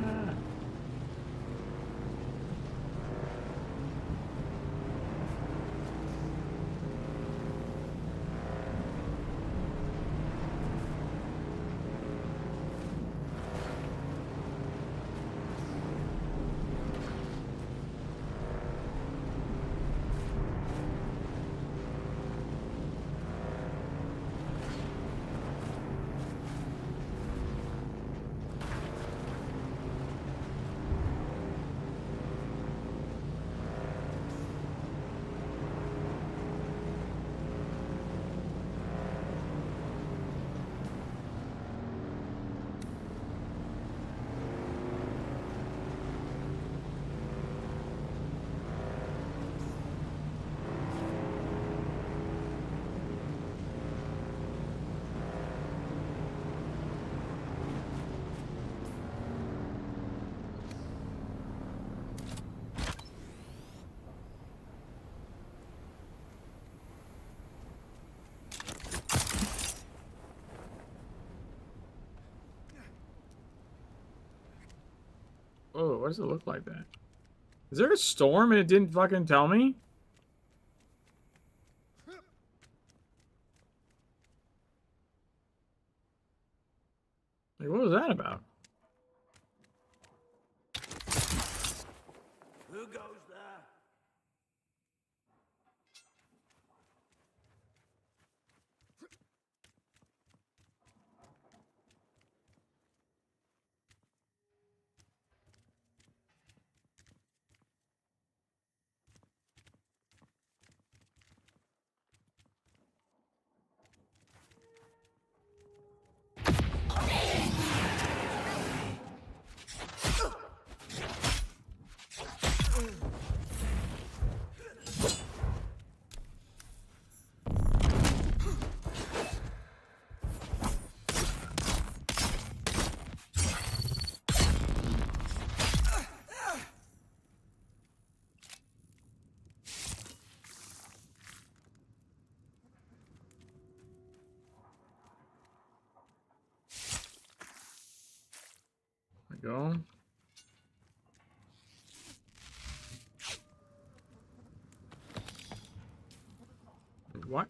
Oh, what does it look like that? Is there a storm and it didn't fucking tell me? Like, what was that about? Who goes there? There we go.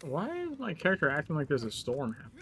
Why is my character acting like there's a storm happening?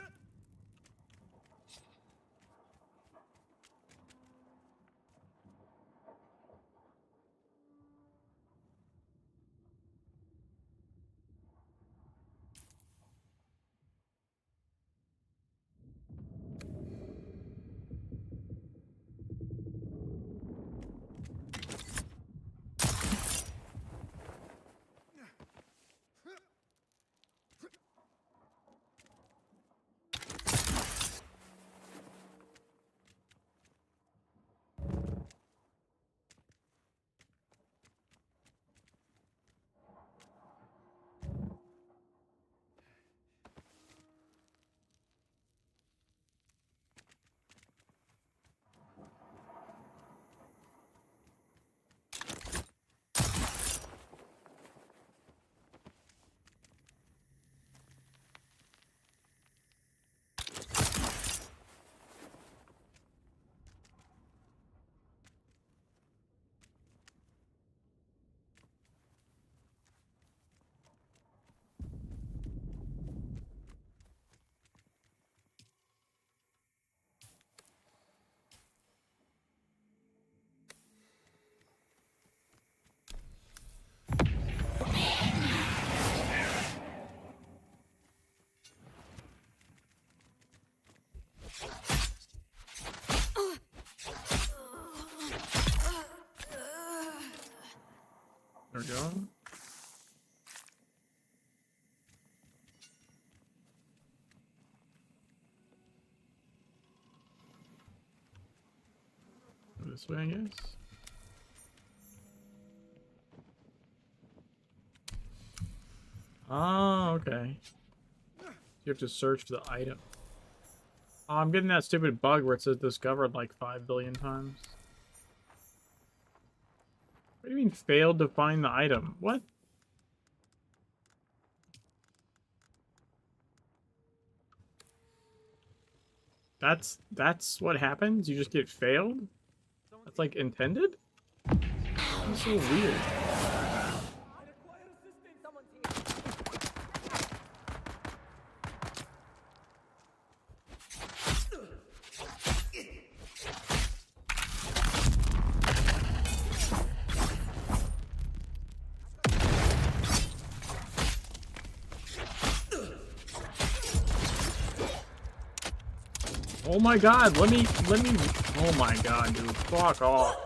There we go. This way, I guess. Oh, okay. You have to search for the item. Oh, I'm getting that stupid bug where it says discovered like 5 billion times. What do you mean failed to find the item? What? That's what happens? You just get failed? That's like intended? That's so weird. Oh my god, let me, oh my god, dude, fuck off.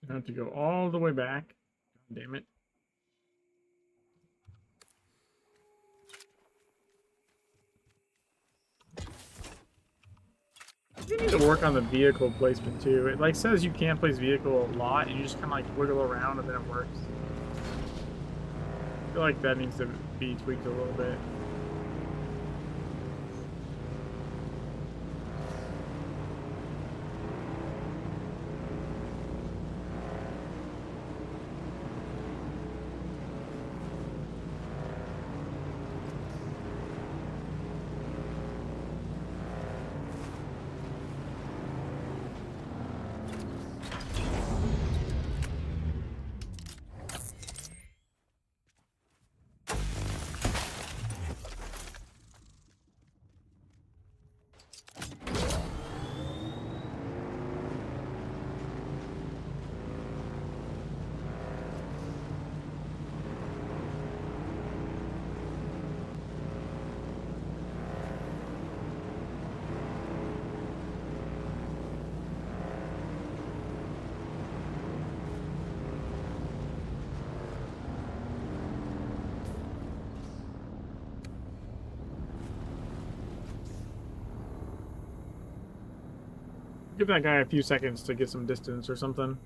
So I have to go all the way back. God damn it. You need to work on the vehicle placement too. It like says you can't place vehicle a lot, and you just kind of like wiggle around and then it works. I feel like that needs to be tweaked a little bit. Give that guy a few seconds to get some distance or something.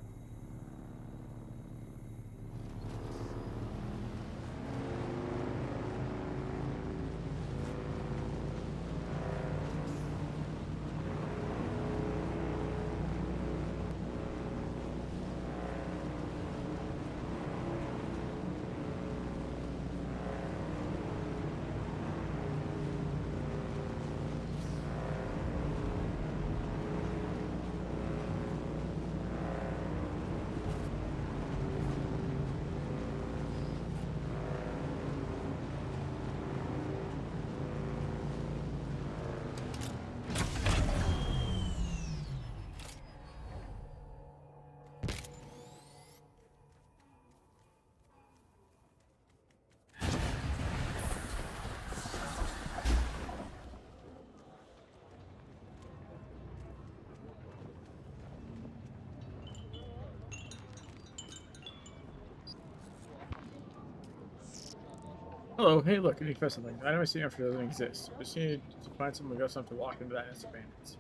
Hello, hey look, I need to confess something. I know my secret doesn't exist. I just need to find someone else enough to walk into that nest of bandits.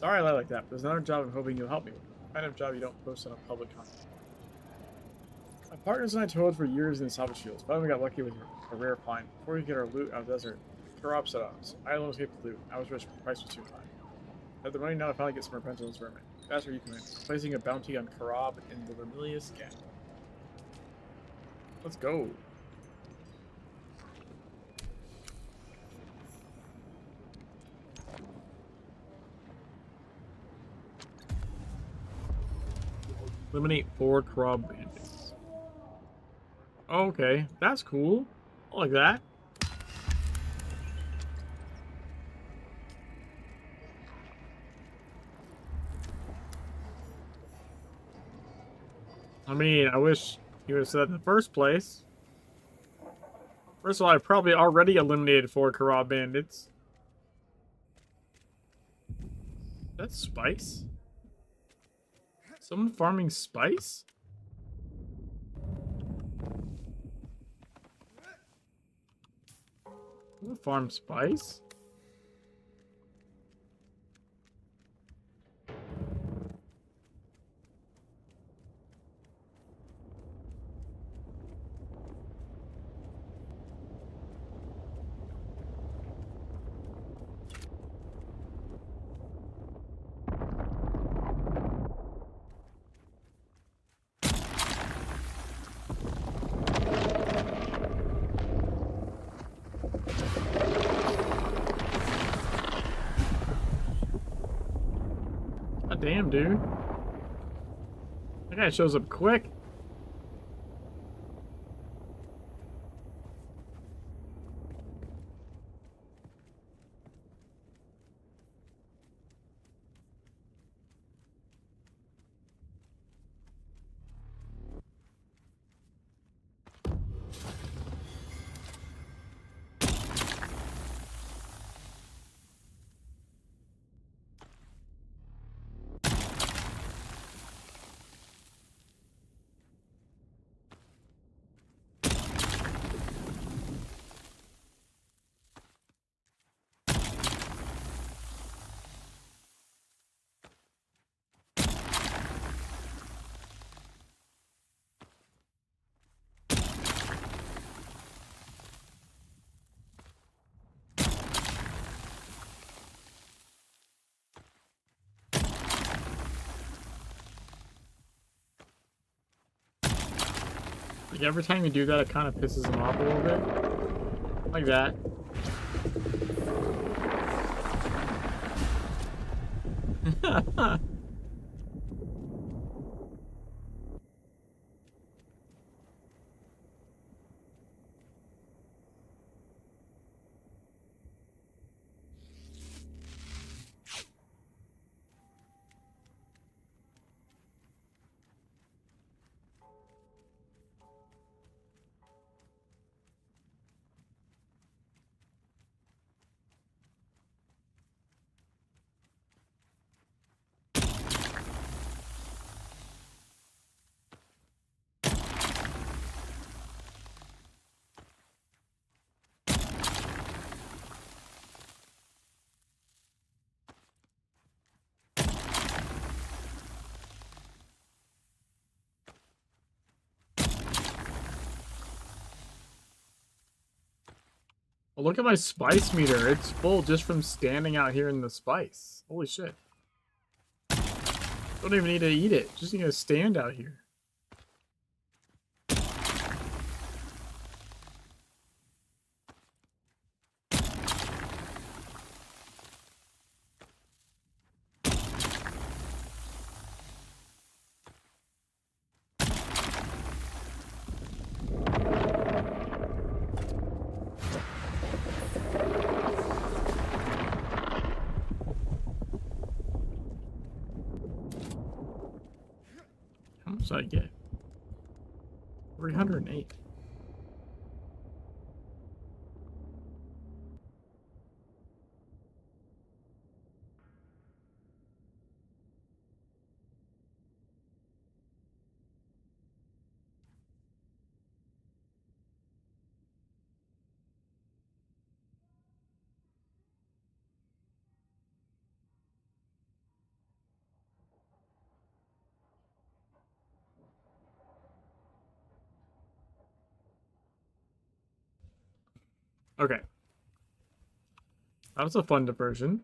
Sorry I lie like that, but there's another job I'm hoping you'll help me with. The kind of job you don't post on a public content. My partners and I toiled for years in the salvage fields. Finally we got lucky with a rare find. Before we get our loot out of the desert, the Karab set us. I alone escaped the loot. I was rich, but the price was too high. I have the money now to finally get some repentance for me. That's where you come in. Placing a bounty on Karab in the Vermilius Gap. Let's go. Eliminate 4 Karab bandits. Okay, that's cool. I like that. I mean, I wish you would have said that in the first place. First of all, I've probably already eliminated 4 Karab bandits. That's spice? Someone farming spice? Someone farm spice? God damn, dude. That guy shows up quick. Like every time you do that, it kind of pisses him off a little bit. Like that. Well, look at my spice meter. It's full just from standing out here in the spice. Holy shit. Don't even need to eat it. Just need to stand out here. How much did I get? 308. Okay. That was a fun diversion.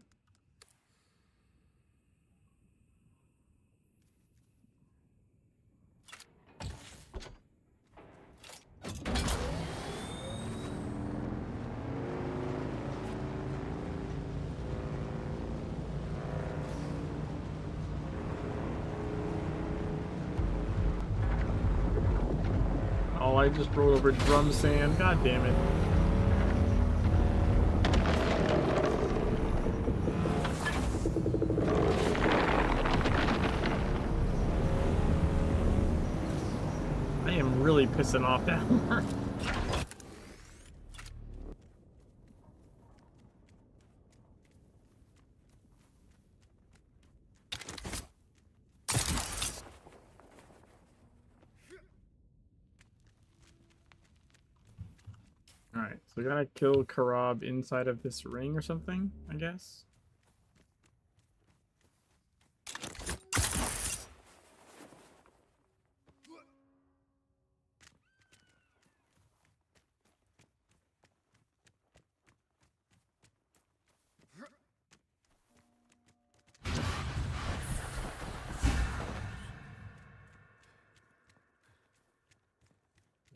Oh, I just rolled over drum sand. God damn it. I am really pissing off that horn. Alright, so we gotta kill Karab inside of this ring or something, I guess.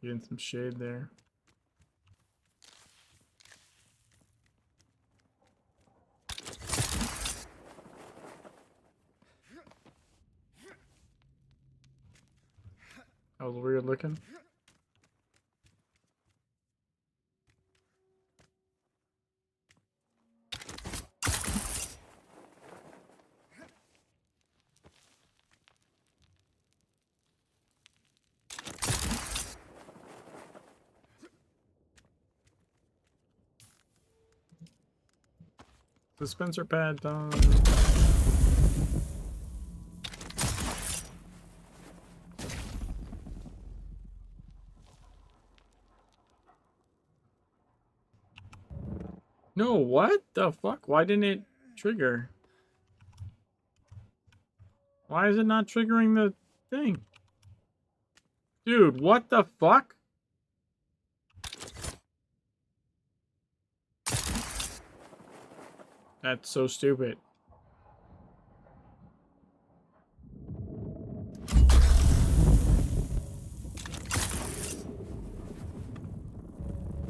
Getting some shade there. That was weird looking. Dispenser pad done. No, what the fuck? Why didn't it trigger? Why is it not triggering the thing? Dude, what the fuck? That's so stupid.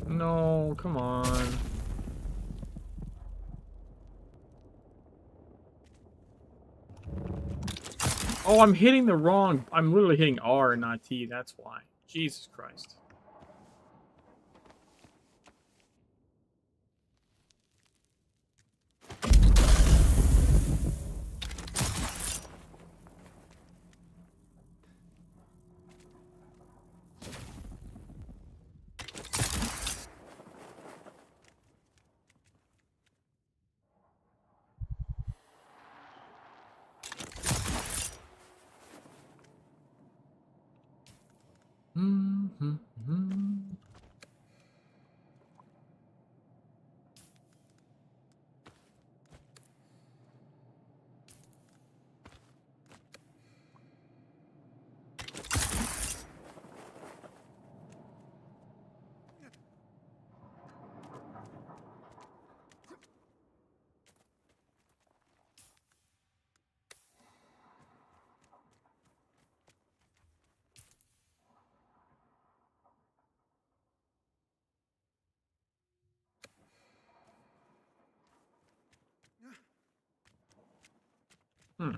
No, come on. Oh, I'm hitting the wrong... I'm literally hitting R and not T, that's why. Jesus Christ. Hmm.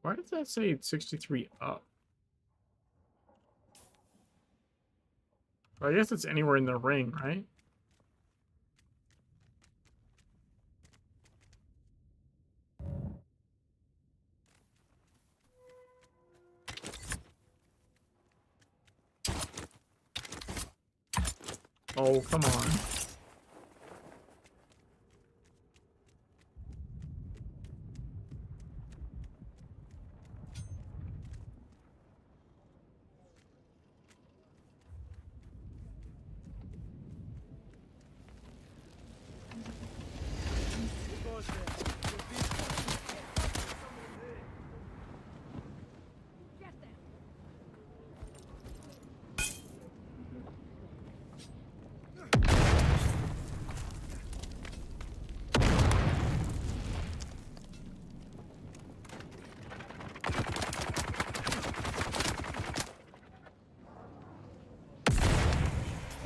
Why does that say 63 up? Well, I guess it's anywhere in the ring, right? Oh, come on.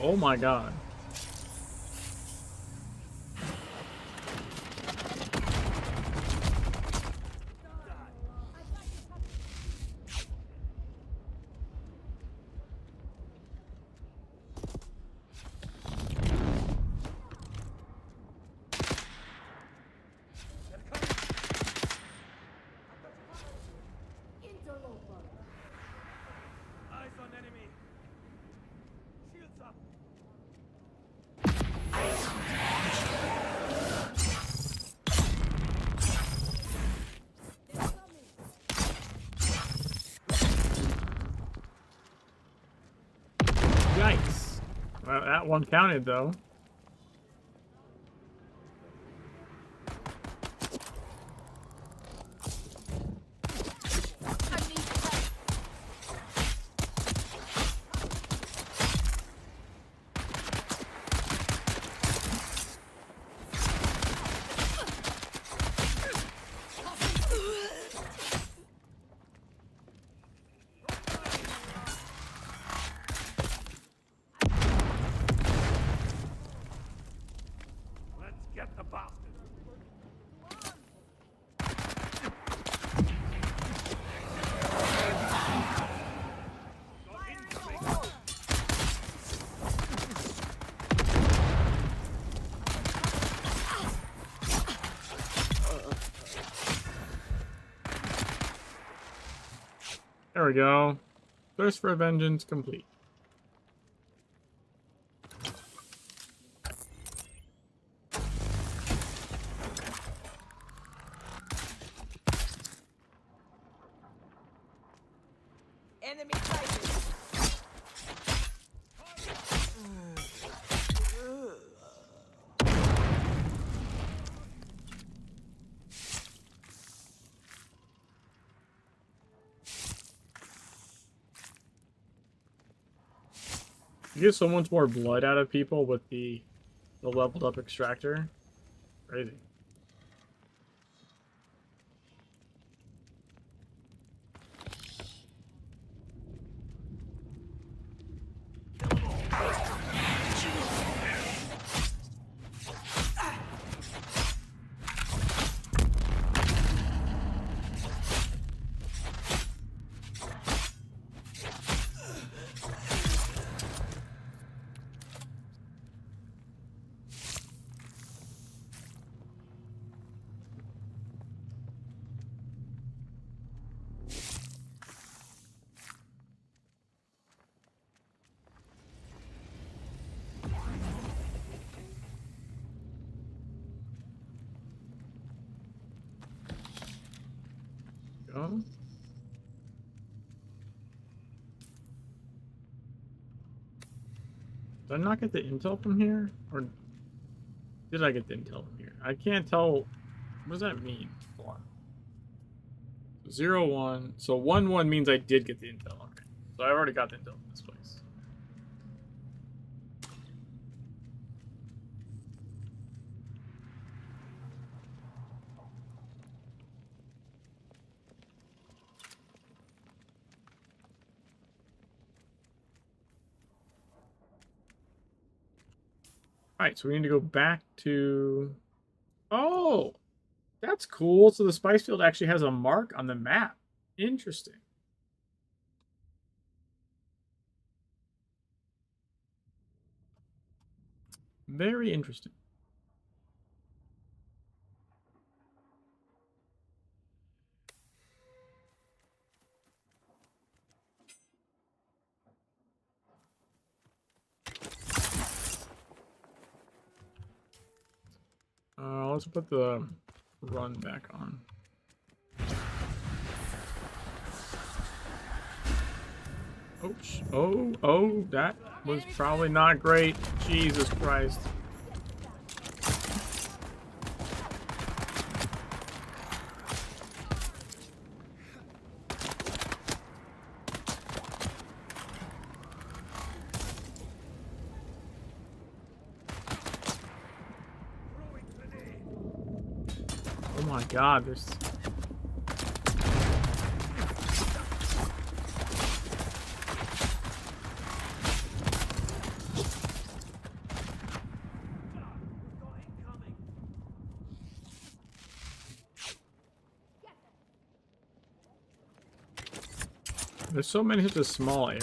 Oh my god. Eyes on enemy. Shields up. Yikes. Well, that one counted, though. Let's get the bastard. There we go. Thirst for vengeance complete. Enemy sighted. You get so much more blood out of people with the leveled up extractor. Crazy. Go. Did I not get the intel from here? Or did I get the intel from here? I can't tell. What does that mean? Hold on. 0, 1. So 1, 1 means I did get the intel. Okay. So I already got the intel from this place. Alright, so we need to go back to... Oh! That's cool. So the spice field actually has a mark on the map. Interesting. Very interesting. also put the run back on. Oops. Oh, that was probably not great. Jesus Christ. Oh my God, there's... There's so many, such a small area.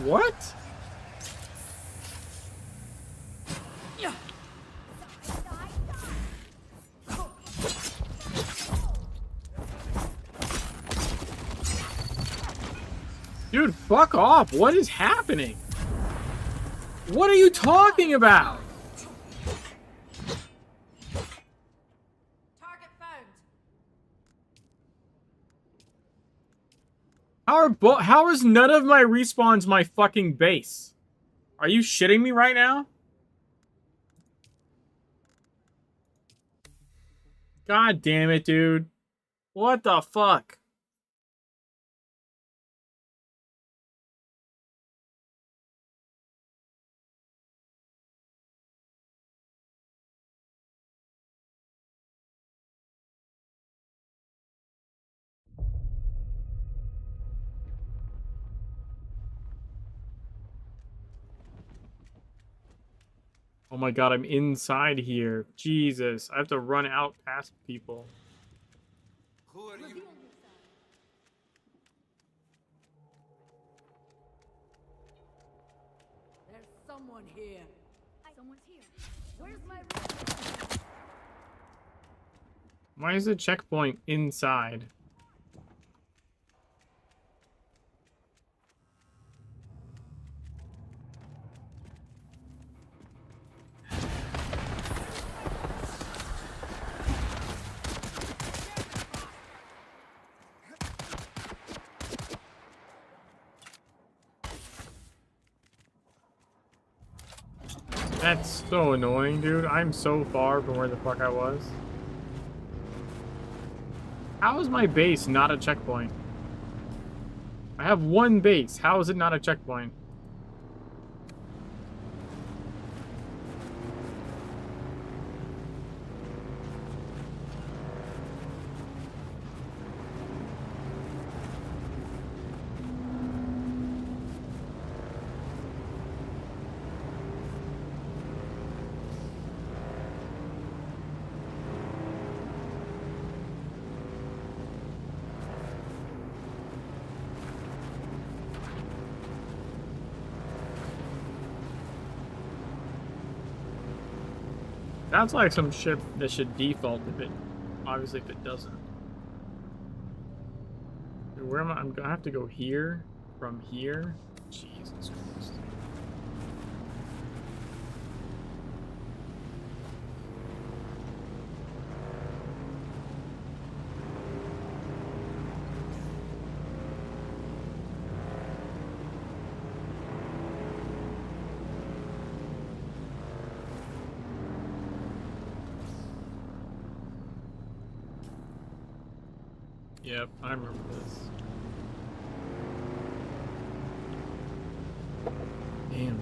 What? Dude, fuck off. What is happening? What are you talking about? Target found. How is none of my respawns my fucking base? Are you shitting me right now? God damn it, dude. What the fuck? Oh my God, I'm inside here. Jesus, I have to run out past people. Who are you? There's someone here. Someone's here. Where's my... Why is the checkpoint inside? That's so annoying, dude. I'm so far from where the fuck I was. How is my base not a checkpoint? I have one base. How is it not a checkpoint? Sounds like some shit that should default if it, obviously if it doesn't. Dude, where am I? I'm gonna have to go here, from here. Jesus Christ. Yep, I remember this. Damn.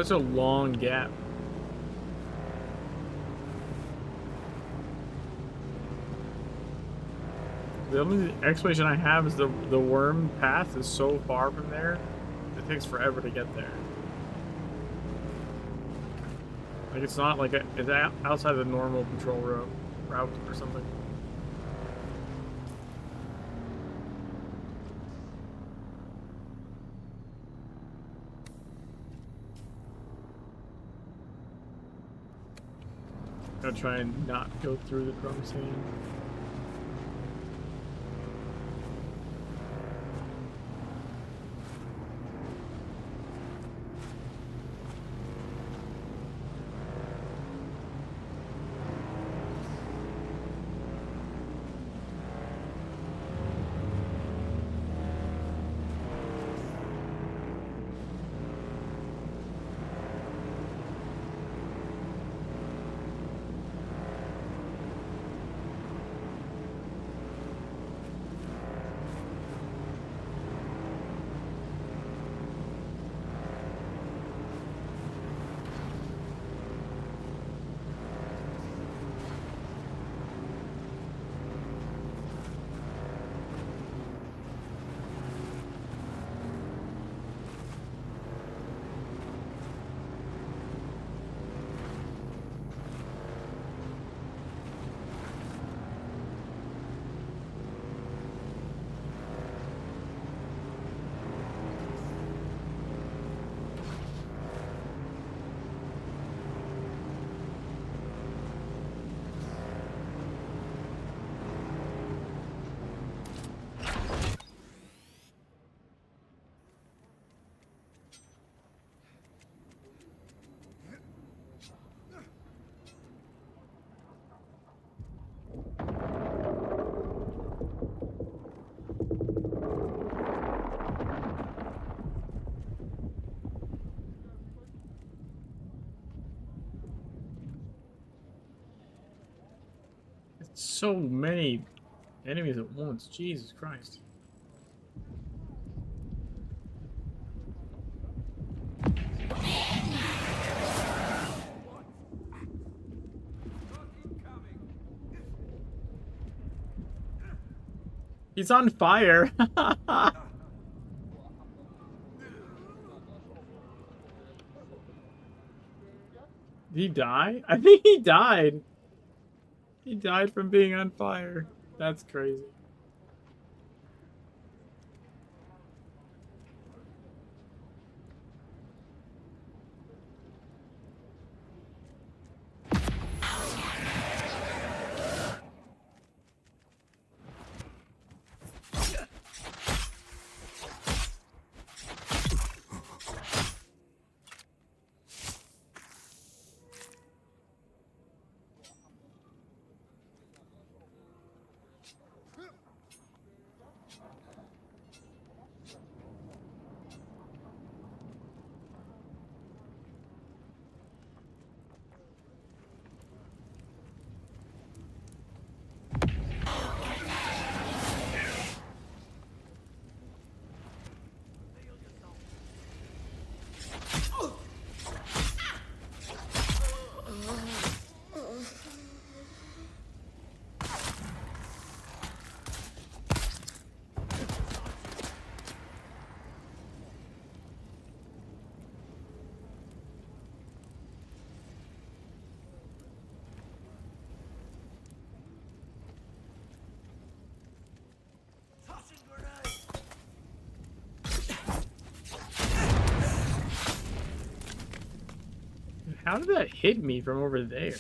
Such a long gap. The only explanation I have is the worm path is so far from there, it takes forever to get there. Like it's not like it's outside the normal control route or something. Gonna try and not go through the chrome scene. So many enemies at once. Jesus Christ. He's on fire. Did he die? I think he died. He died from being on fire. That's crazy. How did that hit me from over there?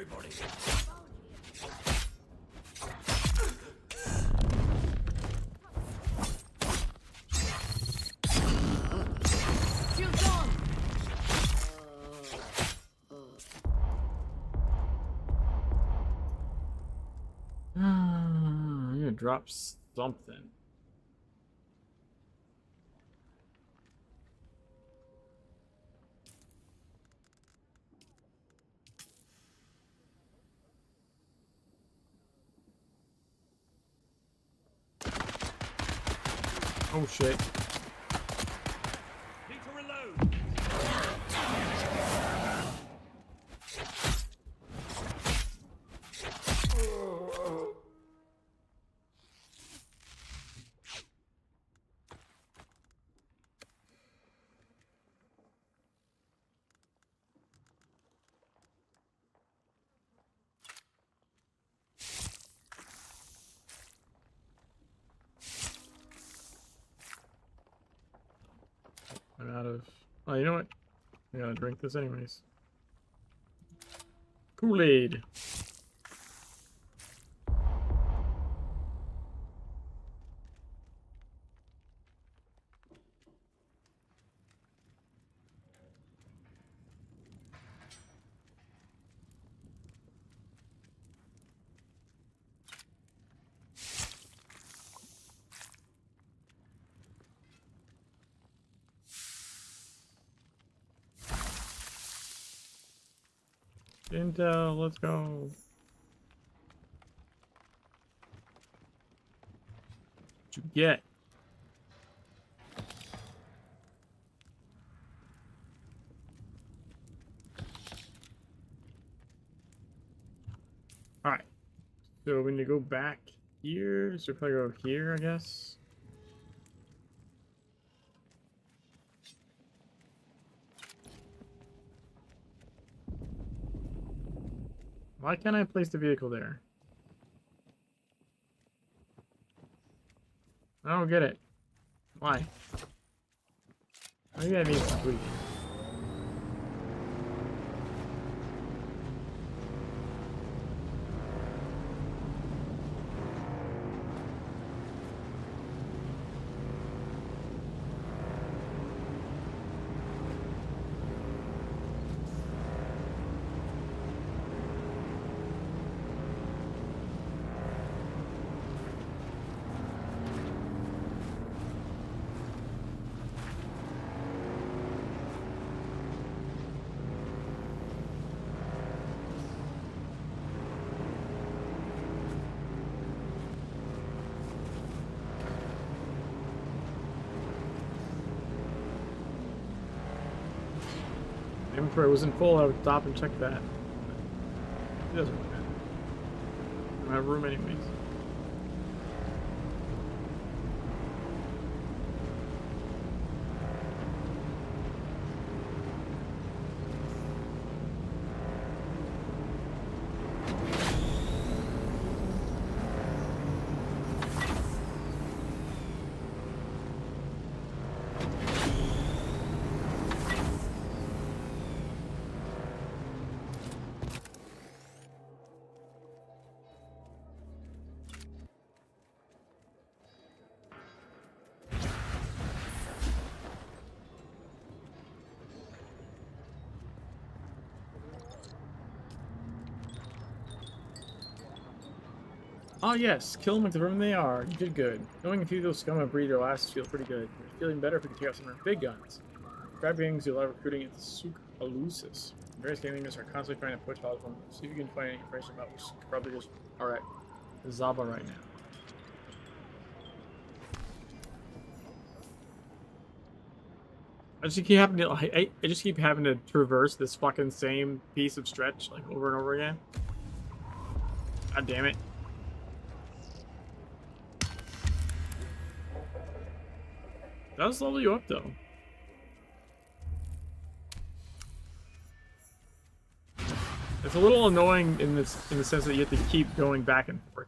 everybody. Shields on! I'm gonna drop something. Oh shit. Need to reload. I'm out of... Oh, you know what? I gotta drink this anyways. Kool-Aid. Intel, let's go. What you get? Alright. So we need to go back here. So if I go here, I guess. Why can't I place the vehicle there? I don't get it. Why? Maybe I need to tweak. Inventory wasn't full, I would stop and check that. It doesn't really matter. I don't have room anyways. Oh yes, kill them with the room they are. You did good. Knowing a few of those scum and breed your last feels pretty good. You're feeling better if we can take out some of our big guns. Grab gangs you'll have recruiting at the Souk Alusis. Various gang leaders are constantly trying to push out from them. See if you can find any information about which probably just are at Zaba right now. I just keep having to I just keep having to traverse this fucking same piece of stretch like over and over again. God damn it. Does level you up though. It's a little annoying in the sense that you have to keep going back and forth.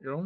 Go.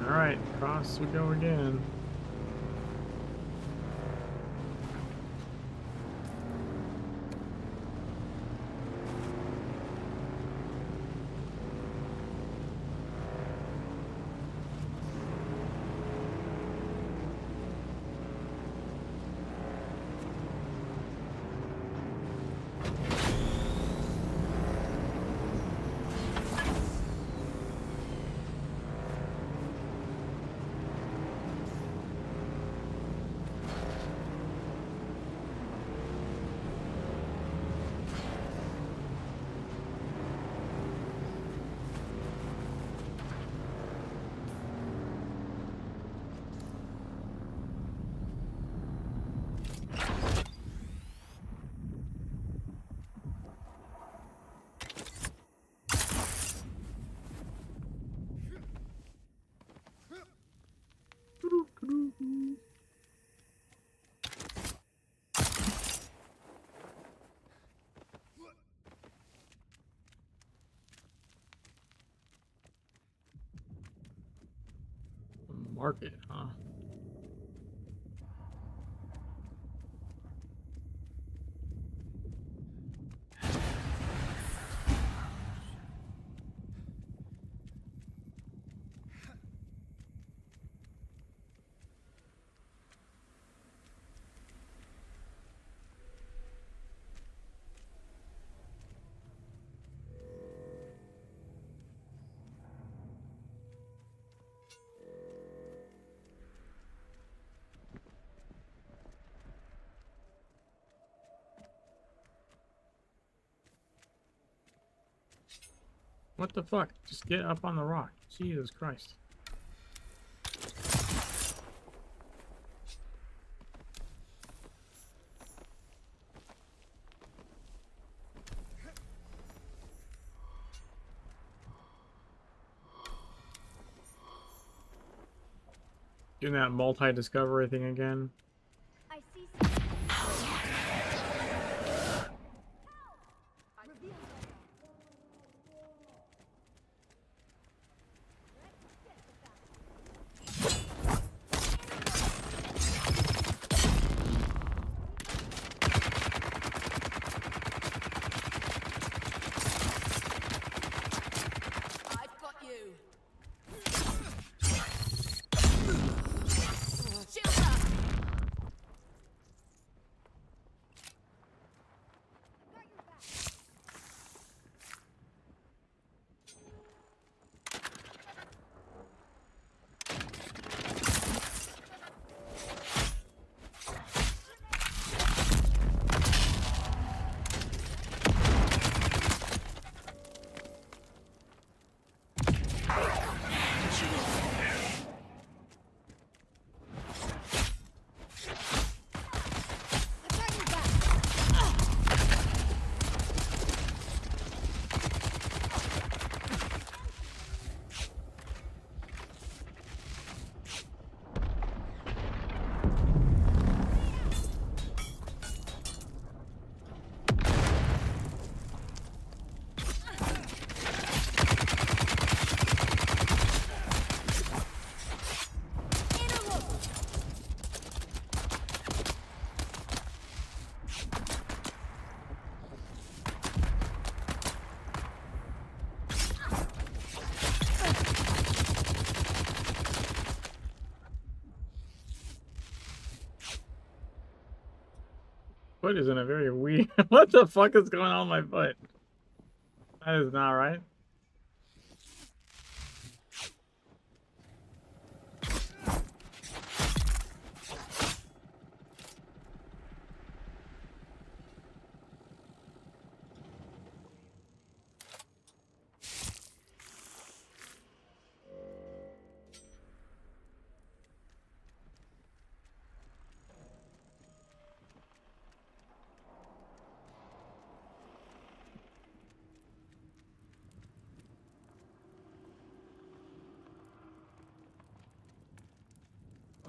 Alright, across we go again. Market, huh? What the fuck? Just get up on the rock. Jesus Christ. Doing that multi-discovery thing again. I see I've got you. Shield up. foot is in a very weird... What the fuck is going on with my foot? That is not right.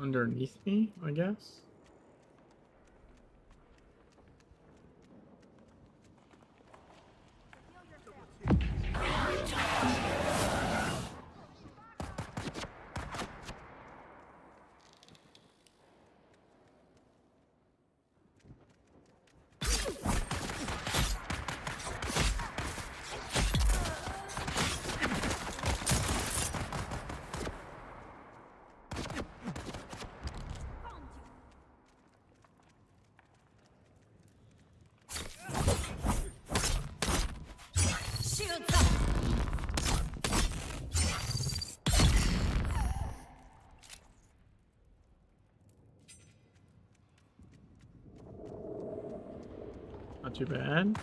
Underneath me, I guess. Not too bad.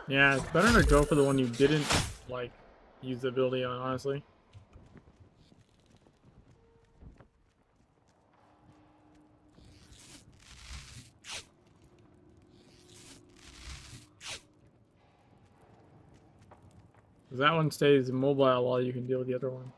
Yeah, it's better to go for the one you didn't, like, use the ability on, honestly. That one stays mobile while you can deal with the other one.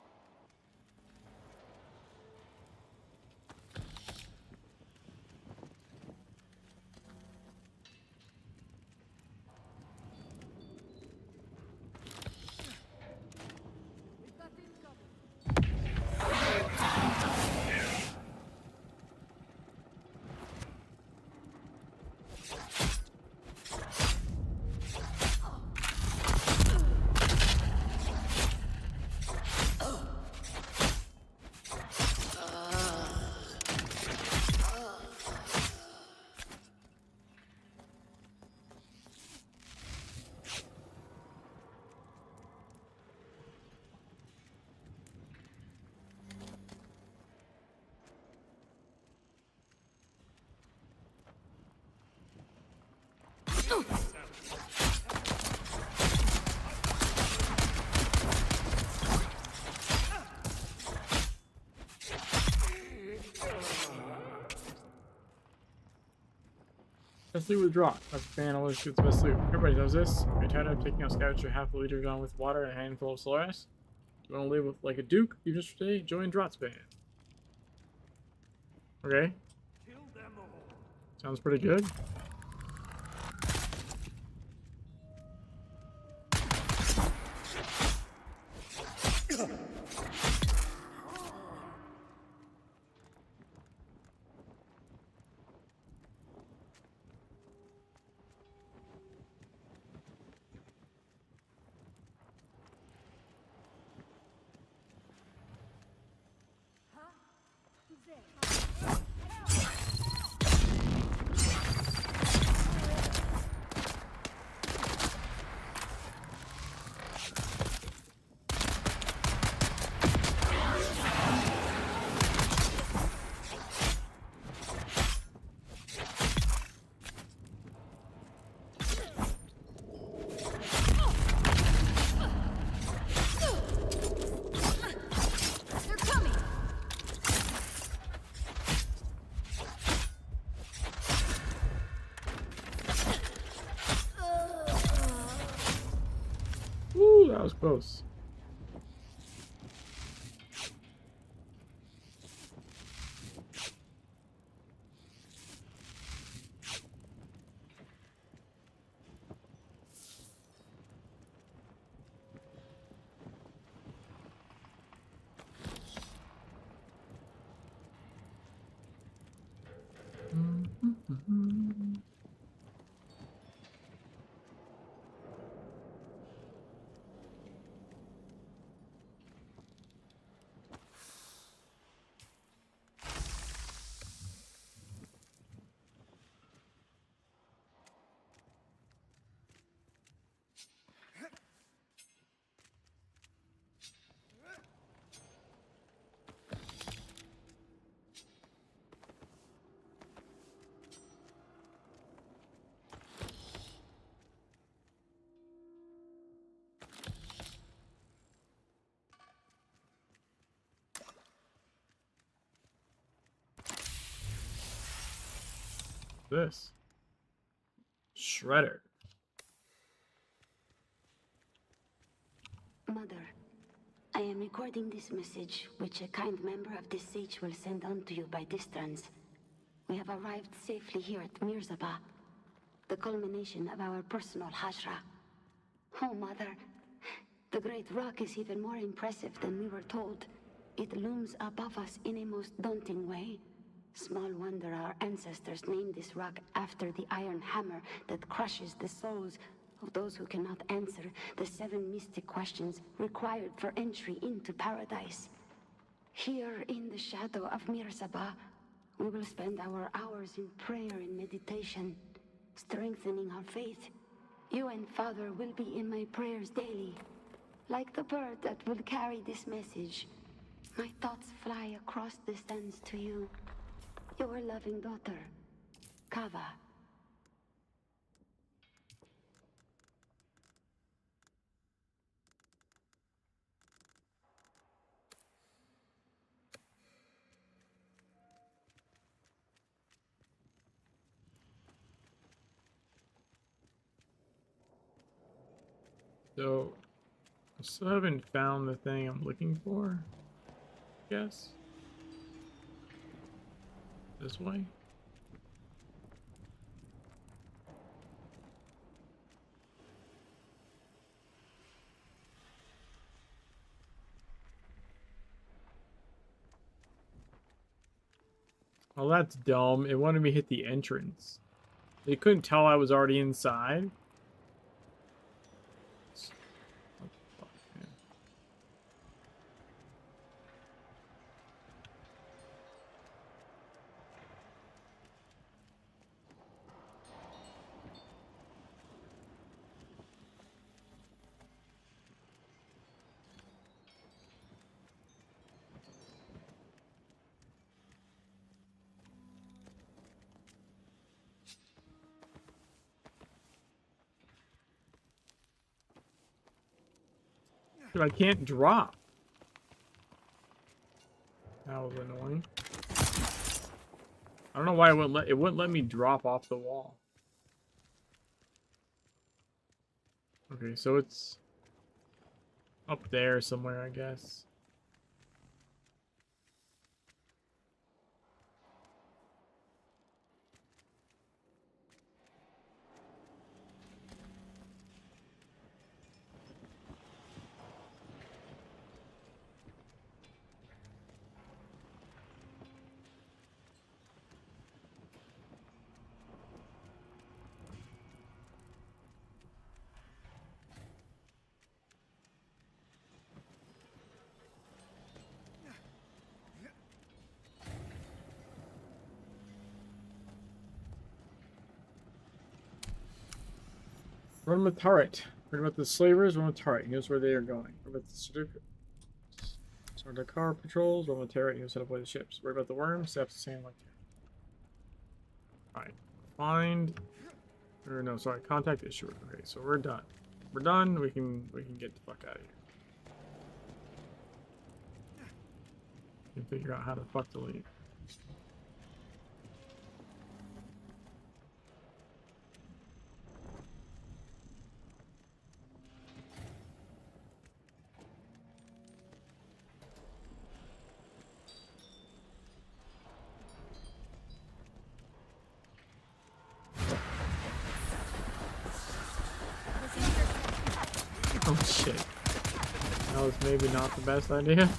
Best loot with drop. That's the fan always gets best loot. Everybody knows this. Are you tired of taking out scavenger half a liter down with water and a handful of Solaris? You want to live with like a duke? You just today join Drot's band. Okay. Sounds pretty good. Ooh, that was close. This shredder. Mother, I am recording this message, which a kind member of this sage will send on to you by distance. We have arrived safely here at Mirzaba, the culmination of our personal hajra. Oh, Mother, the great rock is even more impressive than we were told. It looms above us in a most daunting way. Small wonder our ancestors named this rock after the iron hammer that crushes the souls of those who cannot answer the 7 mystic questions required for entry into paradise. Here in the shadow of Mirzaba, we will spend our hours in prayer and meditation, strengthening our faith. You and Father will be in my prayers daily. Like the bird that will carry this message, my thoughts fly across the sands to you. Your loving daughter, Kava. So, I still haven't found the thing I'm looking for. Yes. This way. Oh, that's dumb. It wanted me to hit the entrance. They couldn't tell I was already inside. What the fuck, man? Dude, I can't drop. That was annoying. I don't know why it wouldn't let me drop off the wall. Okay, so it's up there somewhere, I guess. Run with turret. Read about the slavers, run with turret. He knows where they are going. Read about the sort of car patrols, run with turret. He knows how to play the ships. Read about the worms, steps the same like Alright. Find or no, sorry, contact issuer. Okay, so we're done. We're done, we can get the fuck out of here. We can figure out how to fuck to leave. Oh shit. That was maybe not the best idea.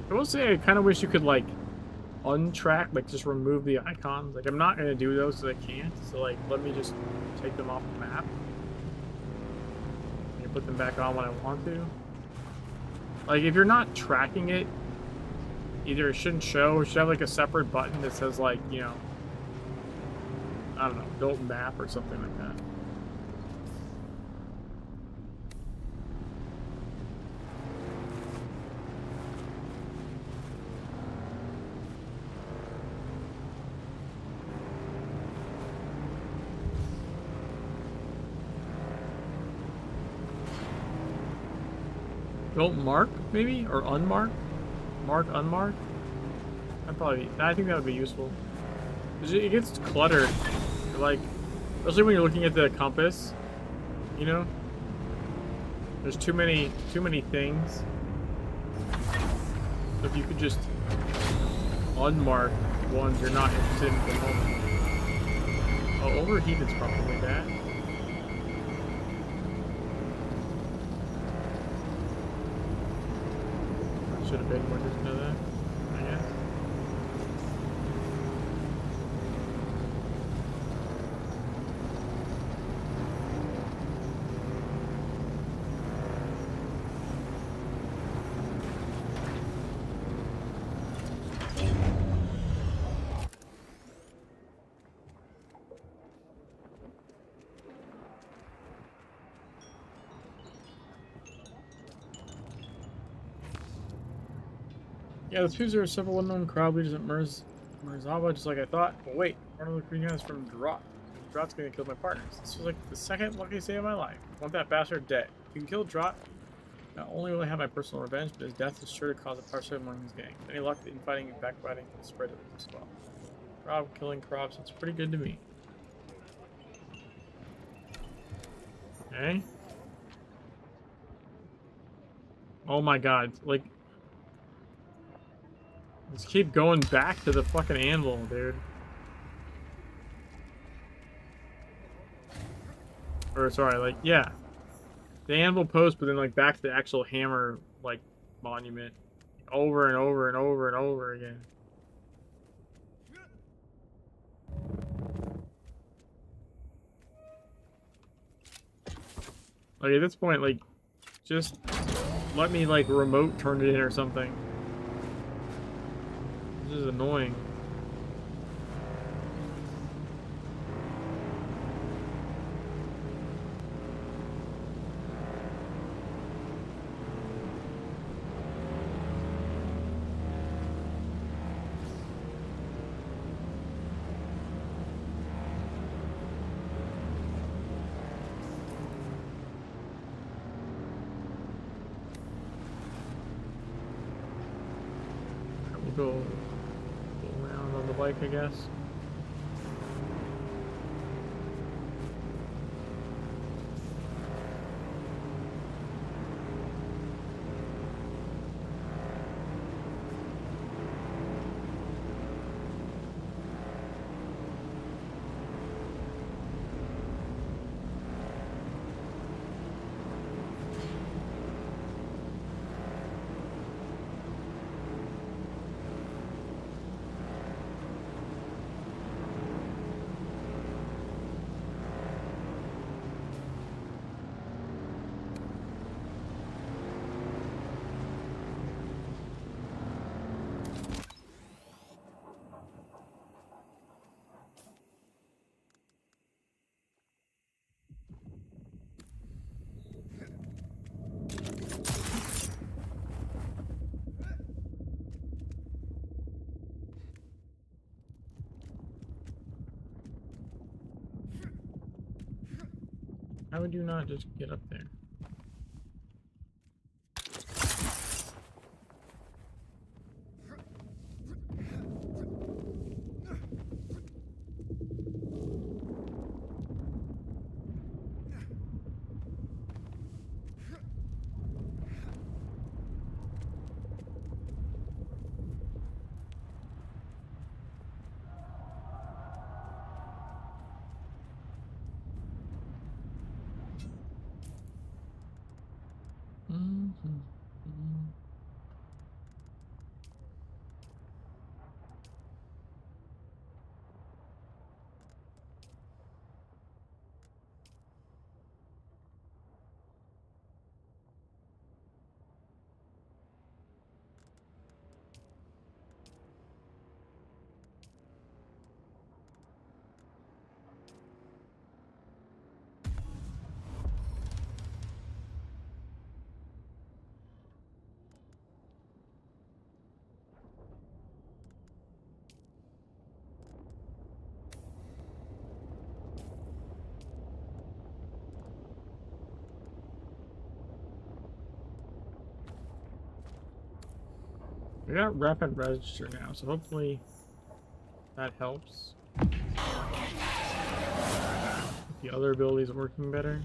I will say I kind of wish you could like untrack, like just remove the icons. Like I'm not gonna do those because I can't. So like let me just take them off the map. I can put them back on when I want to. Like if you're not tracking it, either it shouldn't show or it should have like a separate button that says like, you know, I don't know, built map or something like that. Built mark, maybe? Or unmark? Mark, unmark? I think that would be useful. It gets cluttered. Like, especially when you're looking at the compass, you know? There's too many things. So if you could just unmark ones you're not interested in at the moment. Oh, overheated's probably bad. Should have paid more attention to that, I guess. Yeah, the fuse are several unknown crowd leaders at Murzawa, just like I thought. But wait, one of the green guys from Drought. Drought's gonna kill my partners. This was like the second lucky save of my life. I want that bastard dead. If you can kill Drought, not only will I have my personal revenge, but his death is sure to cause a parcel among his gang. Any luck in fighting and backbiting can spread it as well. Rob killing crops, it's pretty good to me. Okay. Oh my god, like... Let's keep going back to the fucking anvil, dude. Or, sorry, like, yeah. The anvil post, but then, like, back to the actual hammer, like, monument. Over and over and over and over again. Like, at this point, like, just let me, like, remote turn it in or something. This is annoying. We'll go around on the bike, I guess. How would you not just get up there? We got rapid register now, so hopefully that helps. The other abilities working better.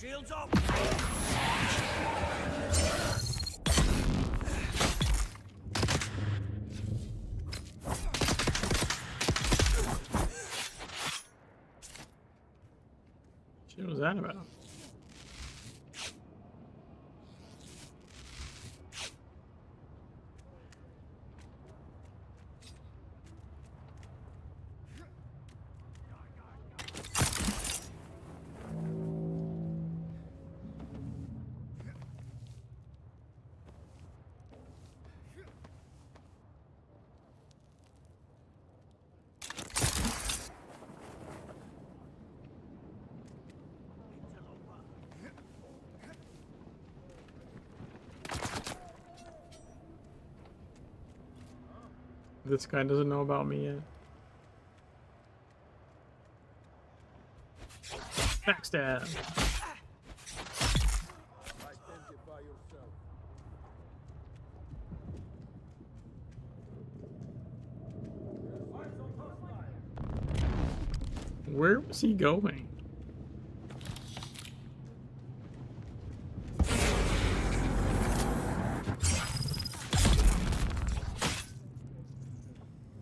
Shields up! What was that about? This guy doesn't know about me yet. Backstab. Where was he going?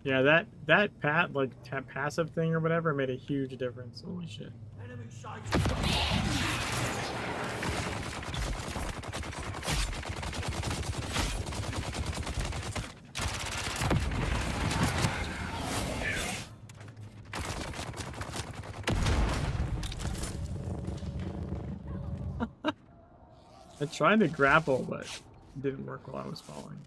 Yeah, that passive thing or whatever made a huge difference. Holy shit. Enemy sighted! I tried to grapple, but it didn't work while I was falling.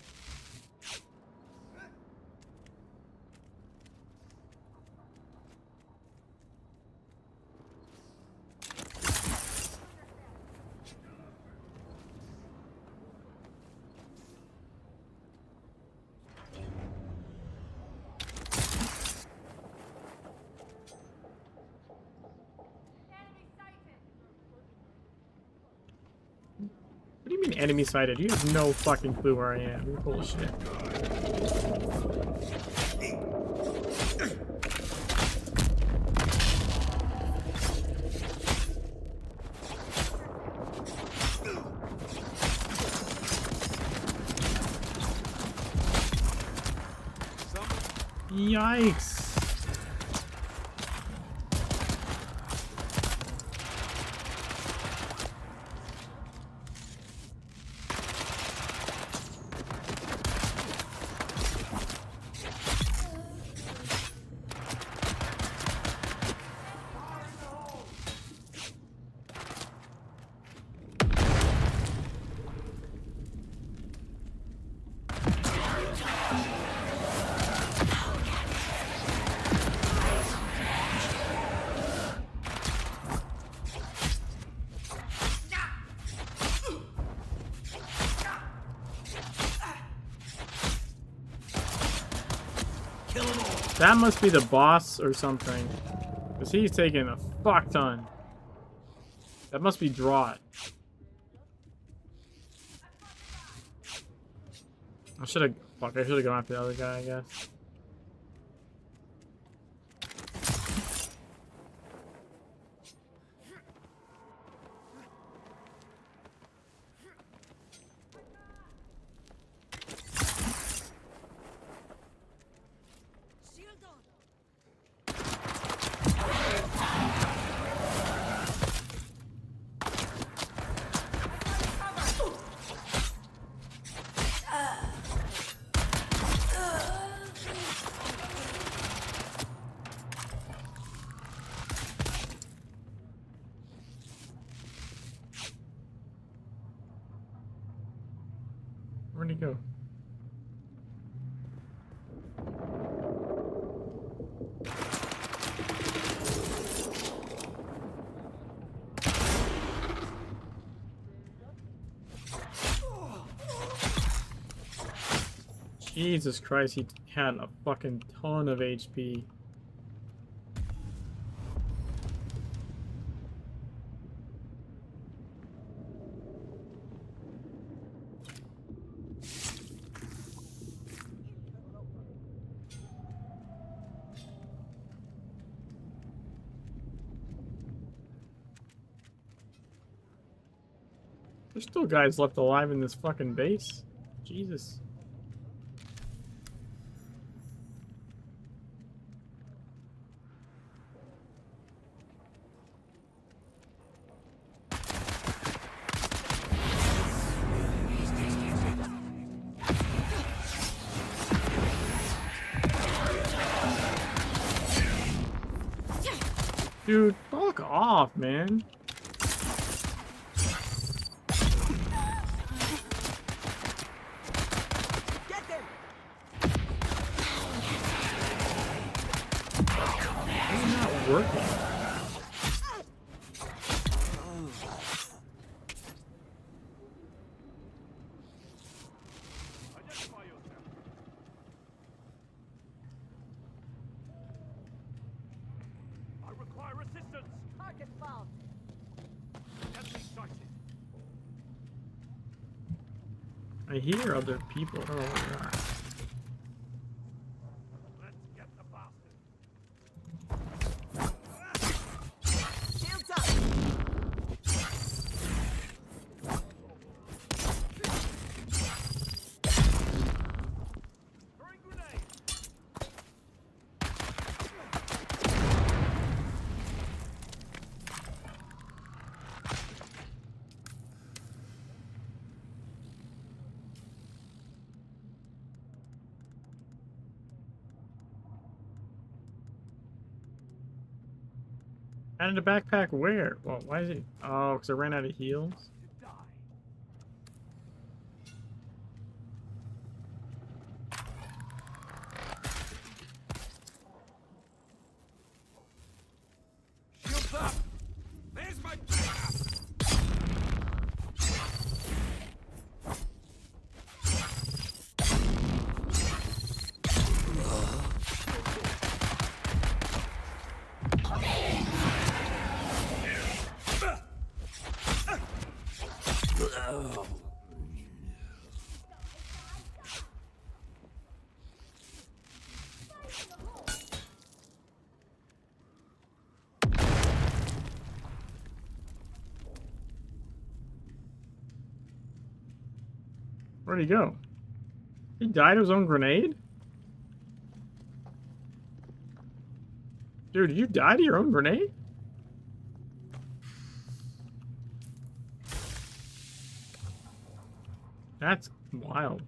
What do you mean enemy sighted? You have no fucking clue where I am. You're full of shit. Yikes. That must be the boss or something. Because he's taking a fuck ton. That must be Draught. I should have gone after the other guy, I guess. Where'd he go? Jesus Christ, he had a fucking ton of HP. There's still guys left alive in this fucking base. Jesus. Dude, fuck off, man. It's not working. I require assistance. Target found. Enemy sighted. I hear other people. I don't know where they are. Let's get the bastard. Shields up. Throwing grenade. Added a backpack where? Well, why is it? Oh, because I ran out of heals. Shields up. There's my backup. Where'd he go? He died of his own grenade? Dude, did you die to your own grenade? That's wild.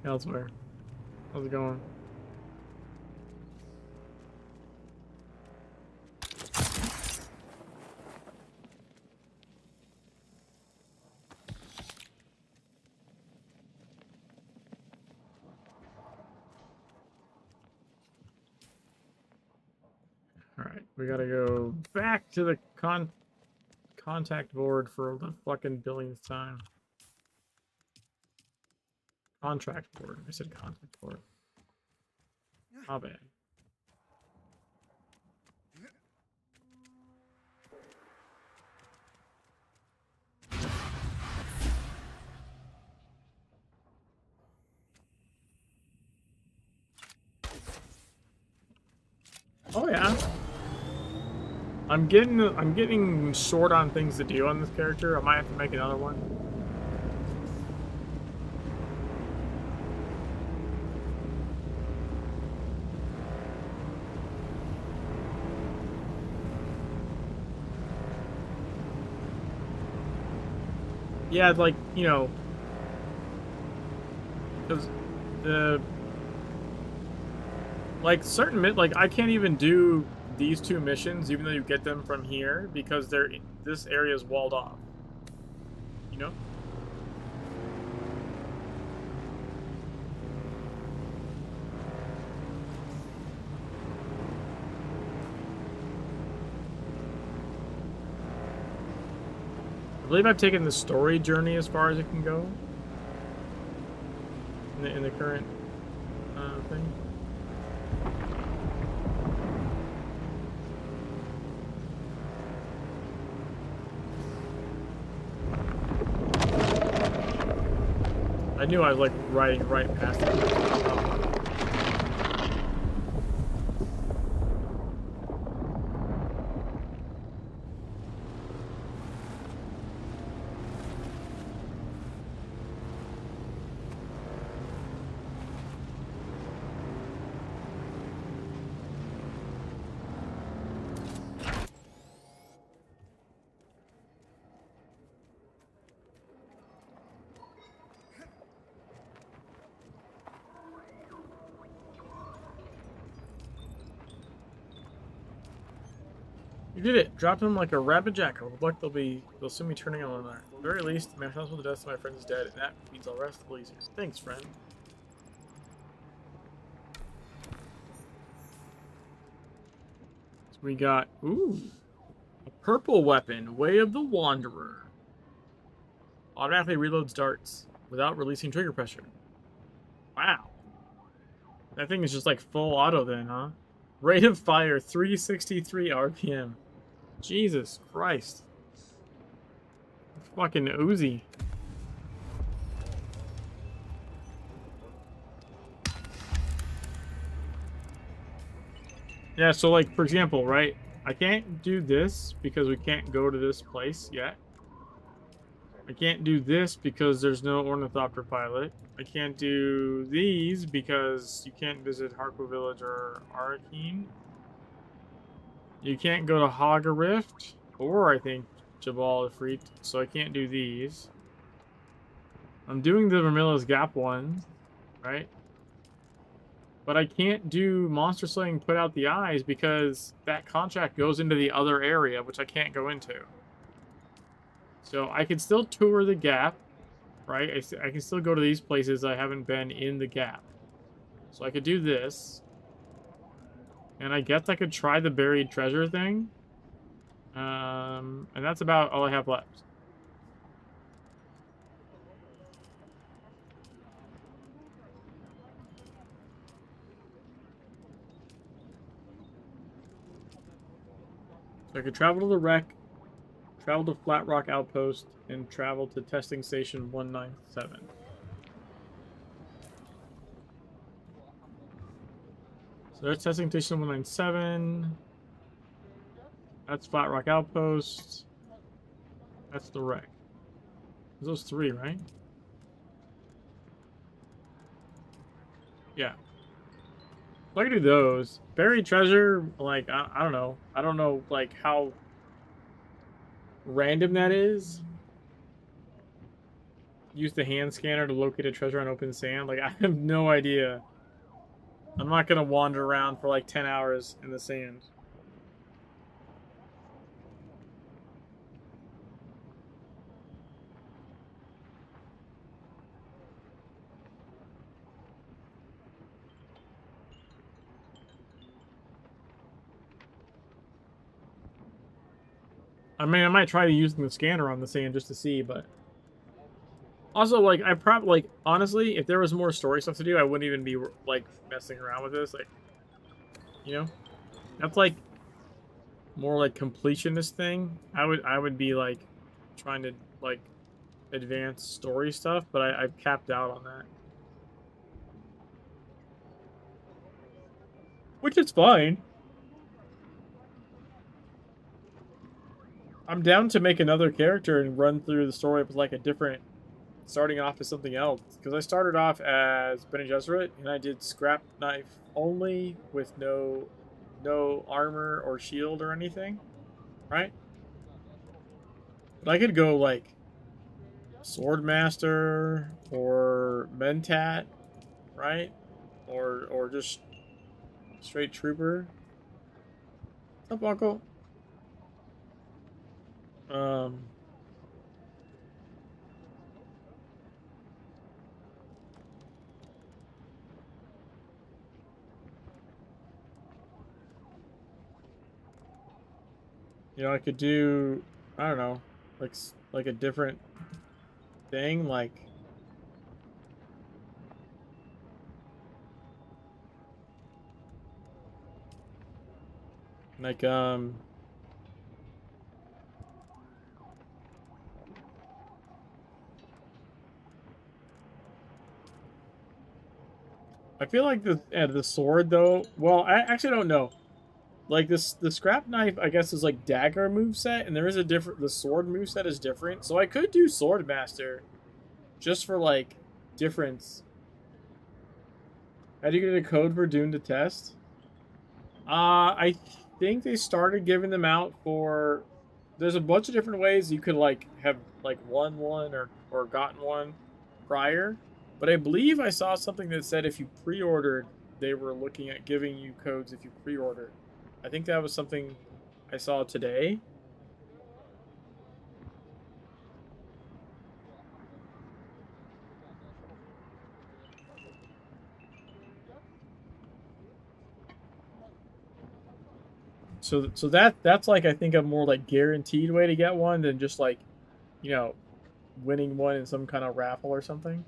Elsewhere. How's it going? Alright, we gotta go back to the contact board for the fucking billionth time. Contract board. I said contact board. How bad. Oh yeah. I'm getting short on things to do on this character. I might have to make another one. Yeah, like, you know, because Like like I can't even do these 2 missions, even though you get them from here, because this area is walled off. You know? I believe I've taken the story journey as far as it can go in the current thing. I knew I was like riding right past it. You did it! Drop him like a rabid jackal. Luck they'll soon be turning on that. At the very least, my responsible for the death of my friend is dead, and that means I'll rest a little easier. Thanks, friend. So we got a purple weapon, Way of the Wanderer. Automatically reloads darts without releasing trigger pressure. Wow. That thing is just like full auto then, huh? Rate of fire 363 RPM. Jesus Christ. Fucking Uzi. Yeah, so like, for example, right? I can't do this because we can't go to this place yet. I can't do this because there's no ornithopter pilot. I can't do these because you can't visit Harpo Village or Arakeen. You can't go to Haga Rift, or I think Jabal Ifrit, so I can't do these. I'm doing the Vermilla's Gap ones, right? But I can't do Monster Slaying Put Out the Eyes because that contract goes into the other area, which I can't go into. So I can still tour the Gap, right? I can still go to these places I haven't been in the Gap. So I could do this. And I guess I could try the buried treasure thing. And that's about all I have left. So I could travel to the wreck, travel to Flat Rock Outpost, and travel to testing station 197. So there's testing station 197. That's Flat Rock Outpost. That's the wreck. Those 3, right? Yeah. So I can do those. Buried treasure, like, I don't know. I don't know, like, how random that is. Use the hand scanner to locate a treasure on open sand. Like, I have no idea. I'm not gonna wander around for like 10 hours in the sand. I mean, I might try using the scanner on the sand just to see, but... Also, like, I probably, like, honestly, if there was more story stuff to do, I wouldn't even be, like, messing around with this. Like, you know? That's, like, more, like, completionist thing. I would be, like, trying to, like, advance story stuff, but I've capped out on that. Which is fine. I'm down to make another character and run through the story with, like, a different... starting off as something else, because I started off as Bene Gesserit and I did scrap knife only with no armor or shield or anything, right? But I could go like Swordmaster or Mentat, right? Or just Straight trooper. What's up, Uncle? You know, I could do, I don't know, like a different thing, like like I feel like the sword though. Well, I actually don't know. Like the scrap knife, I guess, is like dagger moveset, and there is a different. The sword moveset is different, so I could do sword master, just for like difference. How do you get a code for Dune to test? I think they started giving them out for. There's a bunch of different ways you could like have like won one or gotten one prior, but I believe I saw something that said if you pre-ordered, they were looking at giving you codes if you pre-ordered. I think that was something I saw today. So that's like I think a more like guaranteed way to get one than just like, you know, winning one in some kind of raffle or something.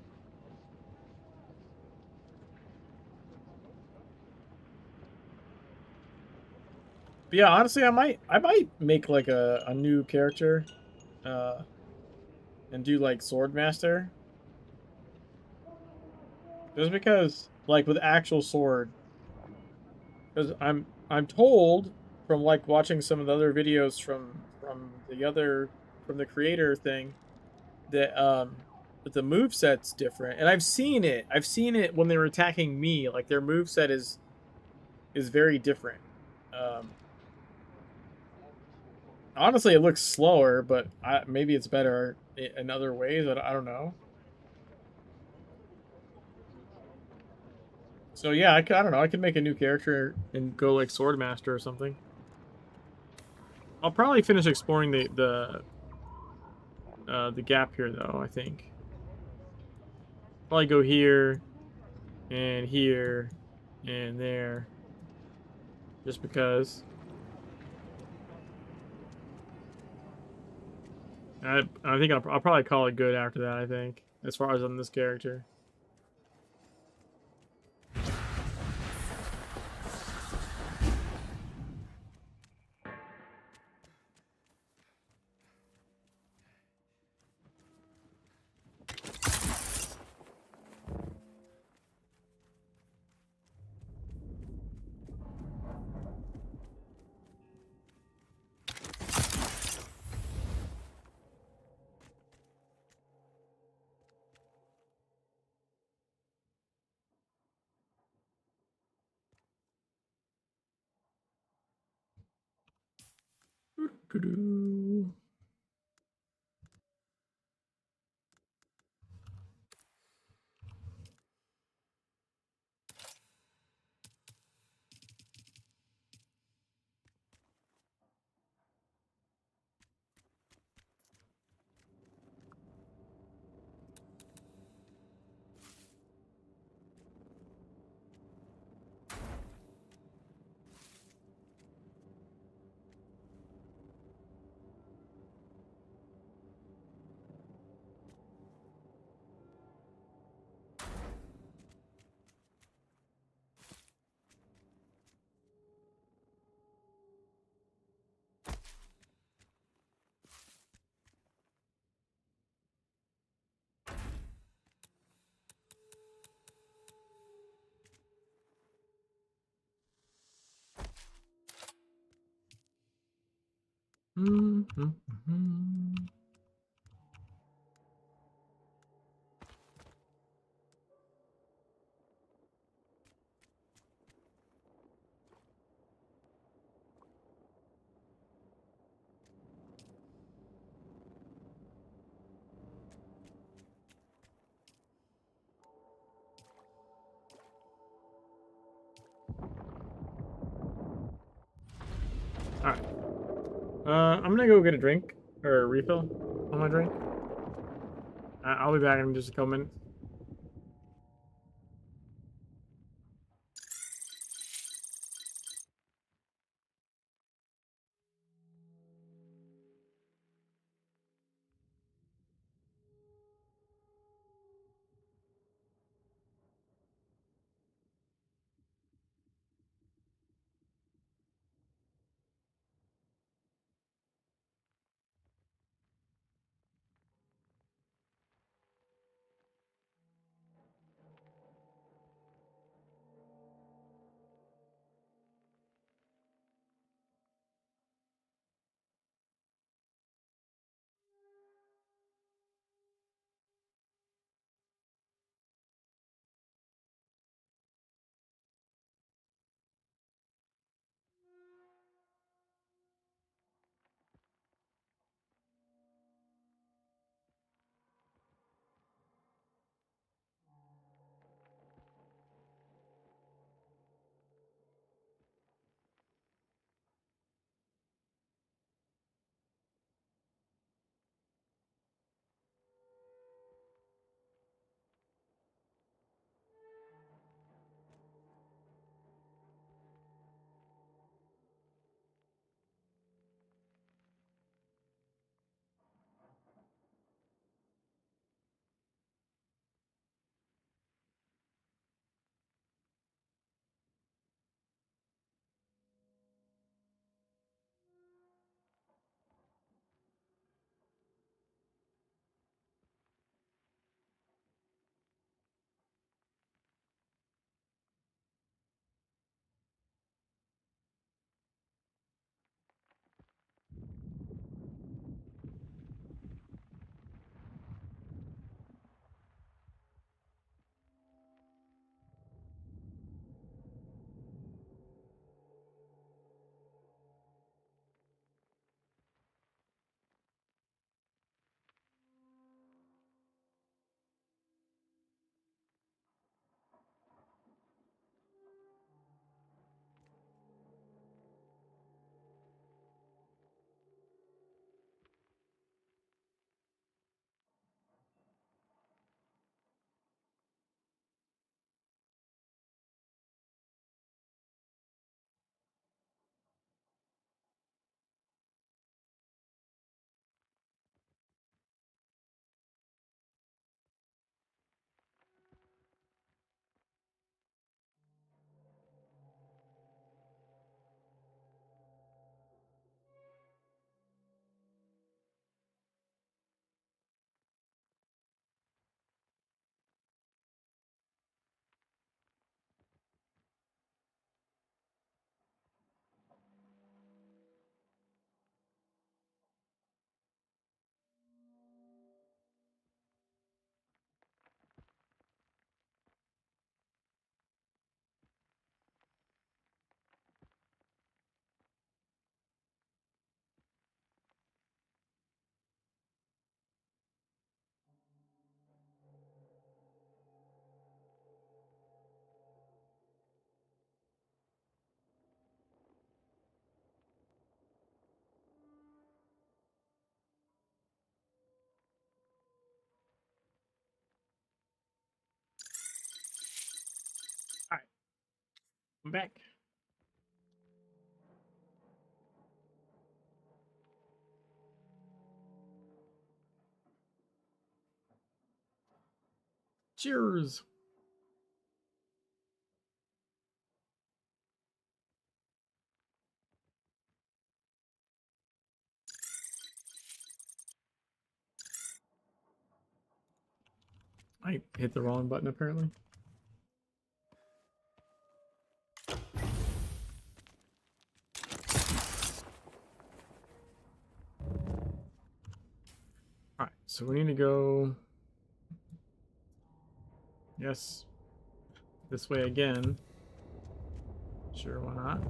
But yeah, honestly, I might make like a new character, and do like Swordmaster, just because like with actual sword, because I'm told from like watching some of the other videos from the creator thing that that the move set's different, and I've seen it. I've seen it when they were attacking me. Like their move set is very different. Um, Honestly, it looks slower, but maybe it's better in other ways. I don't know. So yeah, I don't know. I could make a new character and go like Swordmaster or something. I'll probably finish exploring the gap here though. I think probably go here and there, just because. I think I'll probably call it good after that. I think as far as on this character. I'm gonna go get a drink or a refill on my drink. I'll be back in just a couple minutes. Alright. I'm back. Cheers. I hit the wrong button apparently. Alright, so we need to go... Yes. This way again. Sure, why not?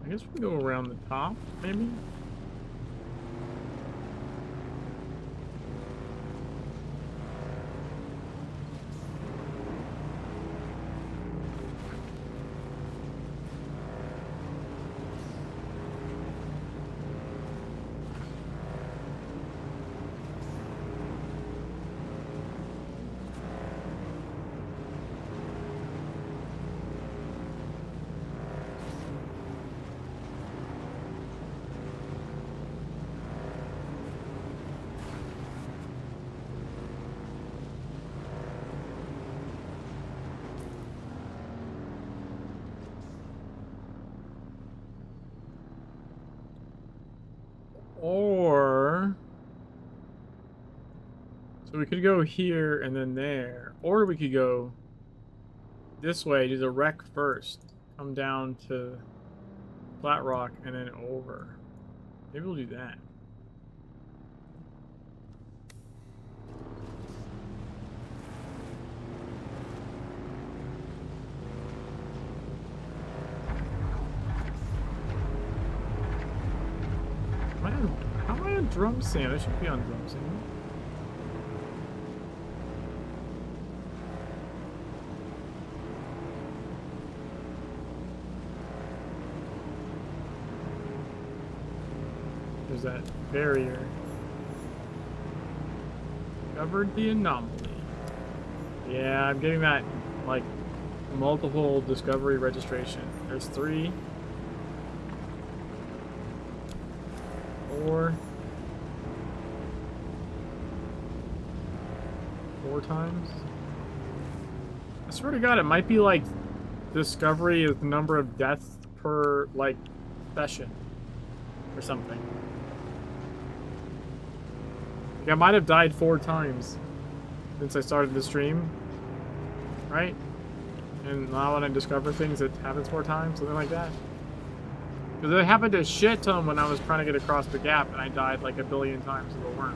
I guess we can go around the top, maybe? Or... So we could go here and then there. Or we could go this way, do the wreck first. Come down to Flat Rock and then over. Maybe we'll do that. How am I on drum sand? I should be on drum sand. There's that barrier. Covered the anomaly. Yeah, I'm getting that, like, multiple discovery registration. There's 3. 4 times. I swear to God, it might be like discovery is the number of deaths per like session or something. Like, I might have died 4 times since I started the stream, right? And now when I discover things, it happens 4 times, something like that. Because it happened a shit ton when I was trying to get across the gap, and I died like a billion times of a worm.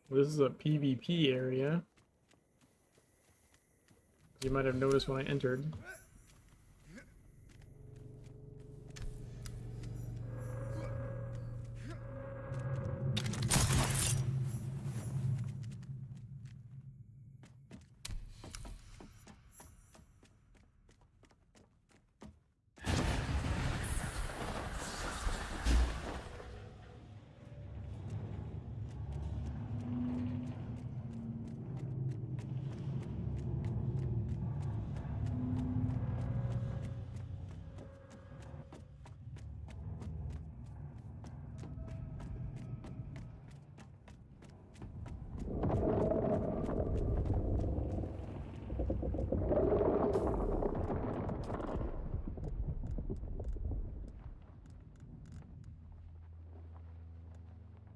This is a PvP area. You might have noticed when I entered.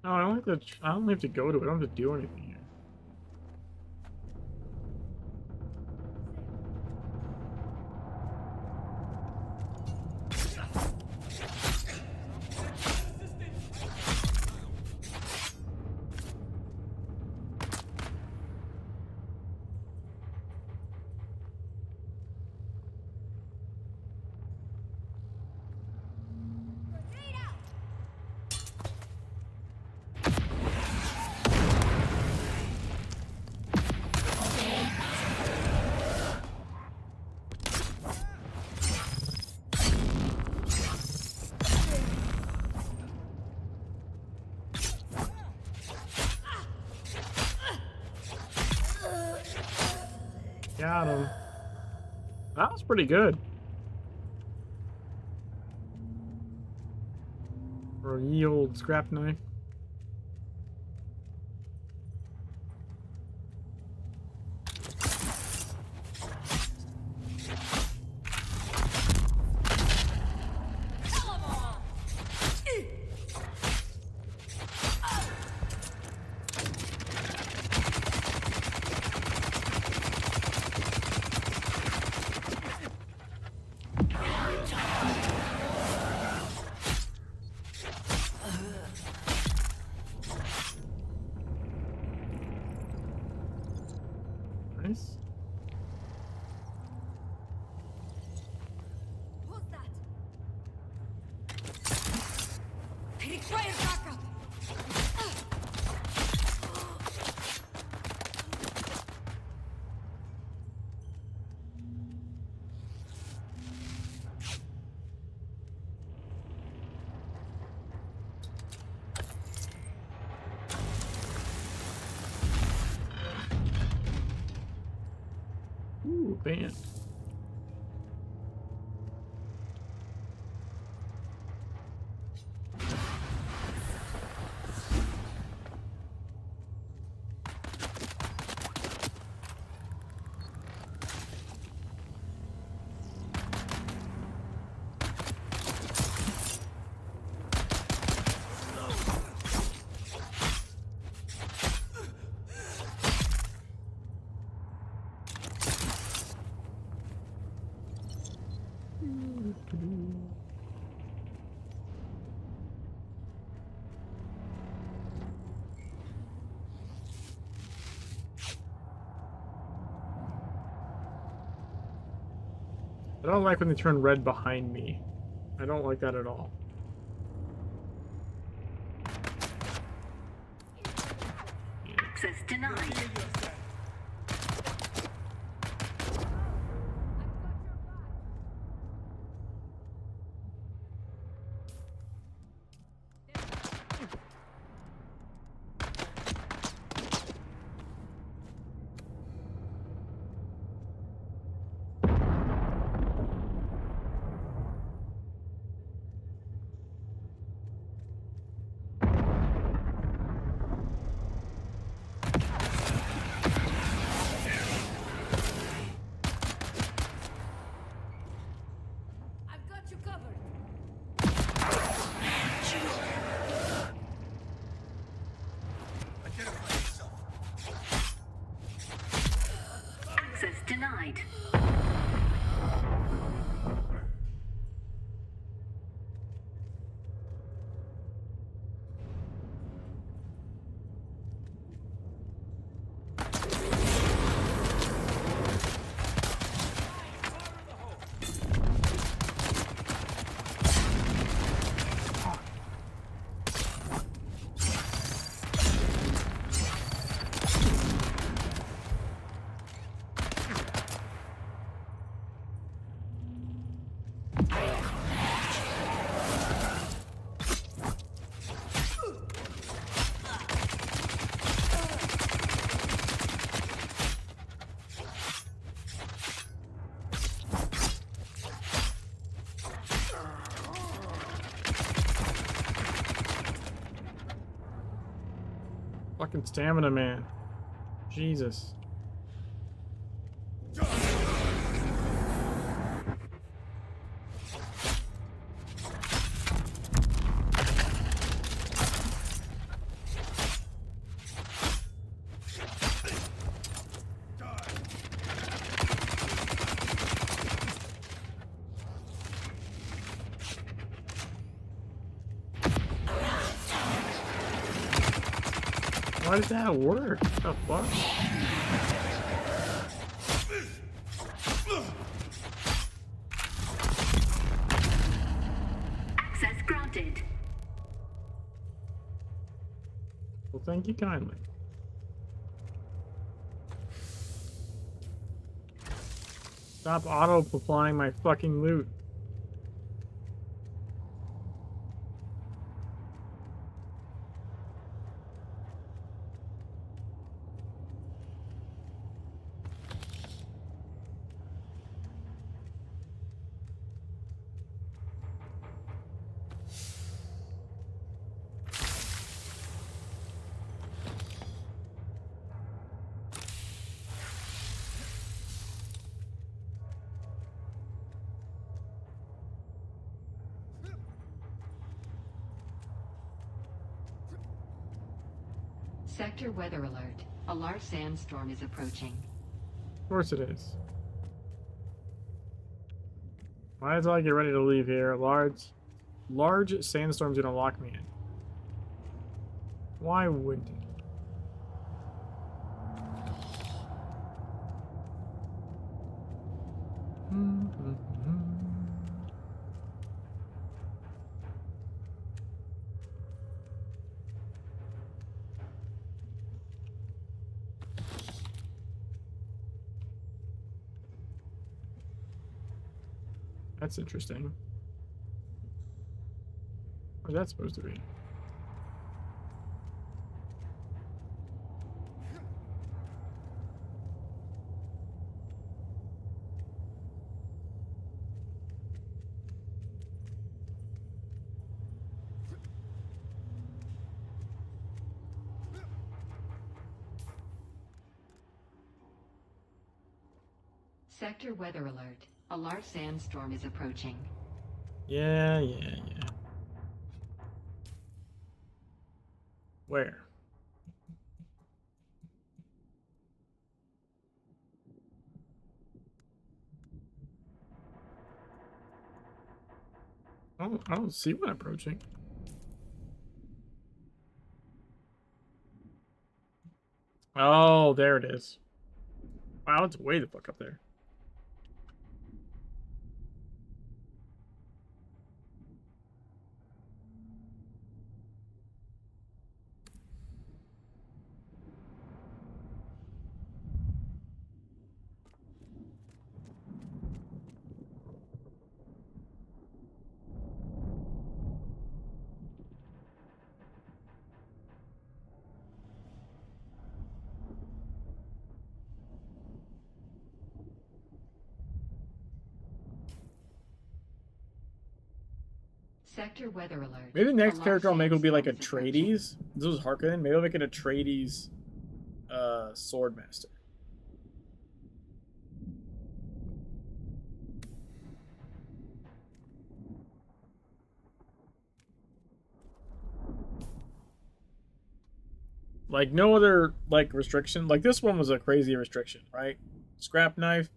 No, I don't have to. I don't have to go to it. I don't have to do anything here. Got him. That was pretty good. For a ye old scrap knife. Nice. Who's that? I require backup. Ooh, band. I don't like when they turn red behind me. I don't like that at all. Access denied. I've got you covered. Access denied. Fucking stamina, man. Jesus. Why does that work? What the fuck? Access granted. Well, thank you kindly. Stop auto-applying my fucking loot. Sector weather alert. A large sandstorm is approaching. Of course it is. Might as well get ready to leave here. Large sandstorm's gonna lock me in. Why wouldn't it? That's interesting. Where's that supposed to be? Sector weather alert. A large sandstorm is approaching. Yeah. Where? I don't see one approaching. Oh, there it is. Wow, it's way the fuck up there. Sector weather alert. Maybe the next A character I'll make will be like sandstorm is Atreides. This was Harkonnen. Maybe I'll make it Atreides Swordmaster. Like no other like restriction. Like this one was a crazy restriction, right? Scrap knife,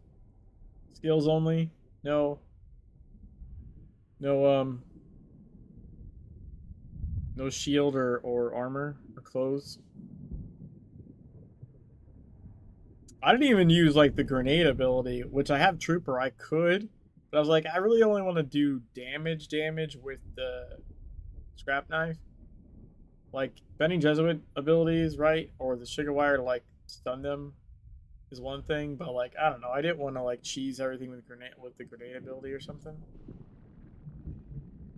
skills only. No shield or armor or clothes. I didn't even use like the grenade ability, which I have Trooper. I could, but I was like, I really only want to do damage with the scrap knife. Like bending Jesuit abilities, right? Or the sugar wire to like stun them is one thing, but like I don't know. I didn't want to like cheese everything with the grenade ability or something.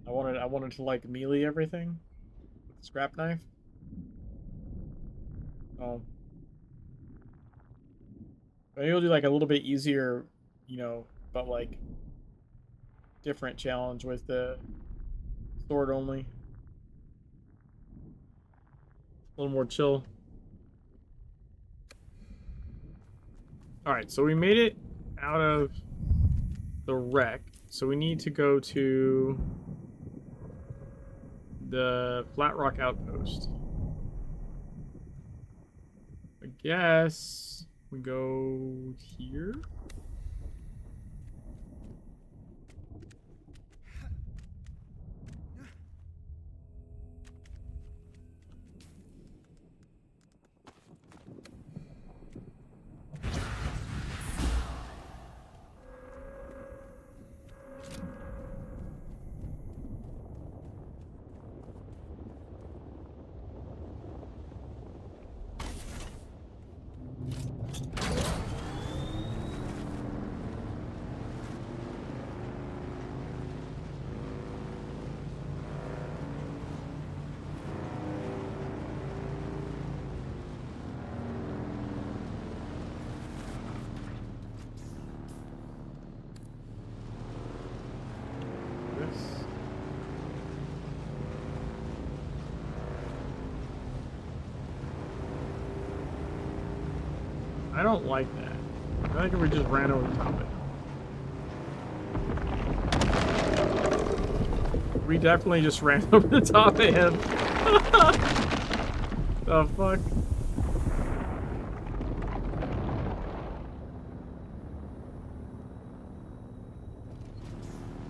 I wanted to like melee everything with the scrap knife. Oh. Maybe we'll do like a little bit easier, you know, but like different challenge with the sword only. A little more chill. Alright, so we made it out of the wreck. So we need to go to the Flat Rock Outpost. I guess we go here. I don't like that. I think we just ran over the top of it. We definitely just ran over the top of him. The fuck?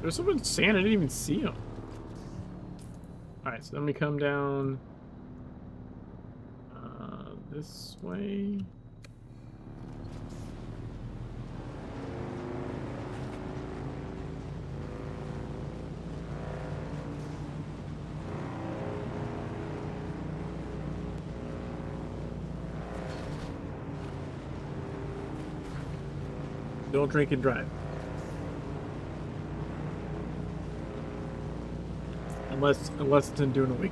There's someone saying I didn't even see him. Alright, so then we come down this way. Don't drink and drive. Unless it's in Dune Awakening.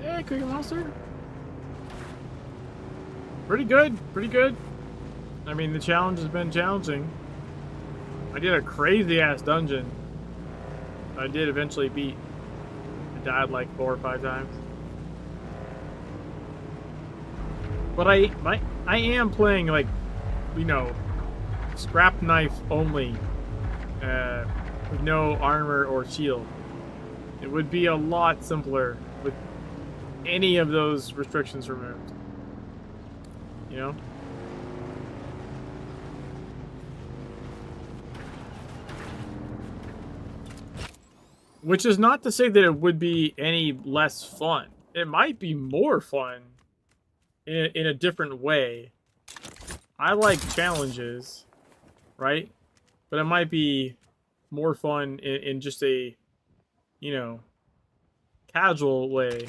Hey, Cookie Monster. Pretty good. Pretty good. I mean, the challenge has been challenging. I did a crazy-ass dungeon. I did eventually beat. I died like 4 or 5 times. But I am playing, like, you know, scrap knife only. With no armor or shield. It would be a lot simpler with any of those restrictions removed. You know? Which is not to say that it would be any less fun. It might be more fun in a different way. I like challenges, right? But it might be more fun in just a, you know, casual way.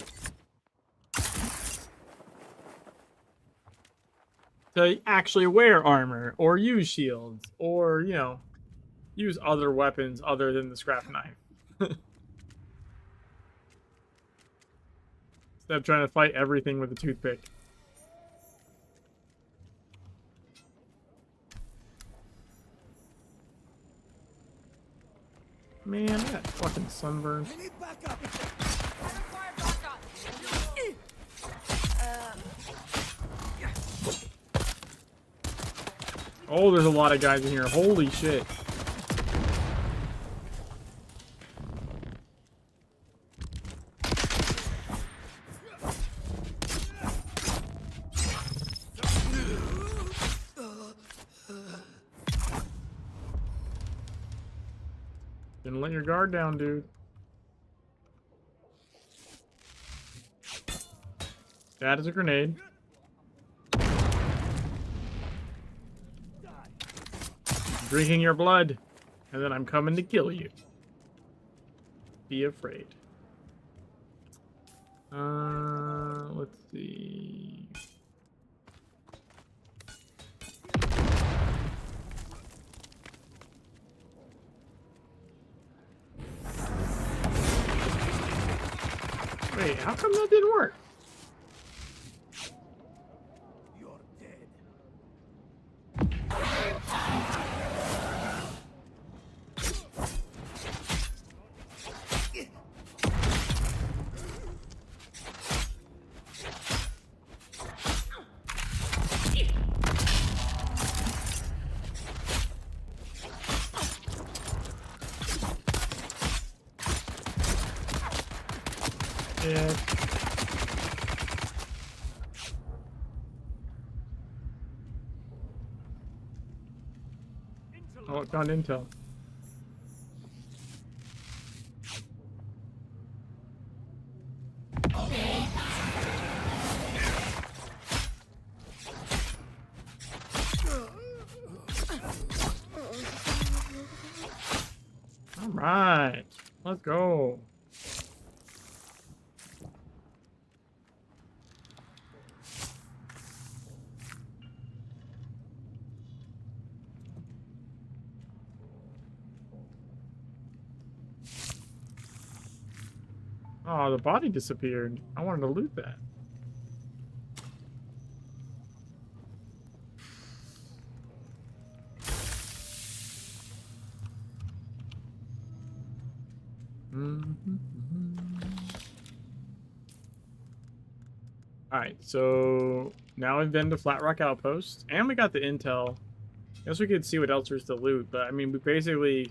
To actually wear armor, or use shields, or, you know, use other weapons other than the scrap knife. Instead of trying to fight everything with a toothpick. Man, I got fucking sunburns. Oh, there's a lot of guys in here. Holy shit. Didn't let your guard down, dude. That is a grenade. Drinking your blood, and then I'm coming to kill you. Be afraid. Let's see. Wait, how come that didn't work? Yeah. Oh, it found intel. All right, let's go. Oh, the body disappeared. I wanted to loot that. Alright, so now we've been to Flat Rock Outpost, and we got the intel. Guess we could see what else there's to loot, but I mean, we basically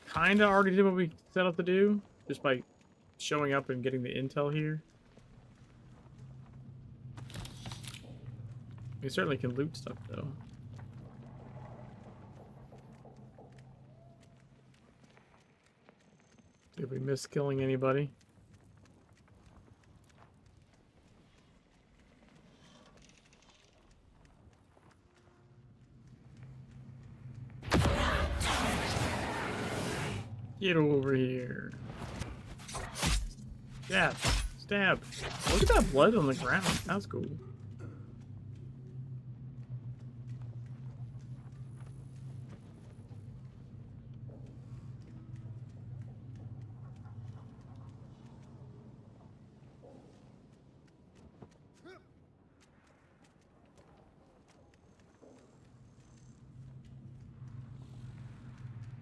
kind of already did what we set out to do, just by showing up and getting the intel here. We certainly can loot stuff, though. Did we miss killing anybody? Get over here. Stab. Stab. Look at that blood on the ground. That's cool.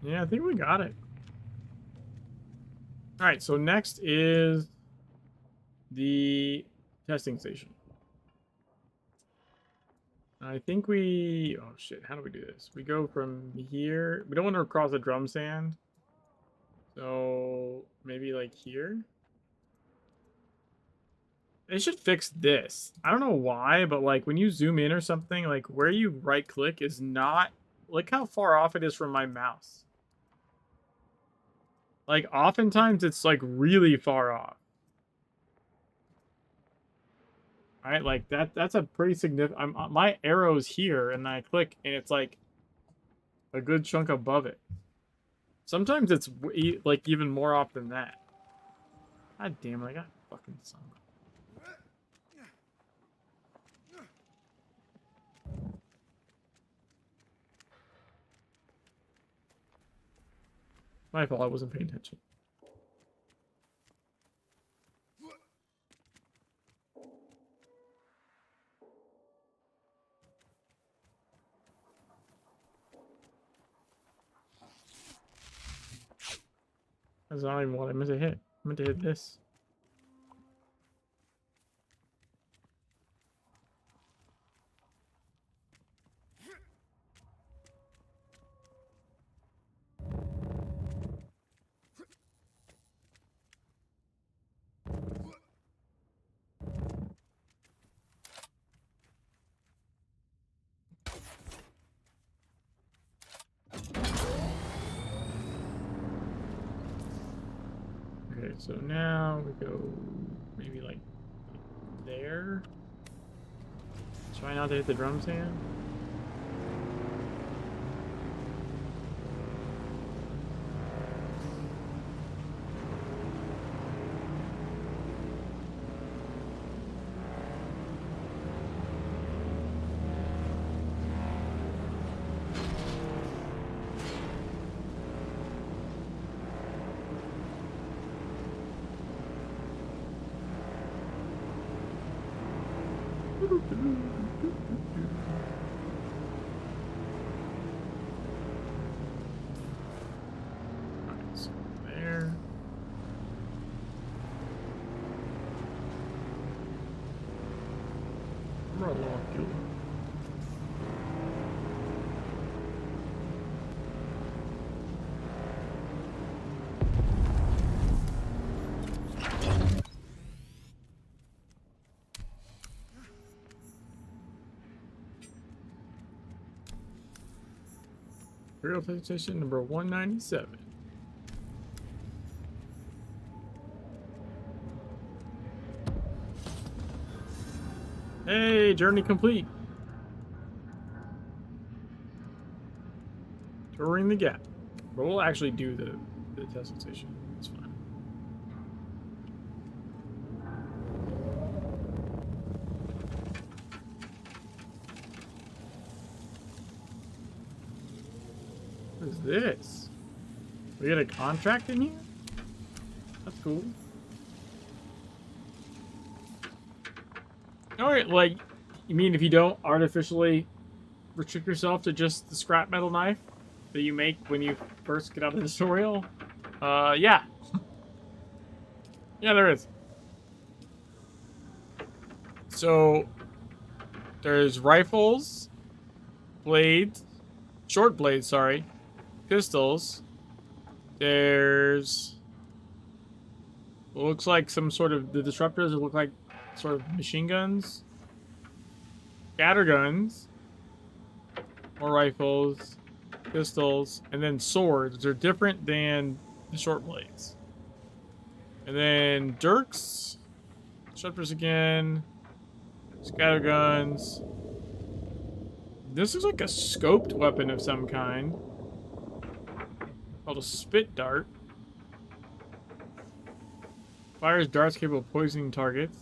Yeah, I think we got it. All right, so next is the testing station. I think we... Oh, shit. How do we do this? We go from here. We don't want to cross the drum sand. So maybe like here. They should fix this. I don't know why, but like when you zoom in or something, like where you right click is not... Look how far off it is from my mouse. Like oftentimes it's like really far off. Alright, like that's a pretty significant... my arrow's here and I click and it's like a good chunk above it. Sometimes it's like even more off than that. God damn it, I got fucking some. My fault, I wasn't paying attention. That's not even what I meant to hit. I meant to hit this. Okay, so now we go maybe like there. Try not to hit the drum stand. Alright, so there. Molecule. Imperial Station number 197. Hey, journey complete. Touring the gap. But we'll actually do the testing station. It's fine. What is this? We get a contract in here? That's cool. Alright, like, you mean if you don't artificially restrict yourself to just the scrap metal knife that you make when you first get out of the tutorial? Yeah. Yeah, there is. So, there's rifles, blades, short blades, sorry, pistols. There's, what looks like some sort of, the disruptors that look like sort of machine guns, scatter guns, more rifles, pistols, and then swords. They're different than the short blades. And then dirks, disruptors again, scatter guns. This is like a scoped weapon of some kind, called a spit dart. Fires darts capable of poisoning targets.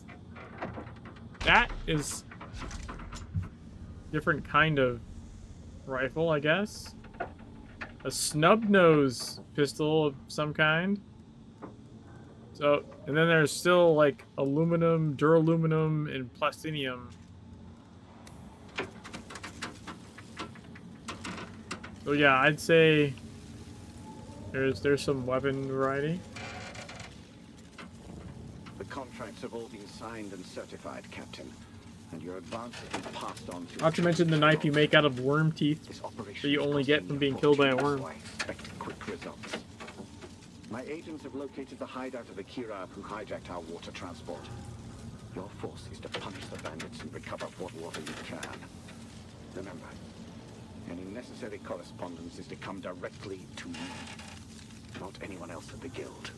That is different kind of rifle, I guess. A snub nose pistol of some kind. So, and then there's still like aluminum, duraluminum, and plastinium. So yeah, I'd say there's some weapon variety. The contracts have all been signed and certified, Captain, and your advance has been passed on to... Not to mention the knife you make out of worm teeth that you only get from being killed by a worm. So I expect quick results. My agents have located the hideout of the Kirab who hijacked our water transport. Your force is to punish the bandits and recover what water you can. Remember, any necessary correspondence is to come directly to me, not anyone else at the Guild.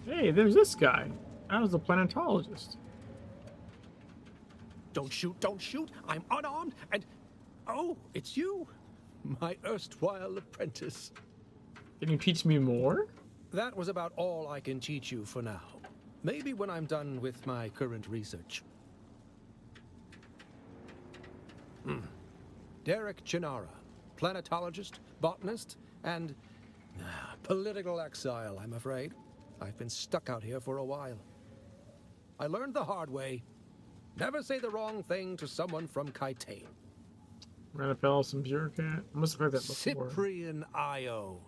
Hey, there's this guy. That was the planetologist. Don't shoot, don't shoot. I'm unarmed and... Oh, it's you. My erstwhile apprentice. Can you teach me more? That was about all I can teach you for now. Maybe when I'm done with my current research. Derek Chinara, planetologist, botanist, and political exile, I'm afraid. I've been stuck out here for a while. I learned the hard way. Never say the wrong thing to someone from Kaitain. Ranapel, some bureaucrat. I must have heard that before. Cyprian Io.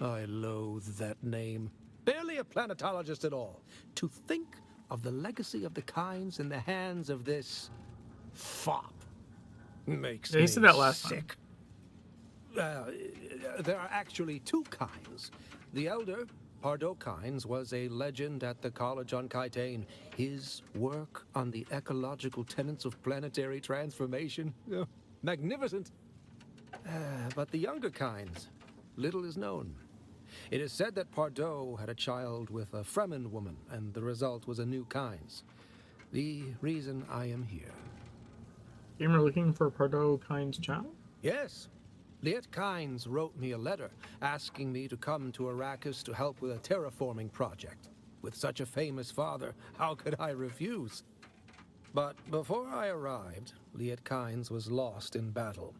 I loathe that name. Barely a planetologist at all. To think of the legacy of the Kynes in the hands of this fop makes me said that last sick. There are actually two Kynes. The elder, Pardo Kynes, was a legend at the college on Kaitain. His work on the ecological tenets of planetary transformation, magnificent. But the younger Kynes, little is known. It is said that Pardo had a child with a Fremen woman, and the result was a new Kynes. The reason I am here. You were looking for Pardo Kynes' child? Yes. Liet Kynes wrote me a letter asking me to come to Arrakis to help with a terraforming project. With such a famous father, how could I refuse? But before I arrived, Liet Kynes was lost in battle.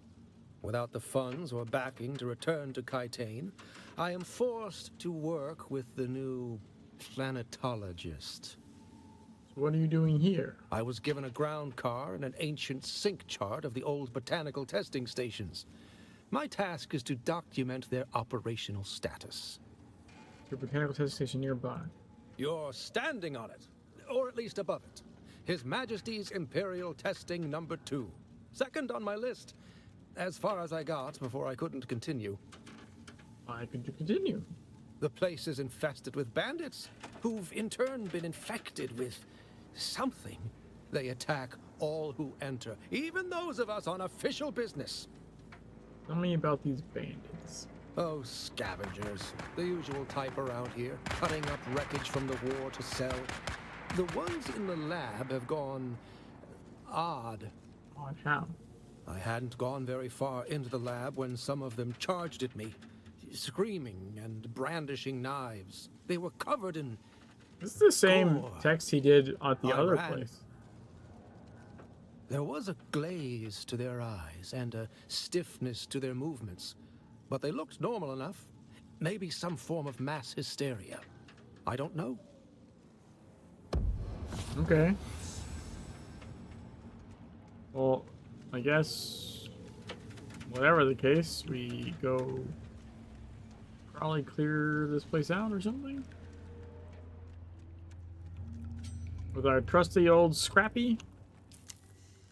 Without the funds or backing to return to Kaitain, I am forced to work with the new planetologist. So what are you doing here? I was given a ground car and an ancient sync chart of the old botanical testing stations. My task is to document their operational status. Your botanical testing station nearby. You're standing on it, or at least above it. His Majesty's Imperial Testing Number 2. Second on my list. As far as I got before I couldn't continue. Why could you continue? The place is infested with bandits, who've in turn been infected with something. They attack all who enter, even those of us on official business. Tell me about these bandits. Oh, scavengers. The usual type around here, cutting up wreckage from the war to sell. The ones in the lab have gone odd. Odd how? I hadn't gone very far into the lab when some of them charged at me, screaming and brandishing knives. They were covered in... This is the same gore. text he did at the I other ran. place. There was a glaze to their eyes and a stiffness to their movements, but they looked normal enough. Maybe some form of mass hysteria. I don't know. Okay. Well, I guess whatever the case, we go probably clear this place out or something. With our trusty old Scrappy.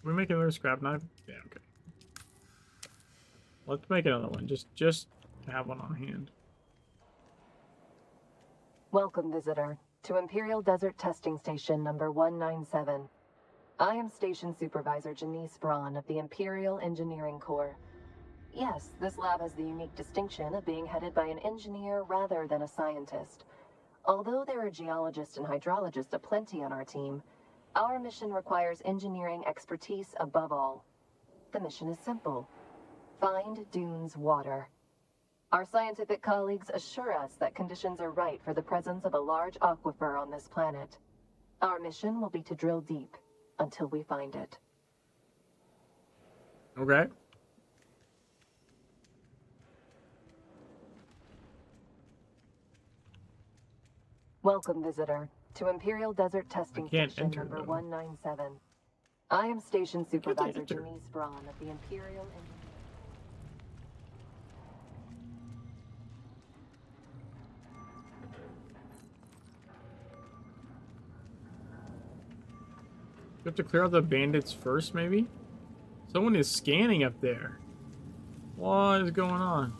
We make another scrap knife? Yeah, okay. Let's make another one. Just to have one on hand. Welcome, visitor, to Imperial Desert Testing Station number 197. I am Station Supervisor Janice Braun of the Imperial Engineering Corps. Yes, this lab has the unique distinction of being headed by an engineer rather than a scientist. Although there are geologists and hydrologists aplenty on our team, our mission requires engineering expertise above all. The mission is simple. Find Dune's water. Our scientific colleagues assure us that conditions are right for the presence of a large aquifer on this planet. Our mission will be to drill deep until we find it. Okay. Welcome, visitor, to Imperial Desert Testing Station enter, number though. 197. I am Station Supervisor enter. Denise Braun of the Imperial Engineering. You have to clear out the bandits first, maybe? Someone is scanning up there. What is going on?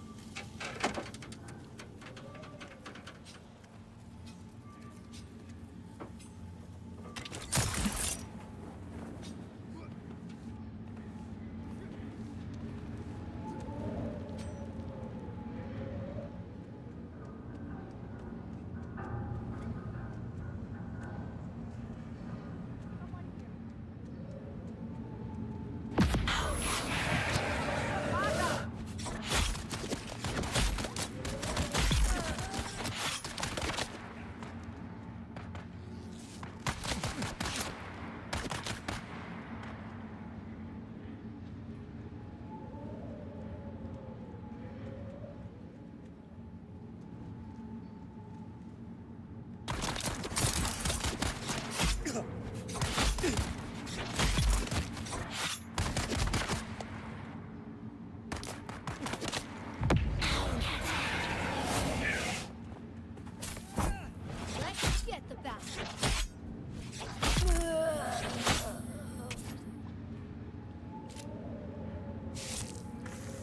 Let's get the bastard.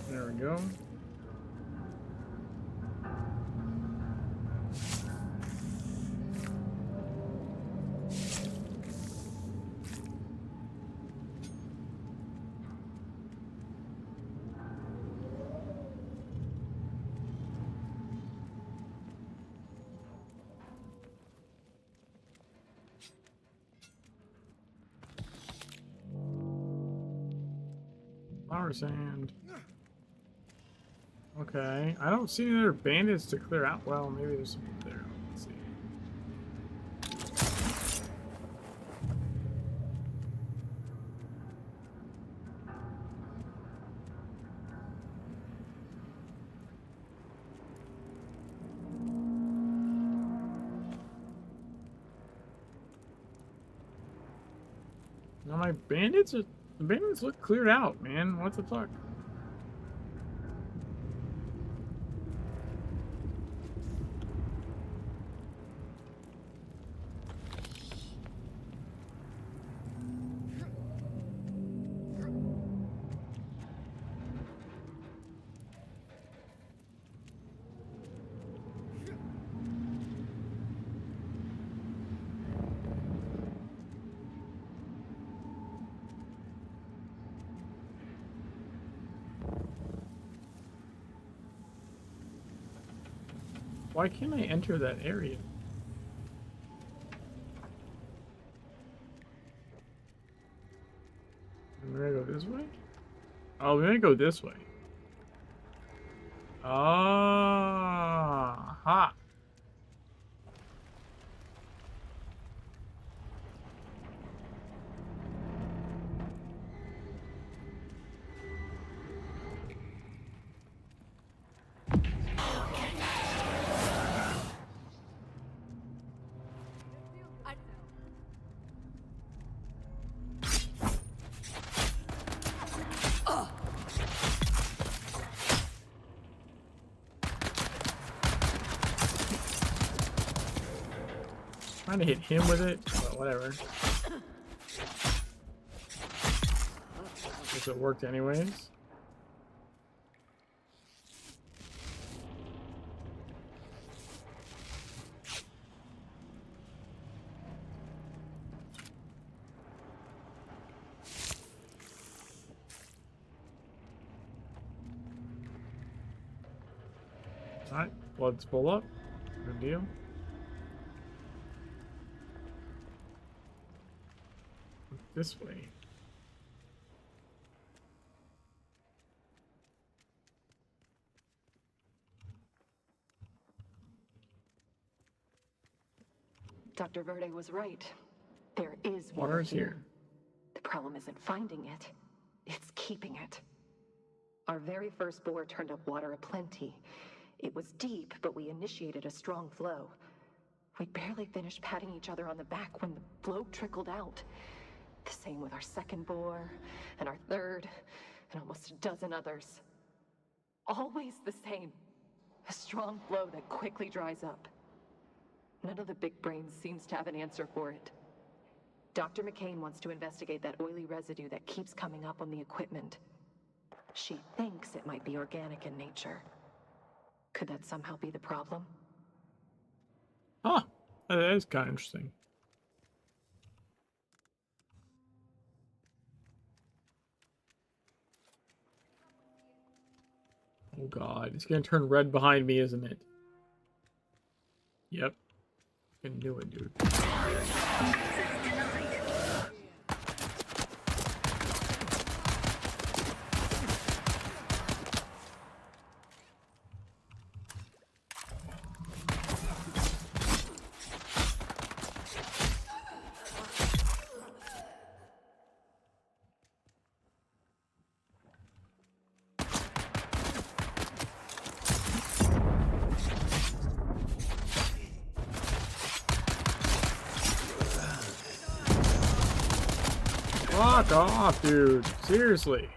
There we go. Flower sand. Okay, I don't see any other bandits to clear out. Well, maybe there's some up there. Let's see. Now my bandits are... The bandits look cleared out, man. What the fuck? Why can't I enter that area? I'm gonna go this way? Oh, we're gonna go this way. Ah, ha. Trying to hit him with it, but whatever. Guess it worked anyways. Alright, let's pull up. Good deal. This way. Dr. Verde was right. There is Water is here. The problem isn't finding it, it's keeping it. Our very first bore turned up water aplenty. It was deep, but we initiated a strong flow. We barely finished patting each other on the back when the flow trickled out. The same with our second bore, and our third, and almost a dozen others. Always the same. A strong flow that quickly dries up. None of the big brains seems to have an answer for it. Dr. McCain wants to investigate that oily residue that keeps coming up on the equipment. She thinks it might be organic in nature. Could that somehow be the problem? Huh. That is kind of interesting. Oh god, it's gonna turn red behind me, isn't it? Yep. I can do it, dude. Fuck off, dude. Seriously.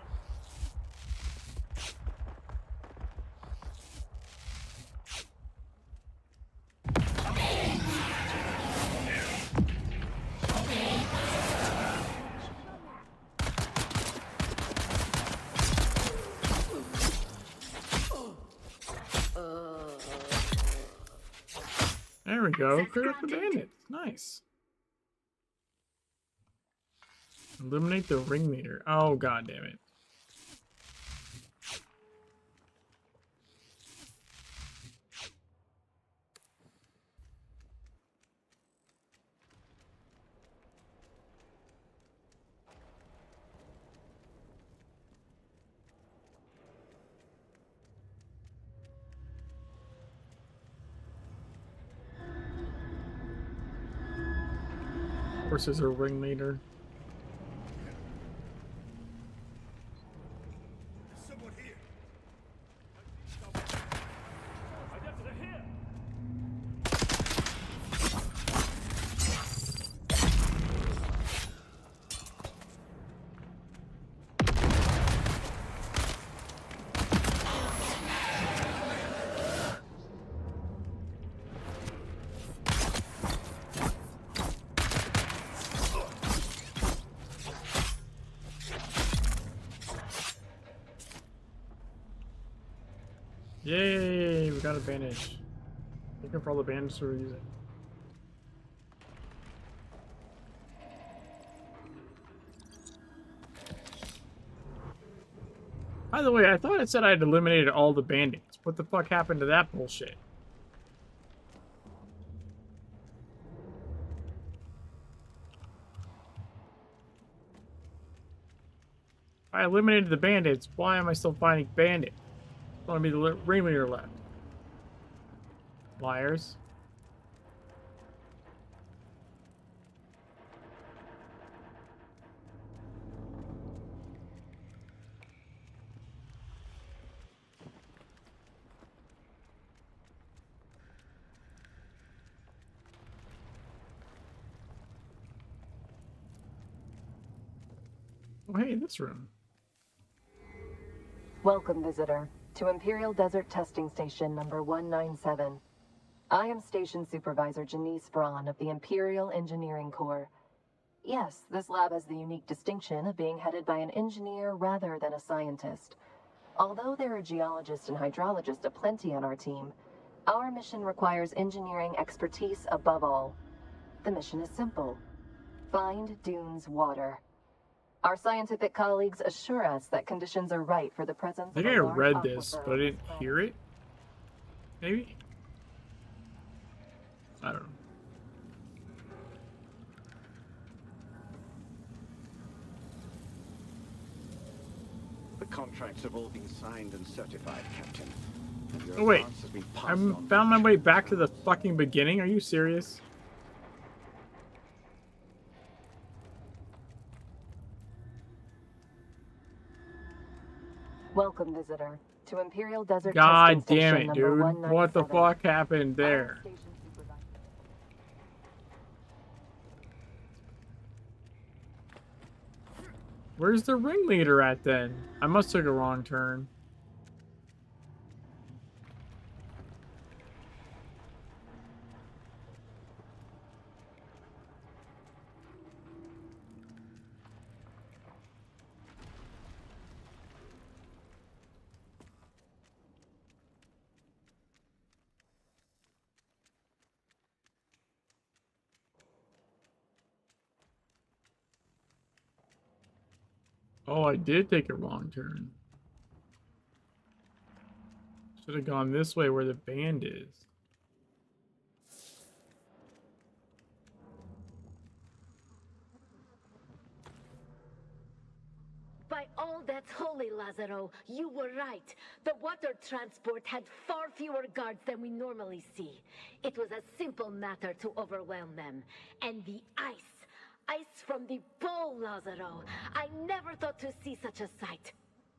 There we go. Clear up the bandits. Nice. Eliminate the ringleader. Oh, god damn it. Horses are ringleader. Someone here. Yay, we got a bandage. Looking for all the bandages we're using. By the way, I thought it said I had eliminated all the bandits. What the fuck happened to that bullshit? I eliminated the bandits. Why am I still finding bandits? It's going to be the ringleader left. Liars. Oh, hey, this room. Welcome, visitor, to Imperial Desert Testing Station number 197. I am Station Supervisor Janice Braun of the Imperial Engineering Corps. Yes, this lab has the unique distinction of being headed by an engineer rather than a scientist. Although there are geologists and hydrologists aplenty on our team, our mission requires engineering expertise above all. The mission is simple. Find Dune's water. Our scientific colleagues assure us that conditions are right for the presence I think I read this, but I didn't hear it. Maybe? I don't know. The contracts have all been signed and certified, Captain. Oh wait, I found my way back to the fucking beginning? Are you serious? Welcome, visitor, to Imperial Desert God Testing damn Station it, number dude. 197. What the fuck happened there? Where's the ringleader at then? I must took a wrong turn. Oh, I did take a wrong turn. Should have gone this way where the band is. By all that's holy, Lazaro, you were right. The water transport had far fewer guards than we normally see. It was a simple matter to overwhelm them. And the ice. Ice from the pole, Lazaro. I never thought to see such a sight.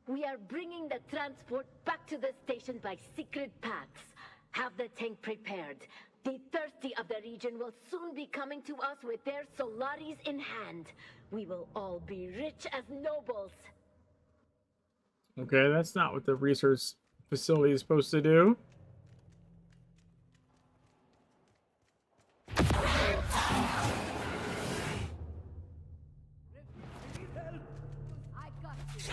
We are bringing the transport back to the station by secret paths. Have the tank prepared. The thirsty of the region will soon be coming to us with their Solaris in hand. We will all be rich as nobles. Okay, that's not what the research facility is supposed to do. I got you.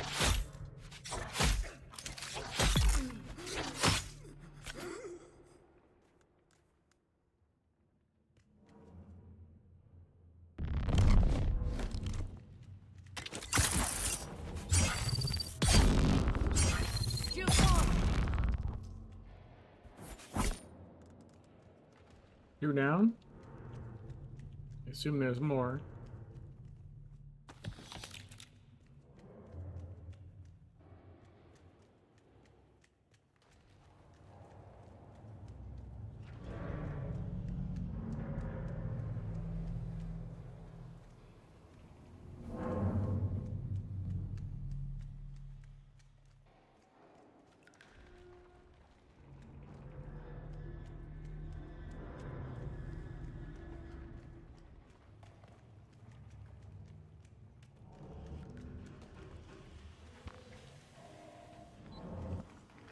You're down? I assume there's more.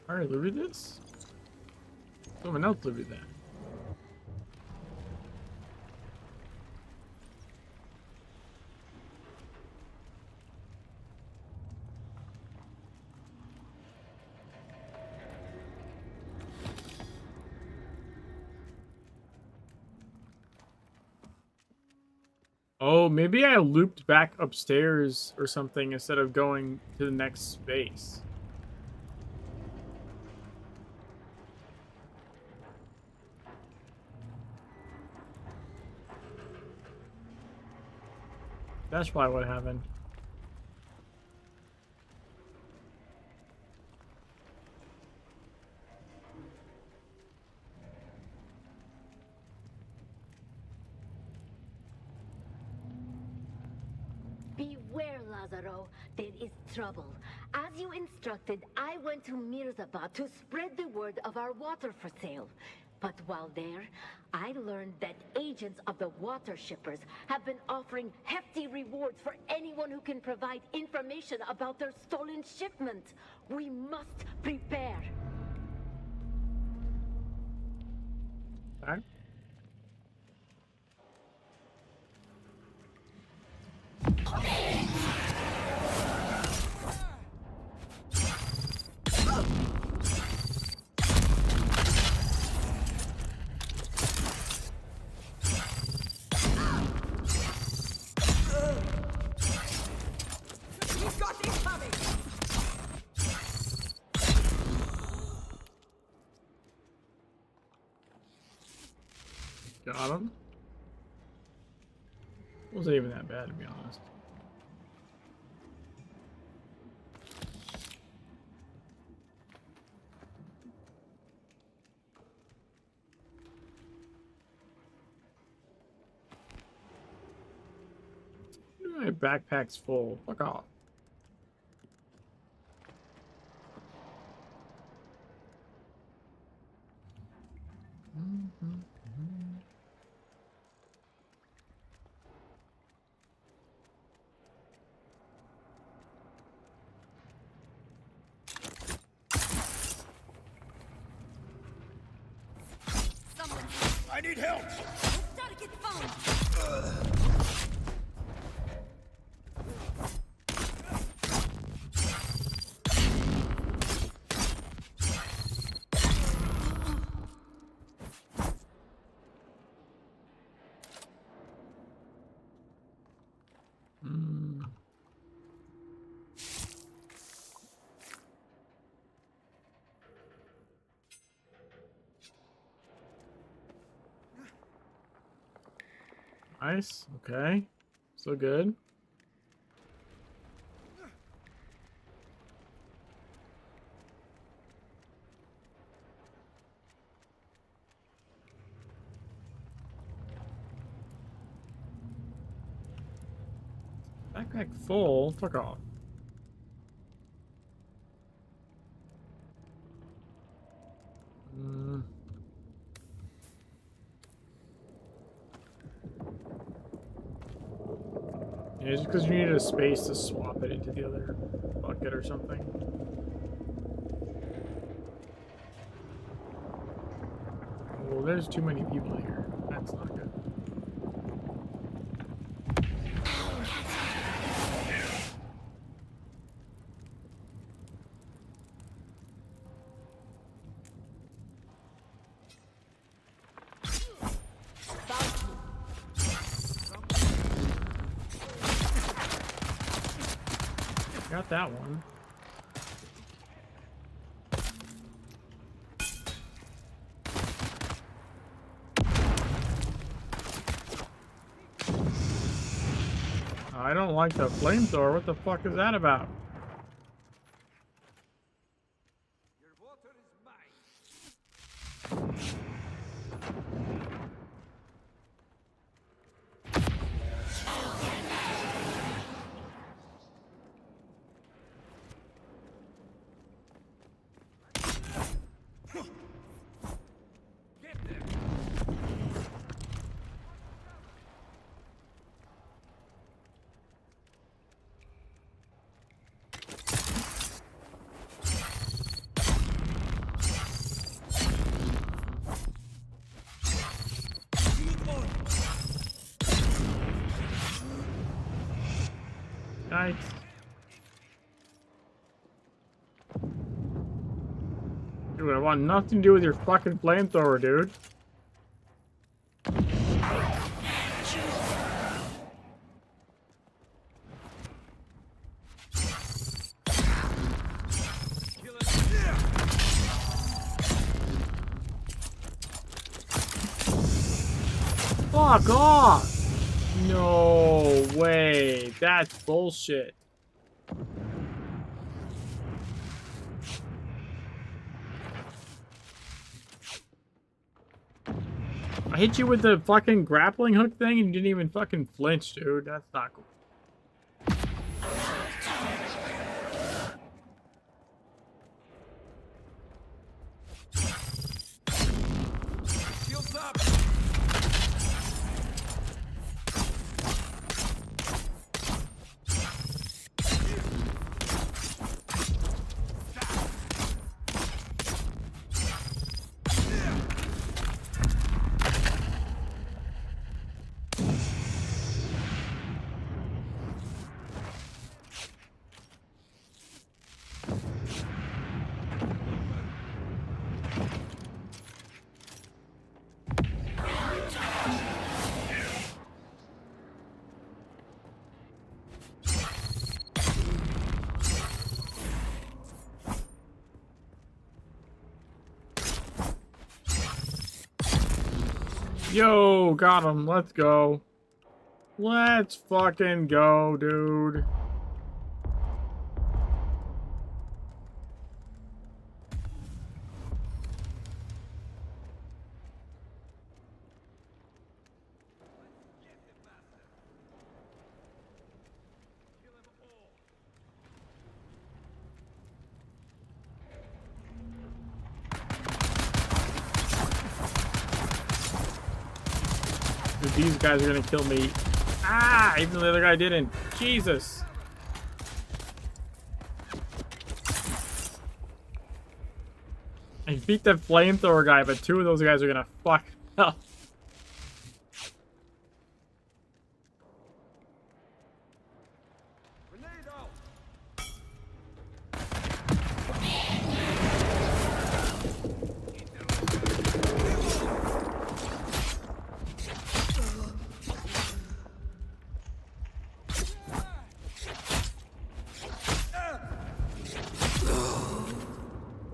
I already looted this? Someone else looted that. Oh, maybe I looped back upstairs or something instead of going to the next space. That's probably what happened. Beware, Lazaro. There is trouble. As you instructed, I went to Mirzabad to spread the word of our water for sale. But while there, I learned that agents of the water shippers have been offering hefty rewards for anyone who can provide information about their stolen shipment. We must prepare. All right. He's got it coming! Got him. Wasn't even that bad, to be honest. My backpack's full. Fuck off. I need help! Delicate phone! Nice. Okay. So good. Backpack full. Fuck off. Yeah, just because you needed a space to swap it into the other bucket or something. Well, there's too many people here. That's not good. Got that one. I don't like the flamethrower. What the fuck is that about? Nice. Dude, I want nothing to do with your fucking flamethrower, dude. Fuck off! No way. That's bullshit. I hit you with the fucking grappling hook thing and you didn't even fucking flinch, dude. That's not cool. Shields up! Yo, got him. Let's go. Let's fucking go, dude. But these guys are gonna kill me. Ah! Even though the other guy didn't. Jesus! I beat the flamethrower guy, but two of those guys are gonna fuck up.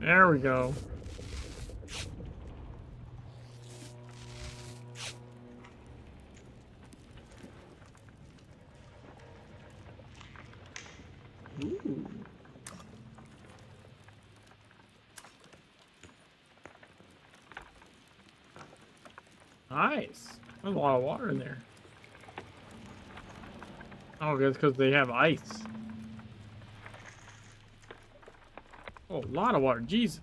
There we go. Ooh. Nice. There's a lot of water in there. Oh, that's because they have ice. Oh, a lot of water. Jesus.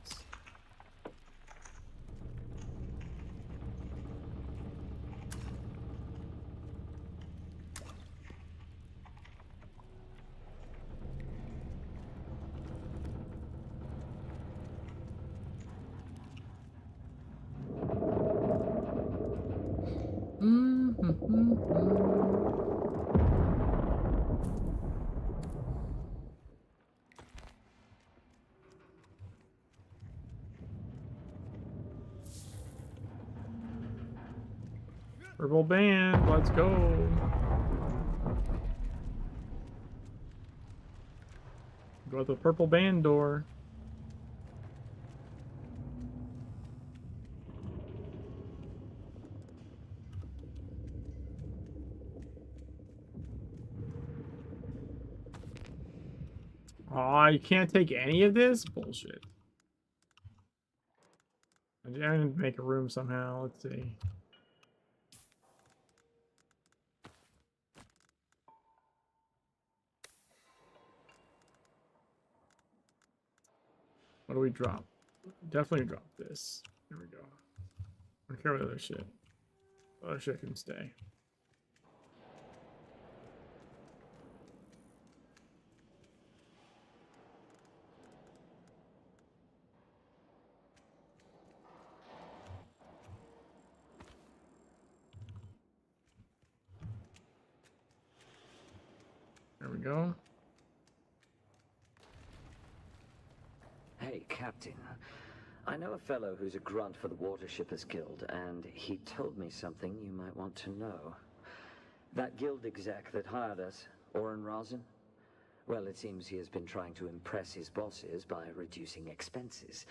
Purple band, let's go. Go out the purple band door. Aw, you can't take any of this? Bullshit. I'm gonna make a room somehow. Let's see. What do we drop? Definitely drop this. There we go. I don't care what other shit. Other shit can stay. There we go. Hey, Captain. I know a fellow who's a grunt for the Water Shippers Guild, and he told me something you might want to know. That guild exec that hired us, Oren Razin? Well, it seems he has been trying to impress his bosses by reducing expenses.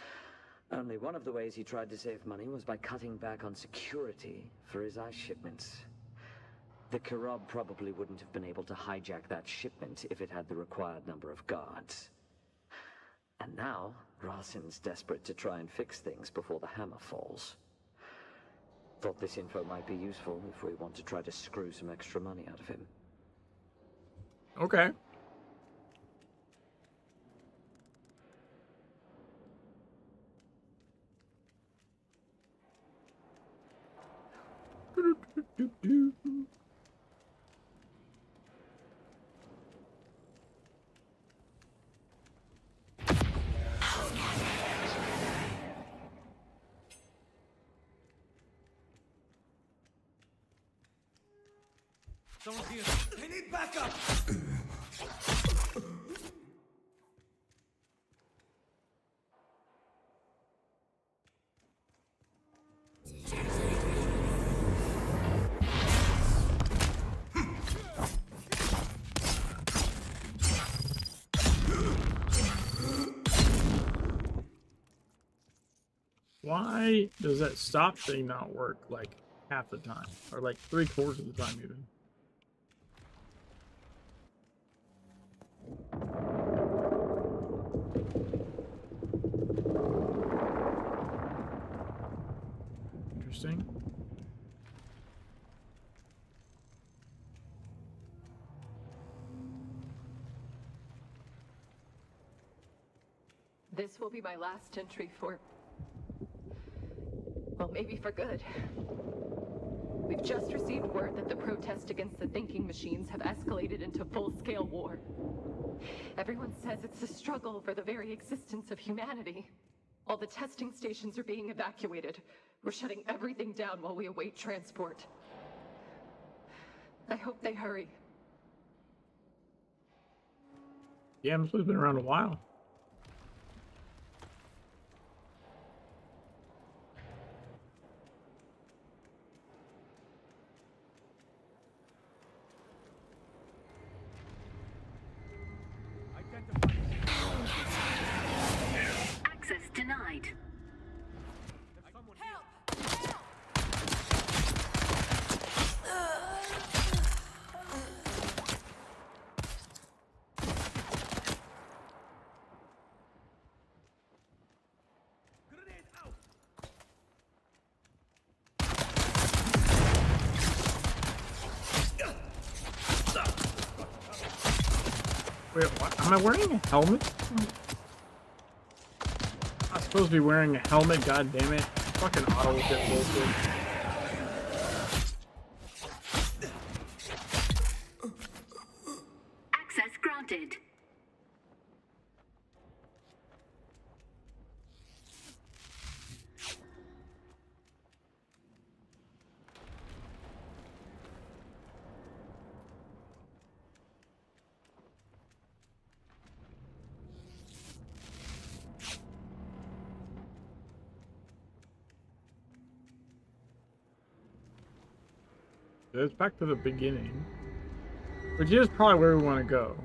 Only one of the ways he tried to save money was by cutting back on security for his ice shipments. The Kirab probably wouldn't have been able to hijack that shipment if it had the required number of guards. And now, Razin's desperate to try and fix things before the hammer falls. Thought this info might be useful if we want to try to screw some extra money out of him. Okay. Someone's here. I need backup! Why does that stop thing not work like half the time? Or like 3/4 of the time even? Interesting. This will be my last entry for... well, maybe for good. We've just received word that the protests against the thinking machines have escalated into full-scale war. Everyone says it's a struggle for the very existence of humanity. All the testing stations are being evacuated. We're shutting everything down while we await transport. I hope they hurry. Yeah, this has been around a while. Access denied. Wait, what? Am I wearing a helmet? I'm supposed to be wearing a helmet, god damn it. Fucking auto get bullshit. Access granted. It's back to the beginning. Which is probably where we want to go.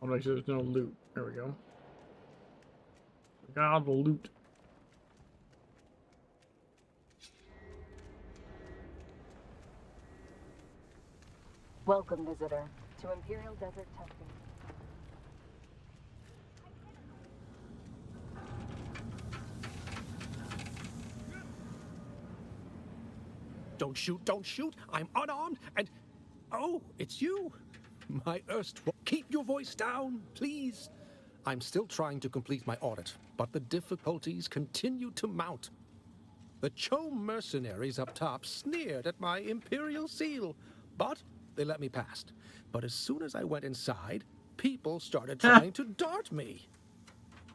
I'll make sure there's no loot. There we go. We got all the loot. Welcome, visitor, to Imperial Desert Testing. Don't shoot, don't shoot. I'm unarmed and... Oh, it's you. My erstwhile... Keep your voice down, please. I'm still trying to complete my audit, but the difficulties continue to mount. The Cho mercenaries up top sneered at my Imperial seal, but they let me past. But as soon as I went inside, people started trying to dart me.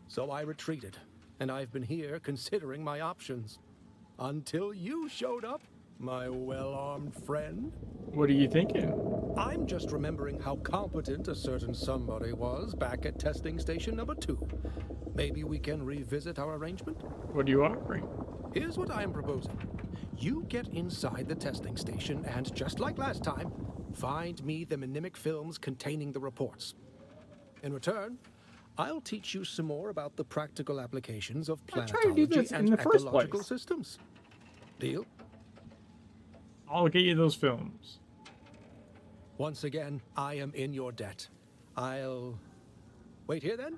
So I retreated, and I've been here considering my options. Until you showed up, my well-armed friend. What are you thinking? I'm just remembering how competent a certain somebody was back at testing station number 2. Maybe we can revisit our arrangement? What are you offering? Here's what I am proposing. You get inside the testing station and, just like last time, find me the mnemic films containing the reports. In return, I'll teach you some more about the practical applications of planetology and ecological systems. Deal? I'll get you those films. Once again, I am in your debt. I'll... wait here then?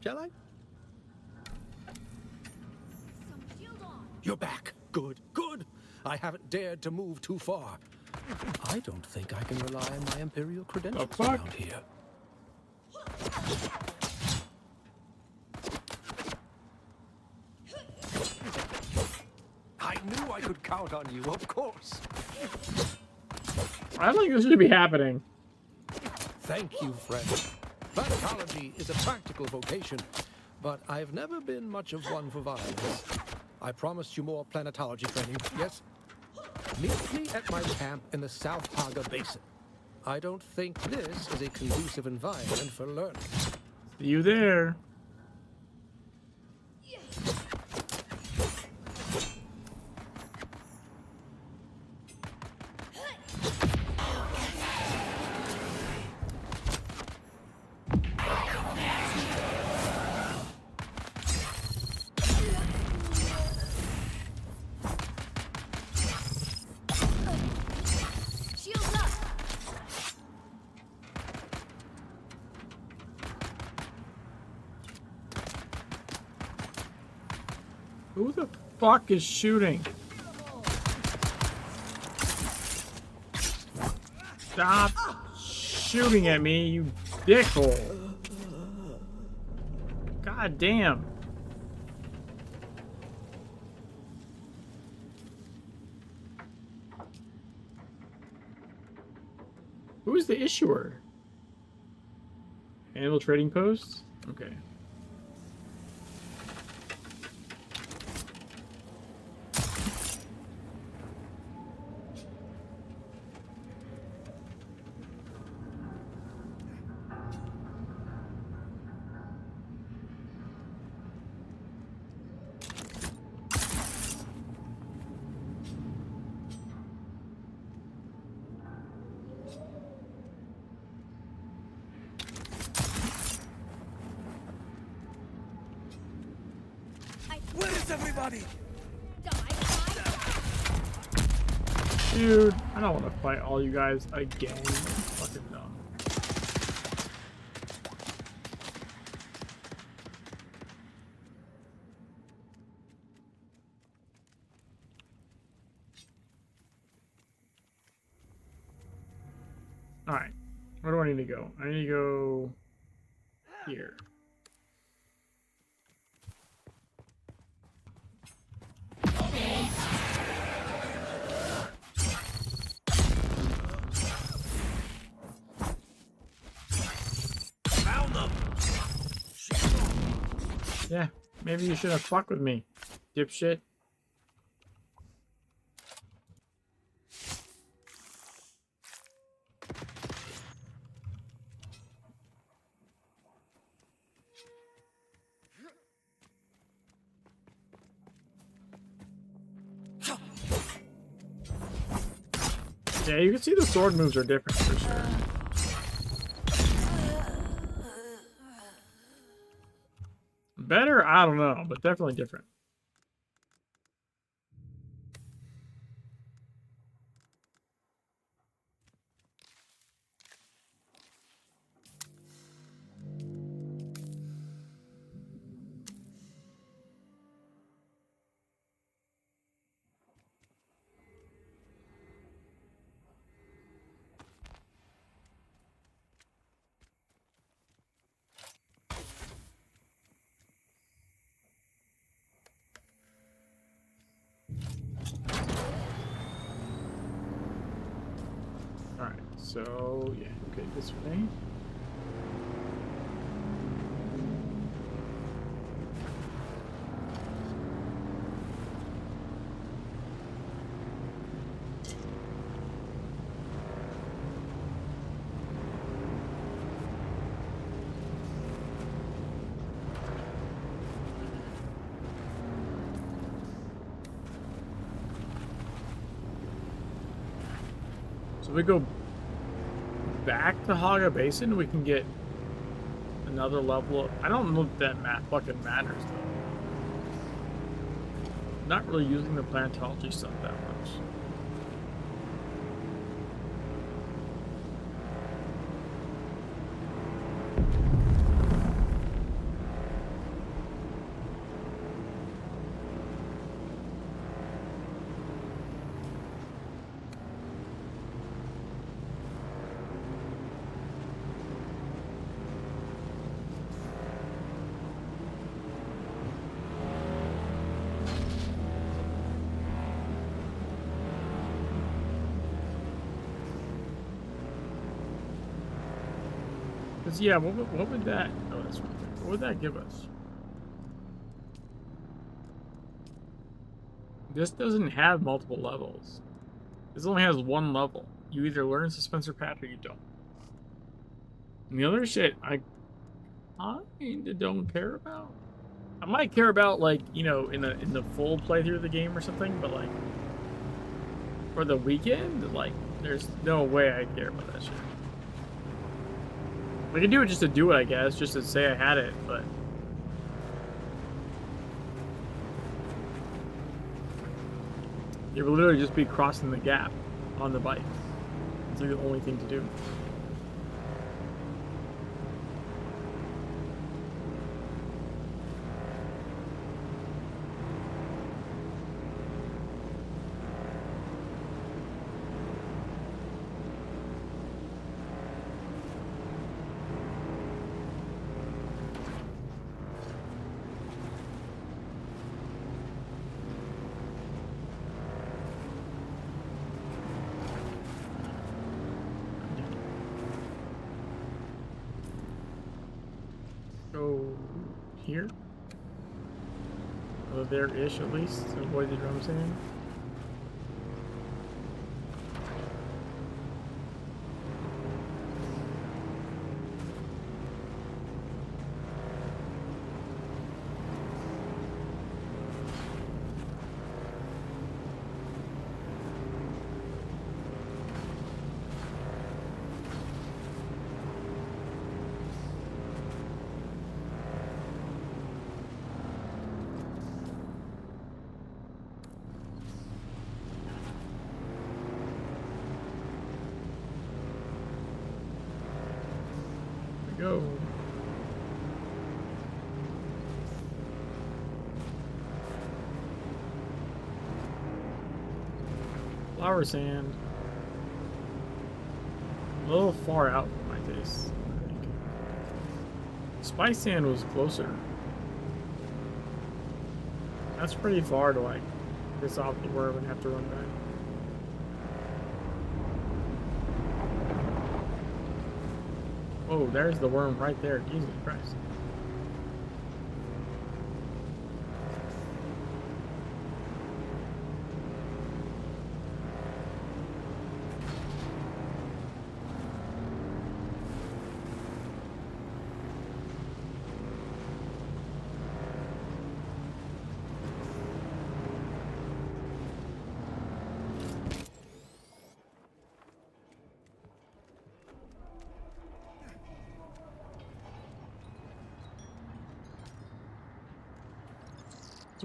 Shall I? You're back. Good, good. I haven't dared to move too far. I don't think I can rely on my Imperial credentials around here. I knew I could count on you, of course. I think this should be happening. Thank you, friend. Planetology is a practical vocation, but I've never been much of one for violence. I promised you more planetology training, yes? Meet me at my camp in the South Haga Basin. I don't think this is a conducive environment for learning. See you there. Who the fuck is shooting? Stop shooting at me, you dickhole. God damn. Who's the issuer? Annual trading posts? Okay. Where is everybody? Dude, I don't want to fight all you guys again. Fucking dumb. Alright. Where do I need to go? I need to go here. Found them. Yeah, maybe you should have fucked with me, dipshit. Yeah, you can see the sword moves are different for sure. Better? I don't know, but definitely different. Alright, so yeah, okay, this way. So we go back to Haga Basin, we can get another level of... I don't know if that fucking matters, though. Not really using the planetology stuff that much. Yeah, what would that... Oh, that's right. What would that give us? This doesn't have multiple levels. This only has one level. You either learn Suspensor Path or you don't. And the other shit, I kinda don't care about. I might care about, like, you know, in the full playthrough of the game or something, but, like, for the weekend, like, there's no way I care about that shit. I can do it just to do it, I guess, just to say I had it, but... You would literally just be crossing the gap on the bike. It's like the only thing to do. Go here. Oh, there-ish at least. Avoid the drum sand. Go. Flower sand. A little far out for my taste, I think. Spice sand was closer. That's pretty far to like piss off the worm and have to run back. Oh, there's the worm right there. Jesus Christ.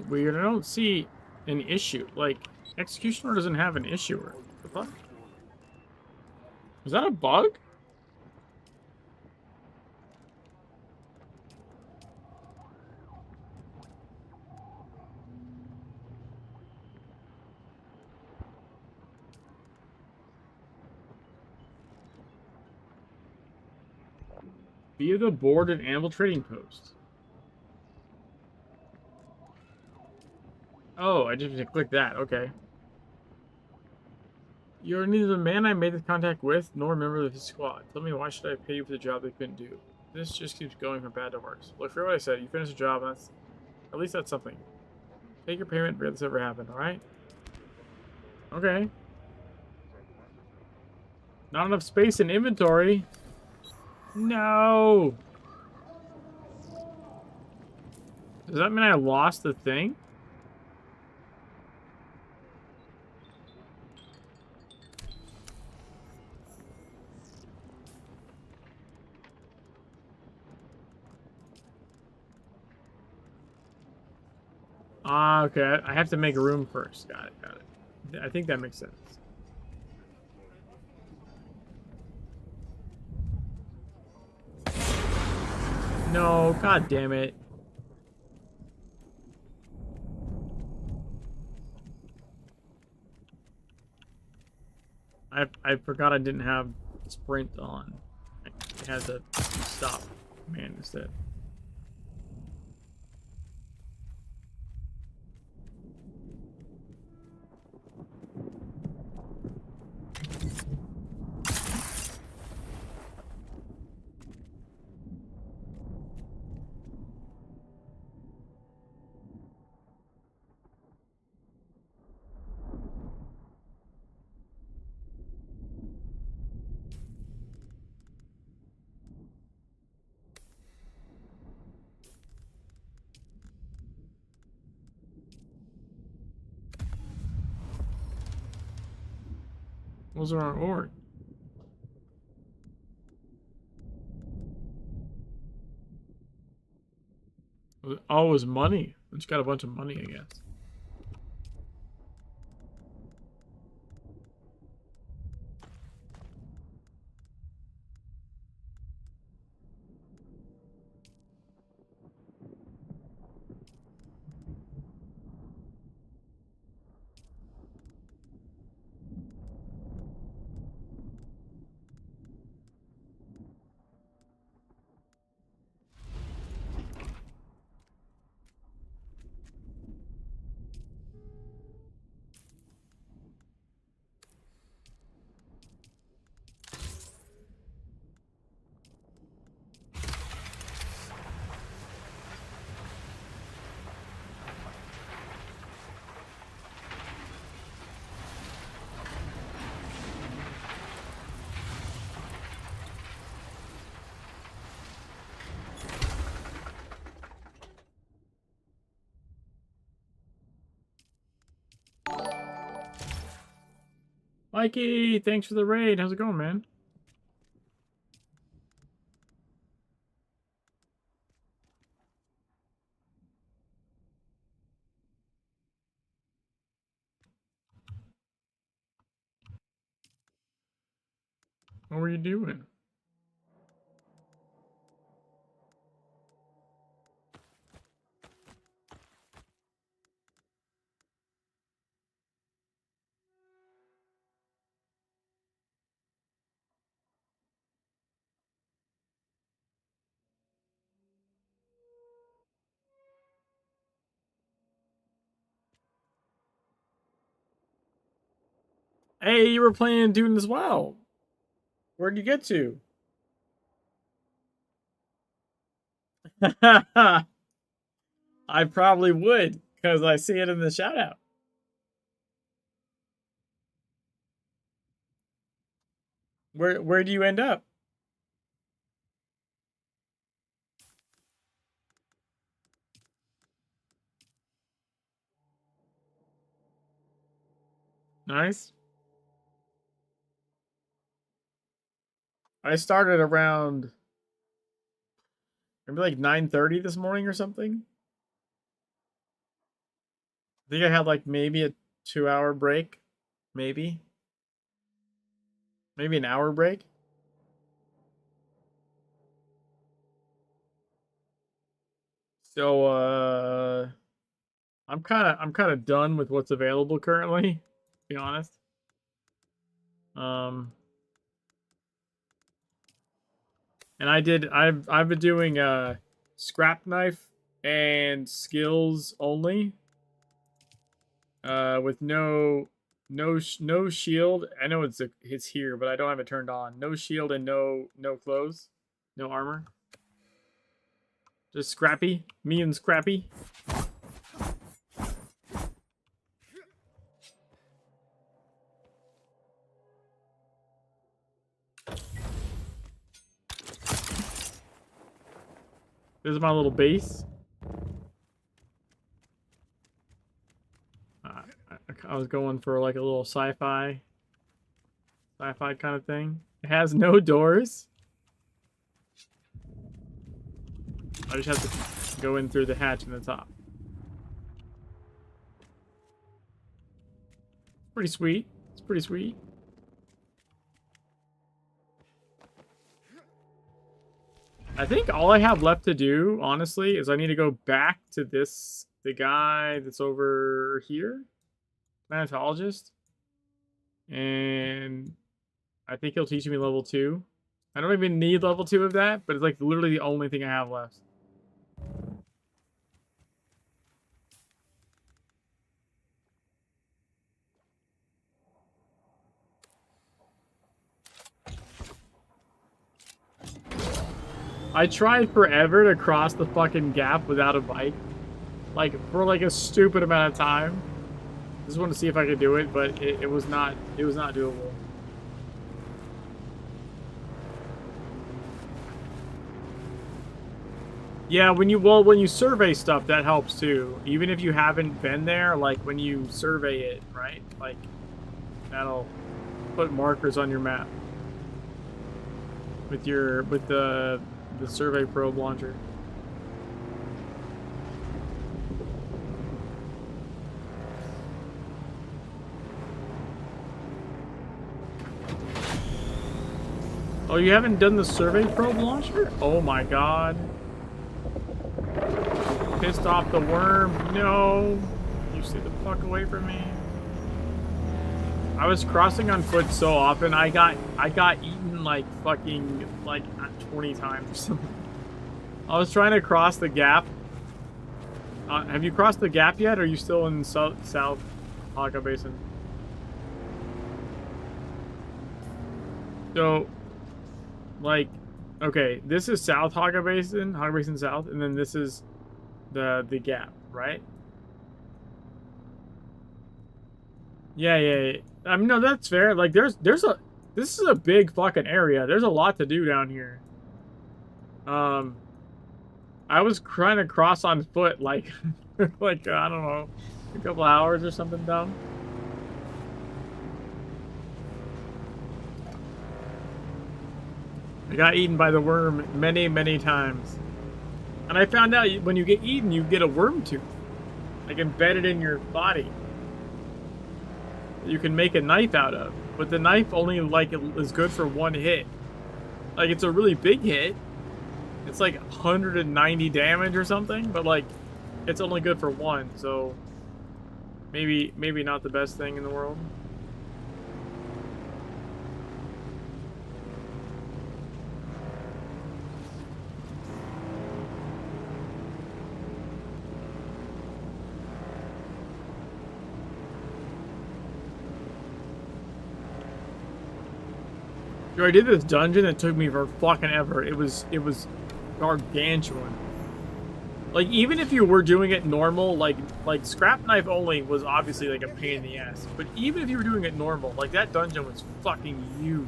Weird. I don't see an issue. Like, Executioner doesn't have an issuer. What the fuck? Is that a bug? Via the board and anvil trading post. Oh, I just have to click that. Okay. You're neither the man I made the contact with, nor a member of his squad. Tell me, why should I pay you for the job they couldn't do? This just keeps going from bad to worse. Look, for what I said, you finished the job, and that's... At least that's something. Take your payment, forget this ever happened, alright? Okay. Not enough space in inventory. No! Does that mean I lost the thing? Ah, okay. I have to make room first. Got it, got it. I think that makes sense. No, god damn it. I forgot I didn't have sprint on. I had to stop command instead. Those are our ore. Oh, it was money. I just got a bunch of money, I guess. Mikey, thanks for the raid. How's it going, man? What were you doing? Hey, you were playing Dune as well. Where'd you get to? I probably would, because I see it in the shout out. Where do you end up? Nice. I started around maybe like 9:30 this morning or something. I think I had like maybe a 2-hour break. Maybe an hour break. So I'm kind of done with what's available currently, to be honest. And I've been doing scrap knife and skills only. With no shield. I know it's here, but I don't have it turned on. No shield and no clothes, no armor. Just Scrappy, me and Scrappy. This is my little base. I was going for like a little sci-fi kind of thing. It has no doors. I just have to go in through the hatch in the top. Pretty sweet. It's pretty sweet. I think all I have left to do, honestly, is I need to go back to the guy that's over here. Planetologist. And I think he'll teach me level 2. I don't even need level 2 of that, but it's like literally the only thing I have left. I tried forever to cross the fucking gap without a bike. Like, for like a stupid amount of time. Just wanted to see if I could do it, but it was not doable. Yeah, when you survey stuff, that helps too. Even if you haven't been there, like when you survey it, right? Like that'll put markers on your map with the survey probe launcher. Oh, you haven't done the survey probe launcher? Oh my god. Pissed off the worm. No. You stay the fuck away from me. I was crossing on foot so often, I got eaten like fucking 20 times or something. I was trying to cross the gap. Have you crossed the gap yet, or are you still in South Haga Basin? So, like, okay, this is South Haga Basin South, and then this is the gap, right? Yeah. I mean, no, that's fair. Like, this is a big fucking area. There's a lot to do down here. I was trying to cross on foot, like, like, I don't know, a couple hours or something dumb. I got eaten by the worm many, many times. And I found out when you get eaten, you get a worm tooth. Like embedded in your body. You can make a knife out of. But the knife only like is good for one hit. Like it's a really big hit. It's like 190 damage or something, but like it's only good for one, so maybe not the best thing in the world. I did this dungeon. It took me for fucking ever. It was gargantuan. Like even if you were doing it normal, like scrap knife only was obviously like a pain in the ass. But even if you were doing it normal, like that dungeon was fucking huge.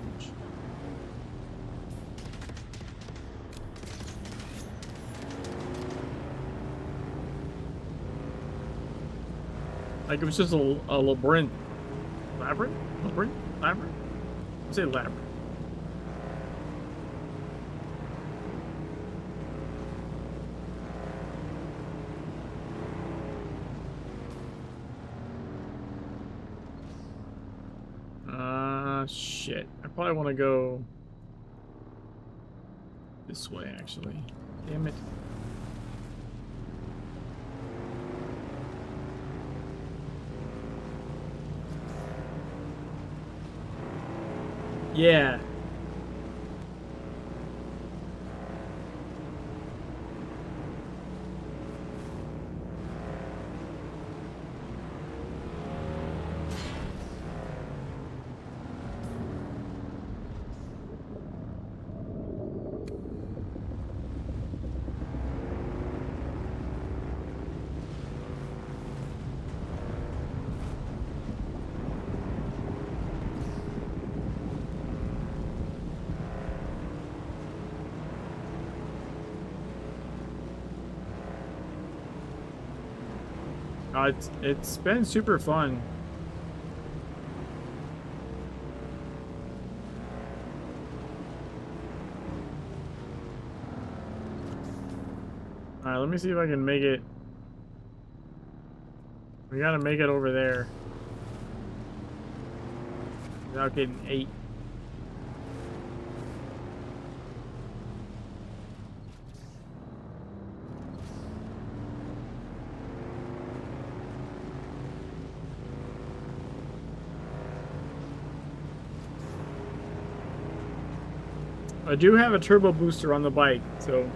Like it was just a labyrinth. Labyrinth? Labyrinth? Labyrinth? I'll say labyrinth. Shit. I probably want to go this way, actually. Damn it. Yeah. It's been super fun. Alright, let me see if I can make it. We gotta make it over there. Without getting ate. I do have a turbo booster on the bike, so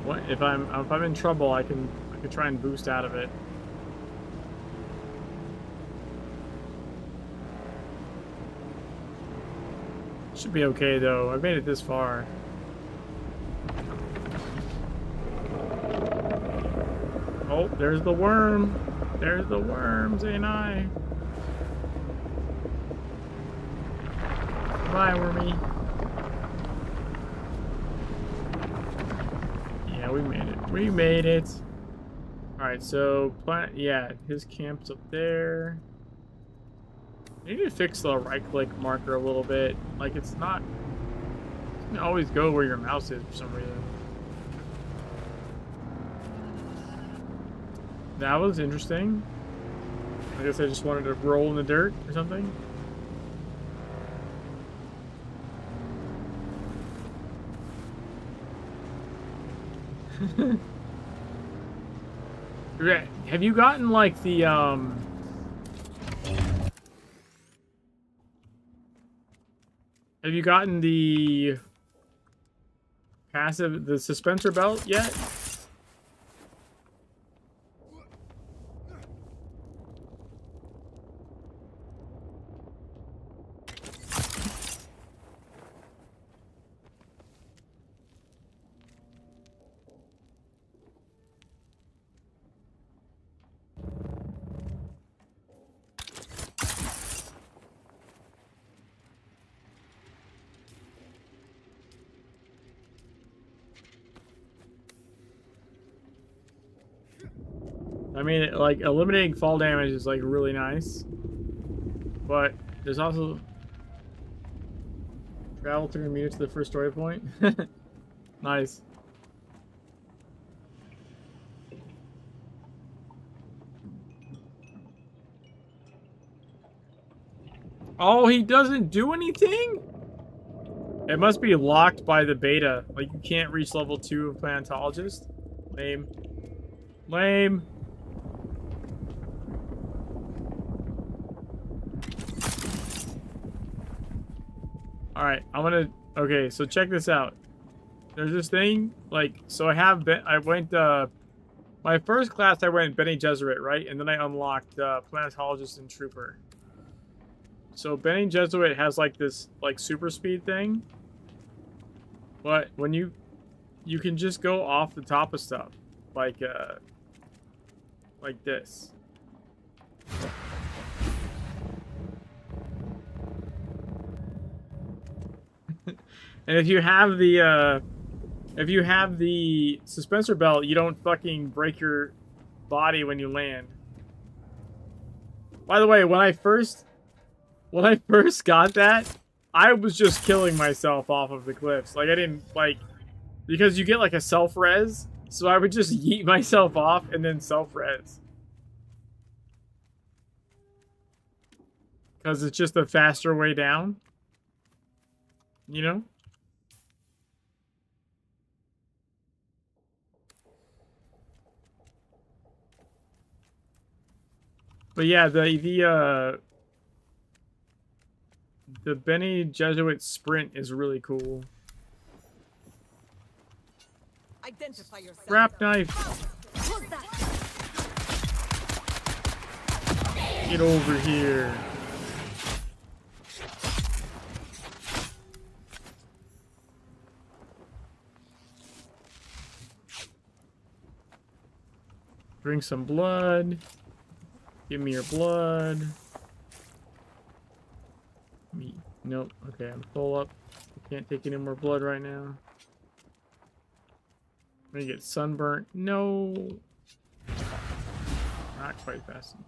what if I'm in trouble, I can try and boost out of it. Should be okay though. I've made it this far. Oh, there's the worm. There's the worms, ain't I? Bye, wormy. Yeah, we made it. We made it. Alright, so, yeah, his camp's up there. I need to fix the right-click marker a little bit. Like, it's not... It doesn't always go where your mouse is for some reason. That was interesting. I guess I just wanted to roll in the dirt or something. Have you gotten like the have you gotten the passive, the suspensor belt yet? I mean, like, eliminating fall damage is, like, really nice. But there's also Travel 3 meters to the first story point. Nice. Oh, he doesn't do anything? It must be locked by the beta. Like, you can't reach level 2 of Planetologist. Lame. Lame. Alright, I'm gonna... Okay, so check this out. There's this thing, like... So I went, my first class I went Bene Gesserit, right? And then I unlocked, Planetologist and Trooper. So Bene Gesserit has, like, this, like, super speed thing. But when you can just go off the top of stuff. Like this. And if you have the suspensor belt, you don't fucking break your body when you land. By the way, when I first got that, I was just killing myself off of the cliffs. Like, I didn't, like, because you get, like, a self-res, so I would just yeet myself off and then self-res. Because it's just a faster way down. You know? But yeah, the Bene Gesserit sprint is really cool. Identify yourself. Wrap knife. Get over here. Drink some blood. Give me your blood. Me. Nope. Okay, I'm full up. I can't take any more blood right now. I'm gonna get sunburnt. No. Not quite fast enough.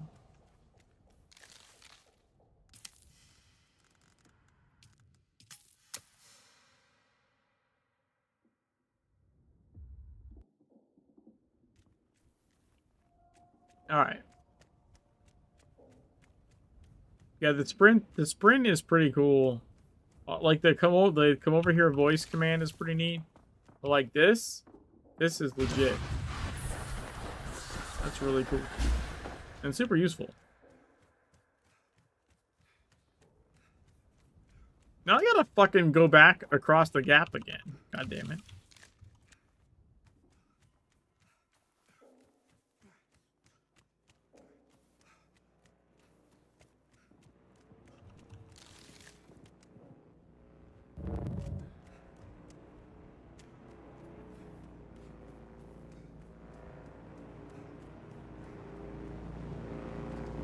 All right. Yeah, the sprint is pretty cool. Like the come over here voice command is pretty neat. But like this is legit. That's really cool. And super useful. Now I gotta fucking go back across the gap again. God damn it.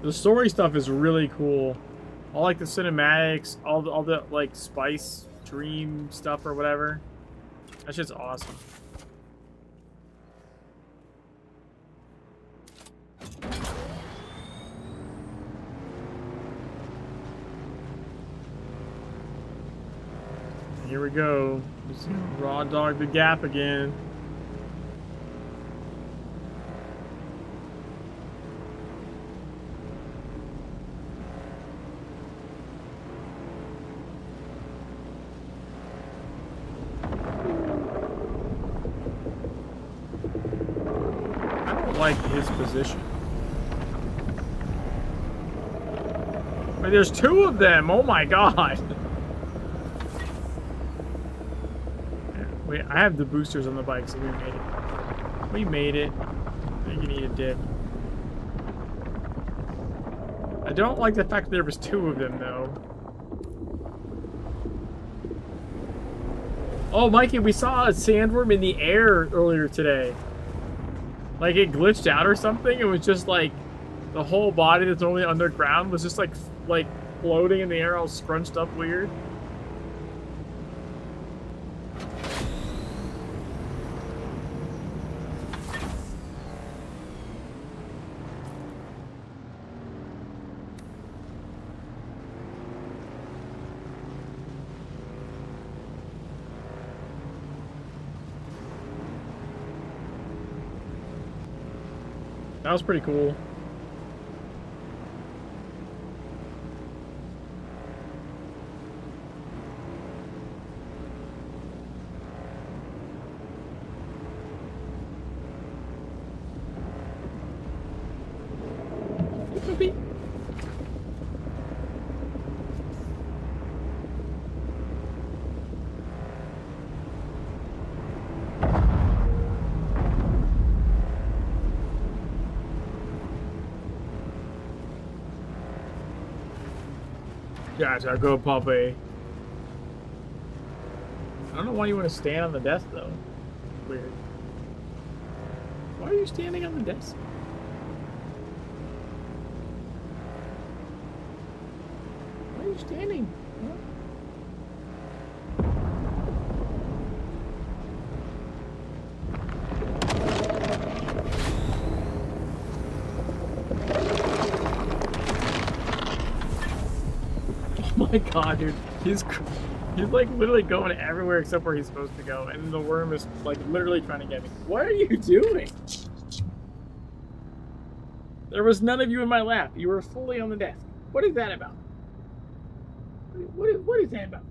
The story stuff is really cool. I like the cinematics, all the like spice dream stuff or whatever. That shit's awesome. Here we go. Just raw dog the gap again. Like his position. Wait, there's two of them. Oh my god. Wait, I have the boosters on the bike, so we made it. We made it. You can eat a dick. I don't like the fact that there was two of them, though. Oh, Mikey, we saw a sandworm in the air earlier today. Like, it glitched out or something. It was just, like, the whole body that's normally underground was just, like floating in the air all scrunched up weird. That was pretty cool. Guys, our good puppy. I don't know why you want to stand on the desk, though. Weird. Why are you standing on the desk? Why are you standing? Huh? Oh my god, dude. He's like literally going everywhere except where he's supposed to go, and the worm is like literally trying to get me. What are you doing? There was none of you in my lap. You were fully on the desk. What is that about? What is that about?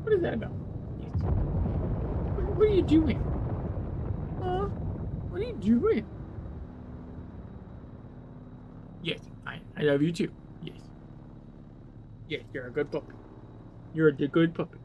What is that about? Yes. What are you doing? What are you doing? Yes, I love you too. Yes. Yes, you're a good puppy. You're a good puppy.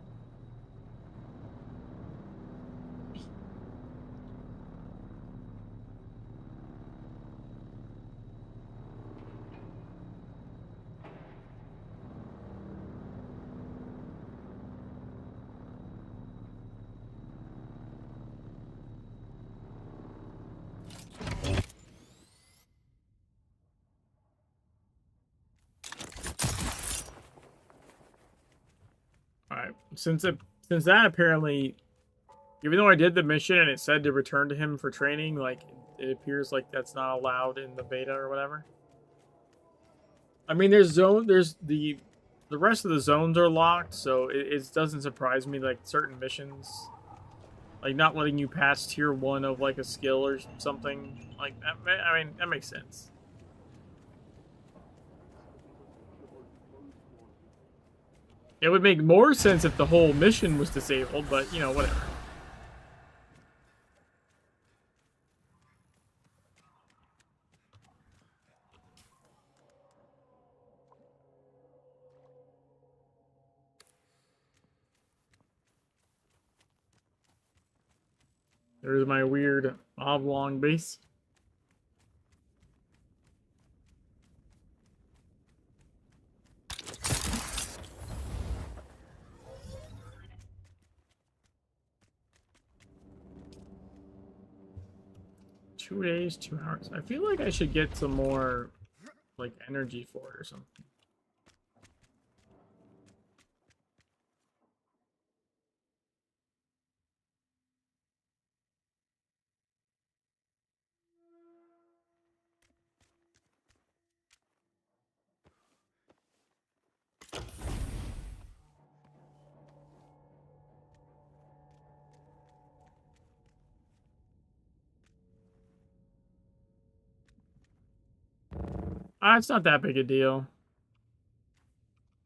Alright, since that apparently, even though I did the mission and it said to return to him for training, like, it appears like that's not allowed in the beta or whatever. I mean, there's the rest of the zones are locked, so it doesn't surprise me, like, certain missions, like, not letting you pass tier 1 of, like, a skill or something, like, that, I mean, that makes sense. It would make more sense if the whole mission was disabled, but, you know, whatever. There's my weird oblong base. Two days, 2 hours. I feel like I should get some more, like, energy for it or something. It's not that big a deal.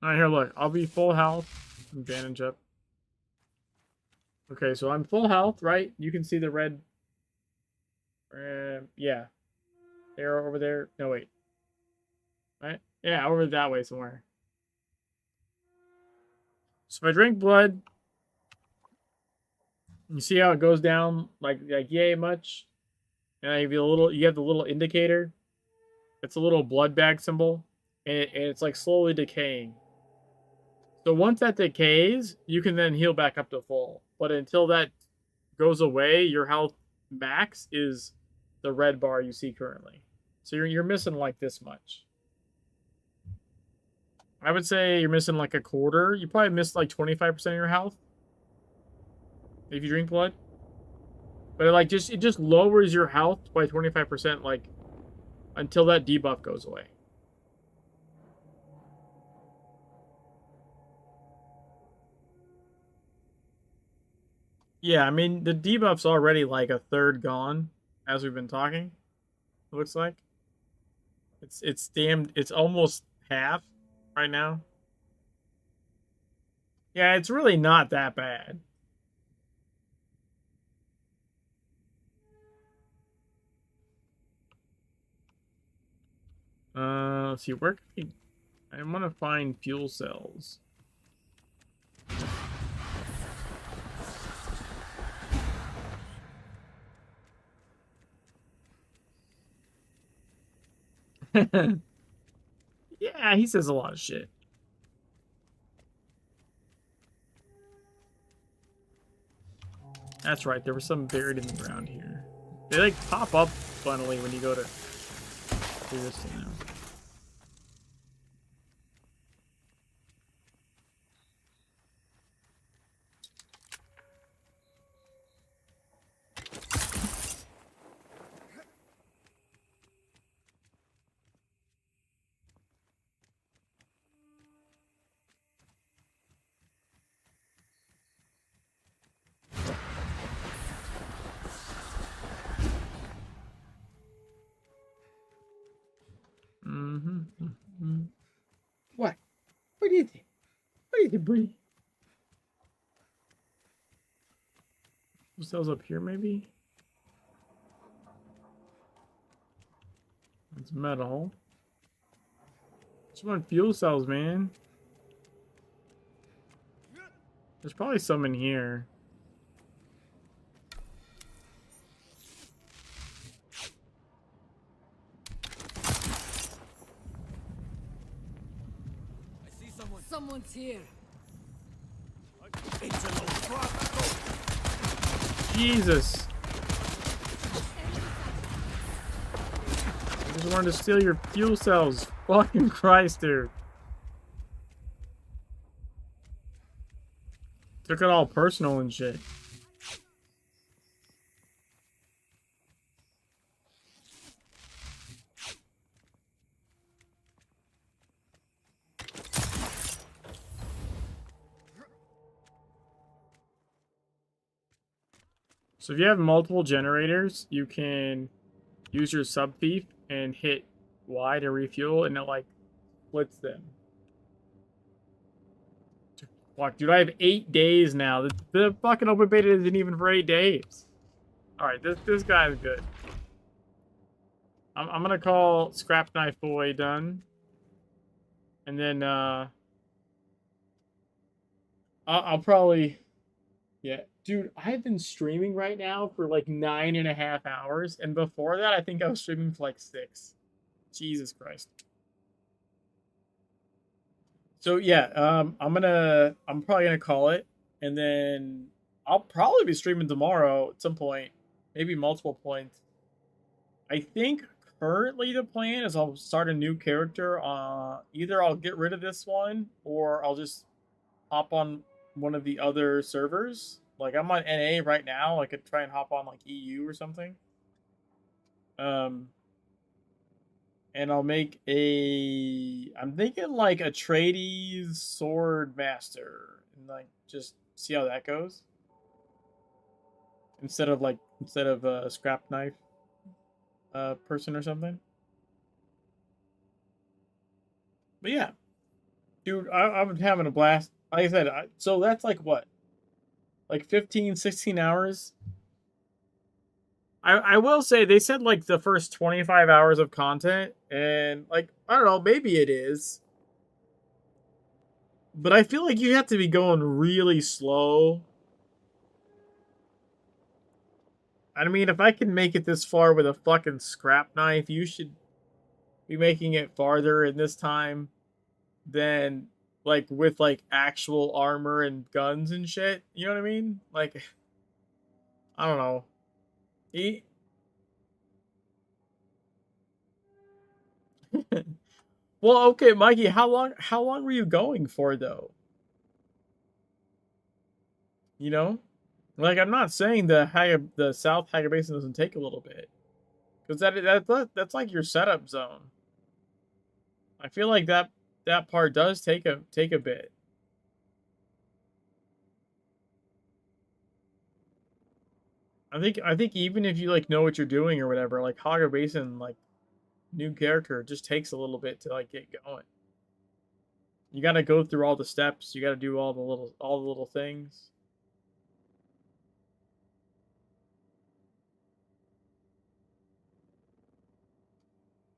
Alright, here, look. I'll be full health. Advantage up. Okay, so I'm full health, right? You can see the red... yeah. Arrow over there. No, wait. Right? Yeah, over that way somewhere. So if I drink blood... You see how it goes down? Like yay much? And I give you a little... You have the little indicator. It's a little blood bag symbol. And it's like slowly decaying. So once that decays, you can then heal back up to full. But until that goes away, your health max is the red bar you see currently. So you're missing like this much. I would say you're missing like a quarter. You probably missed like 25% of your health if you drink blood. But it just lowers your health by 25% like until that debuff goes away. Yeah, I mean, the debuff's already like a third gone as we've been talking. It looks like it's damned. It's almost half right now. Yeah, it's really not that bad. Let's see. Where can we... I want to find fuel cells. Yeah, he says a lot of shit. That's right, there was some buried in the ground here. They like pop up funnily when you go to do this thing now. What? What is it? What is it, buddy? Fuel cells up here, maybe? It's metal. Just want fuel cells, man. There's probably some in here. Someone's here. Jesus. I just wanted to steal your fuel cells. Fucking Christ, dude. Took it all personal and shit. So if you have multiple generators, you can use your sub thief and hit Y to refuel, and it like splits them. Fuck, dude, I have 8 days now. The fucking open beta isn't even for 8 days. All right, this guy's good. I'm gonna call Scrap Knife Boy done, and then I'll probably, yeah. Dude, I've been streaming right now for like 9.5 hours, and before that, I think I was streaming for like 6. Jesus Christ. So yeah, I'm probably gonna call it, and then I'll probably be streaming tomorrow at some point, maybe multiple points. I think currently the plan is I'll start a new character. Either I'll get rid of this one, or I'll just hop on one of the other servers. Like, I'm on NA right now. I could try and hop on, like, EU or something. And I'll make I'm thinking, like, Atreides Sword Master. And, like, just see how that goes. Instead of a Scrap Knife person or something. But, yeah. Dude, I'm having a blast. Like I said, so that's, like, what? Like 15, 16 hours. I will say they said like the first 25 hours of content, and like I don't know, maybe it is. But I feel like you have to be going really slow. I mean, if I can make it this far with a fucking scrap knife, you should be making it farther in this time than like with like actual armor and guns and shit. You know what I mean? Like, I don't know. Well, okay, Mikey, how long were you going for though? You know? Like, I'm not saying the South Haga Basin doesn't take a little bit. Cuz that's like your setup zone. I feel like that part does take a bit. I think even if you like know what you're doing or whatever, like Haga Basin, like new character, just takes a little bit to like get going. You got to go through all the steps. You got to do all the little things.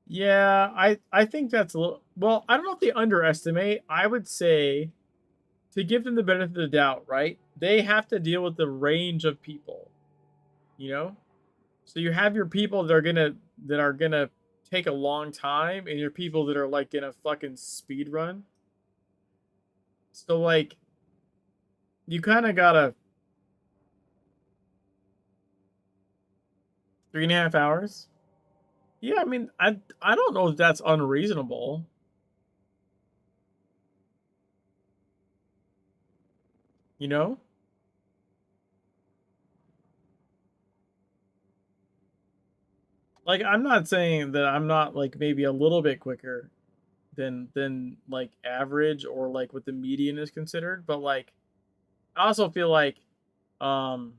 Yeah, I think that's a little. Well, I don't know if they underestimate. I would say to give them the benefit of the doubt, right? They have to deal with the range of people, you know. So you have your people that are gonna take a long time, and your people that are like gonna fucking speed run. So like, you kind of gotta 3.5 hours. Yeah, I mean, I don't know if that's unreasonable. You know? Like I'm not saying that I'm not like maybe a little bit quicker than like average or like what the median is considered, but like I also feel like um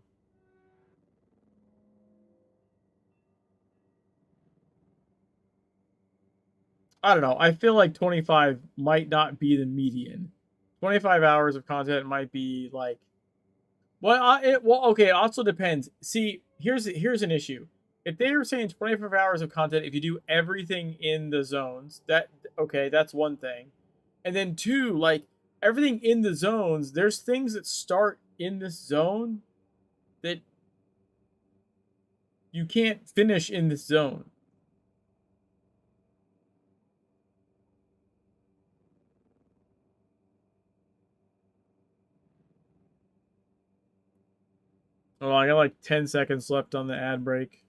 I don't know. I feel like 25 might not be the median. 25 hours of content might be like well, okay, it also depends. See, here's an issue. If they were saying 25 hours of content, if you do everything in the zones, that okay, that's one thing. And then two, like everything in the zones, there's things that start in this zone that you can't finish in this zone. Oh, I got like 10 seconds left on the ad break.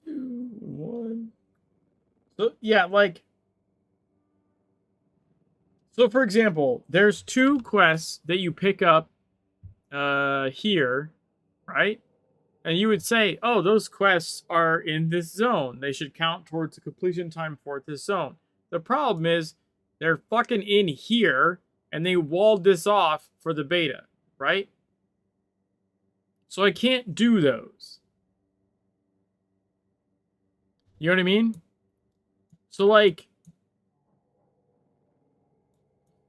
2, 1. So yeah, like so for example, there's 2 quests that you pick up here, right? And you would say, "Oh, those quests are in this zone. They should count towards the completion time for this zone." The problem is they're fucking in here and they walled this off for the beta, right? So I can't do those. You know what I mean? So like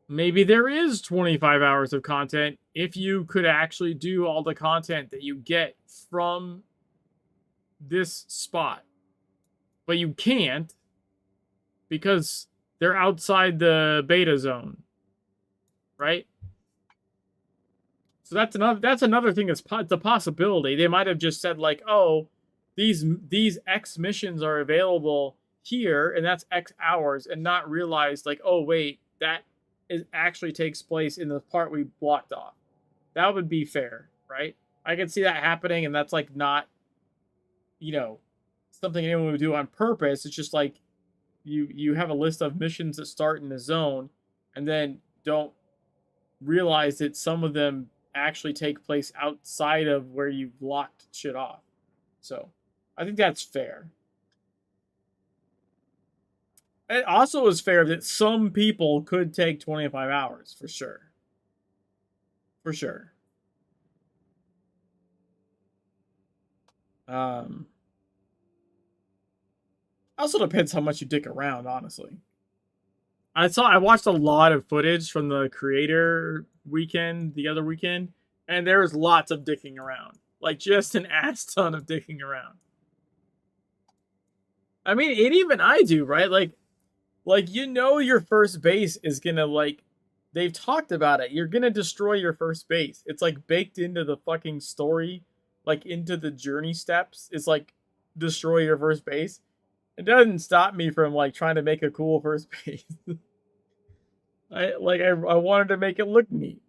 maybe there is 25 hours of content if you could actually do all the content that you get from this spot. But you can't because they're outside the beta zone. Right? So that's another thing that's it's a possibility. They might have just said like, "Oh, these X missions are available here and that's X hours," and not realized like, "Oh, wait, that actually takes place in the part we blocked off." That would be fair, right? I can see that happening, and that's like not, you know, something anyone would do on purpose. It's just like you have a list of missions that start in the zone, and then don't realize that some of them actually take place outside of where you blocked shit off. So, I think that's fair. It also is fair that some people could take 25 hours, for sure. For sure. Also depends how much you dick around, honestly. I watched a lot of footage from the creator weekend, the other weekend, and there was lots of dicking around. Like just an ass ton of dicking around. I mean, and even I do, right? Like you know your first base is gonna like they've talked about it. You're gonna destroy your first base. It's like baked into the fucking story, like into the journey steps. It's like destroy your first base. It doesn't stop me from like trying to make a cool first base. I wanted to make it look neat.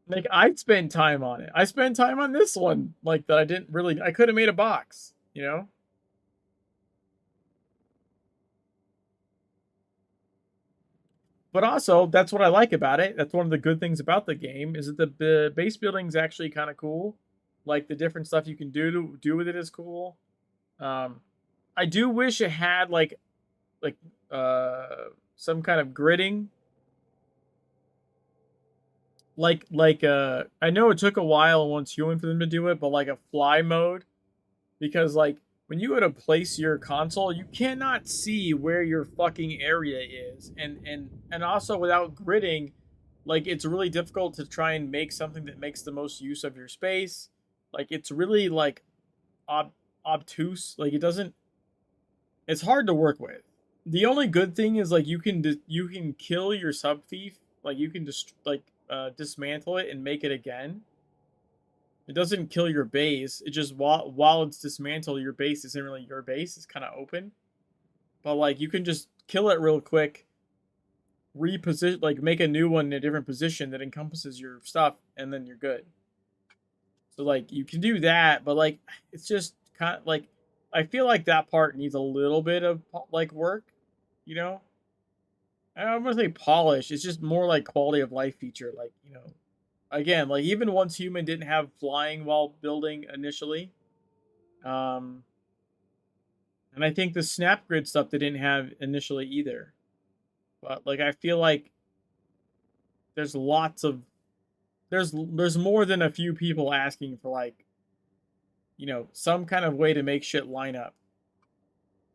Like I'd spend time on it. I spent time on this one, like that I could have made a box, you know? But also, that's what I like about it. That's one of the good things about the game is that the base building is actually kind of cool. Like the different stuff you can do with it is cool. I do wish it had like like some kind of gridding. I know it took a while once human for them to do it, but like a fly mode, because like when you go to place your console, you cannot see where your fucking area is, and also without gridding, like it's really difficult to try and make something that makes the most use of your space. Like it's really like obtuse. Like it doesn't. It's hard to work with. The only good thing is like you can kill your sub thief. Like you can just dismantle it and make it again. It doesn't kill your base. It just while it's dismantled, your base isn't really your base. It's kind of open. But like you can just kill it real quick, reposition, like make a new one in a different position that encompasses your stuff, and then you're good. So like you can do that, but like it's just kind of like I feel like that part needs a little bit of like work, you know. I don't want to say polish. It's just more like quality of life feature, like you know. Again, like even once human didn't have flying while building initially, and I think the snap grid stuff they didn't have initially either. But like I feel like there's lots of there's more than a few people asking for like, you know, some kind of way to make shit line up,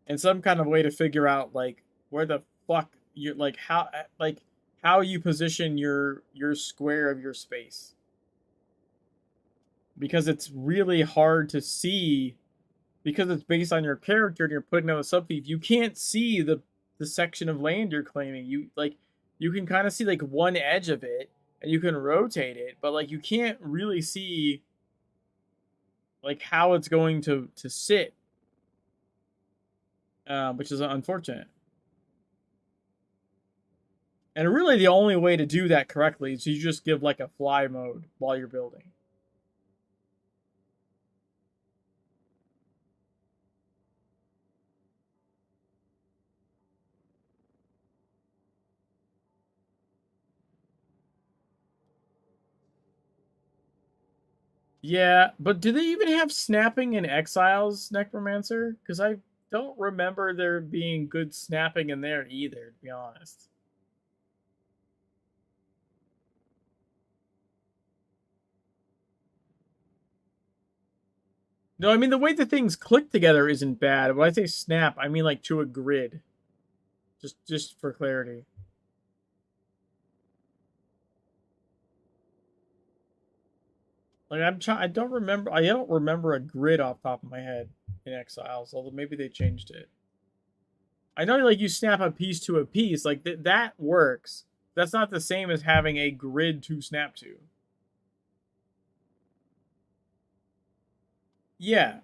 and some kind of way to figure out like where the fuck you're like how you position your square of your space, because it's really hard to see because it's based on your character and you're putting on a sub thief. You can't see the section of land you're claiming. You can kind of see like one edge of it and you can rotate it, but like you can't really see like how it's going to sit, which is unfortunate. And really the only way to do that correctly is you just give like a fly mode while you're building. Yeah, but do they even have snapping in Exiles, Necromancer? Because I don't remember there being good snapping in there either, to be honest. No, I mean, the way the things click together isn't bad. When I say snap, I mean like to a grid. Just for clarity. Like I don't remember a grid off the top of my head in Exiles, although maybe they changed it. I know like you snap a piece to a piece, like that works. That's not the same as having a grid to snap to. Yeah.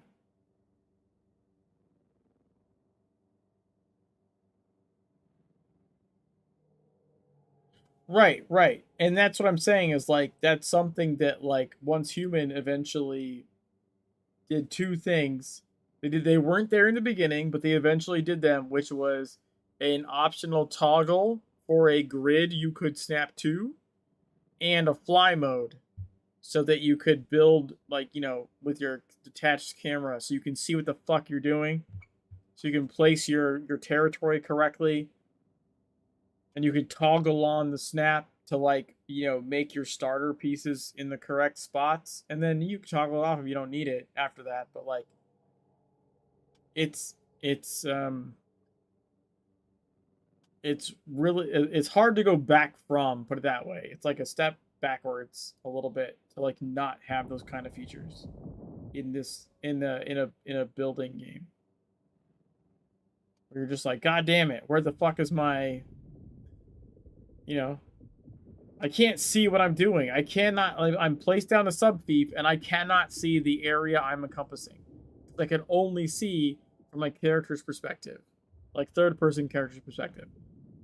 Right. And that's what I'm saying is like that's something that like once human eventually did two things. They weren't there in the beginning, but they eventually did them, which was an optional toggle for a grid you could snap to and a fly mode so that you could build like, you know, with your detached camera so you can see what the fuck you're doing. So you can place your territory correctly, and you could toggle on the snap to like, you know, make your starter pieces in the correct spots, and then you can toggle it off if you don't need it after that. But like it's really it's hard to go back from, put it that way. It's like a step backwards a little bit to like not have those kind of features in a building game. Where you're just like, God damn it, where the fuck is my, you know, I can't see what I'm doing. I cannot, like, I'm placed down a sub thief and I cannot see the area I'm encompassing. I can only see from my character's perspective, like third person character's perspective.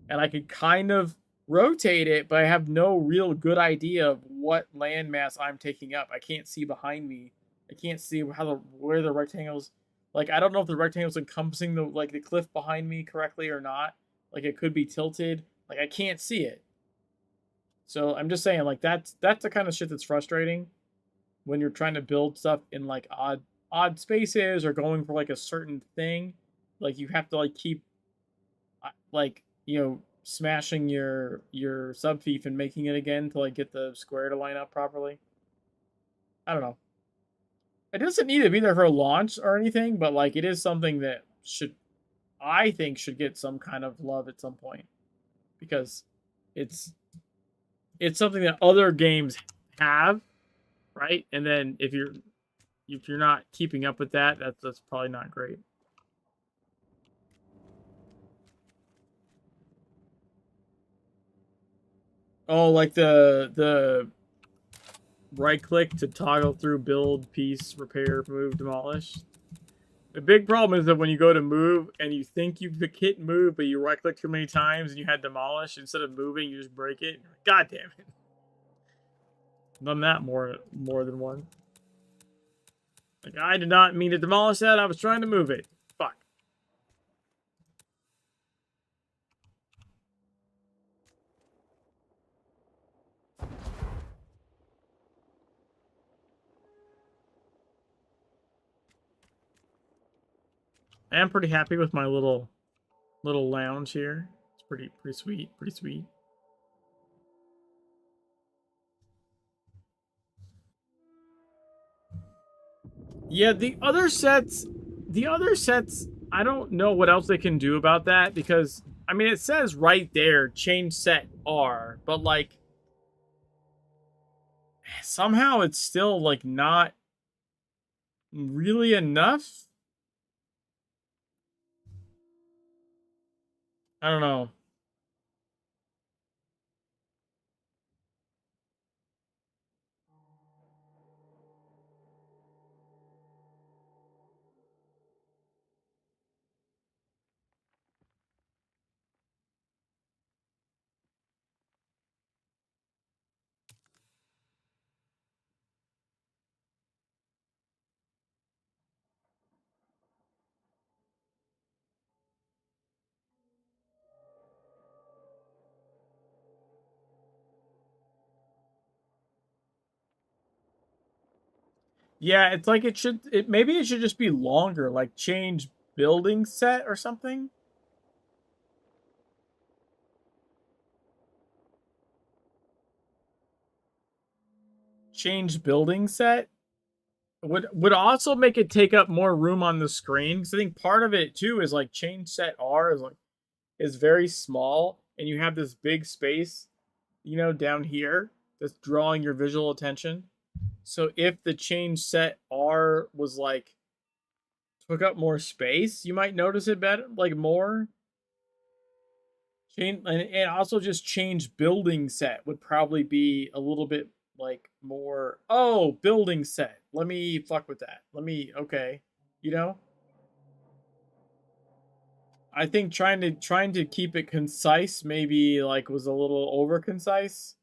And I can kind of rotate it, but I have no real good idea of what landmass I'm taking up. I can't see behind me. I can't see where the rectangles, like I don't know if the rectangle's encompassing the cliff behind me correctly or not. Like it could be tilted. Like I can't see it. So I'm just saying, like that's the kind of shit that's frustrating when you're trying to build stuff in like odd spaces or going for like a certain thing. Like you have to like keep like, you know, smashing your sub thief and making it again to like get the square to line up properly. I don't know. It doesn't need to be there for launch or anything, but like it is something that I think should get some kind of love at some point, because it's something that other games have, right? And then if you're not keeping up with that, that's probably not great. Oh, like the right click to toggle through build, piece, repair, move, demolish. The big problem is that when you go to move and you think you hit move, but you right click too many times and you had demolish, instead of moving, you just break it. God damn it. Done that more than one. Like, I did not mean to demolish that, I was trying to move it. Fuck. I am pretty happy with my little lounge here. It's pretty sweet, pretty sweet. Yeah, the other sets, I don't know what else they can do about that, because I mean it says right there change set R, but like somehow it's still like not really enough. I don't know. Yeah, it's like maybe it should just be longer, like change building set or something. Change building set would also make it take up more room on the screen, because I think part of it too is like change set R is very small, and you have this big space, you know, down here that's drawing your visual attention. So if the change set R was like took up more space, you might notice it better, like more. Change, and also just change building set would probably be a little bit like more. Oh, building set. Let me fuck with that. Okay, you know. I think trying to keep it concise maybe like was a little over concise,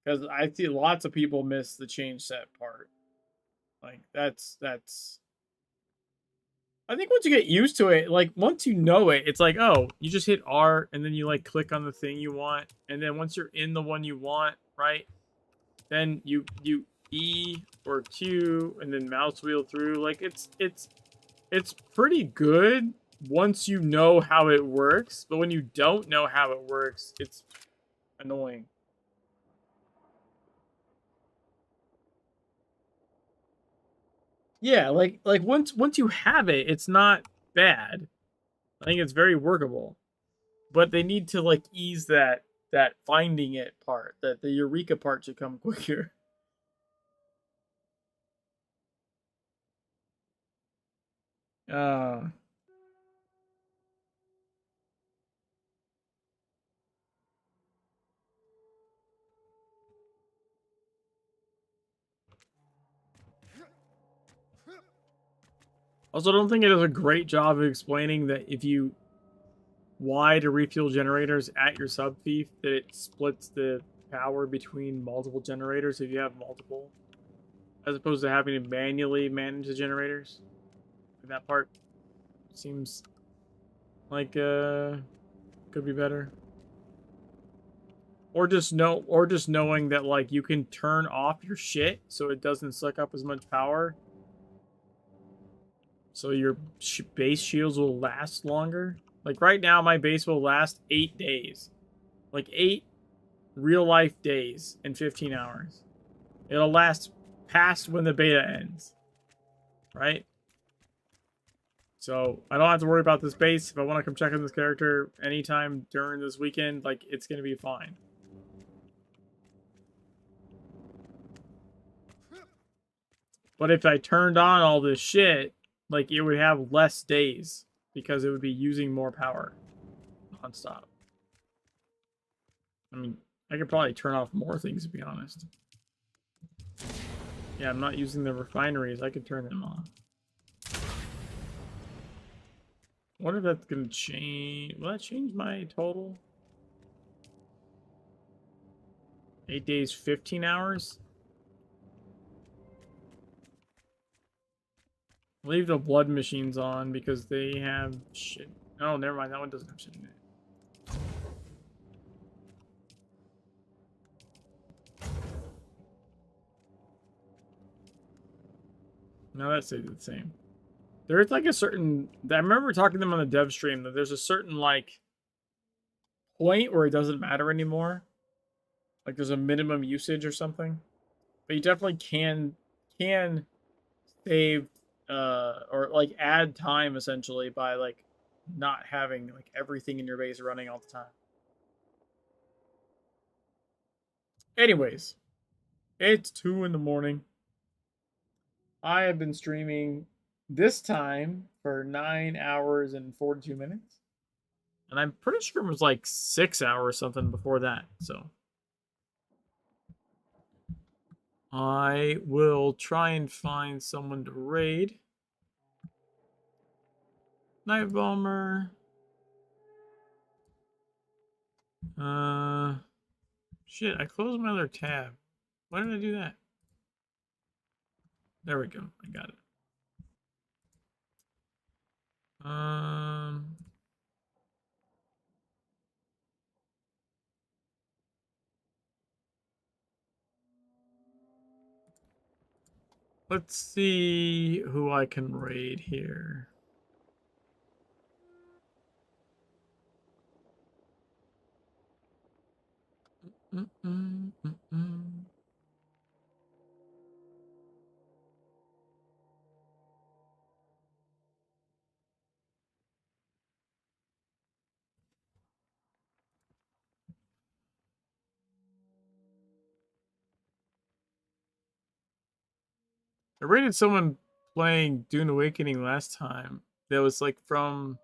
because I see lots of people miss the change set part. Like that's. I think once you get used to it, like once you know it, it's like, oh, you just hit R and then you like click on the thing you want, and then once you're in the one you want, right? Then you E or Q and then mouse wheel through. Like it's pretty good once you know how it works, but when you don't know how it works, it's annoying. Yeah, like once you have it, it's not bad. I think it's very workable. But they need to like ease that finding it part. That the eureka part should come quicker. Uh Also, I don't think it does a great job of explaining that if you Y to refuel generators at your sub thief, that it splits the power between multiple generators if you have multiple, as opposed to having to manually manage the generators. And that part seems like could be better. Or just knowing that like you can turn off your shit so it doesn't suck up as much power, so your base shields will last longer. Like right now, my base will last 8 days. Like 8 real life days in 15 hours. It'll last past when the beta ends. Right? So I don't have to worry about this base. If I want to come check on this character anytime during this weekend, like it's gonna be fine. But if I turned on all this shit, like it would have less days because it would be using more power nonstop. I mean, I could probably turn off more things to be honest. Yeah, I'm not using the refineries. I could turn them off. What if that's gonna change? Will that change my total? 8 days, 15 hours? Leave the blood machines on because they have shit. Oh, never mind. That one doesn't have shit in it. No, that stays the same. There's like a certain... I remember talking to them on the dev stream that there's a certain like point where it doesn't matter anymore. Like there's a minimum usage or something. But you definitely can save or like add time essentially by like not having like everything in your base running all the time. Anyways, it's 2 in the morning. I have been streaming this time for 9 hours and 42 minutes. And I'm pretty sure it was like 6 hours something before that. So I will try and find someone to raid. Night Bomber. Shit, I closed my other tab. Why did I do that? There we go. I got it. Let's see who I can raid here. I rated someone playing Dune Awakening last time. That was like from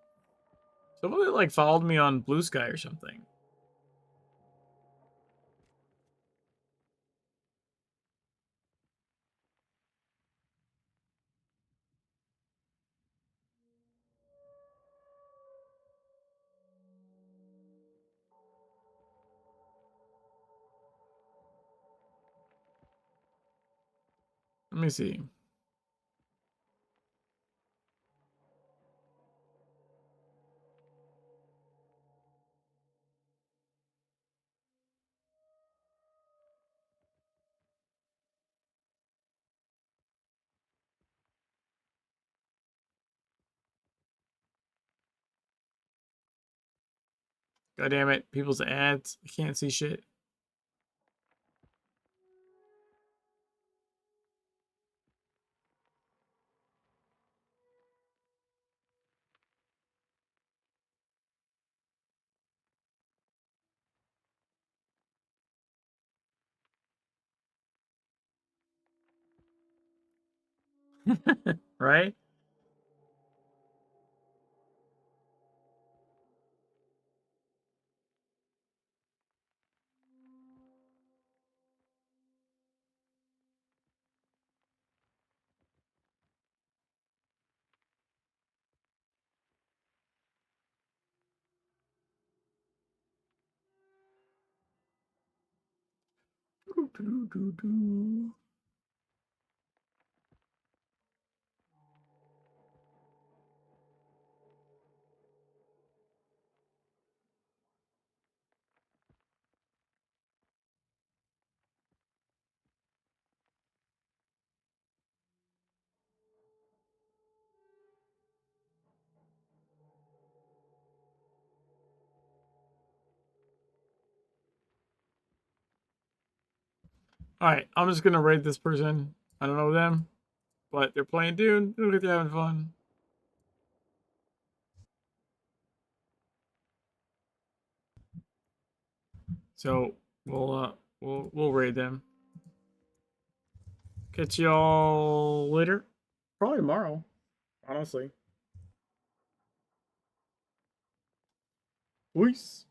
someone that like followed me on Blue Sky or something. Let me see. God damn it. People's ads. I can't see shit. Right? Alright, I'm just gonna raid this person. I don't know them, but they're playing Dune. Look at they having fun. So we'll raid them. Catch y'all later. Probably tomorrow, honestly. Peace.